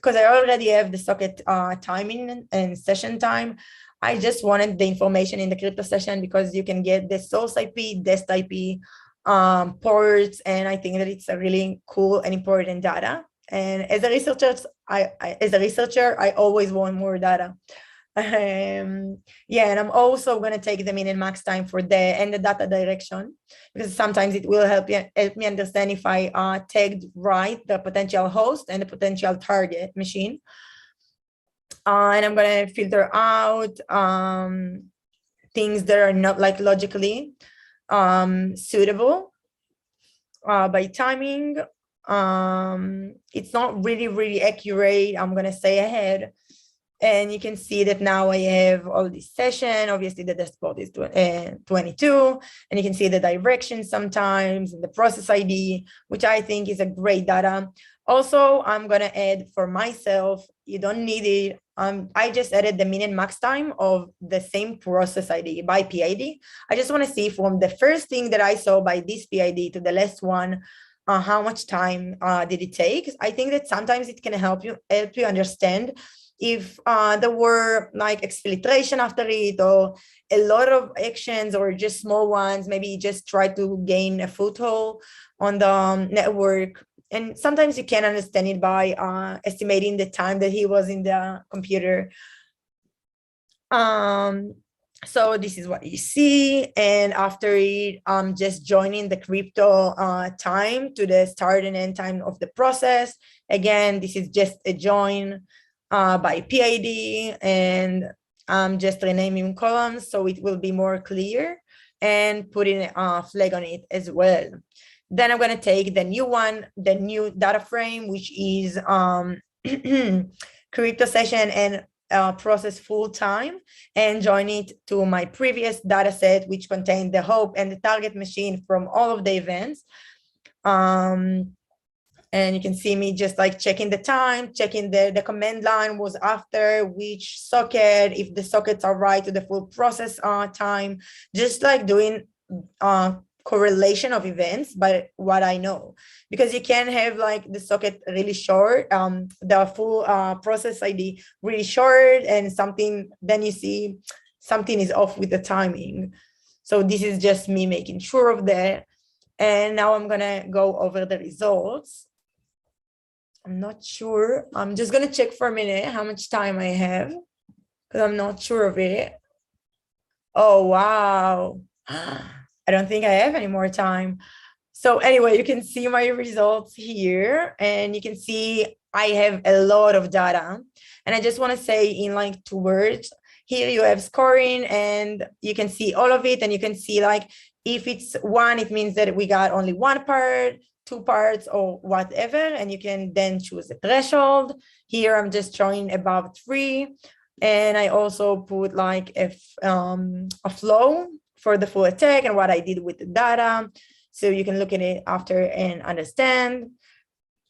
I already have the socket timing and session time. I just wanted the information in the crypto session because you can get the source IP, dest IP, ports, and I think that it's a really cool and important data. And as a researcher, I always want more data. Yeah, and I'm also going to take the min and max time for and the data direction, because sometimes it will help me understand if I tagged right the potential host and the potential target machine. And I'm going to filter out things that are not like logically suitable by timing. It's not really accurate. I'm going to say ahead. And you can see that now I have all this session. Obviously, the dashboard is 22. And you can see the direction sometimes, and the process ID, which I think is a great data. Also, I'm going to add for myself, you don't need it. I just added the min and max time of the same process ID by PID. I just want to see from the first thing that I saw by this PID to the last one, how much time did it take? I think that sometimes it can help you understand if there were like exfiltration after it, or a lot of actions, or just small ones, maybe just try to gain a foothold on the network. And sometimes you can understand it by estimating the time that he was in the computer. So this is what you see. And after it, I'm just joining the crypto time to the start and end time of the process. Again, this is just a join by PID, and I'm just renaming columns so it will be more clear, and putting a flag on it as well. Then I'm going to take the new one, the new data frame, which is crypto session and process full time, and join it to my previous data set, which contained the hope and the target machine from all of the events. And you can see me just like checking the time, checking the command line was after which socket, if the sockets are right to the full process time, just like doing correlation of events by what I know, because you can have like the socket really short, the full process ID really short, and something, then you see something is off with the timing. So this is just me making sure of that. And now I'm gonna go over the results. I'm not sure. I'm just going to check for a minute how much time I have, because I'm not sure of it. Oh, wow. I don't think I have any more time. So anyway, you can see my results here, and you can see I have a lot of data. And I just want to say in like 2 words, here you have scoring, and you can see all of it. And you can see like, if it's 1, it means that we got only 1 part, 2 parts, or whatever, and you can then choose a threshold. Here I'm just showing above 3, and I also put like a flow for the full attack and what I did with the data, so you can look at it after and understand.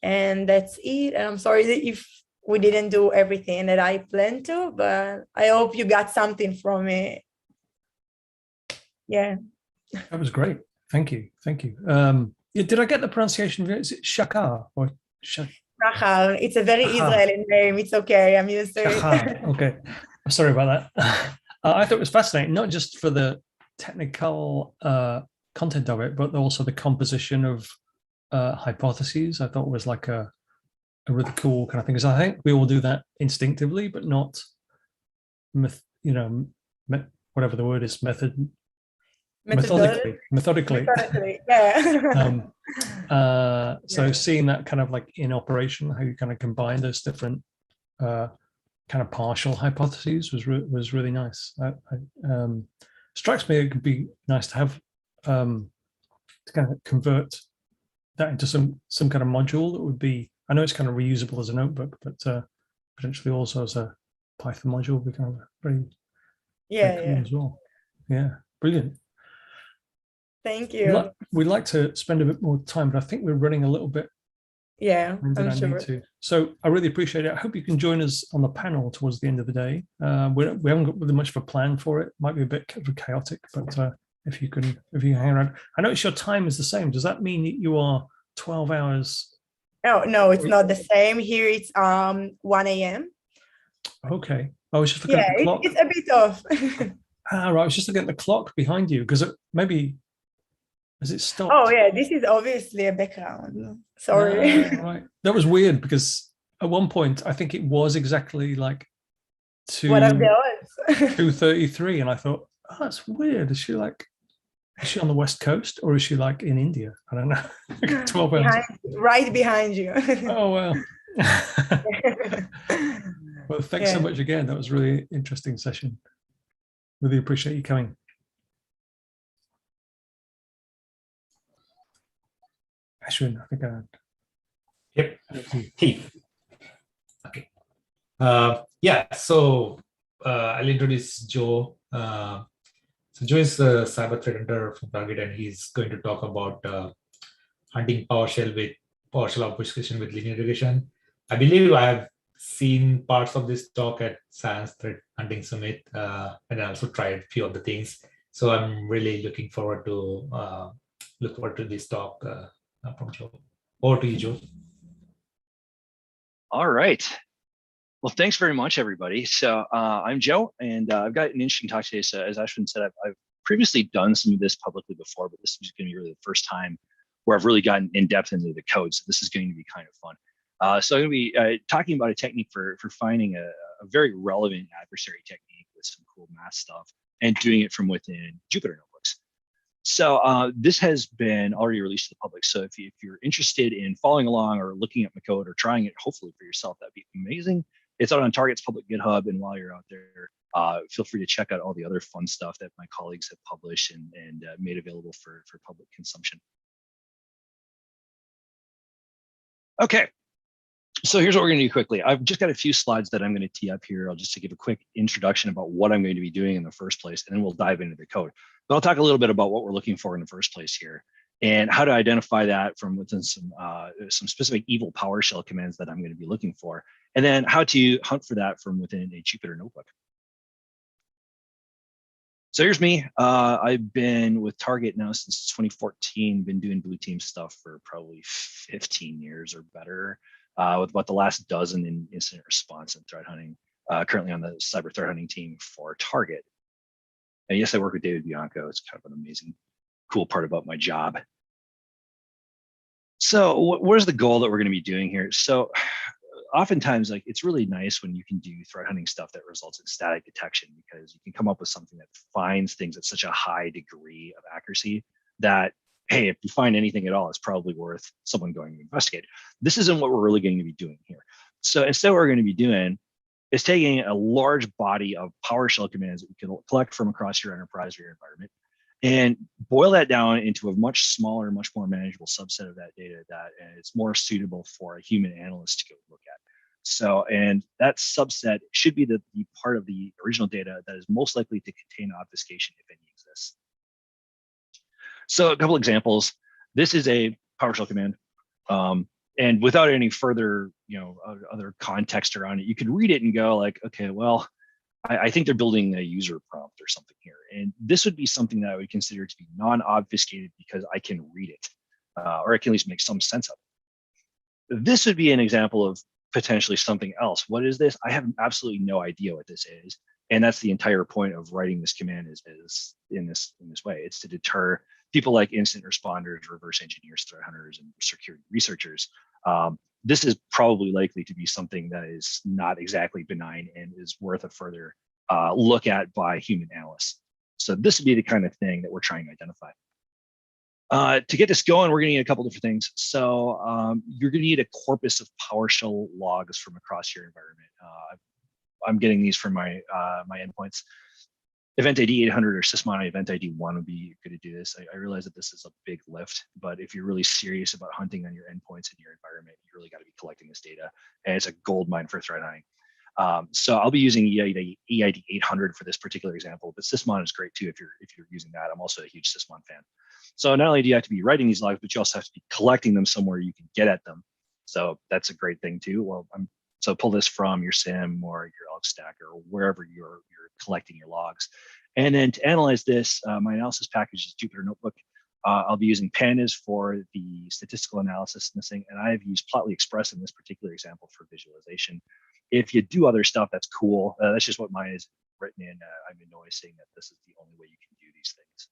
And that's it. And I'm sorry that if we didn't do everything that I planned to, but I hope you got something from it. Yeah. That was great. Thank you. Thank you. Yeah, did I get the pronunciation? Is it Shakar or Shachar. It's a very Shachar. Israeli name. It's okay. I'm used to it. Shachar. Okay. I'm sorry about that. I thought it was fascinating, not just for the technical content of it, but also the composition of hypotheses. I thought it was like a really cool kind of thing, because I think we all do that instinctively, but not, whatever the word is, methodically. Yeah. So seeing that kind of like in operation, how you kind of combine those different kind of partial hypotheses was really nice. Strikes me it could be nice to have to kind of convert that into some kind of module that would be, I know it's kind of reusable as a notebook, but potentially also as a Python module would be kind of very cool as well. Yeah, brilliant. Thank you. We'd like to spend a bit more time, but I think we're running a little bit. Yeah, I'm sure. So I really appreciate it. I hope you can join us on the panel towards the end of the day. We haven't got really much of a plan for it. Might be a bit chaotic, but if you hang around, I notice your time is the same. Does that mean that you are 12 hours? No, it's not the same. Here it's 1 a.m. Okay. I was just looking at the clock. It's a bit off. Right. I was just looking at the clock behind you because maybe has it stopped? Oh yeah, this is obviously a background. Sorry. Right. That was weird because at one point I think it was exactly like 2:33, and I thought, oh, that's weird. Is she on the West Coast or is she like in India? I don't know. 12 hours. Right behind you. Oh well. Well, thanks so much again. That was a really interesting session. Really appreciate you coming. Ashwin, I think Yep. Hey. Okay. Yeah. So I'll introduce Joe. So Joe is a cyber threat hunter from Target, and he's going to talk about hunting PowerShell obfuscation with linear regression. I believe I have seen parts of this talk at Science Threat Hunting Summit, and I also tried a few of the things. So I'm really looking forward to this talk from Joe. Over to you, Joe. All right. Well, thanks very much, everybody. So I'm Joe, and I've got an interesting talk today. So as Ashwin said, I've previously done some of this publicly before, but this is going to be really the first time where I've really gotten in depth into the code. So this is going to be kind of fun. So I'm going to be talking about a technique for finding a very relevant adversary technique with some cool math stuff and doing it from within Jupyter notebooks. So this has been already released to the public. So if you're interested in following along or looking at my code or trying it, hopefully for yourself, that'd be amazing. It's out on Target's public GitHub. And while you're out there, feel free to check out all the other fun stuff that my colleagues have published and made available for public consumption. Okay. So here's what we're going to do quickly. I've just got a few slides that I'm going to tee up here. I'll just to give a quick introduction about what I'm going to be doing in the first place, and then we'll dive into the code. But I'll talk a little bit about what we're looking for in the first place here, and how to identify that from within some specific evil PowerShell commands that I'm going to be looking for, and then how to hunt for that from within a Jupyter notebook. So here's me. I've been with Target now since 2014. Been doing blue team stuff for probably 15 years or better. With about the last dozen in incident response and threat hunting, currently on the cyber threat hunting team for Target. And yes, I work with David Bianco. It's kind of an amazing, cool part about my job. So what is the goal that we're going to be doing here? So oftentimes, like, it's really nice when you can do threat hunting stuff that results in static detection, because you can come up with something that finds things at such a high degree of accuracy that, hey, if you find anything at all, it's probably worth someone going to investigate. This isn't what we're really going to be doing here. So instead, what we're going to be doing is taking a large body of PowerShell commands that you can collect from across your enterprise or your environment and boil that down into a much smaller, much more manageable subset of that data that is more suitable for a human analyst to go look at. So, and that subset should be the part of the original data that is most likely to contain obfuscation, if any exists. So a couple examples. This is a PowerShell command. and without any further, other context around it, you could read it and go like, okay, well, I think they're building a user prompt or something here. And this would be something that I would consider to be non-obfuscated because I can read it, or I can at least make some sense of it. This would be an example of potentially something else. What is this? I have absolutely no idea what this is. And that's the entire point of writing this command is in this way. It's to deter people like incident responders, reverse engineers, threat hunters, and security researchers. This is probably likely to be something that is not exactly benign and is worth a further look at by human analysts. So this would be the kind of thing that we're trying to identify. To get this going, we're going to need a couple different things. So you're going to need a corpus of PowerShell logs from across your environment. I'm getting these from my my endpoints. Event ID 800 or Sysmon Event ID 1 would be good to do this. I realize that this is a big lift, but if you're really serious about hunting on your endpoints in your environment, you really got to be collecting this data, and it's a gold mine for threat hunting. So I'll be using EID 800 for this particular example, but Sysmon is great too if you're using that. I'm also a huge Sysmon fan. So not only do you have to be writing these logs, but you also have to be collecting them somewhere you can get at them. So that's a great thing too. Well, so pull this from your SIM or your log stack or wherever you're collecting your logs. And then to analyze this, my analysis package is Jupyter Notebook. I'll be using pandas for the statistical analysis in this thing, and I've used Plotly Express in this particular example for visualization. If you do other stuff, that's cool. That's just what mine is written in. I'm in noise saying that this is the only way you can do these things.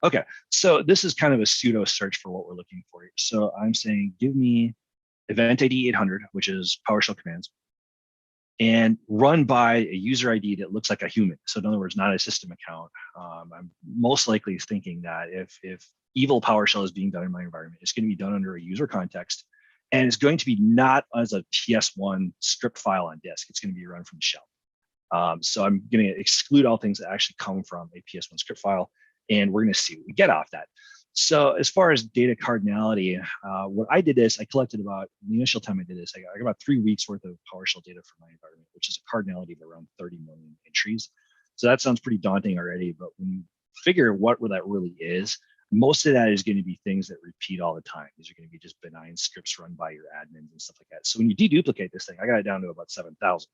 Okay, so this is kind of a pseudo search for what we're looking for here. So I'm saying, give me Event ID 800, which is PowerShell commands, and run by a user ID that looks like a human. So in other words, not a system account. I'm most likely thinking that if evil PowerShell is being done in my environment, it's going to be done under a user context, and it's going to be not as a TS1 script file on disk. It's going to be run from the shell. So I'm going to exclude all things that actually come from a PS1 script file, and we're going to see what we get off that. So as far as data cardinality, what I did is I collected about, the initial time I did this, I got about 3 weeks worth of PowerShell data for my environment, which is a cardinality of around 30 million entries. So that sounds pretty daunting already, but when you figure what that really is, most of that is going to be things that repeat all the time. These are going to be just benign scripts run by your admins and stuff like that. So when you deduplicate this thing, I got it down to about 7,000.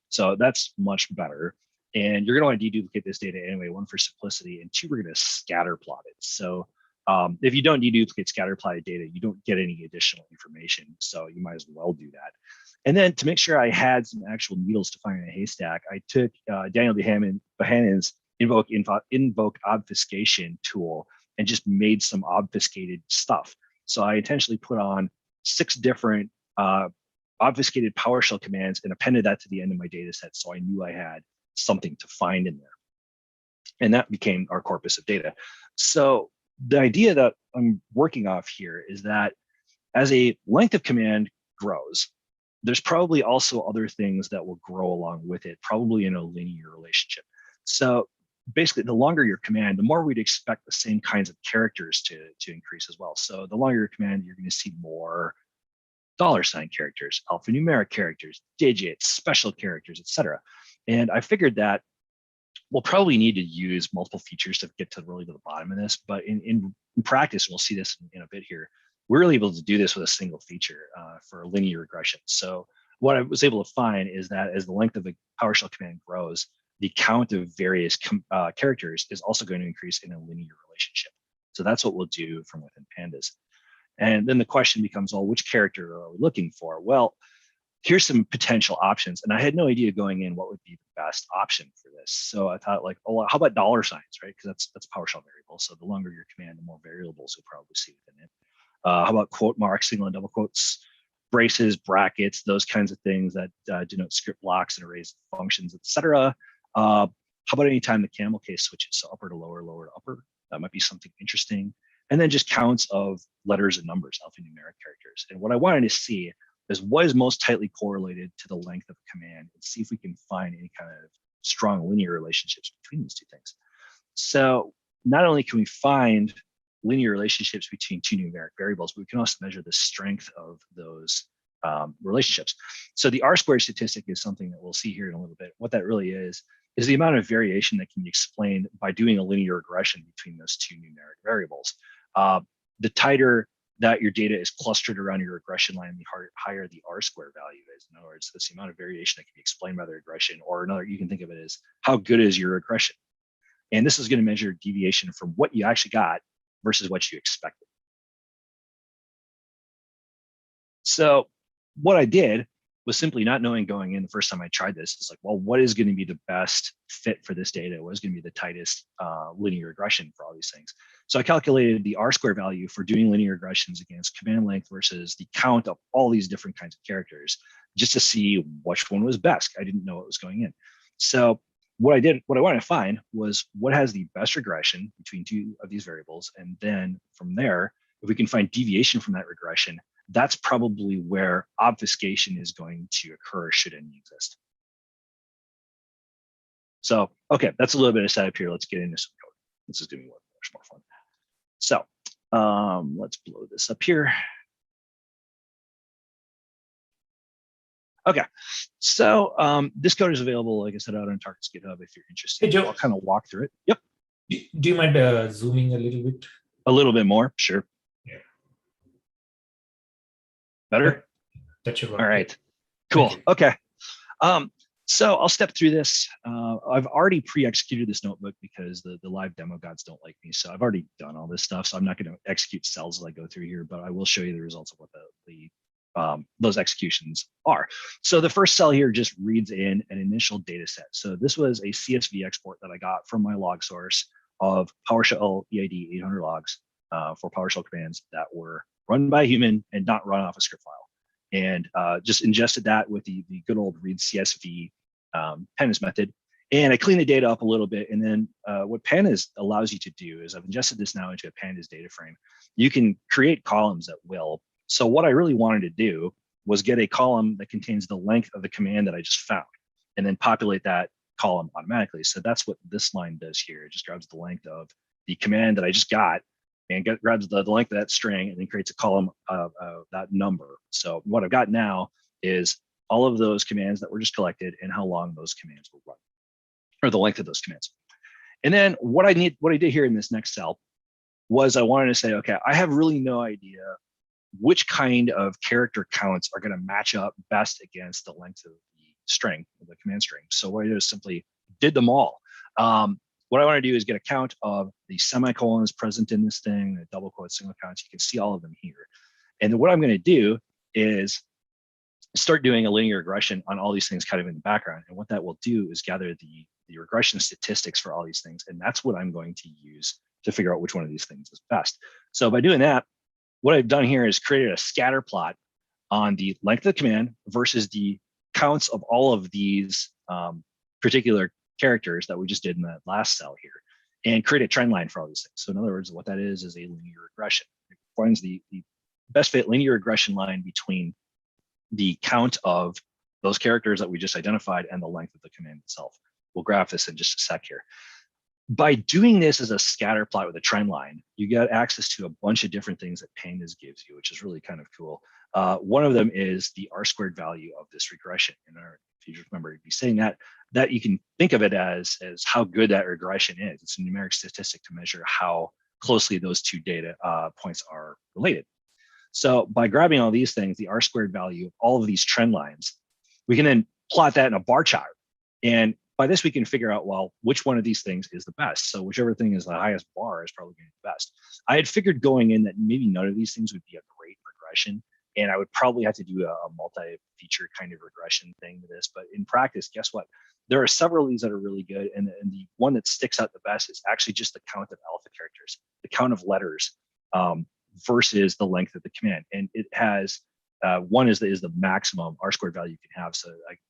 So that's much better. And you're going to want to deduplicate this data anyway, one for simplicity, and two, we're going to scatter plot it. So if you don't deduplicate scatter plotted data, you don't get any additional information. So you might as well do that. And then to make sure I had some actual needles to find in a haystack, I took Daniel Bohannon's invoke obfuscation tool and just made some obfuscated stuff. So I intentionally put on 6 different obfuscated PowerShell commands and appended that to the end of my data set. So I knew I had something to find in there. And that became our corpus of data. So the idea that I'm working off here is that as a length of command grows, there's probably also other things that will grow along with it, probably in a linear relationship. So basically, the longer your command, the more we'd expect the same kinds of characters to increase as well. So the longer your command, you're going to see more $sign characters, alphanumeric characters, digits, special characters, etc. And I figured that we'll probably need to use multiple features to get to really to the bottom of this. But in practice, we'll see this in a bit here. We're really able to do this with a single feature for linear regression. So what I was able to find is that as the length of a PowerShell command grows, the count of various characters is also going to increase in a linear relationship. So that's what we'll do from within pandas. And then the question becomes, well, which character are we looking for? Well, here's some potential options. And I had no idea going in what would be the best option for this. So I thought like, oh, how about $signs, right? Because that's PowerShell variable. So the longer your command, the more variables you'll probably see within it. How about quote marks, single and double quotes, braces, brackets, those kinds of things that denote script blocks and arrays of functions, etc. How about anytime the camel case switches, so upper to lower, lower to upper? That might be something interesting. And then just counts of letters and numbers, alphanumeric characters. And what I wanted to see is what is most tightly correlated to the length of a command, and see if we can find any kind of strong linear relationships between these two things. So not only can we find linear relationships between two numeric variables, but we can also measure the strength of those relationships. So the R-squared statistic is something that we'll see here in a little bit. What that really is the amount of variation that can be explained by doing a linear regression between those two numeric variables. The tighter that your data is clustered around your regression line, the higher the R-square value is. In other words, that's the amount of variation that can be explained by the regression, or another, you can think of it as how good is your regression. And this is going to measure deviation from what you actually got versus what you expected. So what I did was simply not knowing going in the first time I tried this. It's like, well, what is going to be the best fit for this data? What is going to be the tightest linear regression for all these things? So I calculated the R-square value for doing linear regressions against command length versus the count of all these different kinds of characters, just to see which one was best. I didn't know what was going in. So what I wanted to find was what has the best regression between two of these variables. And then from there, if we can find deviation from that regression, that's probably where obfuscation is going to occur, should any exist. So, okay, that's a little bit of setup here. Let's get into some code. This is going to be much more fun. So let's blow this up here. Okay, so this code is available, like I said, out on Target's GitHub if you're interested. Hey, Joe. I'll kind of walk through it. Yep. Do you mind zooming a little bit? A little bit more, sure. Yeah. Better? That should work. All right, cool. Okay. So I'll step through this. I've already pre-executed this notebook because the live demo gods don't like me. So I've already done all this stuff. So I'm not going to execute cells as I go through here, but I will show you the results of what those executions are. So the first cell here just reads in an initial data set. So this was a CSV export that I got from my log source of PowerShell EID 800 logs for PowerShell commands that were run by a human and not run off a script file. And just ingested that with the good old read CSV pandas method. And I cleaned the data up a little bit. And then what pandas allows you to do is I've ingested this now into a pandas data frame. You can create columns at will. So what I really wanted to do was get a column that contains the length of the command that I just found, and then populate that column automatically. So that's what this line does here. It just grabs the length of the command that I just got and grabs the length of that string and then creates a column of that number. So what I've got now is all of those commands that were just collected and how long those commands will run, or the length of those commands. And then what I did here in this next cell was I wanted to say, okay, I have really no idea which kind of character counts are going to match up best against the length of the string, the command string. So what I did is simply did them all. What I want to do is get a count of the semicolons present in this thing, the double quotes, single quotes. You can see all of them here. And then what I'm going to do is start doing a linear regression on all these things kind of in the background. And what that will do is gather the regression statistics for all these things. And that's what I'm going to use to figure out which one of these things is best. So by doing that, what I've done here is created a scatter plot on the length of the command versus the counts of all of these particular characters that we just did in that last cell here, and create a trend line for all these things. So in other words, what that is a linear regression. It finds the best fit linear regression line between the count of those characters that we just identified and the length of the command itself. We'll graph this in just a sec here. By doing this as a scatter plot with a trend line, you get access to a bunch of different things that Pandas gives you, which is really kind of cool. One of them is the R-squared value of this regression. And if you just remember, you'd be saying that you can think of it as how good that regression is. It's a numeric statistic to measure how closely those two data points are related. So by grabbing all these things, the R-squared value of all of these trend lines, we can then plot that in a bar chart. And by this, we can figure out, well, which one of these things is the best. So whichever thing is the highest bar is probably going to be the best. I had figured going in that maybe none of these things would be a great regression, and I would probably have to do a multi-feature kind of regression thing to this. But in practice, guess what? There are several of these that are really good, and the one that sticks out the best is actually just the count of alpha characters, the count of letters versus the length of the command. And it has one is the maximum R-squared value you can have. So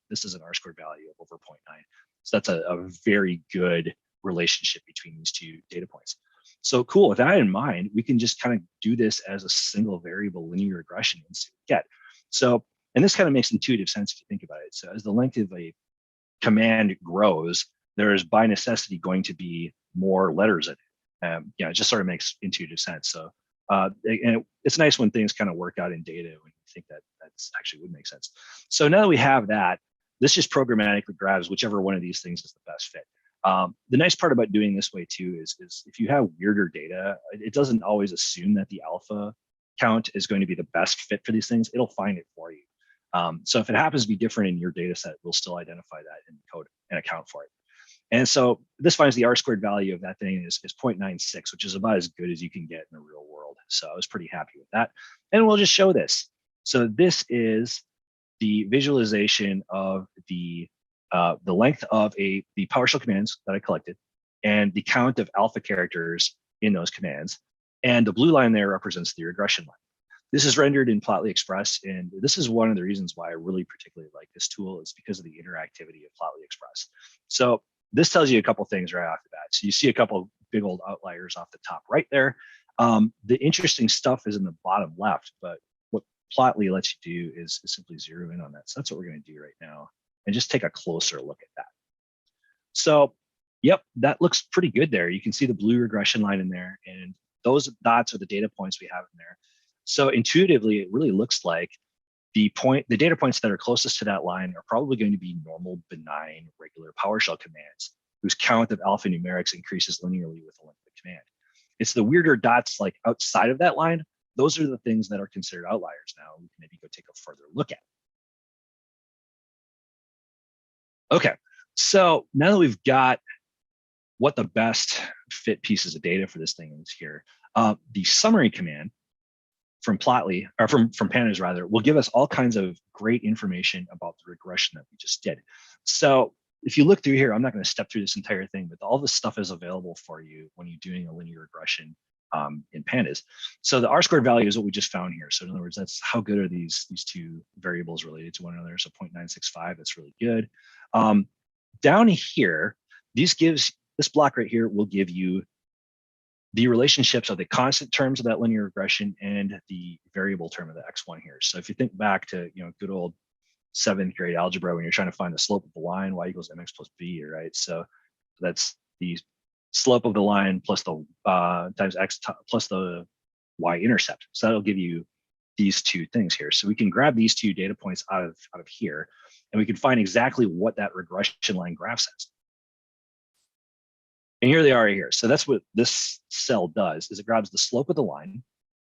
this is an R-squared value of over 0.9. So that's a very good relationship between these two data points. So cool, with that in mind, we can just kind of do this as a single variable linear regression and see what we get. So, and this kind of makes intuitive sense if you think about it. So as the length of a command grows, there's by necessity going to be more letters in it. It just sort of makes intuitive sense. So, and it's nice when things kind of work out in data when you think that that's actually would make sense. So now that we have that, this just programmatically grabs whichever one of these things is the best fit. The nice part about doing this way too is if you have weirder data, it doesn't always assume that the alpha count is going to be the best fit for these things, it'll find it for you. So if it happens to be different in your data set, we'll still identify that in code and account for it. And so this finds the R-squared value of that thing is 0.96, which is about as good as you can get in the real world. So I was pretty happy with that. And we'll just show this. So this is the visualization of the length of the PowerShell commands that I collected and the count of alpha characters in those commands. And the blue line there represents the regression line. This is rendered in Plotly Express, and this is one of the reasons why I really particularly like this tool is because of the interactivity of Plotly Express. So this tells you a couple things right off the bat. So you see a couple big old outliers off the top right there. The interesting stuff is in the bottom left, but what Plotly lets you do is simply zero in on that. So that's what we're going to do right now and just take a closer look at that. So, yep, that looks pretty good there. You can see the blue regression line in there, and those dots are the data points we have in there. So intuitively, it really looks like the data points that are closest to that line are probably going to be normal, benign, regular PowerShell commands whose count of alphanumerics increases linearly with the length of the command. It's the weirder dots like outside of that line. Those are the things that are considered outliers. Now we can maybe go take a further look at. Okay, so now that we've got what the best fit pieces of data for this thing is here, the summary command from Plotly, or from Pandas rather, will give us all kinds of great information about the regression that we just did. So if you look through here, I'm not going to step through this entire thing, but all this stuff is available for you when you're doing a linear regression in Pandas. So the R-squared value is what we just found here. So in other words, that's how good are these two variables related to one another. So 0.965, that's really good. Down here, this block right here will give you the relationships of the constant terms of that linear regression and the variable term of the x1 here. So if you think back to good old 7th grade algebra when you're trying to find the slope of the line, y equals mx plus b, right? So that's the slope of the line plus the times x plus the y-intercept. So that'll give you these two things here. So we can grab these two data points out of here, and we can find exactly what that regression line graph says. And here they are right here. So that's what this cell does, is it grabs the slope of the line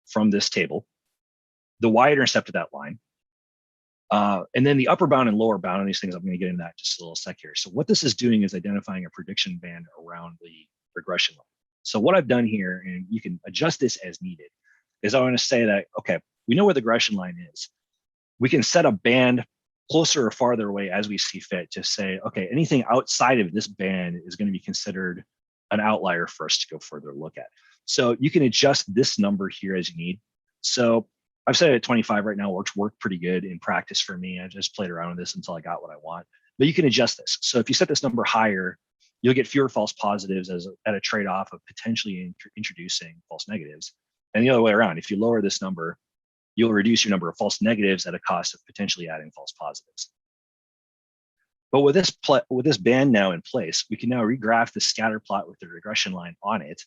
from this table, the y-intercept of that line, and then the upper bound and lower bound of these things. I'm going to get into that in just a little sec here. So what this is doing is identifying a prediction band around the regression line. So what I've done here, and you can adjust this as needed, is I want to say that, okay, we know where the regression line is. We can set a band closer or farther away as we see fit to say, okay, anything outside of this band is going to be considered an outlier for us to go further look at. So you can adjust this number here as you need. So I've set it at 25 right now, which worked pretty good in practice for me. I just played around with this until I got what I want. But you can adjust this. So if you set this number higher, you'll get fewer false positives at a trade-off of potentially introducing false negatives. And the other way around, if you lower this number, you'll reduce your number of false negatives at a cost of potentially adding false positives. But with this band now in place, we can now regraph the scatter plot with the regression line on it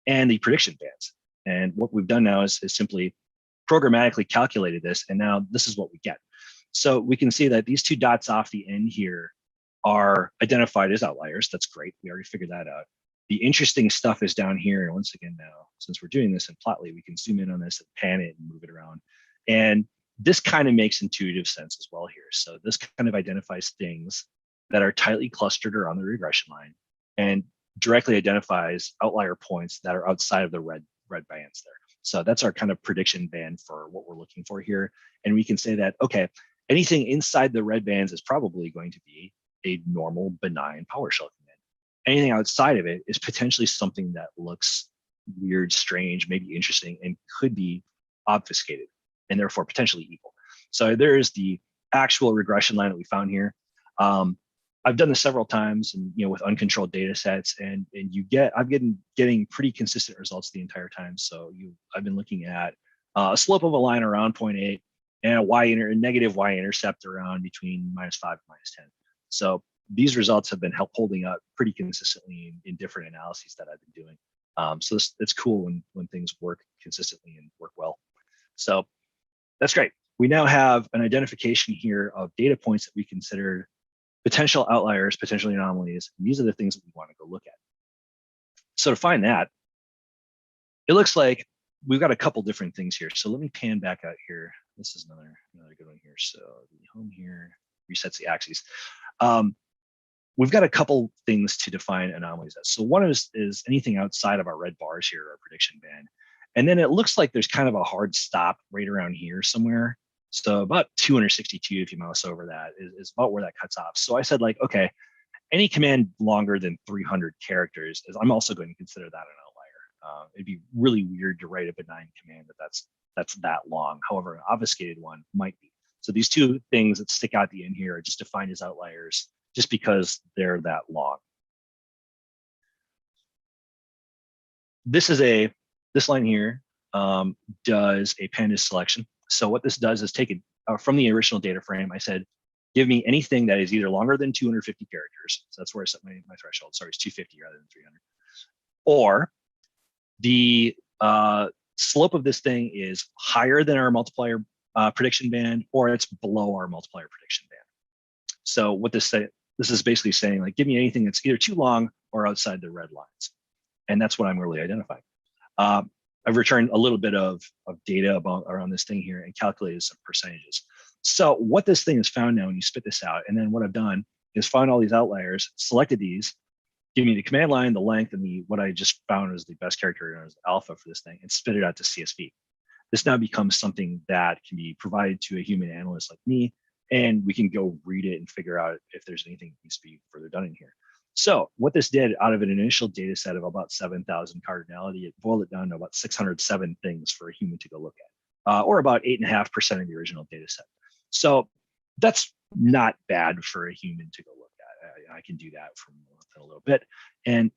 and the prediction bands. And what we've done now is simply programmatically calculated this, and now this is what we get. So we can see that these two dots off the end here are identified as outliers. That's great. We already figured that out. The interesting stuff is down here. And once again, now, since we're doing this in Plotly, we can zoom in on this and pan it and move it around. And this kind of makes intuitive sense as well here. So this kind of identifies things that are tightly clustered around the regression line and directly identifies outlier points that are outside of the red bands there. So that's our kind of prediction band for what we're looking for here. And we can say that, okay, anything inside the red bands is probably going to be a normal, benign PowerShell command. Anything outside of it is potentially something that looks weird, strange, maybe interesting, and could be obfuscated, and therefore potentially evil. So there is the actual regression line that we found here. I've done this several times, and with uncontrolled data sets, and I'm getting pretty consistent results the entire time. So I've been looking at a slope of a line around 0.8 and a negative y-intercept around between -5 and -10. So these results have been holding up pretty consistently in different analyses that I've been doing. So it's cool when things work consistently and work well. So that's great. We now have an identification here of data points that we consider potential outliers, potential anomalies. And these are the things that we want to go look at. So to find that, it looks like we've got a couple different things here. So let me pan back out here. This is another good one here. So the home here resets the axes. We've got a couple things to define anomalies as. So one is anything outside of our red bars here, our prediction band. And then it looks like there's kind of a hard stop right around here somewhere. So about 262, if you mouse over that, is about where that cuts off. So I said, like, okay, any command longer than 300 characters, I'm also going to consider that an outlier. It'd be really weird to write a benign command that's that long. However, an obfuscated one might be. So these two things that stick out at the end here are just defined as outliers just because they're that long. This line here does a pandas selection. So what this does is take it from the original data frame. I said, give me anything that is either longer than 250 characters. So that's where I set my threshold. Sorry, it's 250 rather than 300. Or the slope of this thing is higher than our multiplier prediction band, or it's below our multiplier prediction band. So what this is basically saying, like, give me anything that's either too long or outside the red lines. And that's what I'm really identifying. I've returned a little bit of data around this thing here and calculated some percentages. So what this thing has found now when you spit this out, and then what I've done is find all these outliers, selected these, give me the command line, the length, and what I just found as the best character as alpha for this thing, and spit it out to CSV. This now becomes something that can be provided to a human analyst like me, and we can go read it and figure out if there's anything that needs to be further done in here. So what this did, out of an initial data set of about 7,000 cardinality, it boiled it down to about 607 things for a human to go look at, or about 8.5% of the original data set. So that's not bad for a human to go look at. I can do that from a little bit. And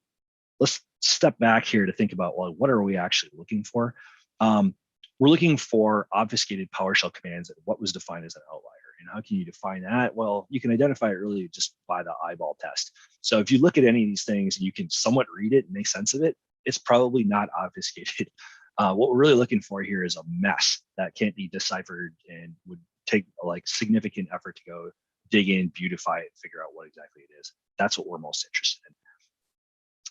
let's step back here to think about, well, what are we actually looking for? We're looking for obfuscated PowerShell commands and what was defined as an outlier. And how can you define that? Well, you can identify it really just by the eyeball test. So if you look at any of these things and you can somewhat read it and make sense of it, it's probably not obfuscated. What we're really looking for here is a mess that can't be deciphered and would take like significant effort to go dig in, beautify it, figure out what exactly it is. That's what we're most interested in.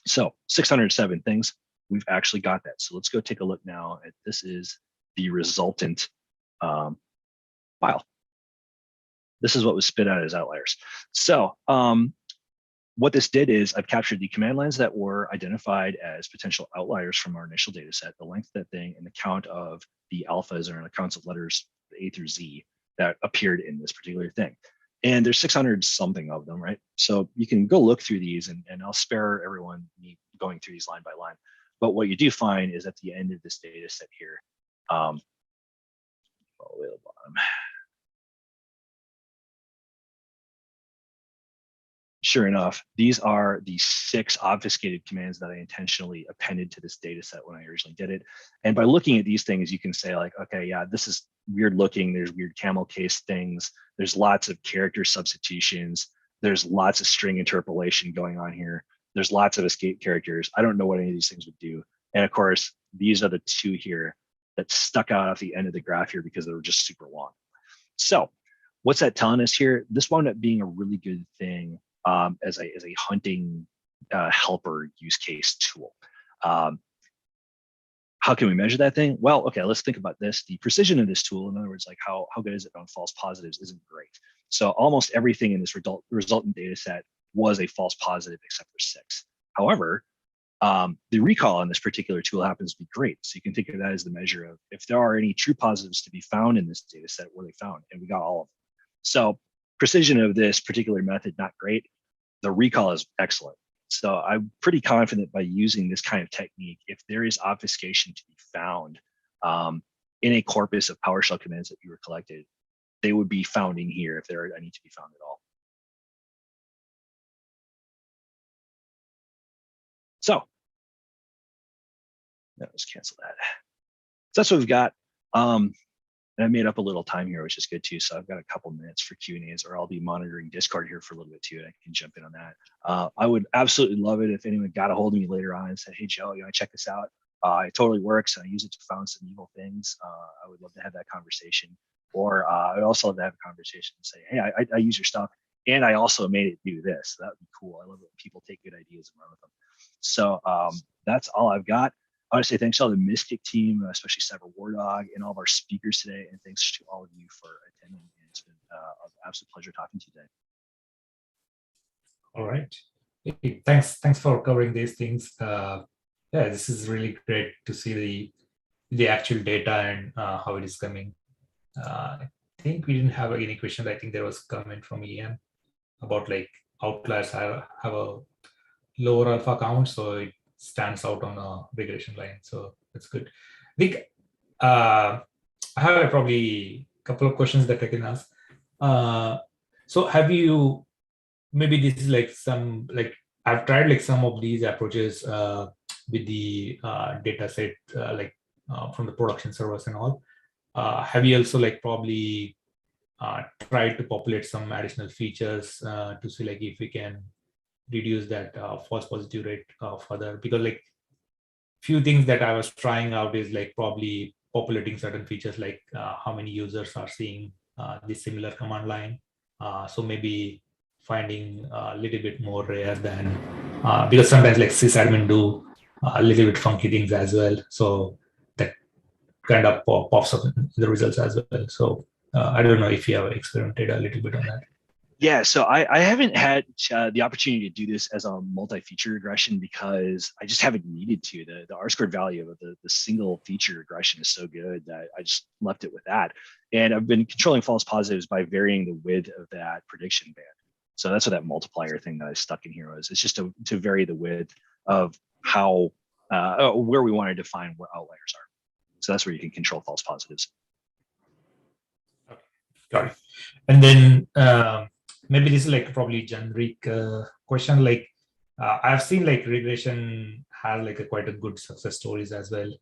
So 607 things, we've actually got that. So let's go take a look now at this is the resultant file. This is what was spit out as outliers. So what this did is I've captured the command lines that were identified as potential outliers from our initial data set, the length of that thing, and the count of the alphas or the counts of letters A through Z that appeared in this particular thing. And there's 600 something of them, right? So you can go look through these and I'll spare everyone me going through these line by line. But what you do find is at the end of this data set here, all the way to the bottom. Sure enough, these are the 6 obfuscated commands that I intentionally appended to this data set when I originally did it. And by looking at these things, you can say like, okay, yeah, this is weird looking. There's weird camel case things. There's lots of character substitutions. There's lots of string interpolation going on here. There's lots of escape characters. I don't know what any of these things would do. And of course, these are the 2 here that stuck out at the end of the graph here because they were just super long. So what's that telling us here? This wound up being a really good thing as a hunting helper use case tool. How can we measure that thing? Well, okay, let's think about this. The precision of this tool, in other words, like how good is it on false positives, isn't great. So almost everything in this resultant data set was a false positive except for 6. However, the recall on this particular tool happens to be great. So you can think of that as the measure of if there are any true positives to be found in this data set, were they found? And we got all of them. So precision of this particular method, not great. The recall is excellent. So I'm pretty confident by using this kind of technique, if there is obfuscation to be found in a corpus of PowerShell commands that you were collected, they would be found in here if there are any to be found at all. So let's cancel that. So that's what we've got. And I made up a little time here, which is good too. So I've got a couple minutes for Q&As, or I'll be monitoring Discord here for a little bit too, and I can jump in on that. I would absolutely love it if anyone got a hold of me later on and said, hey, Joe, you want to check this out? It totally works, and I use it to found some evil things. I would love to have that conversation. Or I'd also love to have a conversation and say, hey, I use your stuff, and I also made it do this. That would be cool. I love it when people take good ideas and run with them. So that's all I've got. I want to say thanks to all the Mystic team, especially Cyber War Dog, and all of our speakers today. And thanks to all of you for attending. And it's been an absolute pleasure talking to you today. All right. Hey, thanks for covering these things. Yeah, this is really great to see the actual data and how it is coming. I think we didn't have any questions. I think there was a comment from EM about like outliers have a lower alpha count, so it stands out on a regression line. So that's good. I think I have probably a couple of questions that I can ask. So have you, maybe this is like some, like I've tried like some of these approaches with the data set from the production servers and all. Have you also like probably tried to populate some additional features to see like if we can reduce that false positive rate further? Because like few things that I was trying out is like probably populating certain features like how many users are seeing this similar command line. So maybe finding a little bit more rare than, because sometimes like sysadmin do a little bit funky things as well. So that kind of pops up in the results as well. So I don't know if you have experimented a little bit on that. Yeah, so I haven't had the opportunity to do this as a multi-feature regression because I just haven't needed to. The R-squared value of the single feature regression is so good that I just left it with that. And I've been controlling false positives by varying the width of that prediction band. So that's what that multiplier thing that I stuck in here was. It's just to vary the width of how where we want to define where outliers are. So that's where you can control false positives. Okay, got it. And then maybe this is like probably generic question. Like I've seen like regression has like quite a good success stories as well.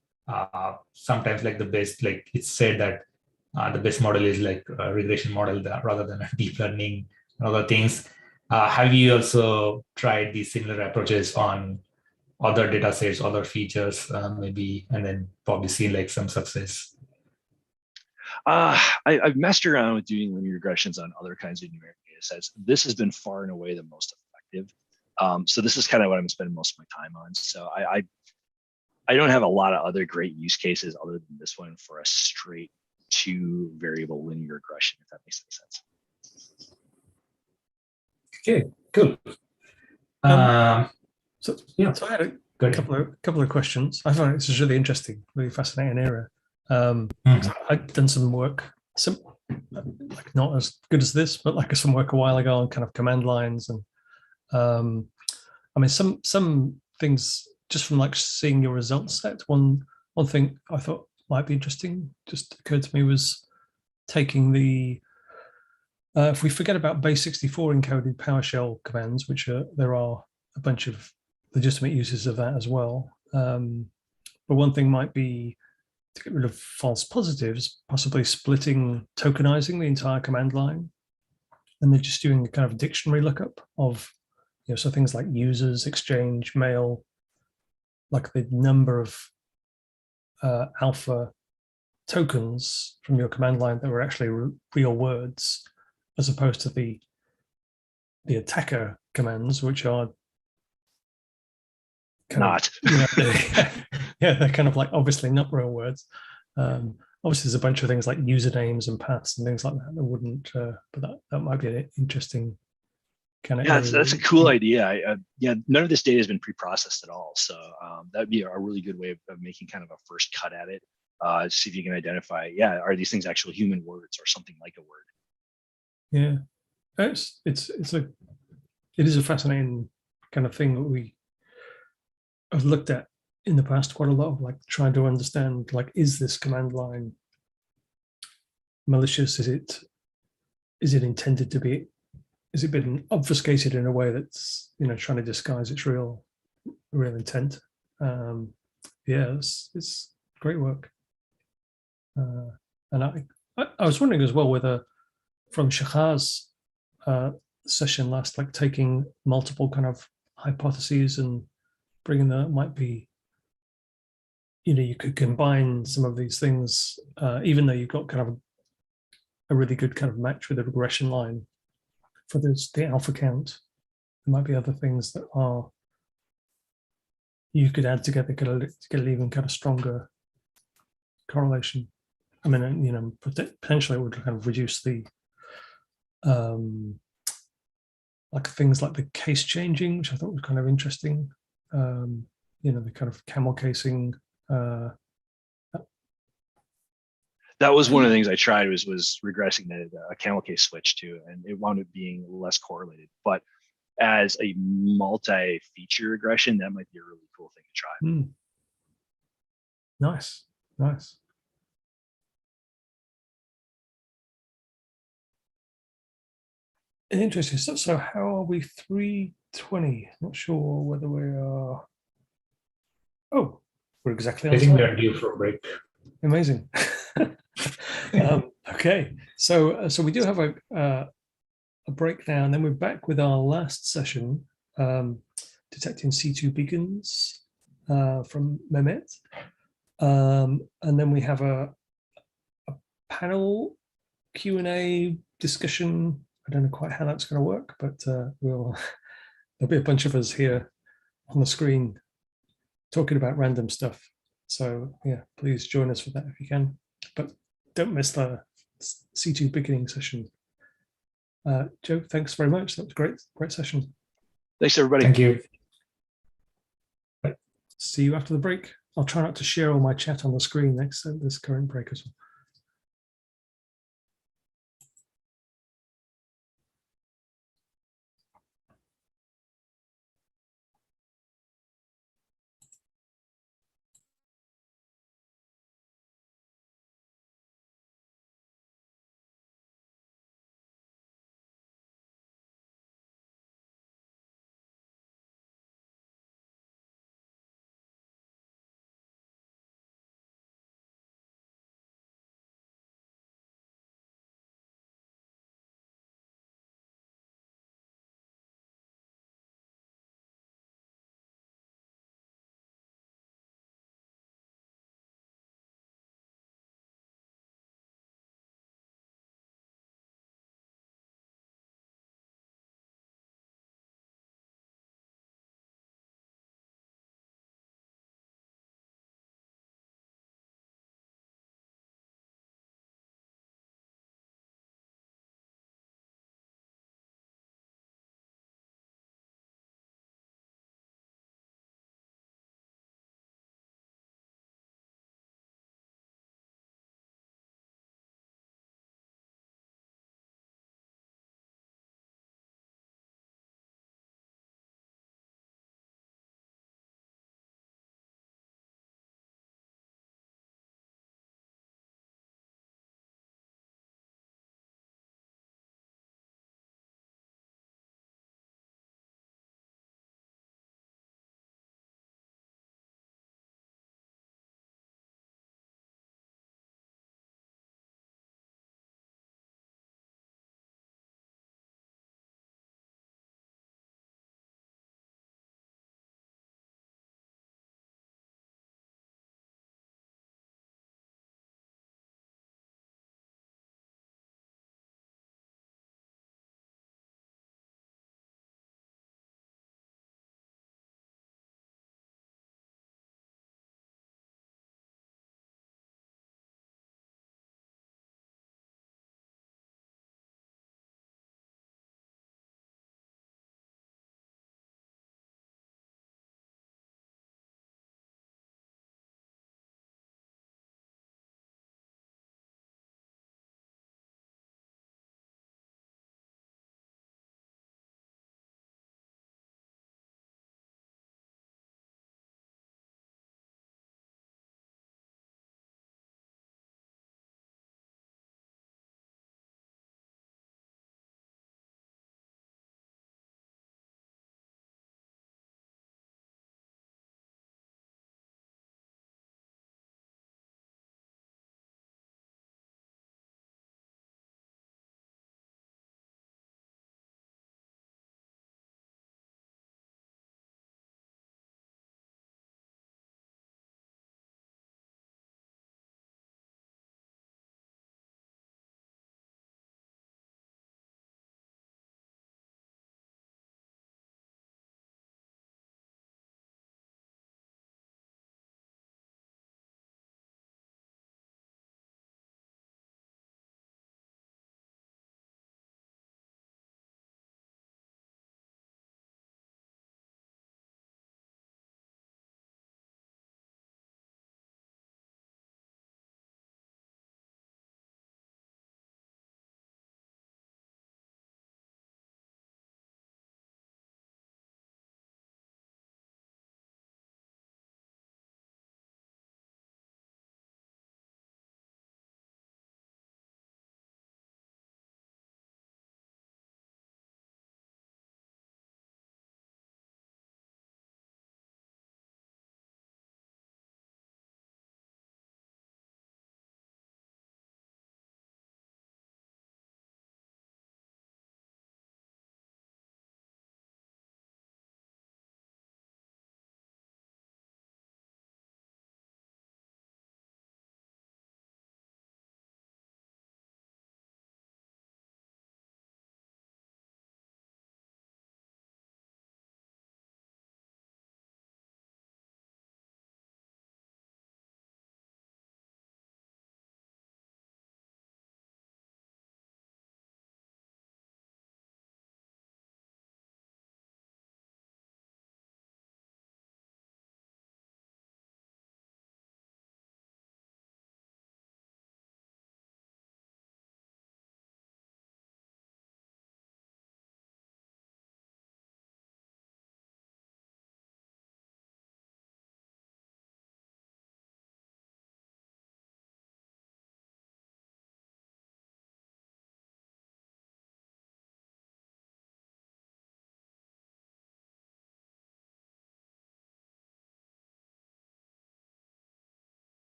Sometimes like the best, like it's said that the best model is like a regression model rather than a deep learning and other things. Have you also tried these similar approaches on other data sets, other features, maybe, and then probably seen like some success? I've messed around with doing linear regressions on other kinds of numeric data sets. This has been far and away the most effective. So this is kind of what I'm spending most of my time on. So I don't have a lot of other great use cases other than this one for a straight 2 variable linear regression, if that makes any sense. Okay, cool. So I had a couple of questions. I find this is really interesting, really fascinating area. I've done some work, like not as good as this, but like some work a while ago on kind of command lines, and I mean some things just from like seeing your results set. One thing I thought might be interesting just occurred to me was taking the if we forget about base64 encoded PowerShell commands, which there are a bunch of legitimate uses of that as well. But one thing might be to get rid of false positives, possibly splitting, tokenizing the entire command line, and then just doing a kind of dictionary lookup of, so things like users, exchange, mail, like the number of alpha tokens from your command line that were actually real words, as opposed to the attacker commands, which are not. They're kind of like obviously not real words. Obviously, there's a bunch of things like usernames and paths and things like that that wouldn't. But that might be an interesting kind of. Yeah, that's a cool idea. None of this data has been pre-processed at all, so that'd be a really good way of making kind of a first cut at it. See if you can identify. Yeah, are these things actual human words or something like a word? Yeah, it is a fascinating kind of thing that I've looked at in the past quite a lot of, like trying to understand, like, is this command line malicious? Is it intended to be? Is it been obfuscated in a way that's trying to disguise its real intent? It's great work. And I was wondering as well whether from Shahar's session last, like taking multiple kind of hypotheses and bringing that might be, you could combine some of these things, even though you've got kind of a really good kind of match with the regression line for the alpha count. There might be other things that are you could add together to get an even kind of stronger correlation. I mean, you know, potentially it would kind of reduce the like things like the case changing, which I thought was kind of interesting. You know, the kind of camel casing. That was one of the things I tried was regressing a camel case switch to, and it wound up being less correlated. But as a multi-feature regression, that might be a really cool thing to try. Nice, nice. Interesting. So how are we? 3:20. Not sure whether we are. Oh, we're exactly on I think time. we are due for a break. Amazing. Okay, so we do have a break now, and then we're back with our last session, detecting C2 beacons from Mehmet, and then we have a panel Q&A discussion. I don't know quite how that's going to work, but there'll be a bunch of us here on the screen talking about random stuff. So yeah, please join us for that if you can. But don't miss the C2 beginning session. Joe, thanks very much. That was great session. Thanks, everybody. Thank you. See you after the break. I'll try not to share all my chat on the screen next this current break as well.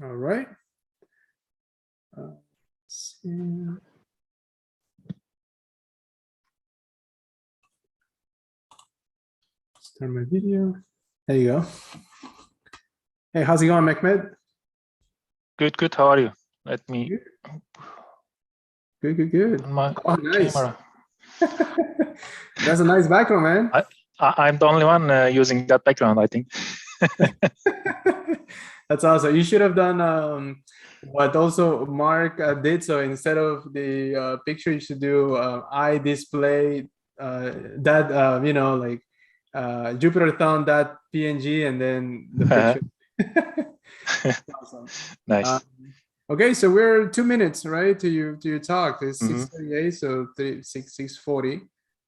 All right. Let's see. Start my video. There you go. Hey, how's it going, Mehmet? Good, good. How are you? Let me. Good. My oh, nice. camera. That's a nice background, man. I'm the only one using that background, I think. That's awesome. You should have done what also Mark did. So instead of the picture, you should do I display that you know, like Jupyterthon.png and then the picture. Awesome. Nice. Okay, so we're 2 minutes, right, to your talk. It's 6:38, so 6:40.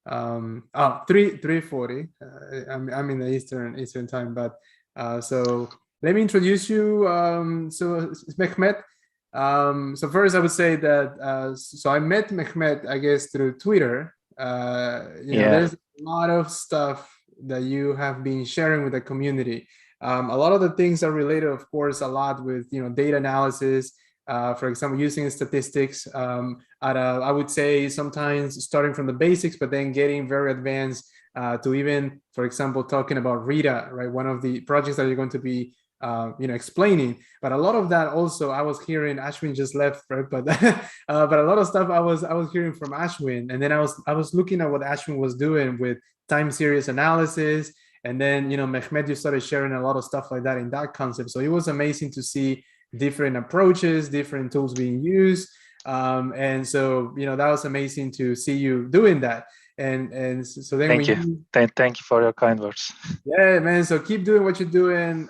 3:40. I'm in the Eastern time, but so let me introduce you. So Mehmet. So first, I would say that so I met Mehmet, I guess, through Twitter. You know, there's a lot of stuff that you have been sharing with the community. A lot of the things are related, of course, a lot with data analysis. For example, using statistics at I would say sometimes starting from the basics, but then getting very advanced to even, for example, talking about Rita, right? One of the projects that you're going to be, explaining. But a lot of that also, I was hearing Ashwin just left, right? But but a lot of stuff I was hearing from Ashwin, and then I was looking at what Ashwin was doing with time series analysis, and then Mehmet, you started sharing a lot of stuff like that in that concept. So it was amazing to see different approaches, different tools being used, and so that was amazing to see you doing that. And so then thank you. Thank you for your kind words. Yeah, man. So keep doing what you're doing.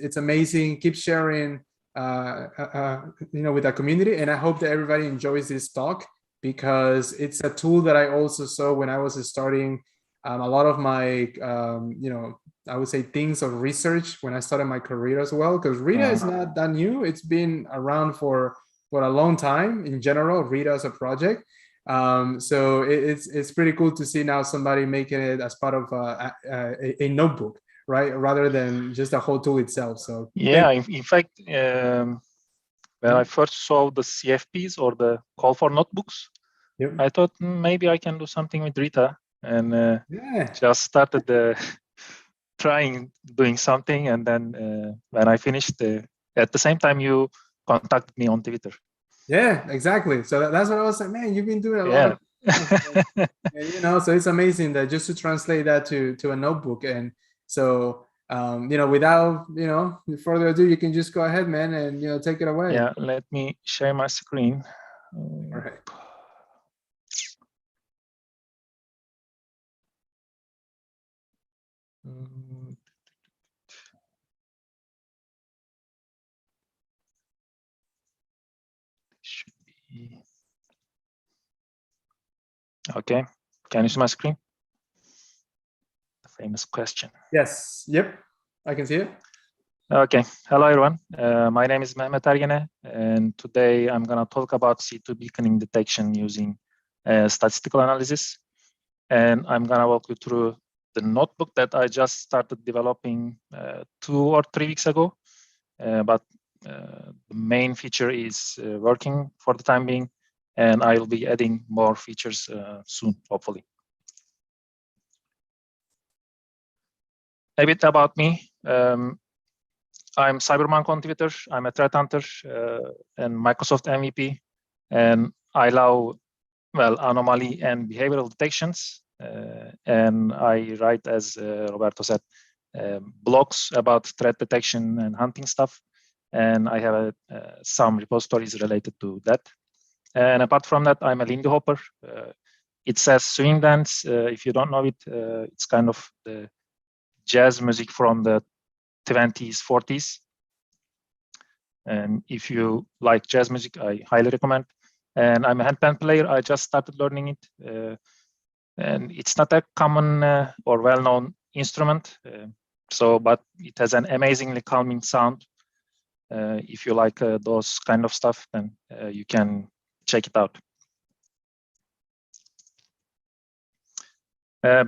It's amazing. Keep sharing, with our community. And I hope that everybody enjoys this talk, because it's a tool that I also saw when I was starting a lot of my, I would say things of research when I started my career as well, because Rita is not that new. It's been around for a long time in general, Rita as a project. So it's pretty cool to see now somebody making it as part of a notebook, right? Rather than just a whole tool itself. So yeah, in fact, when I first saw the CFPs or the call for notebooks, I thought maybe I can do something with Rita, and just started doing something. And then when I finished, at the same time you contacted me on Twitter. Yeah, exactly. So that's what I was saying, man, you've been doing a lot of stuff. And, so it's amazing that just to translate that to a notebook. And so, without, further ado, you can just go ahead, man, and, take it away. Yeah, let me share my screen. All right. Should be okay. Can you see my screen? The famous question. Yes. Yep. I can see it. Okay. Hello, everyone. My name is Mehmet Ergene, and today I'm going to talk about C2 beaconing detection using statistical analysis. And I'm going to walk you through the notebook that I just started developing 2 or 3 weeks ago. But the main feature is working for the time being, and I'll be adding more features soon, hopefully. A bit about me. I'm Cybermonk on Twitter. I'm a threat hunter and Microsoft MVP, and I love, anomaly and behavioral detections. And I write, as Roberto said, blogs about threat detection and hunting stuff. And I have some repositories related to that. And apart from that, I'm a Lindy Hopper. It says swing dance. If you don't know it, it's kind of the jazz music from the 20s, 40s. And if you like jazz music, I highly recommend. And I'm a handpan player. I just started learning it. And it's not a common or well-known instrument. But it has an amazingly calming sound. If you like those kind of stuff, then you can check it out.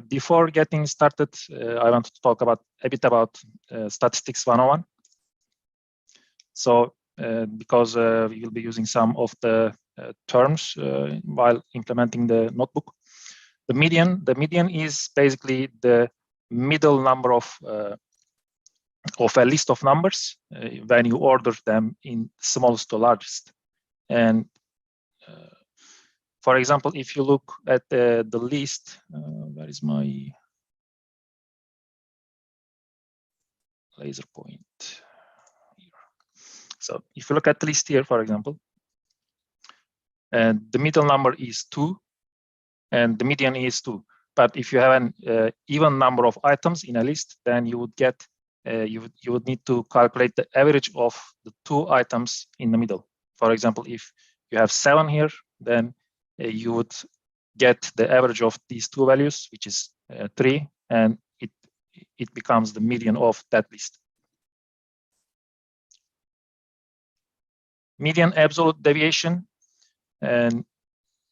Before getting started, I want to talk a bit about Statistics 101. So, because we will be using some of the terms while implementing the notebook. The median is basically the middle number of a list of numbers when you order them in smallest to largest. And for example, if you look at the list, where is my laser point? Here. So if you look at the list here, for example, and the middle number is 2, and the median is 2. But if you have an even number of items in a list, then you would get you would need to calculate the average of the 2 items in the middle. For example, if you have 7 here, then you would get the average of these 2 values, which is 3, and it becomes the median of that list. Median absolute deviation, and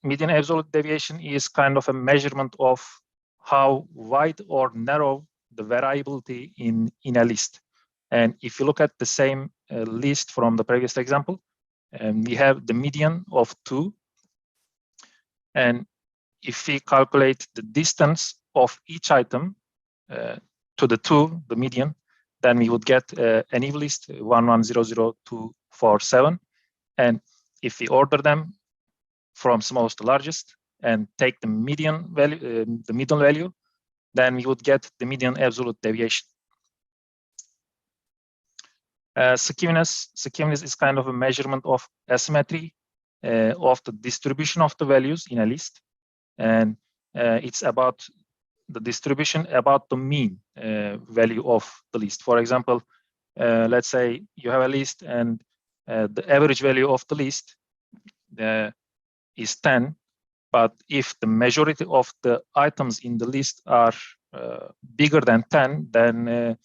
median absolute deviation is kind of a measurement of how wide or narrow the variability in a list. And if you look at the same list from the previous example, we have the median of 2. And if we calculate the distance of each item to the 2, the median, then we would get an even list 1, 1, 0, 0, 2, 4, 7. And if we order them from smallest to largest and take the median value, the middle value, then we would get the median absolute deviation. Skewness is kind of a measurement of asymmetry of the distribution of the values in a list, and it's about the distribution about the mean value of the list. For example, let's say you have a list and the average value of the list is 10, but if the majority of the items in the list are bigger than 10, then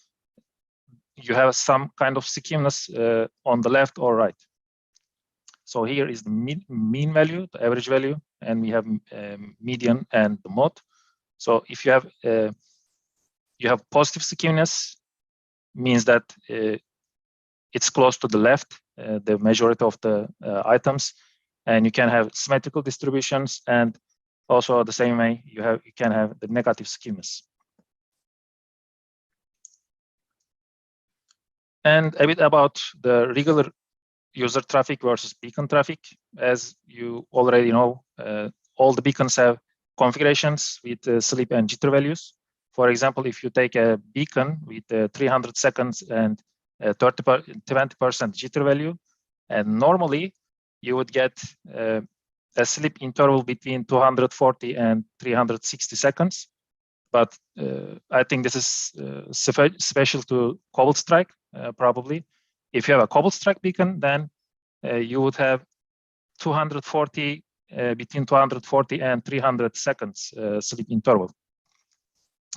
you have some kind of skewness on the left or right. So here is the mean value, the average value, and we have median and the mode. So if you have positive skewness, means that it's close to the left, the majority of the items, and you can have symmetrical distributions, and also the same way you can have the negative skewness. And a bit about the regular user traffic versus beacon traffic. As you already know, all the beacons have configurations with sleep and jitter values. For example, if you take a beacon with 300 seconds and 20% jitter value, and normally you would get a sleep interval between 240 and 360 seconds. But I think this is special to Cobalt Strike, probably. If you have a Cobalt Strike beacon, then you would have 240, between 240 and 300 seconds sleep interval.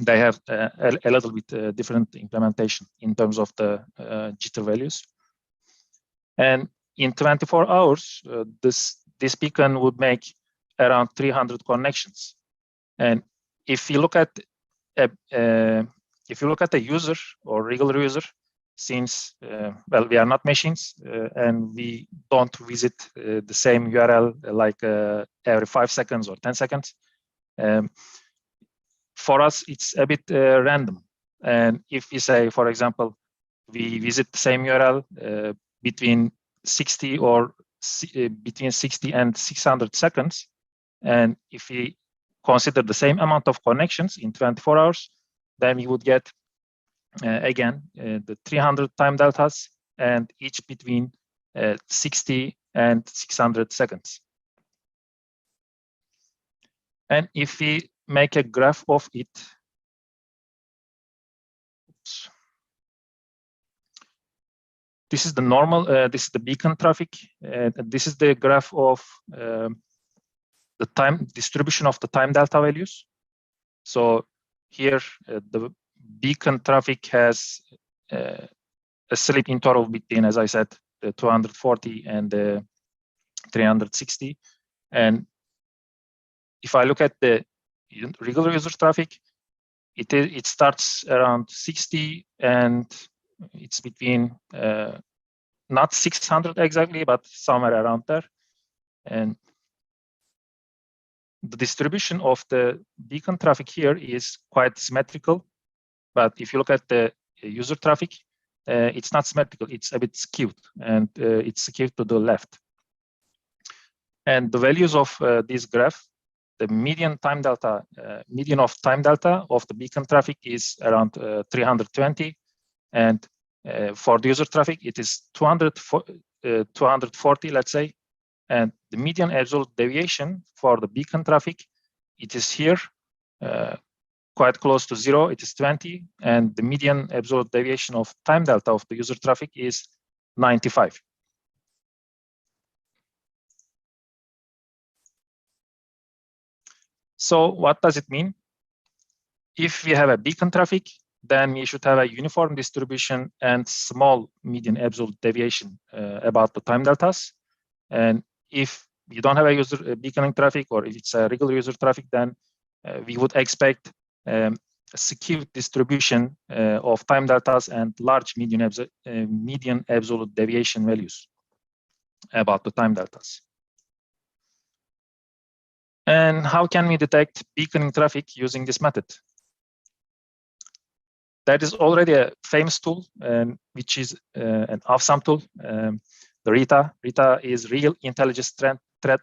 They have a little bit different implementation in terms of the jitter values. And in 24 hours, this beacon would make around 300 connections. And if you look at a user or regular user, since well, we are not machines and we don't visit the same URL like every 5 seconds or 10 seconds. For us, it's a bit random. And if we say, for example, we visit the same URL between 60 and 600 seconds, and if we consider the same amount of connections in 24 hours, then we would get again the 300 time deltas, and each between 60 and 600 seconds. And if we make a graph of it, oops. This is the normal, this is the beacon traffic. This is the graph of the time distribution of the time delta values. So here, the beacon traffic has a sleep interval between, as I said, the 240 and the 360. And if I look at the regular user traffic, it starts around 60 and it's between not 600 exactly, but somewhere around there. And the distribution of the beacon traffic here is quite symmetrical. But if you look at the user traffic, it's not symmetrical, it's a bit skewed, and it's skewed to the left. And the values of this graph, the median of time delta of the beacon traffic is around 320. And for the user traffic, it is 240, let's say. And the median absolute deviation for the beacon traffic, it is here, quite close to 0, it is 20. And the median absolute deviation of time delta of the user traffic is 95. So what does it mean? If we have a beacon traffic, then we should have a uniform distribution and small median absolute deviation about the time deltas. And if you don't have a beaconing traffic, or if it's a regular user traffic, then we would expect a skewed distribution of time deltas and large median absolute deviation values about the time deltas. And how can we detect beaconing traffic using this method? That is already a famous tool, which is an awesome tool, the RITA. RITA is Real Intelligence Threat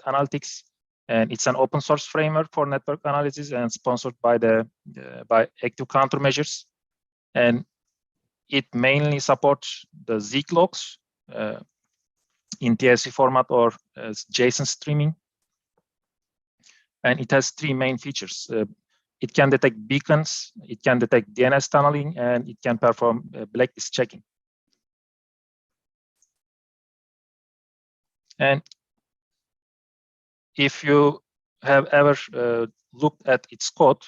Analytics, and it's an open source framework for network analysis and sponsored by by Active Countermeasures. And it mainly supports the Zeek logs in TLC format or JSON streaming. And it has 3 main features. It can detect beacons, it can detect DNS tunneling, and it can perform blacklist checking. And if you have ever looked at its code,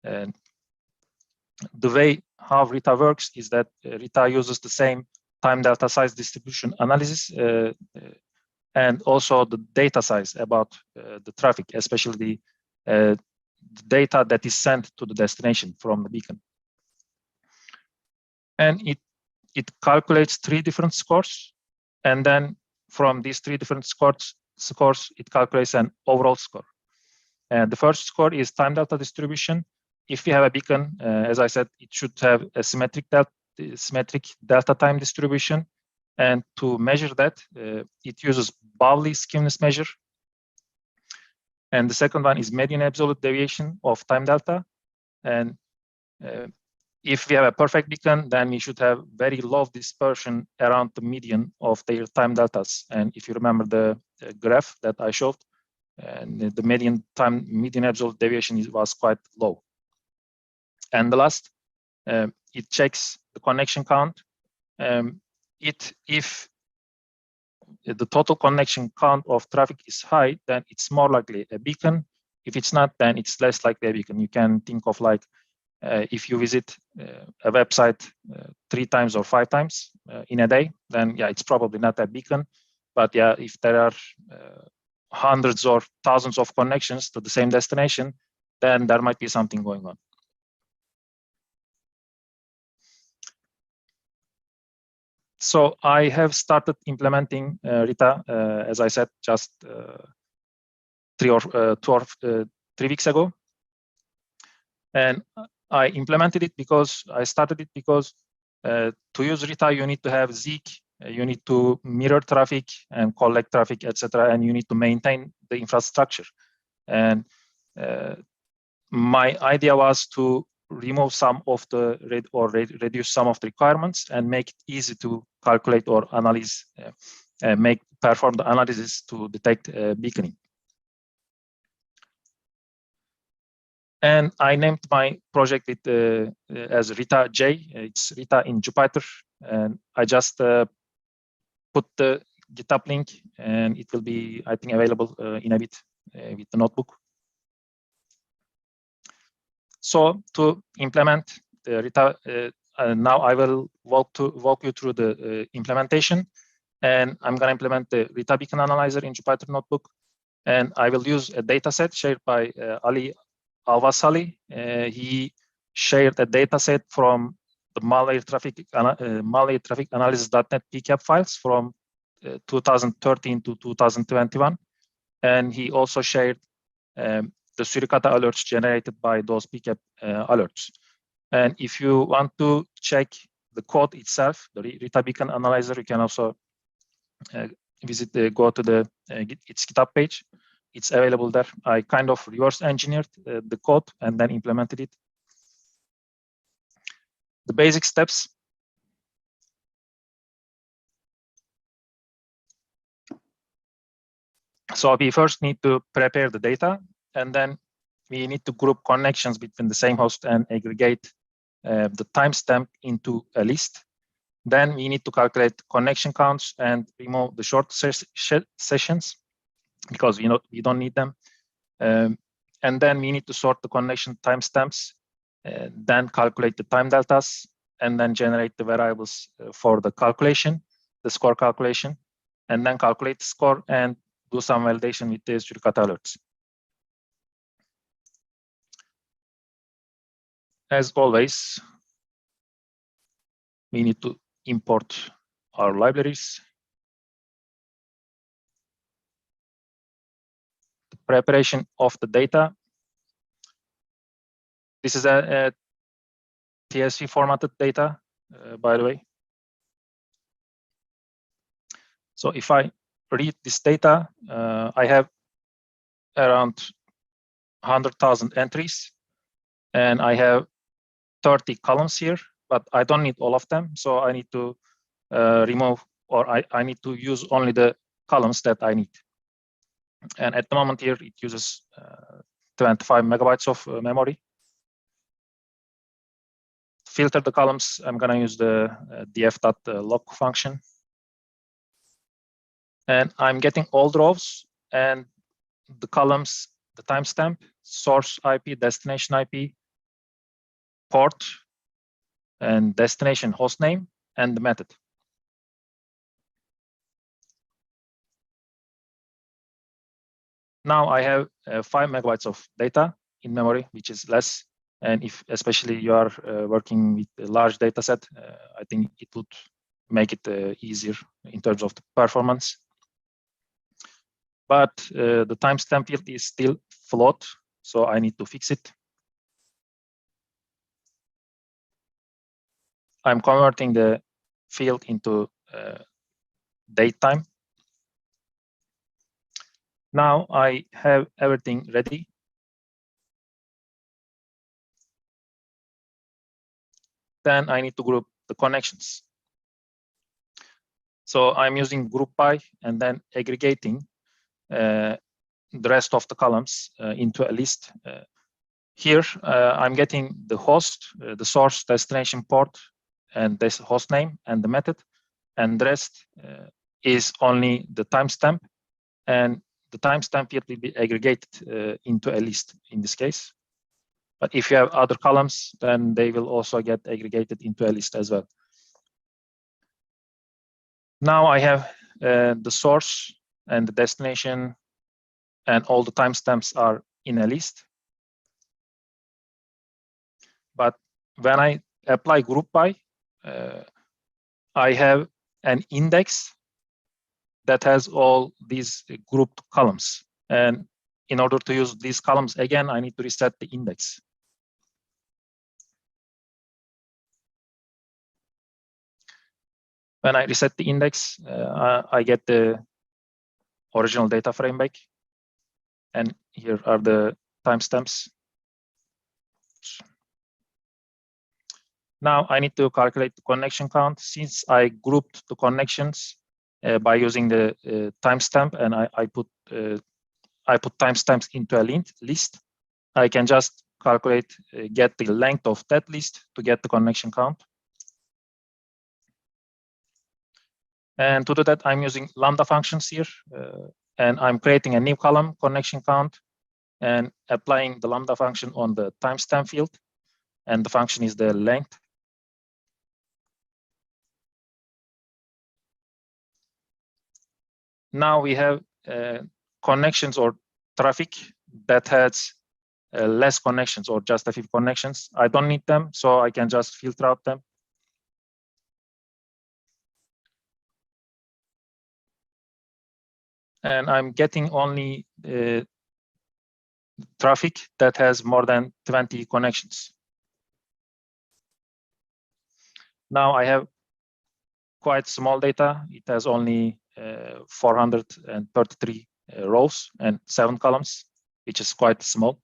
and the way how RITA works is that RITA uses the same time delta size distribution analysis and also the data size about the traffic, especially the data that is sent to the destination from the beacon. And it calculates 3 different scores, and then from these 3 different scores, it calculates an overall score. And the first score is time delta distribution. If you have a beacon, as I said, it should have a symmetric delta time distribution. And to measure that, it uses Bowley skewness measure. And the second one is median absolute deviation of time delta. And if we have a perfect beacon, then we should have very low dispersion around the median of their time deltas. And if you remember the graph that I showed, and the median absolute deviation was quite low. And the last, it checks the connection count. If the total connection count of traffic is high, then it's more likely a beacon. If it's not, then it's less likely a beacon. You can think of like if you visit a website 3 times or 5 times in a day, then yeah, it's probably not a beacon. But yeah, if there are hundreds or thousands of connections to the same destination, then there might be something going on. So I have started implementing RITA, as I said, just 3 weeks ago. And I implemented it because I started it because to use RITA, you need to have Zeek, you need to mirror traffic and collect traffic, etc., and you need to maintain the infrastructure. And my idea was to remove some of the reduce some of the requirements and make it easy to calculate or analyze, perform the analysis to detect beaconing. And I named my project as RITA J. It's RITA in Jupyter, and I just put the GitHub link, and it will be, I think, available in a bit with the notebook. So to implement the RITA, now I will walk you through the implementation, and I'm going to implement the RITA beacon analyzer in Jupyter notebook, and I will use a data set shared by Ali Alvasali. He shared a data set from the malware traffic analysis.net PCAP files from 2013 to 2021. And he also shared the Suricata alerts generated by those PCAP alerts. And if you want to check the code itself, the Rita Beacon analyzer, you can also go to the its GitHub page. It's available there. I kind of reverse engineered the code and then implemented it. The basic steps. So we first need to prepare the data, and then we need to group connections between the same host and aggregate the timestamp into a list. Then we need to calculate connection counts and remove the short sessions because we don't need them. And then we need to sort the connection timestamps, then calculate the time deltas, and then generate the variables for the calculation, the score calculation, and then calculate the score and do some validation with the Suricata alerts. As always, we need to import our libraries. The preparation of the data. This is a TSV formatted data, by the way. So if I read this data, I have around 100,000 entries, and I have 30 columns here, but I don't need all of them. So I need to remove, or I need to use only the columns that I need. And at the moment here, it uses 25 megabytes of memory. Filter the columns, I'm gonna use the df.log function. And I'm getting all the rows and the columns, the timestamp, source IP, destination IP, port, and destination host name, and the method. Now I have 5 megabytes of data in memory, which is less. And if especially you are working with a large data set, I think it would make it easier in terms of the performance. But the timestamp field is still float, so I need to fix it. I'm converting the field into date time. Now I have everything ready. Then I need to group the connections. So I'm using group by and then aggregating the rest of the columns into a list. Here I'm getting the host, the source, destination, port, and this host name and the method, and the rest is only the timestamp, and the timestamp field will be aggregated into a list in this case. But if you have other columns, then they will also get aggregated into a list as well. Now I have the source and the destination, and all the timestamps are in a list. But when I apply group by, I have an index that has all these grouped columns. And in order to use these columns again, I need to reset the index. When I reset the index, I get the original data frame back. And here are the timestamps. Now I need to calculate the connection count. Since I grouped the connections by using the timestamp, and I put timestamps into a list, I can just calculate, get the length of that list to get the connection count. And to do that, I'm using lambda functions here, and I'm creating a new column, connection count, and applying the lambda function on the timestamp field, and the function is the length. Now we have connections or traffic that has less connections or just a few connections. I don't need them, so I can just filter out them. And I'm getting only traffic that has more than 20 connections. Now I have quite small data. It has only 433 rows and 7 columns, which is quite small.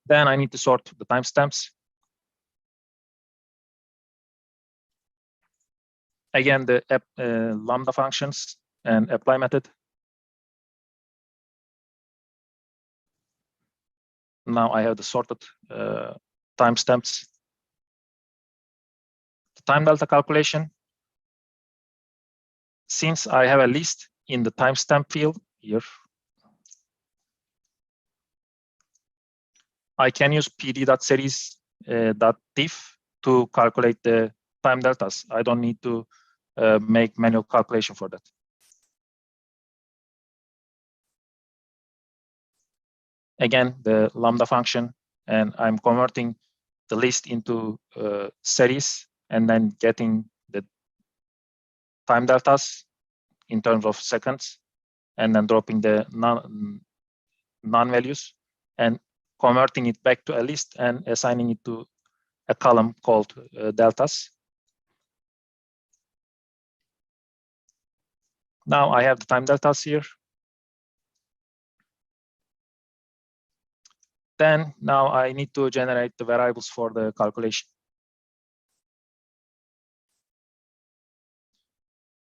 Then I need to sort the timestamps. Again, the lambda functions and apply method. Now I have the sorted timestamps. The time delta calculation. Since I have a list in the timestamp field here, I can use pd.series.diff to calculate the time deltas. I don't need to make manual calculation for that. Again, the lambda function, and I'm converting the list into series and then getting the time deltas in terms of seconds, and then dropping the non-values and converting it back to a list and assigning it to a column called deltas. Now I have the time deltas here. Then now I need to generate the variables for the calculation.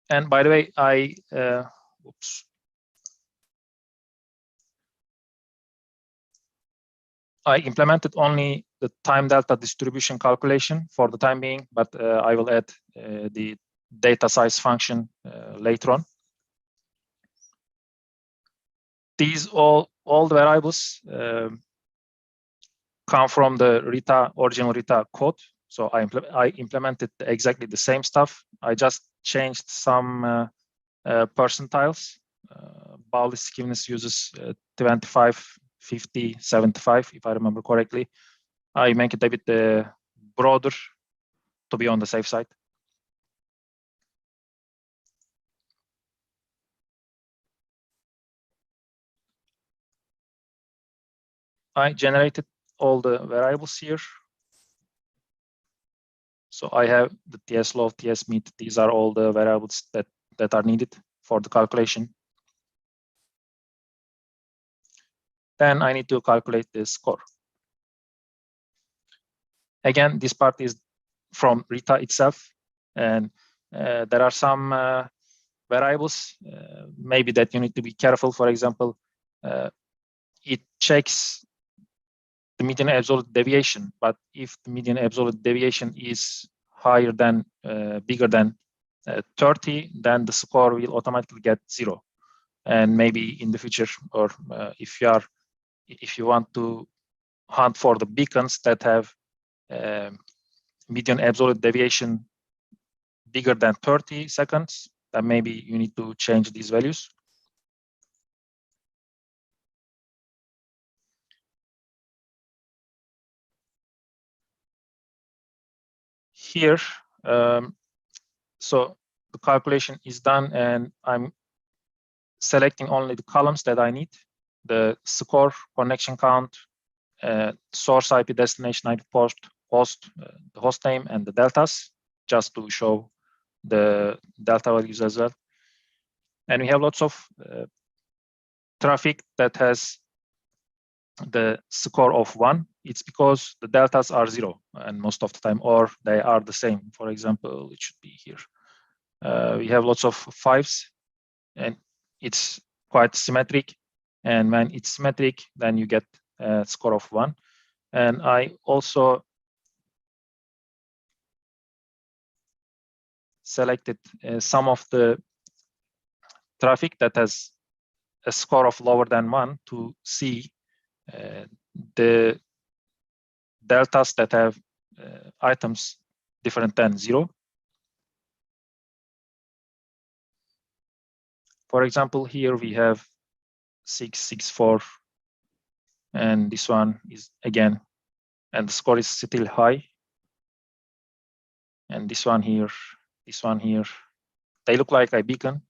And by the way, I implemented only the time delta distribution calculation for the time being, but I will add the data size function later on. These all the variables come from the original Rita code. So I implemented exactly the same stuff. I just changed some percentiles. Bowley skewness uses 25, 50, 75, if I remember correctly. I make it a bit broader to be on the safe side. I generated all the variables here. So I have the TS low, TS mid. These are all the variables that are needed for the calculation. Then I need to calculate the score. Again, this part is from Rita itself, and there are some variables maybe that you need to be careful. For example, it checks the median absolute deviation, but if the median absolute deviation is higher than bigger than 30, then the score will automatically get 0. And maybe in the future, or if you want to hunt for the beacons that have median absolute deviation bigger than 30 seconds, then maybe you need to change these values. Here, so the calculation is done, and I'm selecting only the columns that I need: the score, connection count, source IP, destination IP, host, the host name, and the deltas, just to show the delta values as well. And we have lots of traffic that has the score of 1. It's because the deltas are 0, and most of the time, or they are the same. For example, it should be here. We have lots of 5s, and it's quite symmetric. And when it's symmetric, then you get a score of 1. And I also selected some of the traffic that has a score of lower than 1 to see the deltas that have items different than 0. For example, here we have 6, 6, 4, and this one is again, and the score is still high. And this one here, they look like a beacon.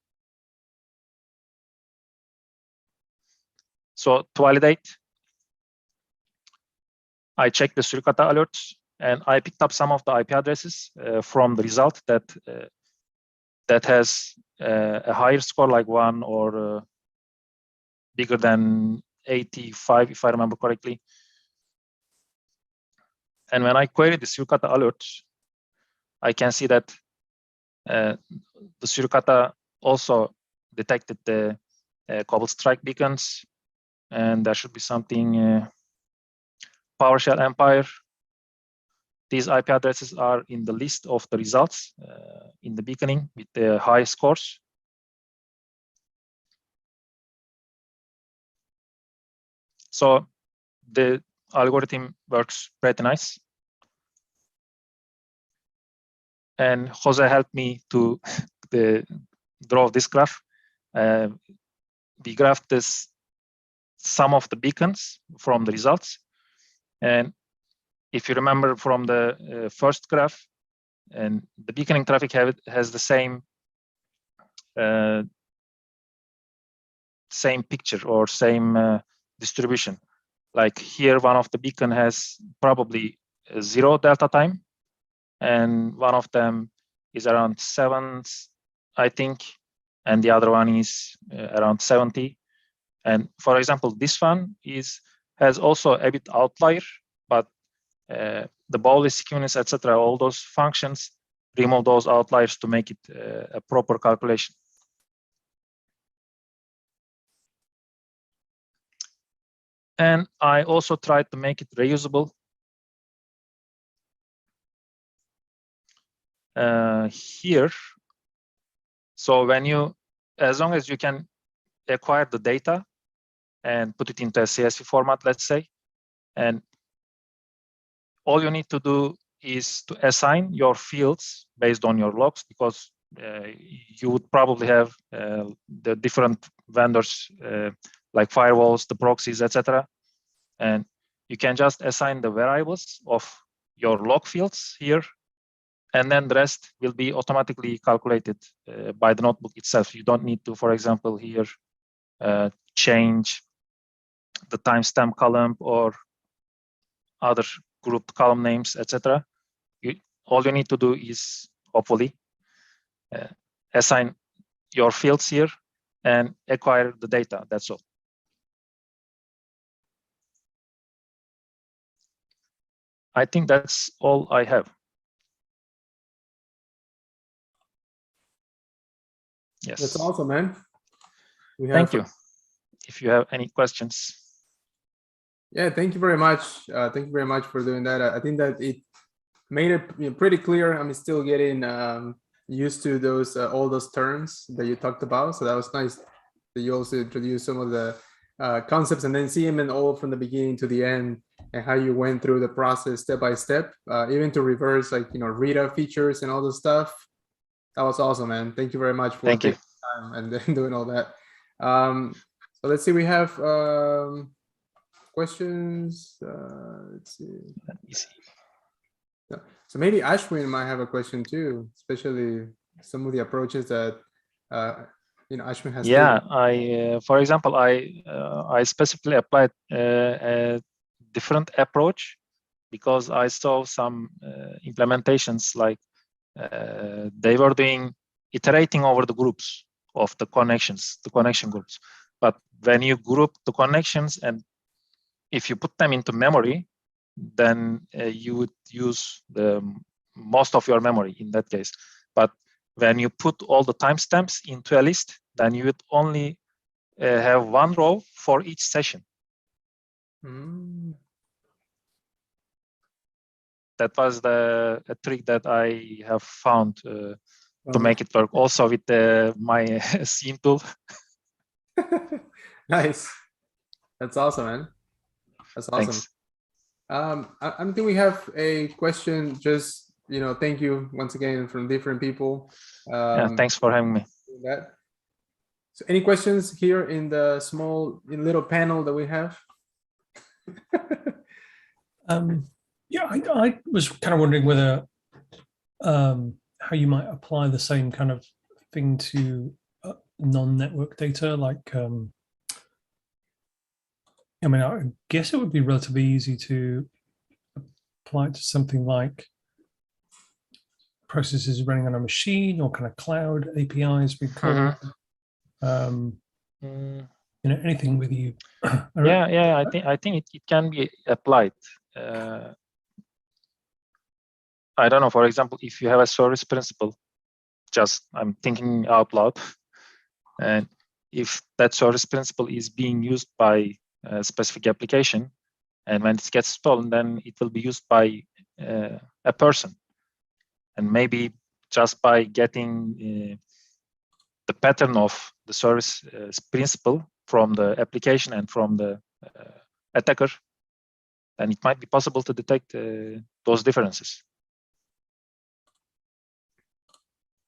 So to validate, I checked the Suricata alerts, and I picked up some of the IP addresses from the result that has a higher score, like 1 or bigger than 85, if I remember correctly. And when I query the Suricata alerts, I can see that the Suricata also detected the cobbled strike beacons, and there should be something PowerShell Empire. These IP addresses are in the list of the results in the beaconing with the high scores. So the algorithm works pretty nice. And Jose helped me to draw this graph. We graphed this some of the beacons from the results. And if you remember from the first graph, and the beaconing traffic has the same picture or same distribution. Like here, one of the beacon has probably 0 delta time, and one of them is around 7, I think, and the other one is around 70. And for example, this one has also a bit outlier, but the Bowley skewness, etc., all those functions remove those outliers to make it a proper calculation. And I also tried to make it reusable. Here, so as long as you can acquire the data and put it into a CSV format, let's say, and all you need to do is to assign your fields based on your logs, because you would probably have the different vendors like firewalls, the proxies, etc. And you can just assign the variables of your log fields here, and then the rest will be automatically calculated by the notebook itself. You don't need to, for example, here change the timestamp column or other grouped column names, etc. All you need to do is hopefully assign your fields here and acquire the data. That's all. I think that's all I have. Yes. That's awesome, man. Thank you. If you have any questions. Yeah, thank you very much. Thank you very much for doing that. I think that it made it pretty clear. I'm still getting used to those all those terms that you talked about. So that was nice that you also introduced some of the concepts and then see them in all from the beginning to the end, and how you went through the process step by step, even to reverse, like, reader features and all this stuff. That was awesome, man. Thank you very much for taking time and then doing all that. So let's see, we have questions. Let's see. Let me see. So maybe Ashwin might have a question too, especially some of the approaches that Ashwin has. Yeah, for example, I specifically applied a different approach because I saw some implementations like they were iterating over the groups of the connections, the connection groups. But when you group the connections and if you put them into memory, then you would use the most of your memory in that case. But when you put all the timestamps into a list, then you would only have one row for each session. That was a trick that I have found to make it work. Also with my scene tool. Nice. That's awesome, man. That's awesome. Thanks. I think we have a question. Just thank you once again from different people. Yeah, thanks for having me. So any questions here in the little panel that we have? Yeah, I was kind of wondering whether how you might apply the same kind of thing to non-network data, like I mean, I guess it would be relatively easy to apply it to something like processes running on a machine or kind of cloud APIs we call. You know, anything with you. Yeah. I think it can be applied. I don't know. For example, if you have a service principal, just I'm thinking out loud, and if that service principal is being used by a specific application, and when it gets stolen, then it will be used by a person, and maybe just by getting the pattern of the service principal from the application and from the attacker, then it might be possible to detect those differences.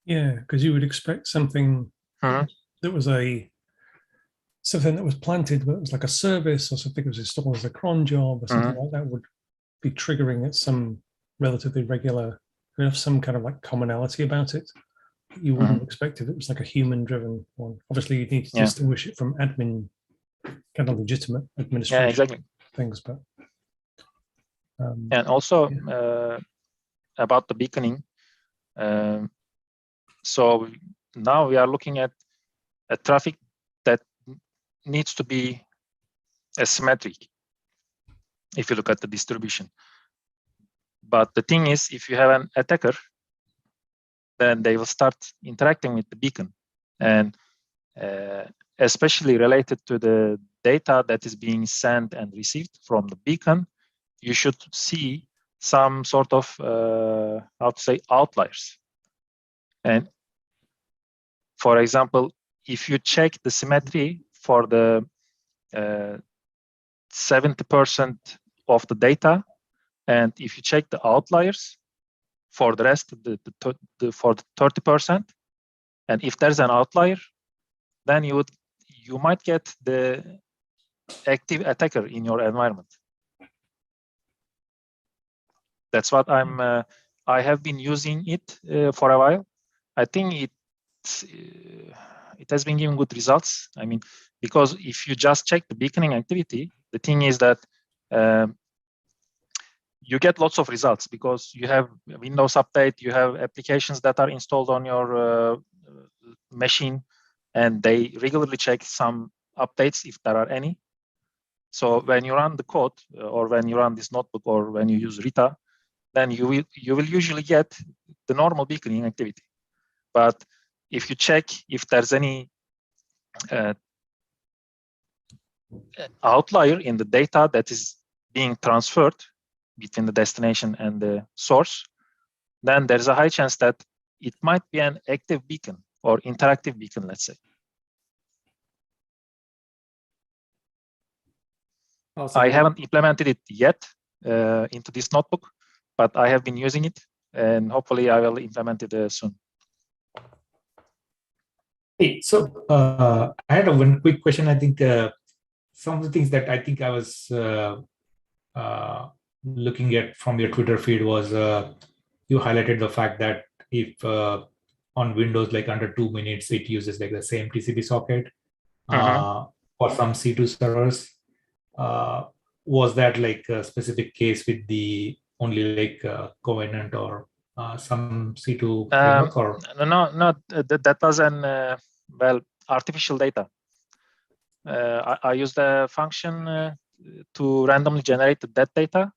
Yeah, because you would expect something that was something that was planted, but it was like a service or something that was installed as a cron job or something like that would be triggering at some relatively regular, have some kind of like commonality about it. You wouldn't expect if it was like a human-driven one. Obviously, you need to distinguish it from admin, kind of legitimate administration things. But and also about the beaconing. So now we are looking at a traffic that needs to be asymmetric if you look at the distribution. But the thing is, if you have an attacker, then they will start interacting with the beacon, and especially related to the data that is being sent and received from the beacon, you should see some sort of how to say outliers. And for example, if you check the symmetry for the 70% of the data, and if you check the outliers for the rest, for the 30%, and if there's an outlier, then you might get the active attacker in your environment. That's what I have been using it for a while. I think it has been giving good results. I mean, because if you just check the beaconing activity, the thing is that you get lots of results because you have Windows update, you have applications that are installed on your machine, and they regularly check some updates if there are any. So when you run the code, or when you run this notebook, or when you use Rita, then you will usually get the normal beaconing activity. But if you check if there's any outlier in the data that is being transferred between the destination and the source, then there's a high chance that it might be an active beacon or interactive beacon, let's say. Awesome. I haven't implemented it yet into this notebook, but I have been using it, and hopefully I will implement it soon. Hey, so I had one quick question. I think some of the things that I think I was looking at from your Twitter feed was you highlighted the fact that if on Windows, like under 2 minutes, it uses like the same TCP socket for some C2 servers. Was that like a specific case with the only like Covenant or some C2 framework? Or no, that was an artificial data. I used a function to randomly generate that data.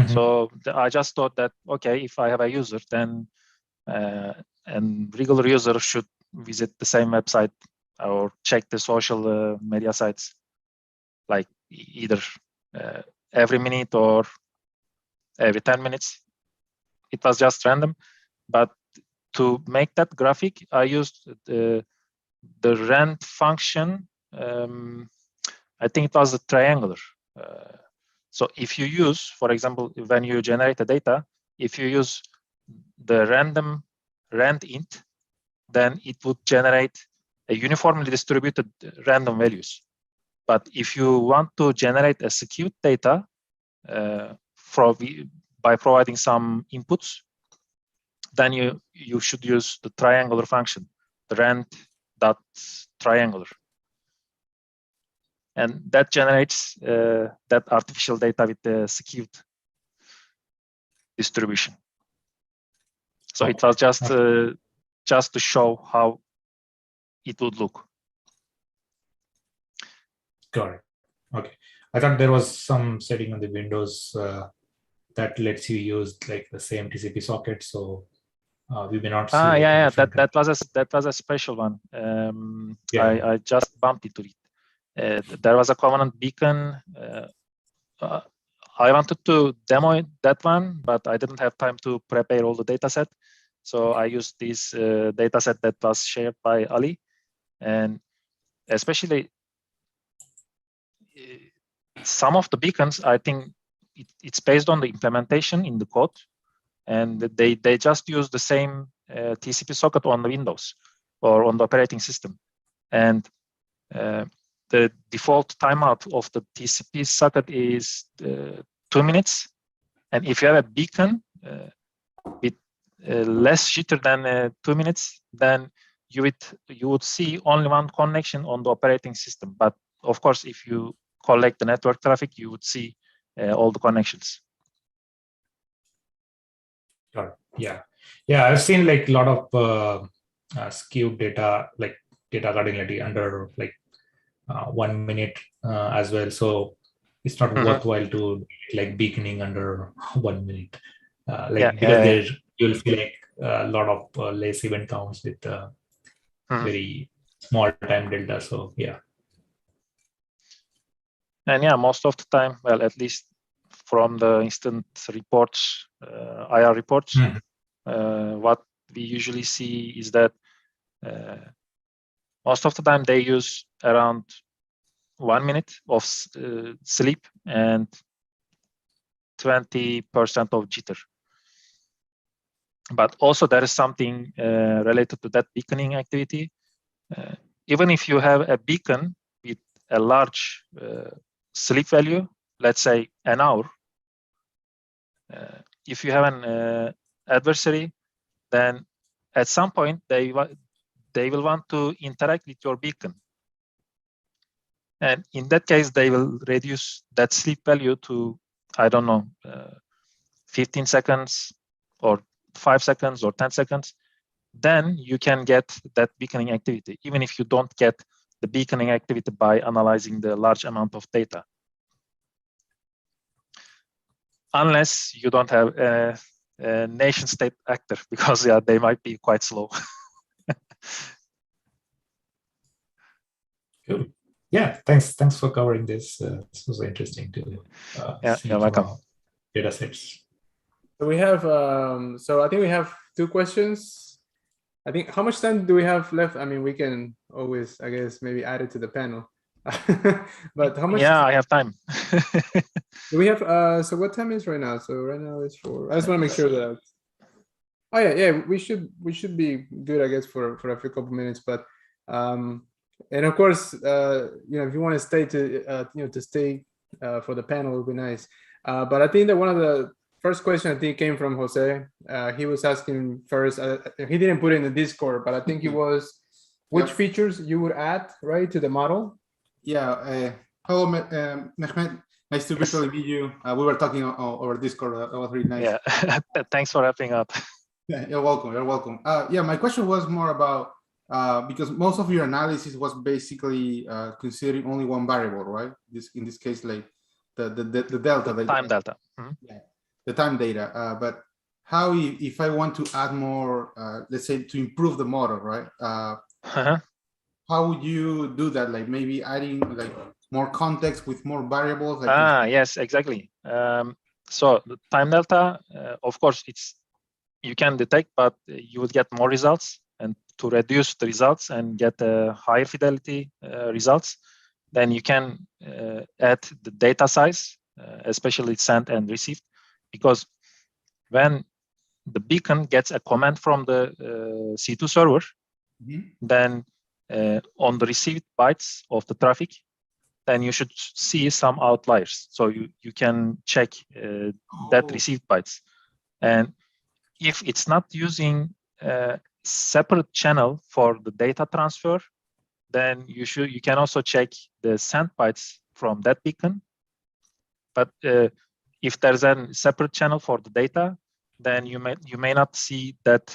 So I just thought that, okay, if I have a user, then and regular user should visit the same website or check the social media sites, like either every minute or every 10 minutes. It was just random. But to make that graphic, I used the rand function. I think it was a triangular. So if you use, for example, when you generate the data, if you use the random rand int, then it would generate a uniformly distributed random values. But if you want to generate a skewed data by providing some inputs, then you should use the triangular function, the rand.triangular. And that generates that artificial data with the skewed distribution. So it was just to show how it would look. Got it. Okay. I thought there was some setting on the Windows that lets you use like the same TCP socket. So we may not see. Yeah. That was a special one. I just bumped into it. There was a covenant beacon. I wanted to demo that one, but I didn't have time to prepare all the data set. So I used this data set that was shared by Ali. And especially some of the beacons, I think it's based on the implementation in the code. And they just use the same TCP socket on the Windows or on the operating system. And the default timeout of the TCP socket is 2 minutes. And if you have a beacon with less jitter than 2 minutes, then you would see only one connection on the operating system. But of course, if you collect the network traffic, you would see all the connections. Yeah. I've seen like a lot of skewed data, like data cardinality under like 1 minute as well. So it's not worthwhile to like beaconing under 1 minute, because you'll feel like a lot of less event counts with very small time delta. So yeah. And yeah, most of the time, well, at least from the instant reports, IR reports, what we usually see is that most of the time they use around 1 minute of sleep and 20% of jitter. But also there is something related to that beaconing activity. Even if you have a beacon with a large sleep value, let's say an hour, if you have an adversary, then at some point they will want to interact with your beacon. And in that case, they will reduce that sleep value to, I don't know, 15 seconds or 5 seconds or 10 seconds. Then you can get that beaconing activity, even if you don't get the beaconing activity by analyzing the large amount of data. Unless you don't have a nation state actor, because they might be quite slow. Cool. Yeah, thanks for covering this. This was interesting to see you're welcome. Data sets. So we have, so I think we have 2 questions. I think, how much time do we have left? I mean, we can always, I guess, maybe add it to the panel. But how much? Yeah, I have time. Do we have, so what time is right now? So right now it's 4. I just want to make sure that, oh yeah, we should be good, I guess, for a few couple minutes. But and of course, if you want to stay to stay for the panel, it would be nice. But I think that one of the first question, I think, came from Jose. He was asking first, he didn't put it in the Discord, but I think it was which features you would add, right, to the model? Yeah. Hello, Mehmet. Nice to virtually meet you. We were talking over Discord. That was really nice. Yeah, thanks for wrapping up. Yeah, you're welcome. Yeah, my question was more about, because most of your analysis was basically considering only one variable, right? In this case, like the delta. The time delta. Yeah, the time data. But how, if I want to add more, let's say to improve the model, right? How would you do that? Like maybe adding like more context with more variables? Like yes, exactly. So the time delta, of course, you can detect, but you will get more results. And to reduce the results and get higher fidelity results, then you can add the data size, especially sent and received, because when the beacon gets a command from the C2 server, then on the received bytes of the traffic, then you should see some outliers. So you can check that received bytes. And if it's not using a separate channel for the data transfer, then you can also check the sent bytes from that beacon. But if there's a separate channel for the data, then you may not see that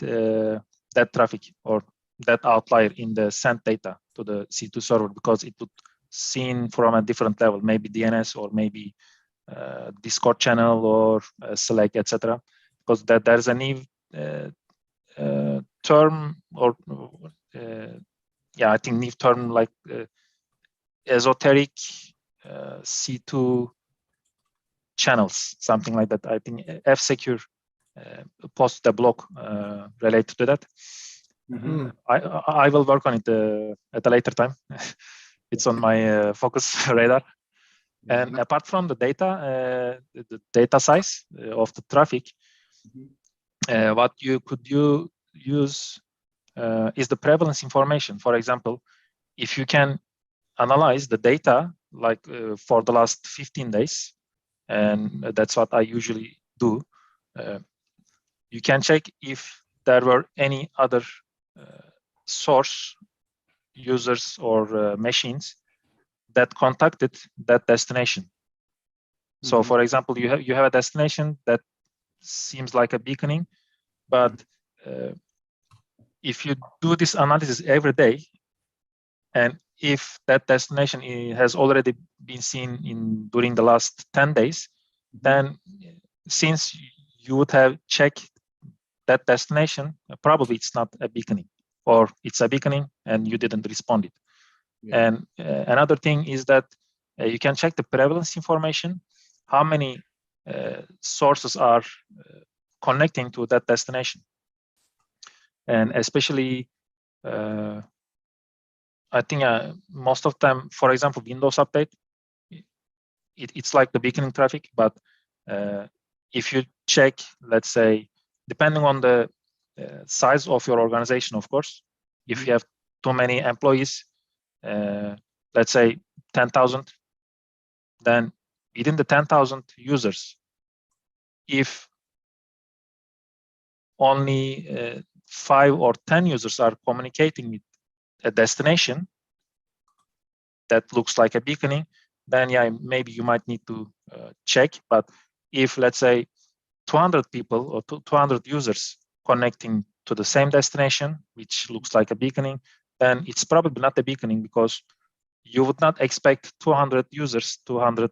that traffic or that outlier in the sent data to the C2 server, because it would seen from a different level, maybe DNS or maybe Discord channel or Slack, etc. Because there's a new term or I think new term like esoteric C2 channels, something like that. I think F-Secure posted a blog related to that. I will work on it at a later time. It's on my focus radar. And apart from the data size of the traffic, what you could use is the prevalence information. For example, if you can analyze the data like for the last 15 days, and that's what I usually do, you can check if there were any other source users or machines that contacted that destination. So for example, you have a destination that seems like a beaconing, but if you do this analysis every day, and if that destination has already been seen during the last 10 days, then since you would have checked that destination, probably it's not a beaconing, or it's a beaconing and you didn't respond it. And another thing is that you can check the prevalence information, how many sources are connecting to that destination. And especially, I think most of them, for example, Windows Update, it's like the beaconing traffic, but if you check, let's say, depending on the size of your organization, of course, if you have too many employees, let's say 10,000, then within the 10,000 users, if only 5 or 10 users are communicating with a destination that looks like a beaconing, then maybe you might need to check. But if, let's say, 200 people or 200 users connecting to the same destination, which looks like a beaconing, then it's probably not a beaconing, because you would not expect 200 users, 200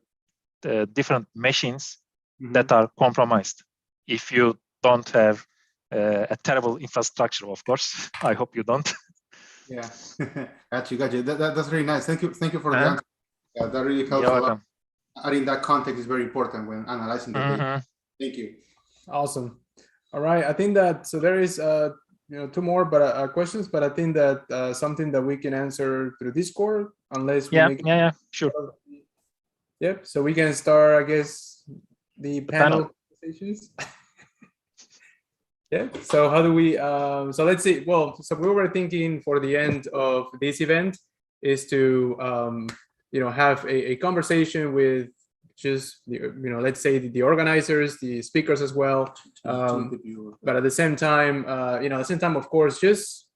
different machines that are compromised if you don't have a terrible infrastructure, of course. I hope you don't. Yeah, got you. That's very nice. Thank you for the answer. That really helps a lot. Adding that context is very important when analyzing the data. Thank you. Awesome. All right, I think that there is 2 more questions, but I think that something that we can answer through Discord, unless we make sure. Yep. So we can start, I guess, the panel conversations. Yeah. So how do we? So let's see. Well, so we were thinking for the end of this event is to have a conversation with just let's say the organizers, the speakers as well. But at the same time, of course, just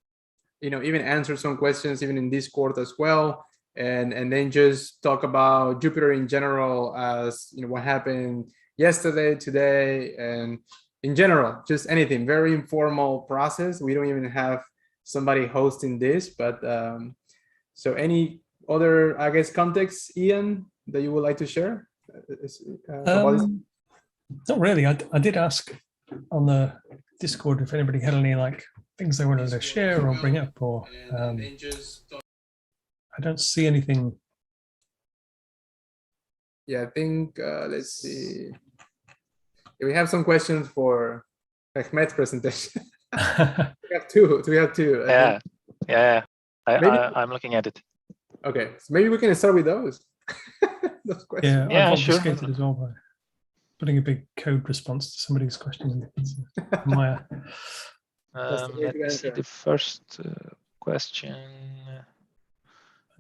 even answer some questions even in Discord as well, and then just talk about Jupyter in general, as what happened yesterday, today, and in general, just anything. Very informal process. We don't even have somebody hosting this, but so any other, I guess, context, Ian, that you would like to share? Not really. I did ask on the Discord if anybody had any things they wanted to share or bring up, or I don't see anything. Yeah, I think let's see. We have some questions for Ahmed's presentation. We have two. Yeah. I'm looking at it. Okay, so maybe we can start with those. Those questions. I've obfuscated as well by putting a big code response to somebody's question. Maya. Let me see the first question.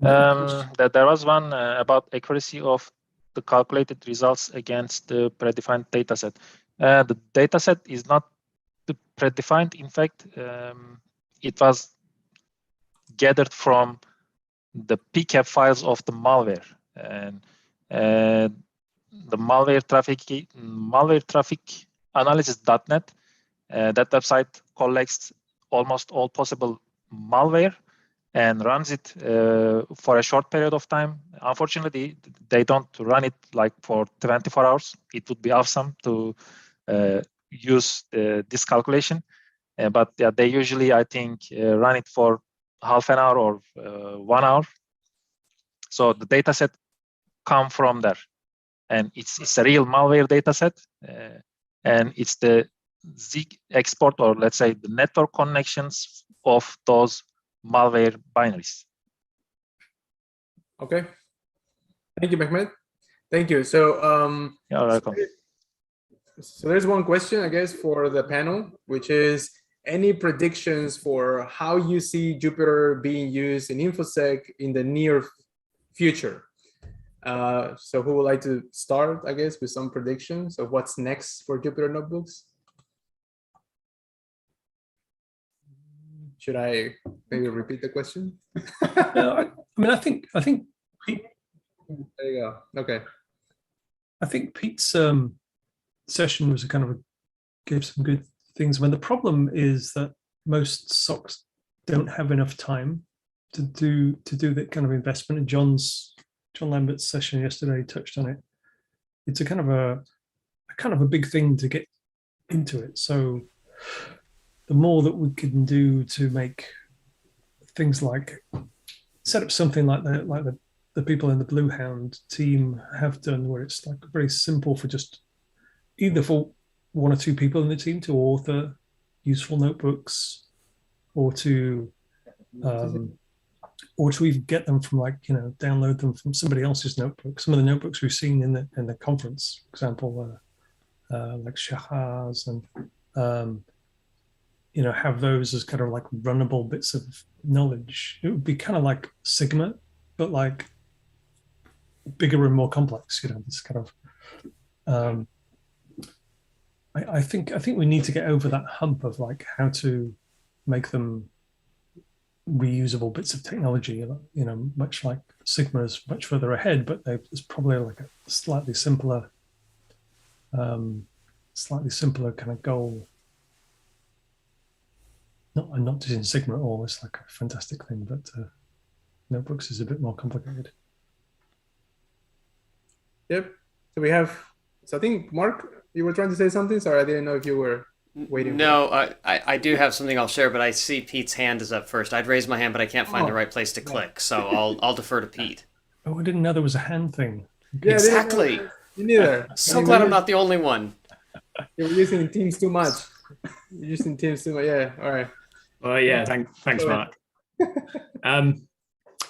That there was one about accuracy of the calculated results against the predefined dataset. The dataset is not predefined. In fact, it was gathered from the PCAP files of the malware, and the malware traffic analysis.net. That website collects almost all possible malware and runs it for a short period of time. Unfortunately, they don't run it like for 24 hours. It would be awesome to use this calculation, but yeah, they usually, I think, run it for half an hour or 1 hour. So the data set come from there, and it's a real malware data set, and it's the ZIG export, or let's say the network connections of those malware binaries. Okay. Thank you, Mehmet. Thank you. So, You're welcome. so there's one question, I guess, for the panel, which is any predictions for how you see Jupyter being used in InfoSec in the near future? So who would like to start, I guess, with some predictions of what's next for Jupyter notebooks? Should I maybe repeat the question? No, I think Pete, There you go. Okay. I think Pete's session was a kind of gave some good things. When the problem is that most SOCs don't have enough time to do that kind of investment, and John Lambert's session yesterday touched on it. It's a kind of a big thing to get into it. So the more that we can do to make things like set up something like the people in the Bluehound team have done, where it's like very simple for just either for one or two people in the team to author useful notebooks, or to even get them from, like, you know, download them from somebody else's notebook. Some of the notebooks we've seen in the conference, for example, like Shahaz, and you know, have those as kind of like runnable bits of knowledge. It would be kind of like Sigma, but like bigger and more complex. You know, this kind of. I think we need to get over that hump of like how to make them reusable bits of technology. You know, much like Sigma is much further ahead, but there's probably like a slightly simpler kind of goal. Not just in Sigma at all. It's like a fantastic thing, but notebooks is a bit more complicated. Yep. So we have. So I think Mark, you were trying to say something. Sorry, I didn't know if you were waiting. No, I do have something I'll share, but I see Pete's hand is up first. I'd raise my hand, but I can't find the right place to click, so I'll defer to Pete. Oh, I didn't know there was a hand thing. Yeah, Exactly. You neither. So glad I'm not the only one. You're using Teams too much. You're using Teams too much. Yeah. All right. Well, yeah, thanks, Mark. I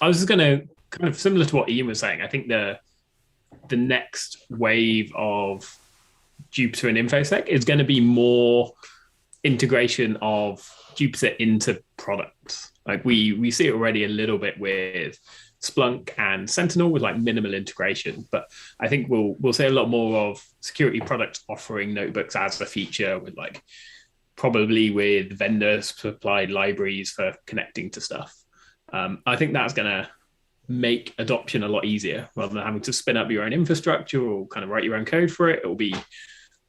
was just going to kind of similar to what Ian was saying. I think the next wave of Jupyter and InfoSec is going to be more integration of Jupyter into products. Like we see it already a little bit with Splunk and Sentinel with like minimal integration, but I think we'll see a lot more of security products offering notebooks as a feature, with like probably with vendor supplied libraries for connecting to stuff. I think that's going to make adoption a lot easier rather than having to spin up your own infrastructure or kind of write your own code for it. It will be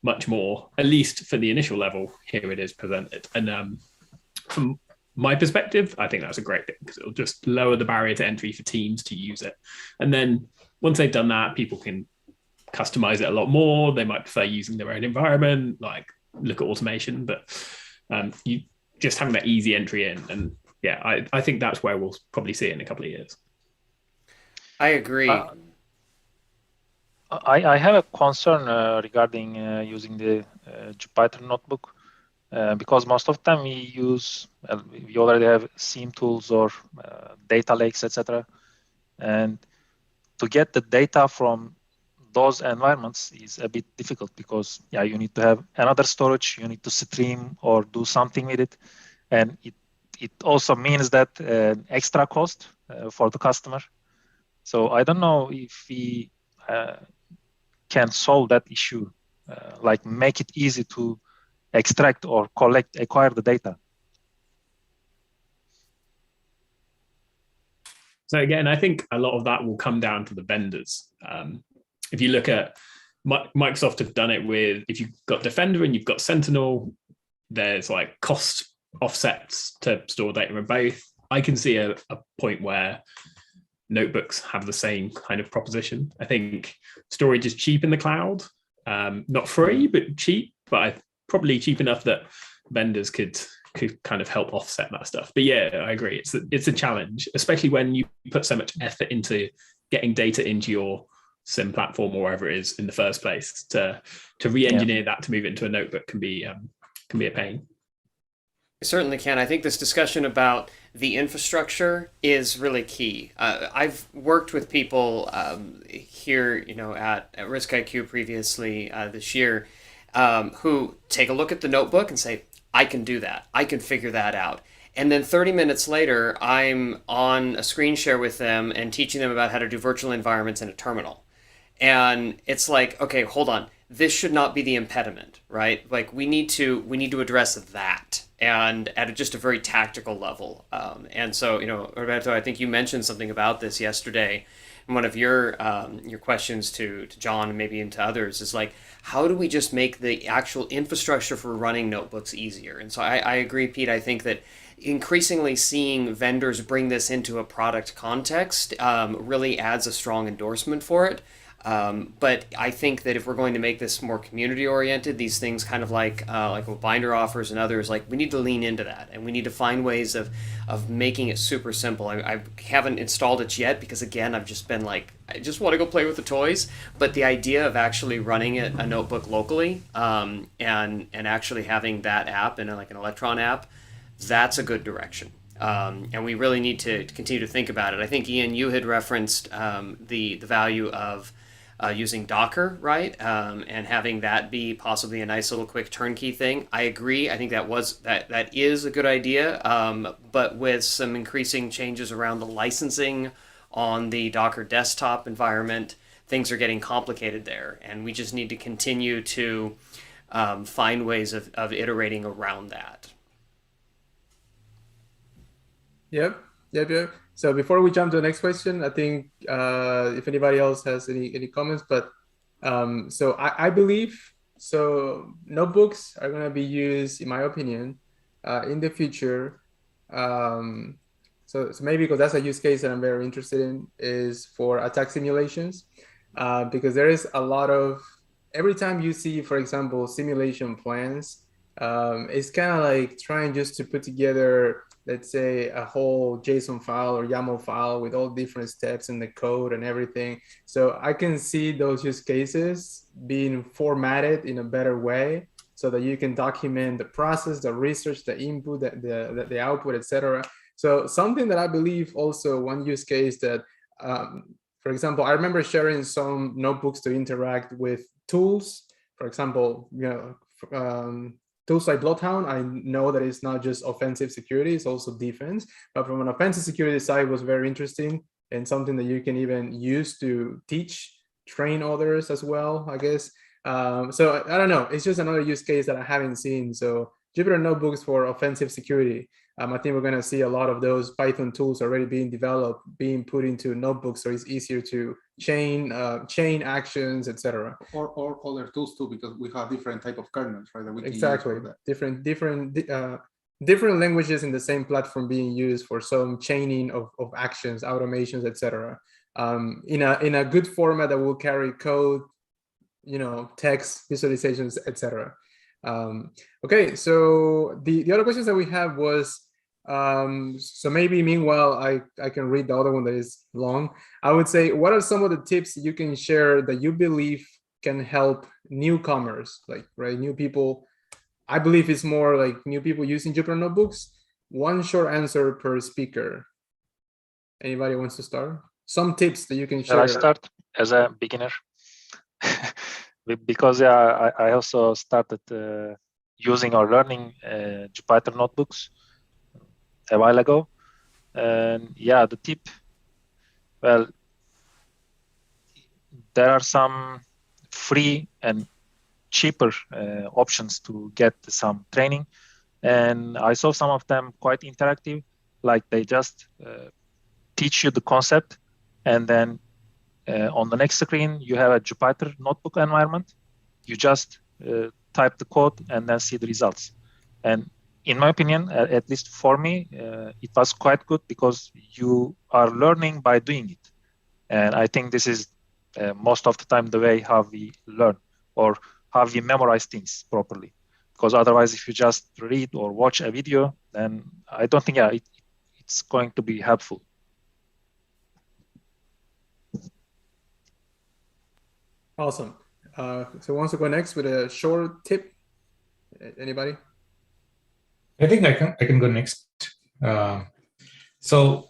much more, at least for the initial level, here it is presented. And from my perspective, I think that's a great thing because it'll just lower the barrier to entry for teams to use it. And then once they've done that, people can customize it a lot more. They might prefer using their own environment, like look at automation, but you just having that easy entry in. And yeah, I think that's where we'll probably see it in a couple of years. I agree. I have a concern regarding using the Jupyter notebook because most of the time we already have SIEM tools or data lakes, etc. And to get the data from those environments is a bit difficult because you need to have another storage, you need to stream or do something with it, and it also means that extra cost for the customer. So I don't know if we can solve that issue, like make it easy to extract or acquire the data. So again, I think a lot of that will come down to the vendors. If you look at Microsoft have done it with, if you've got Defender and you've got Sentinel, there's like cost offsets to store data in both. I can see a point where notebooks have the same kind of proposition. I think storage is cheap in the cloud, not free, but cheap, but probably cheap enough that vendors could kind of help offset that stuff. But yeah, I agree. It's a challenge, especially when you put so much effort into getting data into your SIM platform or wherever it is in the first place. To re-engineer that to move it into a notebook can be a pain. I certainly can. I think this discussion about the infrastructure is really key. I've worked with people here, at RiskIQ previously this year, who take a look at the notebook and say, I can do that. I can figure that out. And then 30 minutes later, I'm on a screen share with them and teaching them about how to do virtual environments in a terminal. And it's like, okay, hold on. This should not be the impediment, right? Like we need to address that, and at just a very tactical level. And so, Roberto, I think you mentioned something about this yesterday. And one of your questions to John and maybe into others is like, how do we just make the actual infrastructure for running notebooks easier? And so I agree, Pete. I think that increasingly seeing vendors bring this into a product context really adds a strong endorsement for it. But I think that if we're going to make this more community oriented, these things kind of like what Binder offers and others, like we need to lean into that, and we need to find ways of making it super simple. I haven't installed it yet because again, I've just been like, I just want to go play with the toys. But the idea of actually running a notebook locally and actually having that app and like an Electron app, that's a good direction. And we really need to continue to think about it. I think, Ian, you had referenced the value of using Docker, right? And having that be possibly a nice little quick turnkey thing. I agree. I think that is a good idea. But with some increasing changes around the licensing on the Docker desktop environment, things are getting complicated there. And we just need to continue to find ways of iterating around that. Yep. So before we jump to the next question, I think if anybody else has any comments, but so I believe notebooks are going to be used, in my opinion, in the future. So maybe because that's a use case that I'm very interested in is for attack simulations, because there is a lot of, every time you see, for example, simulation plans, it's kind of like trying just to put together, let's say, a whole JSON file or YAML file with all different steps in the code and everything. So I can see those use cases being formatted in a better way so that you can document the process, the research, the input, the output, etc. So something that I believe also one use case that, for example, I remember sharing some notebooks to interact with tools. For example, tools like Bloodhound, I know that it's not just offensive security, it's also defense. But from an offensive security side, it was very interesting and something that you can even use to train others as well, I guess. So I don't know, it's just another use case that I haven't seen. So Jupyter notebooks for offensive security. I think we're going to see a lot of those Python tools already being developed, being put into notebooks, so it's easier to chain actions, etc. Or other tools too, because we have different type of kernels, right? That we can exactly use for that. Different languages in the same platform being used for some chaining of actions, automations, etc. In a good format that will carry code, text, visualizations, etc. Okay, so the other questions that we have was, so maybe meanwhile I can read the other one that is long. I would say, what are some of the tips you can share that you believe can help newcomers, like, right, new people? I believe it's more like new people using Jupyter notebooks. One short answer per speaker. Anybody wants to start? Some tips that you can share. Shall I start as a beginner? Because I also started using or learning Jupyter notebooks a while ago. And yeah, the tip, well, there are some free and cheaper options to get some training. And I saw some of them quite interactive, like they just teach you the concept, and then on the next screen, you have a Jupyter notebook environment. You just type the code and then see the results. And in my opinion, at least for me, it was quite good because you are learning by doing it. And I think this is most of the time the way how we learn or how we memorize things properly. Because otherwise, if you just read or watch a video, then I don't think it's going to be helpful. Awesome. So who wants to go next with a short tip? Anybody? I think I can go next. So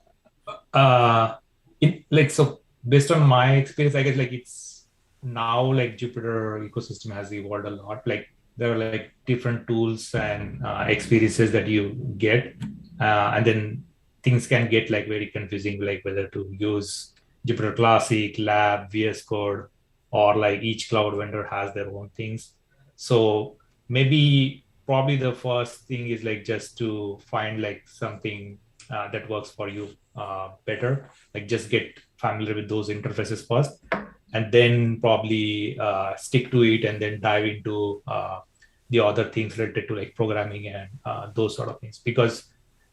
based on my experience, I guess like it's now like Jupyter ecosystem has evolved a lot. Like there are like different tools and experiences that you get, and then things can get like very confusing, like whether to use Jupyter Classic, Lab, VS Code, or like each cloud vendor has their own things. So maybe probably the first thing is like just to find like something that works for you better, like just get familiar with those interfaces first, and then probably stick to it and then dive into the other things related to like programming and those sort of things. Because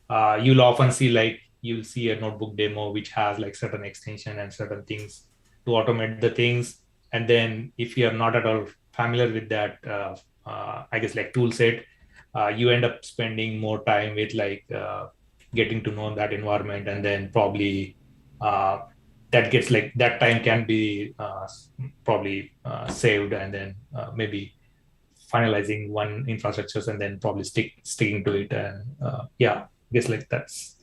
you'll often see like you'll see a notebook demo which has like certain extension and certain things to automate the things. And then if you're not at all familiar with that, I guess like tool set, you end up spending more time with like getting to know that environment, and then probably that gets like that time can be probably saved, and then maybe finalizing one infrastructures and then probably sticking to it. And yeah, I guess like that's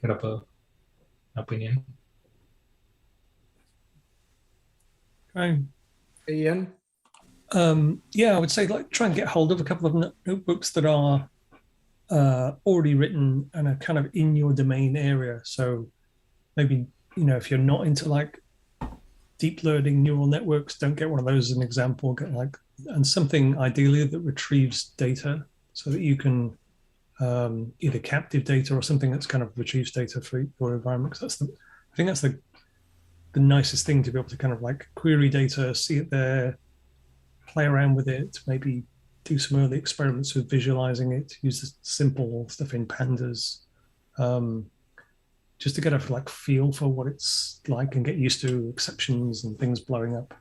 kind of a opinion. Right. Ian? Yeah, I would say like try and get hold of a couple of notebooks that are already written and are kind of in your domain area. So maybe, if you're not into like deep learning neural networks, don't get one of those as an example. Get like, and something ideally that retrieves data so that you can either captive data or something that's kind of retrieves data for your environment. Because I think that's the nicest thing, to be able to kind of like query data, see it there, play around with it, maybe do some early experiments with visualizing it, use the simple stuff in pandas, just to get a like feel for what it's like and get used to exceptions and things blowing up.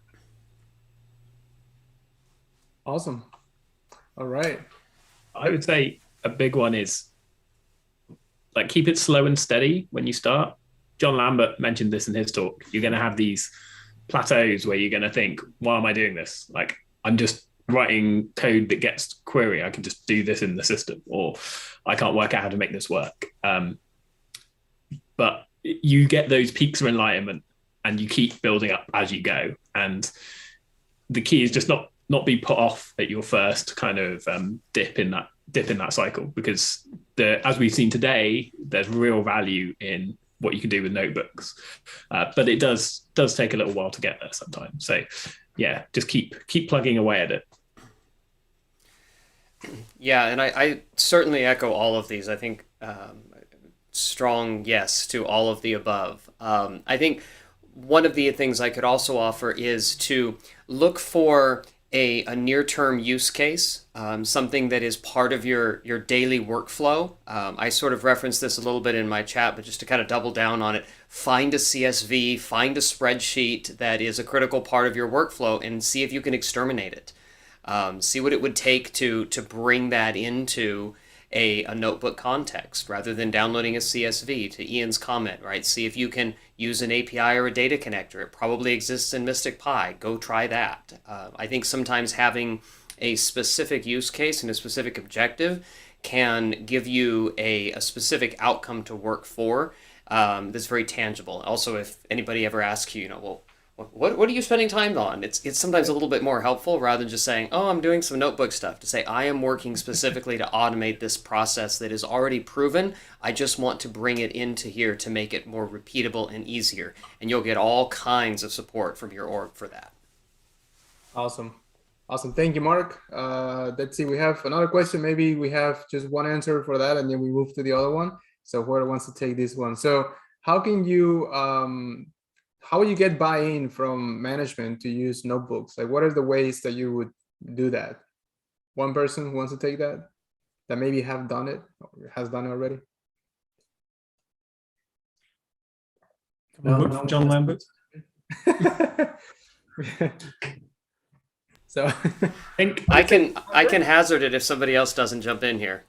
Awesome. All right. I would say a big one is like keep it slow and steady when you start. John Lambert mentioned this in his talk. You're going to have these plateaus where you're going to think, why am I doing this? Like, I'm just writing code that gets query. I can just do this in the system, or I can't work out how to make this work. But you get those peaks of enlightenment and you keep building up as you go. And the key is just not be put off at your first kind of dip in that cycle, because as we've seen today, there's real value in what you can do with notebooks, but it does take a little while to get there sometimes. So yeah, just keep plugging away at it. Yeah, and I certainly echo all of these. I think strong yes to all of the above. I think one of the things I could also offer is to look for a near-term use case, something that is part of your daily workflow. I sort of referenced this a little bit in my chat, but just to kind of double down on it, find a CSV, find a spreadsheet that is a critical part of your workflow, and see if you can exterminate it. See what it would take to bring that into a notebook context rather than downloading a CSV. To Ian's comment, right? See if you can use an API or a data connector. It probably exists in Mystic Pi. Go try that. I think sometimes having a specific use case and a specific objective can give you a specific outcome to work for that's very tangible. Also, if anybody ever asks you, well, what are you spending time on? It's sometimes a little bit more helpful rather than just saying, oh, I'm doing some notebook stuff, to say I am working specifically to automate this process that is already proven. I just want to bring it into here to make it more repeatable and easier. And you'll get all kinds of support from your org for that. Awesome. Awesome. Thank you, Mark. Let's see, we have another question. Maybe we have just one answer for that and then we move to the other one. So whoever wants to take this one. So how can you, how will you get buy-in from management to use notebooks? Like, what are the ways that you would do that? One person who wants to take that maybe have done it, or has done it already? No, John Lambert. So I can hazard it if somebody else doesn't jump in here.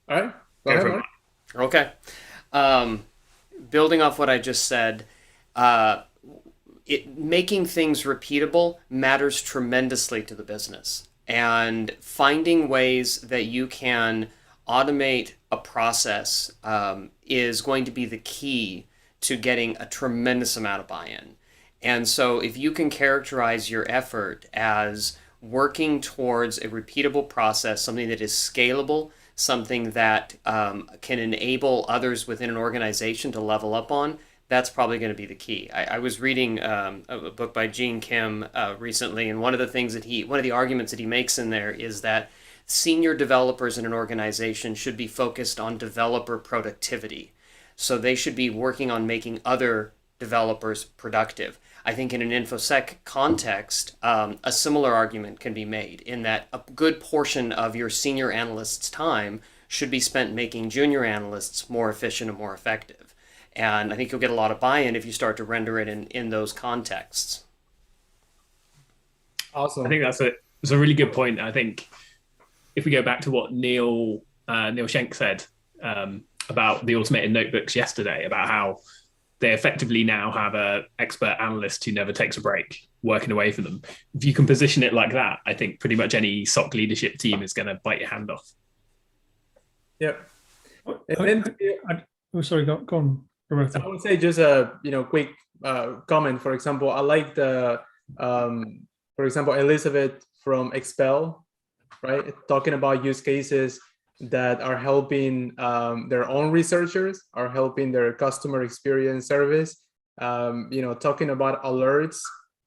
All right. Go ahead, Mark. Okay. Building off what I just said, making things repeatable matters tremendously to the business, and finding ways that you can automate a process is going to be the key to getting a tremendous amount of buy-in. And so if you can characterize your effort as working towards a repeatable process, something that is scalable, something that can enable others within an organization to level up on, that's probably going to be the key. I was reading a book by Gene Kim recently, and one of the arguments that he makes in there is that senior developers in an organization should be focused on developer productivity. So they should be working on making other developers productive. I think in an InfoSec context, a similar argument can be made in that a good portion of your senior analyst's time should be spent making junior analysts more efficient and more effective. And I think you'll get a lot of buy-in if you start to render it in those contexts. Awesome. I think that's a really good point. I think if we go back to what Neil Schenk said about the automated notebooks yesterday, about how they effectively now have an expert analyst who never takes a break working away for them. If you can position it like that, I think pretty much any SOC leadership team is going to bite your hand off. Yep. And then, sorry, go on, Roberto. I would say just a quick comment. For example, I like the for example, Elizabeth from Expel, right, talking about use cases that are helping their own researchers, are helping their customer experience service, talking about alerts,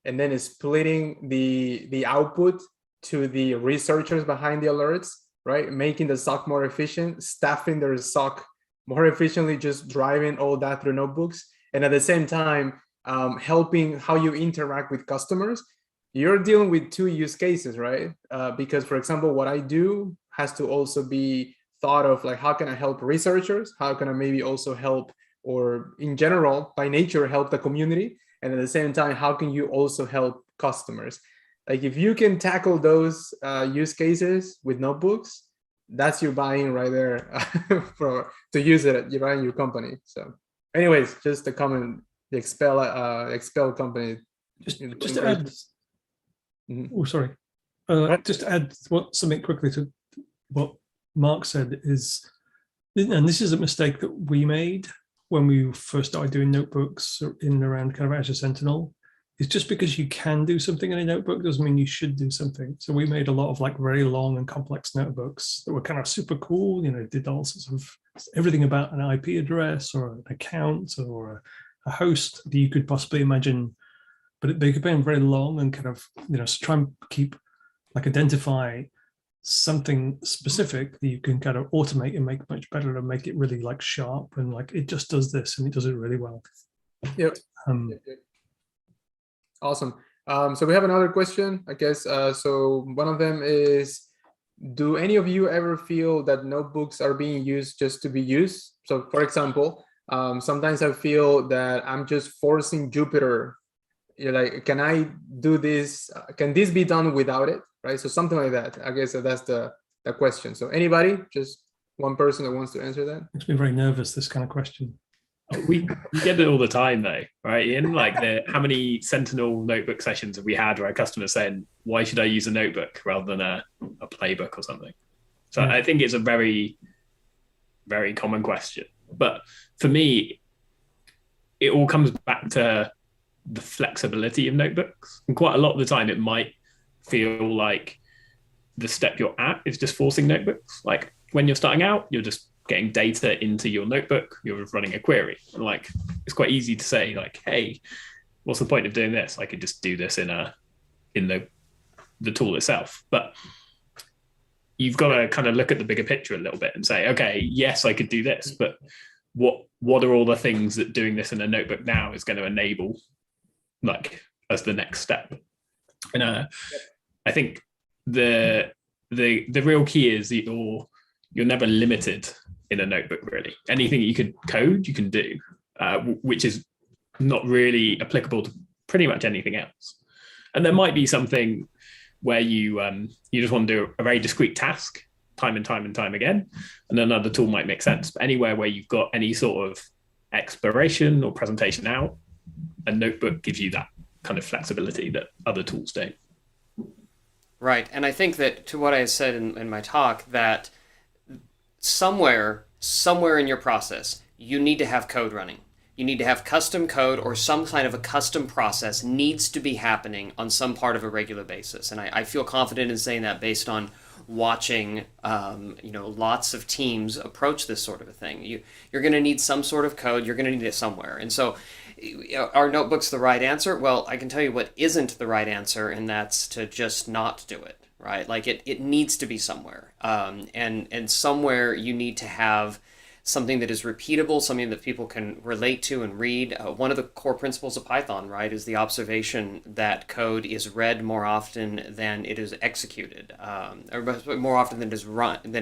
and then splitting the output to the researchers behind the alerts, right? Making the SOC more efficient, staffing their SOC more efficiently, just driving all that through notebooks. And at the same time, helping how you interact with customers. You're dealing with two use cases, right? Because, for example, what I do has to also be thought of, like, how can I help researchers? How can I maybe also help, or in general, by nature, help the community? And at the same time, how can you also help customers? Like, if you can tackle those use cases with notebooks, that's your buy-in right there to use it in your company. So anyways, just a comment, the Expel company. Just to add, Mm-hmm. oh, sorry. Just to add something quickly to what Mark said is, and this is a mistake that we made when we first started doing notebooks in and around kind of Azure Sentinel, is just because you can do something in a notebook doesn't mean you should do something. So we made a lot of like very long and complex notebooks that were kind of super cool, did all sorts of everything about an IP address or an account or a host that you could possibly imagine. But they could be very long and kind of, so try and identify something specific that you can kind of automate and make much better and make it really like sharp and like it just does this and it does it really well. Yep. Awesome. So we have another question, I guess. So one of them is, do any of you ever feel that notebooks are being used just to be used? So for example, sometimes I feel that I'm just forcing Jupyter. You're like, can I do this? Can this be done without it? Right? So something like that. I guess that's the question. So anybody, just one person that wants to answer that? Makes me very nervous, this kind of question. We get it all the time though, right, Ian? Like, how many Sentinel notebook sessions have we had where a customer saying, why should I use a notebook rather than a playbook or something? So I think it's a very, very common question. But for me, it all comes back to the flexibility of notebooks. And quite a lot of the time, it might feel like the step you're at is just forcing notebooks. Like when you're starting out, you're just getting data into your notebook, you're running a query. And like, it's quite easy to say like, hey, what's the point of doing this? I could just do this in the tool itself. But you've got to kind of look at the bigger picture a little bit and say, okay, yes, I could do this, but what are all the things that doing this in a notebook now is going to enable, like, as the next step? And I think the real key is that you're never limited in a notebook, really. Anything that you could code, you can do, which is not really applicable to pretty much anything else. And there might be something where you just want to do a very discrete task time and time again, and another tool might make sense. But anywhere where you've got any sort of exploration or presentation out, a notebook gives you that kind of flexibility that other tools don't. Right. And I think that, to what I said in my talk, that somewhere in your process, you need to have code running. You need to have custom code, or some kind of a custom process needs to be happening on some part of a regular basis. And I feel confident in saying that based on watching lots of teams approach this sort of a thing. You're going to need some sort of code. You're going to need it somewhere. And so are notebooks the right answer? Well, I can tell you what isn't the right answer, and that's to just not do it, right? Like it needs to be somewhere. And somewhere you need to have something that is repeatable, something that people can relate to and read. One of the core principles of Python, right, is the observation that code is read more often than it is executed, or more often than it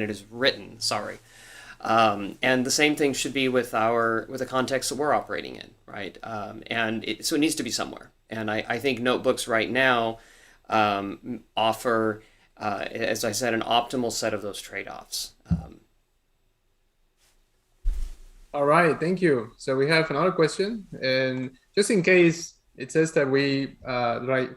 is written. Sorry. And the same thing should be with the context that we're operating in, right? So it needs to be somewhere. And I think notebooks right now offer, as I said, an optimal set of those trade-offs. All right, thank you. So we have another question, and just in case it says that we, right,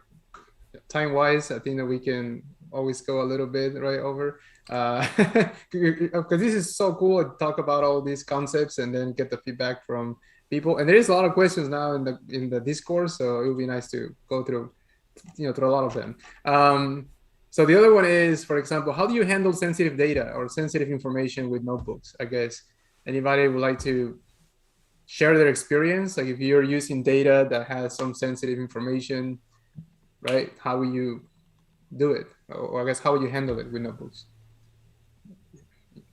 time-wise, I think that we can always go a little bit right over, because this is so cool to talk about all these concepts and then get the feedback from people. And there is a lot of questions now in the Discord, so it would be nice to go through a lot of them. So the other one is, for example, how do you handle sensitive data or sensitive information with notebooks? I guess anybody would like to share their experience? Like if you're using data that has some sensitive information, right? How will you do it? Or I guess, how will you handle it with notebooks?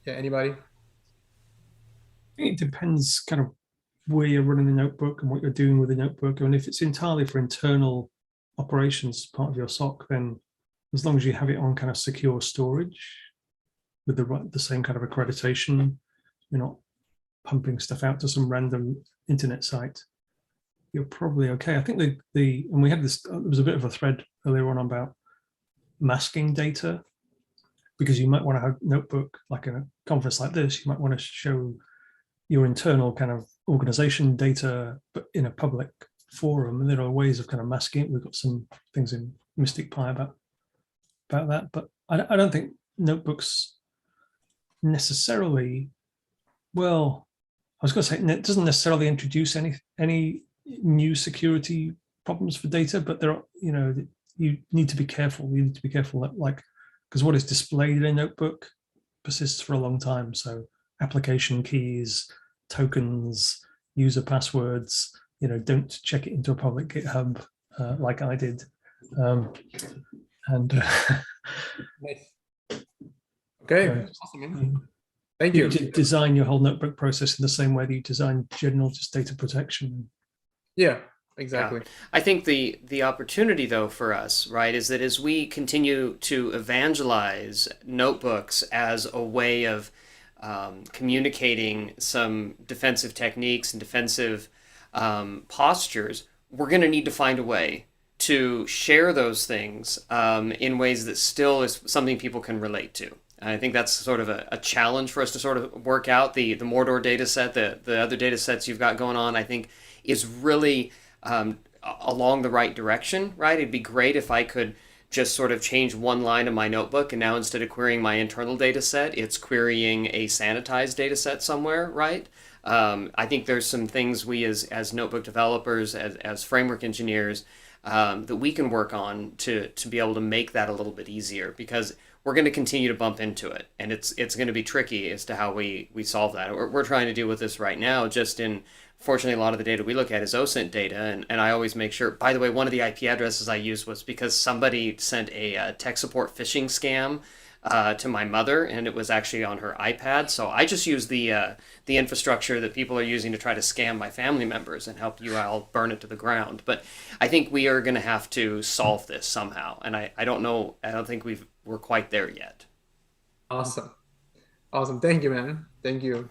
Yeah, anybody? I think it depends kind of where you're running the notebook and what you're doing with the notebook. And if it's entirely for internal operations, part of your SOC, then as long as you have it on kind of secure storage with the same kind of accreditation, you're not pumping stuff out to some random internet site, you're probably okay. I think and we had this, there was a bit of a thread earlier on about masking data, because you might want to have a notebook, like in a conference like this, you might want to show your internal kind of organization data, but in a public forum. And there are ways of kind of masking it. We've got some things in Mystic Pi about that, but I don't think notebooks necessarily, well, I was going to say it doesn't necessarily introduce any new security problems for data, but there are, you need to be careful. You need to be careful that, like, because what is displayed in a notebook persists for a long time. So application keys, tokens, user passwords, don't check it into a public GitHub like I did. Nice. Okay, awesome. Thank you. Design your whole notebook process in the same way that you design general just data protection. Yeah, exactly. Yeah. I think the opportunity, though, for us, right, is that as we continue to evangelize notebooks as a way of communicating some defensive techniques and defensive postures, we're going to need to find a way to share those things in ways that still is something people can relate to. I think that's sort of a challenge for us to sort of work out. The Mordor data set, the other data sets you've got going on, I think is really along the right direction, right? It'd be great if I could just sort of changed one line in my notebook, and now instead of querying my internal data set, it's querying a sanitized data set somewhere, right? I think there's some things we as notebook developers, as framework engineers, that we can work on to be able to make that a little bit easier, because we're going to continue to bump into it, and it's going to be tricky as to how we solve that. We're trying to deal with this right now. Fortunately, a lot of the data we look at is OSINT data, and I always make sure. By the way, one of the IP addresses I used was because somebody sent a tech support phishing scam to my mother, and it was actually on her iPad. So I just use the infrastructure that people are using to try to scam my family members and help you all burn it to the ground. But I think we are going to have to solve this somehow, and I don't know. I don't think we're quite there yet. Awesome. Thank you, man. Thank you.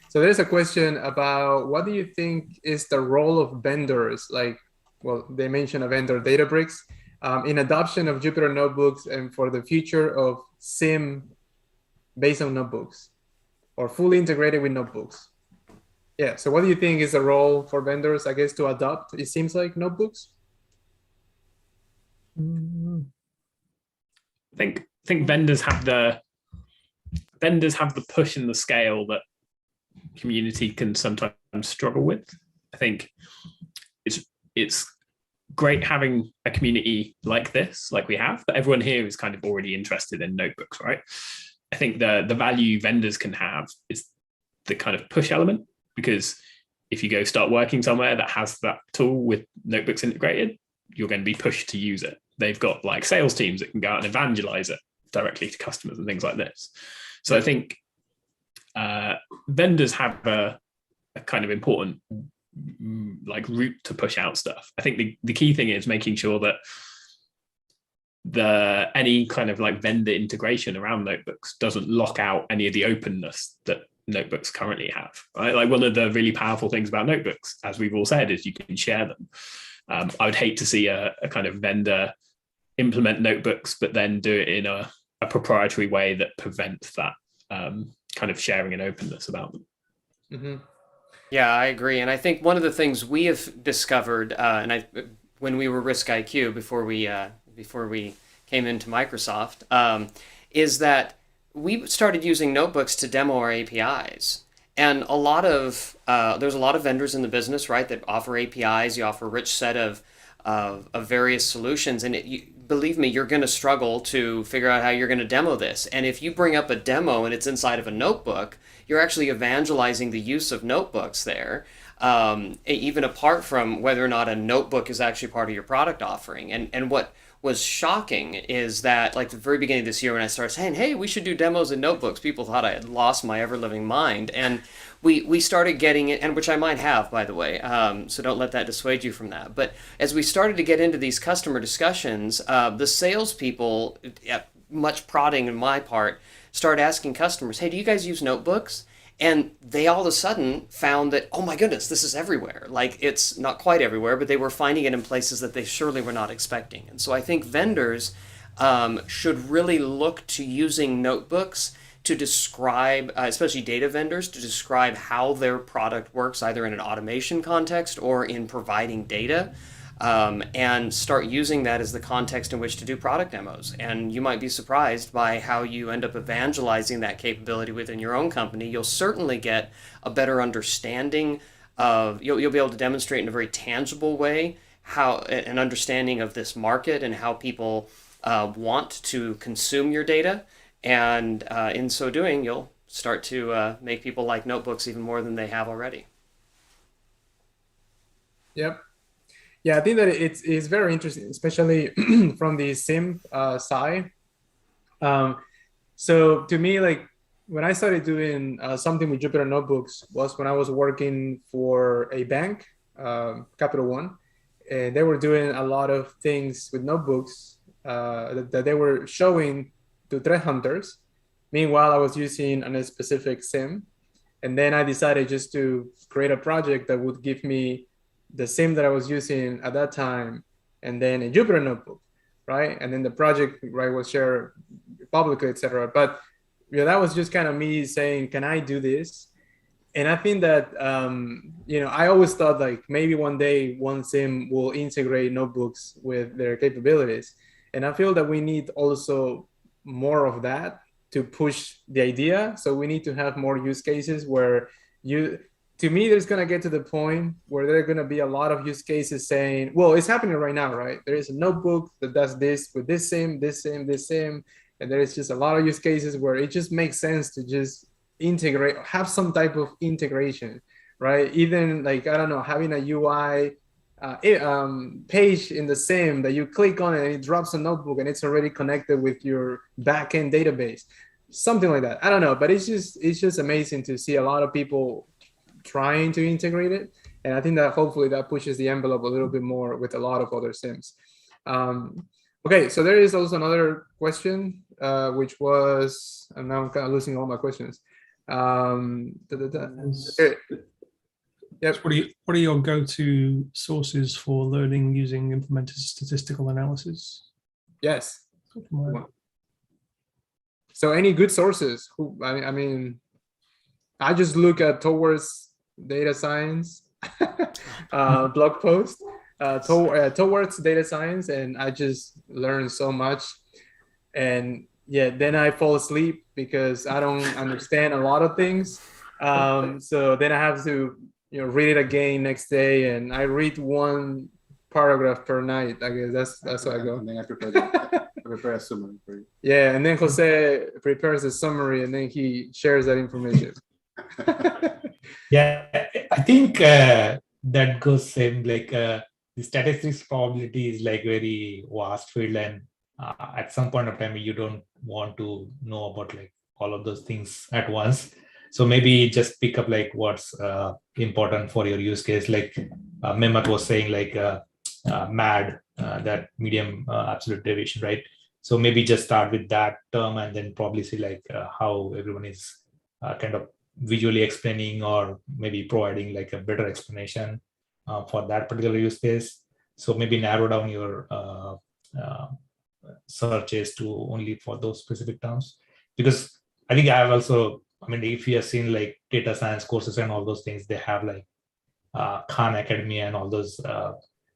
So there's a question about what do you think is the role of vendors? Like, well, they mentioned a vendor, Databricks, in adoption of Jupyter notebooks and for the future of SIM based on notebooks or fully integrated with notebooks. Yeah. So what do you think is the role for vendors, I guess, to adopt, it seems like, notebooks? I think vendors have the push and the scale that community can sometimes struggle with. I think it's great having a community like this, like we have, but everyone here is kind of already interested in notebooks, right? I think the value vendors can have is the kind of push element, because if you go start working somewhere that has that tool with notebooks integrated, you're going to be pushed to use it. They've got like sales teams that can go out and evangelize it directly to customers and things like this. So I think vendors have a kind of important like route to push out stuff. I think the key thing is making sure that any kind of like vendor integration around notebooks doesn't lock out any of the openness that notebooks currently have, right? Like one of the really powerful things about notebooks, as we've all said, is you can share them. I would hate to see a kind of vendor implement notebooks, but then do it in a proprietary way that prevents that kind of sharing and openness about them. Mm-hmm. Yeah, I agree. And I think one of the things we have discovered, when we were Risk IQ before we came into Microsoft, is that we started using notebooks to demo our APIs. And there's a lot of vendors in the business, right, that offer APIs. You offer a rich set of various solutions, and believe me, you're going to struggle to figure out how you're going to demo this. And if you bring up a demo and it's inside of a notebook, you're actually evangelizing the use of notebooks there, even apart from whether or not a notebook is actually part of your product offering. And what was shocking is that, like, the very beginning of this year when I started saying, hey, we should do demos in notebooks, people thought I had lost my ever-living mind. And we started getting it, and which I might have, by the way, so don't let that dissuade you from that. But as we started to get into these customer discussions, the salespeople, much prodding on my part, started asking customers, hey, do you guys use notebooks? And they all of a sudden found that, oh my goodness, this is everywhere. Like, it's not quite everywhere, but they were finding it in places that they surely were not expecting. And so I think vendors should really look to using notebooks to describe, especially data vendors, to describe how their product works, either in an automation context or in providing data, and start using that as the context in which to do product demos. And you might be surprised by how you end up evangelizing that capability within your own company. You'll certainly get a better understanding of, you'll be able to demonstrate in a very tangible way how an understanding of this market and how people want to consume your data. And in so doing, you'll start to make people like notebooks even more than they have already. Yep. Yeah, I think that it's very interesting, especially from the SIM side. So to me, like, when I started doing something with Jupyter notebooks was when I was working for a bank, Capital One, and they were doing a lot of things with notebooks that they were showing to threat hunters. Meanwhile, I was using a specific SIM, and then I decided just to create a project that would give me the SIM that I was using at that time, and then a Jupyter notebook, right? And then the project, right, was shared publicly, etc. But that was just kind of me saying, can I do this? And I think that, I always thought like maybe one day one SIM will integrate notebooks with their capabilities. And I feel that we need also more of that to push the idea. So we need to have more use cases where to me, there's going to get to the point where there are going to be a lot of use cases saying, well, it's happening right now, right? There is a notebook that does this with this same. And there is just a lot of use cases where it just makes sense to just integrate, have some type of integration, right? Even like, I don't know, having a UI page in the same that you click on it and it drops a notebook and it's already connected with your backend database, something like that. I don't know, but it's just amazing to see a lot of people trying to integrate it. And I think that hopefully that pushes the envelope a little bit more with a lot of other sims. Okay, so there is also another question, which was, and now I'm kind of losing all my questions. Okay. Yep. What are your go-to sources for learning using implemented statistical analysis? Yes. So any good sources? I mean, I just look at Towards Data Science blog post, Towards Data Science, and I just learn so much. And yeah, then I fall asleep because I don't understand a lot of things. So then I have to read it again next day, and I read one paragraph per night. I guess that's how I go. And then I prepare a summary for you. Yeah, and then Jose prepares a summary, and then he shares that information. Yeah, I think that goes same, like the statistics probability is like very vast field, and at some point of time you don't want to know about like all of those things at once. So maybe just pick up like what's important for your use case. Like Mehmet was saying, like MAD, that medium absolute deviation, right? So maybe just start with that term and then probably see like how everyone is kind of visually explaining or maybe providing like a better explanation for that particular use case. So maybe narrow down your searches to only for those specific terms. Because I think I have also, I mean, if you have seen like data science courses and all those things, they have like Khan Academy and all those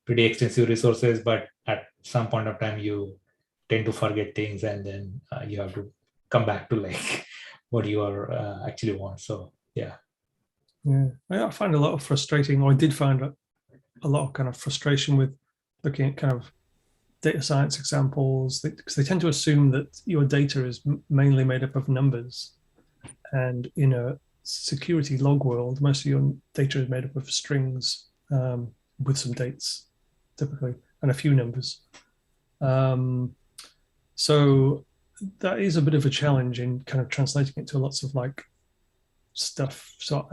pretty extensive resources, but at some point of time you tend to forget things, and then you have to come back to like what you are actually want. So yeah. I find a lot of frustrating, or I did find a lot of kind of frustration with looking at kind of data science examples, because they tend to assume that your data is mainly made up of numbers. And in a security log world, most of your data is made up of strings with some dates, typically, and a few numbers. So that is a bit of a challenge in kind of translating it to lots of like stuff. So,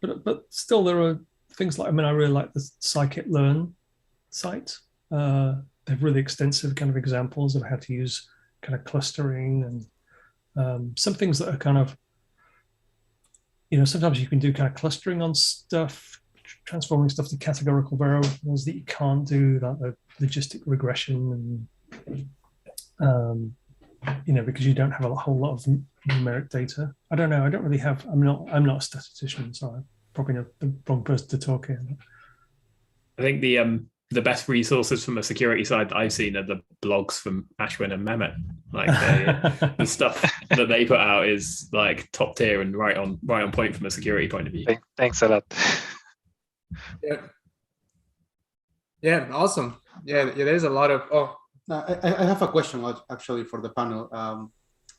but still, there are things like, I mean, I really like the scikit-learn site. They have really extensive kind of examples of how to use kind of clustering and some things that are kind of, sometimes you can do kind of clustering on stuff, transforming stuff to categorical variables that you can't do, like the logistic regression, and because you don't have a whole lot of numeric data. I don't know. I don't really have. I'm not a statistician, so I'm probably not the wrong person to talk here. I think the best resources from the security side that I've seen are the blogs from Ashwin and Mehmet. Like the stuff that they put out is like top tier and right on point from a security point of view. Thanks a lot. Yeah, awesome. Yeah, there's a lot of. Oh, I have a question actually for the panel,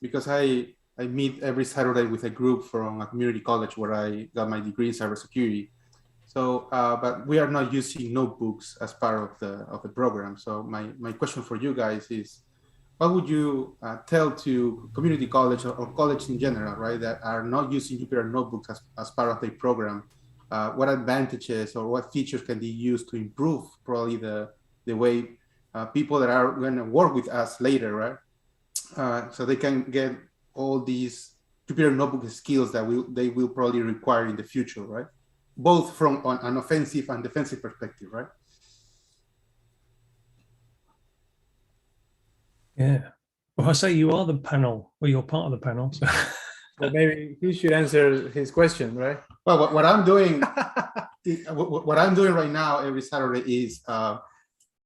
because I meet every Saturday with a group from a community college where I got my degree in cybersecurity. So, but we are not using notebooks as part of the program. So my question for you guys is, what would you tell to community college or college in general, right, that are not using Jupyter notebooks as part of their program? What advantages or what features can they use to improve probably the way people that are going to work with us later, right? So they can get all these Jupyter notebook skills that they will probably require in the future, right? Both from an offensive and defensive perspective, right? Yeah. Well, I say you are the panel, or you're part of the panel. So. Well, maybe he should answer his question, right? Well, what I'm doing, what I'm doing right now every Saturday is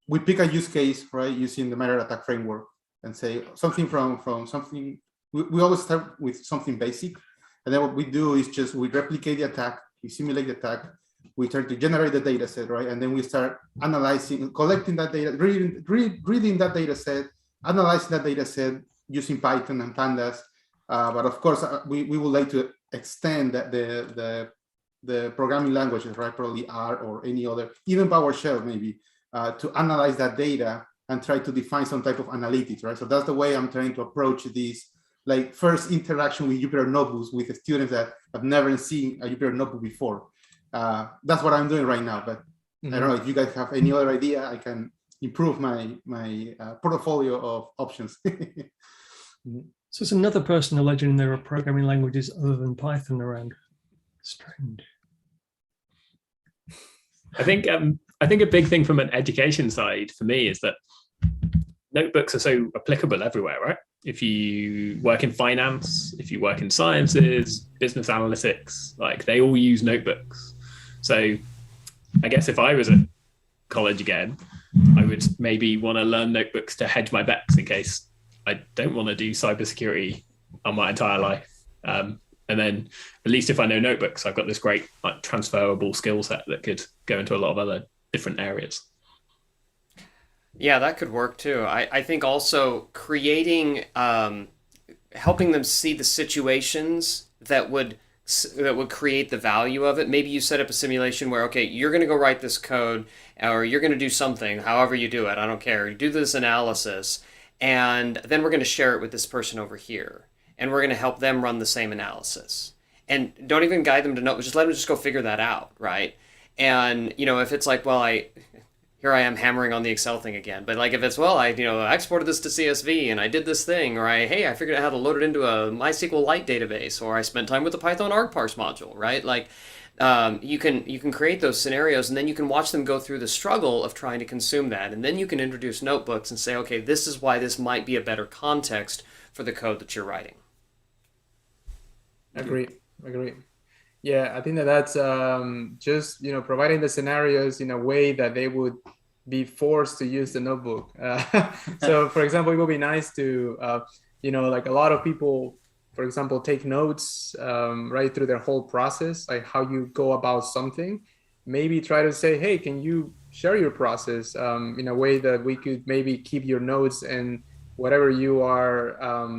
we pick a use case, right, using the meta attack framework, and say something from something. We always start with something basic, and then what we do is just we replicate the attack, we simulate the attack, we try to generate the data set, right, and then we start analyzing, collecting that data, reading that data set, analyzing that data set using Python and pandas. But of course, we would like to extend the programming languages, right? Probably R or any other, even PowerShell maybe, to analyze that data and try to define some type of analytics, right? So that's the way I'm trying to approach this, like first interaction with Jupyter notebooks with the students that have never seen a Jupyter notebook before. That's what I'm doing right now. But I don't know if you guys have any other idea. I can improve my portfolio of options. So it's another person alleging there are programming languages other than Python around. Strange. I think a big thing from an education side for me is that notebooks are so applicable everywhere, right? If you work in finance, if you work in sciences, business analytics, like they all use notebooks. So I guess if I was at college again, I would maybe want to learn notebooks to hedge my bets in case I don't want to do cybersecurity on my entire life. And then at least if I know notebooks, I've got this great like transferable skill set that could go into a lot of other different areas. Yeah, that could work too. I think also creating, helping them see the situations that would create the value of it. Maybe you set up a simulation where, okay, you're going to go write this code, or you're going to do something, however you do it, I don't care. You do this analysis, and then we're going to share it with this person over here, and we're going to help them run the same analysis. And don't even guide them to know, just let them just go figure that out, right? And, you know, if it's like, well, here I am hammering on the Excel thing again. But like if it's, well, I exported this to CSV and I did this thing, or I figured out how to load it into a MySQLite database, or I spent time with the Python argparse module, right? Like you can create those scenarios, and then you can watch them go through the struggle of trying to consume that. And then you can introduce notebooks and say, okay, this is why this might be a better context for the code that you're writing. Agree. Yeah, I think that's just, providing the scenarios in a way that they would be forced to use the notebook. So, for example, it would be nice to, like a lot of people, for example, take notes right through their whole process, like how you go about something. Maybe try to say, hey, can you share your process in a way that we could maybe keep your notes and whatever you are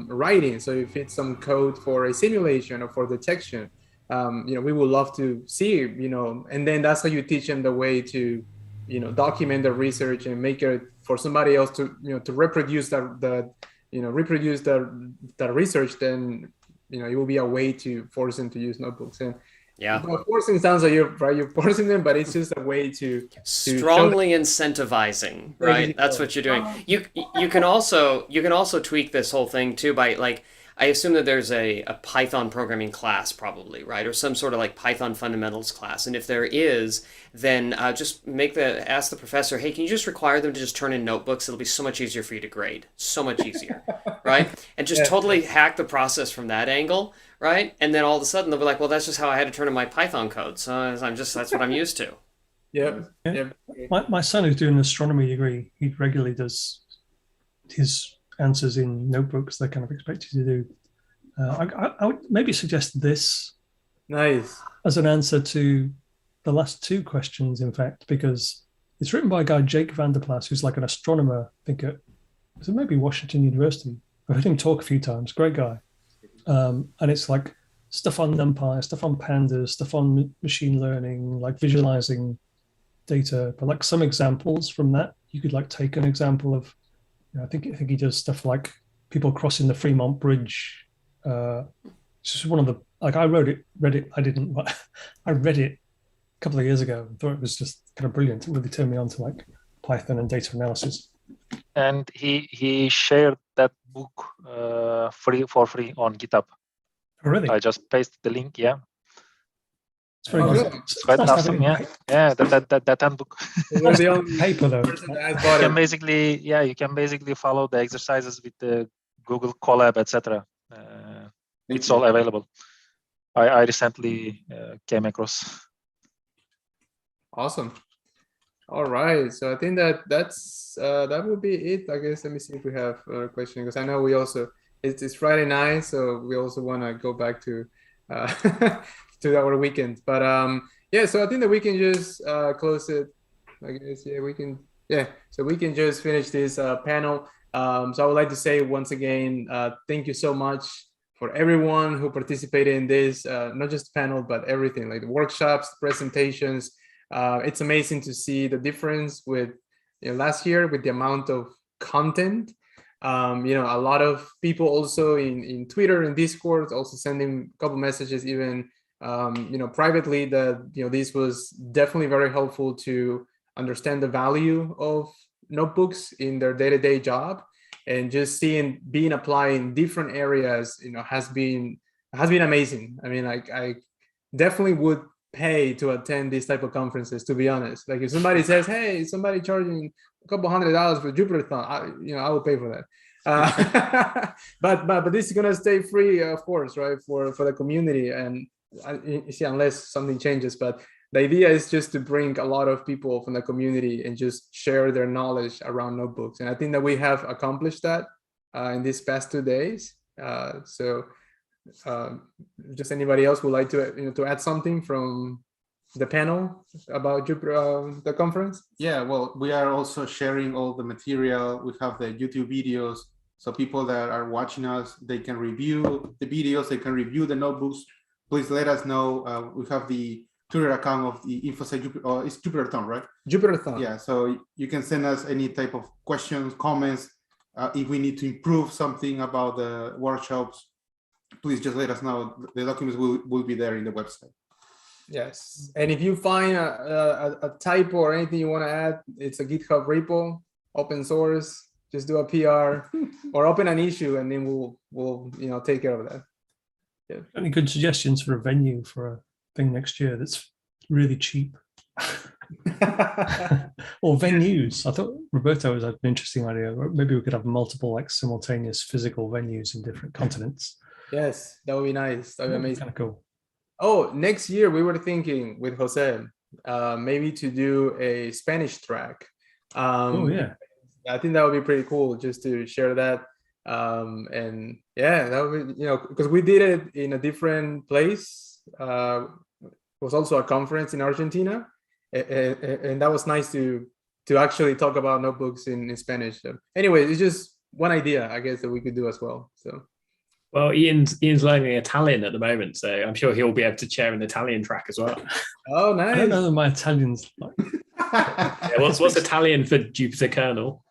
writing. So if it's some code for a simulation or for detection, we would love to see, and then that's how you teach them the way to, document the research and make it for somebody else to, to reproduce the research. Then, it will be a way to force them to use notebooks. And yeah, forcing sounds like you're forcing them, but it's just a way to strongly incentivizing, right? That's what you're doing. You can also tweak this whole thing too by like, I assume that there's a Python programming class probably, right? Or some sort of like Python fundamentals class. And if there is, then just ask the professor, hey, can you just require them to just turn in notebooks? It'll be so much easier for you to grade. So much easier, right? And just totally hack the process from that angle, right? And then all of a sudden they'll be like, well, that's just how I had to turn in my Python code. So that's what I'm used to. Yeah. My son who's doing an astronomy degree, he regularly does his answers in notebooks. They're kind of expected to do. I would maybe suggest this as an answer to the last two questions, in fact, because it's written by a guy, Jake van der Plas, who's like an astronomer, I think maybe Washington University. I've heard him talk a few times. Great guy. And it's like stuff on NumPy, stuff on pandas, stuff on machine learning, like visualizing data. But like some examples from that, you could like take an example of, I think he does stuff like people crossing the Fremont Bridge. It's just one of the, like I read it. I read it a couple of years ago and thought it was just kind of brilliant. It really turned me on to like Python and data analysis. And he shared that book for free on GitHub. Oh, really? I just pasted the link. Yeah. It's very good. It's quite awesome. Yeah. That handbook. It's the only paper though. You can basically follow the exercises with the Google Colab, etc. It's all available. I recently came across. Awesome. All right. So I think that would be it. I guess. Let me see if we have a question, because I know we also it's Friday night, so we also want to go back to to our weekend. But yeah. So I think that we can just close it. I guess yeah we can. Yeah. So we can just finish this panel. So I would like to say once again, thank you so much for everyone who participated in this, not just panel, but everything, like the workshops, presentations. It's amazing to see the difference with last year with the amount of content. A lot of people also in Twitter and Discord also sending a couple messages even privately that this was definitely very helpful to understand the value of notebooks in their day-to-day job, and just being applied in different areas has been amazing. I mean, I definitely would pay to attend these type of conferences, to be honest. Like if somebody says, hey, somebody charging a couple $100 for Jupyterthon, I will pay for that. But this is gonna stay free, of course, right, for the community, and unless something changes. But the idea is just to bring a lot of people from the community and just share their knowledge around notebooks. And I think that we have accomplished that in these past 2 days. So just anybody else would like to add something from the panel about Jupyter, the conference? Yeah, well, we are also sharing all the material. We have the YouTube videos. So people that are watching us, they can review the videos, they can review the notebooks. Please let us know. We have the Twitter account of the InfoSec Jupyter, it's Jupyterthon, right? Jupyterthon. Yeah, so you can send us any type of questions, comments. If we need to improve something about the workshops, please just let us know. The documents will be there in the website. Yes, and if you find a typo or anything you want to add, it's a GitHub repo, open source. Just do a PR or open an issue, and then we'll take care of that. Yeah. Any good suggestions for a venue for a thing next year that's really cheap? Or venues? I thought Roberto was an interesting idea. Maybe we could have multiple simultaneous physical venues in different continents. Yes, that would be nice. That would be amazing. Kind of cool. Oh, next year we were thinking with Jose maybe to do a Spanish track. Oh yeah, I think that would be pretty cool just to share that. And yeah, that would be, because we did it in a different place. It was also a conference in Argentina, and that was nice to actually talk about notebooks in Spanish. So anyway, it's just one idea, I guess, that we could do as well. So. Well, Ian's learning Italian at the moment, so I'm sure he'll be able to chair an Italian track as well. Oh, nice. I don't know that my Italian's like. Yeah, what's Italian for Jupyter kernel?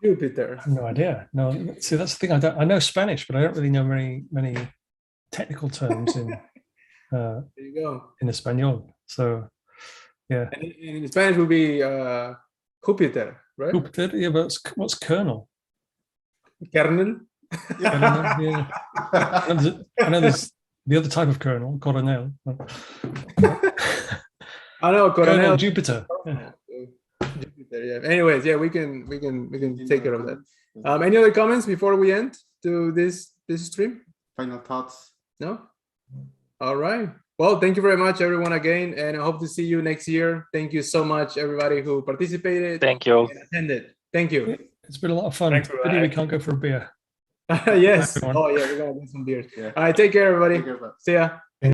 Jupyter. I have no idea. No, see, that's the thing. I know Spanish, but I don't really know many technical terms in. There you go. In Espanol. So, yeah. And in Spanish would be Jupyter, right? Jupyter. Yeah, but what's kernel? Kernel. Yeah. I know there's the other type of kernel, coronel. I know coronel. Jupyter. Yeah. Jupyter, yeah. Anyways, yeah, we can take care of that. Any other comments before we end to this stream? Final thoughts? No? All right. Well, thank you very much, everyone, again, and I hope to see you next year. Thank you so much, everybody who participated. Thank you. And attended. Thank you. It's been a lot of fun. Pity we can't go for a beer. Yes. Oh, yeah, we're going to get some beers. Yeah. All right, take care, everybody. Take care, see ya.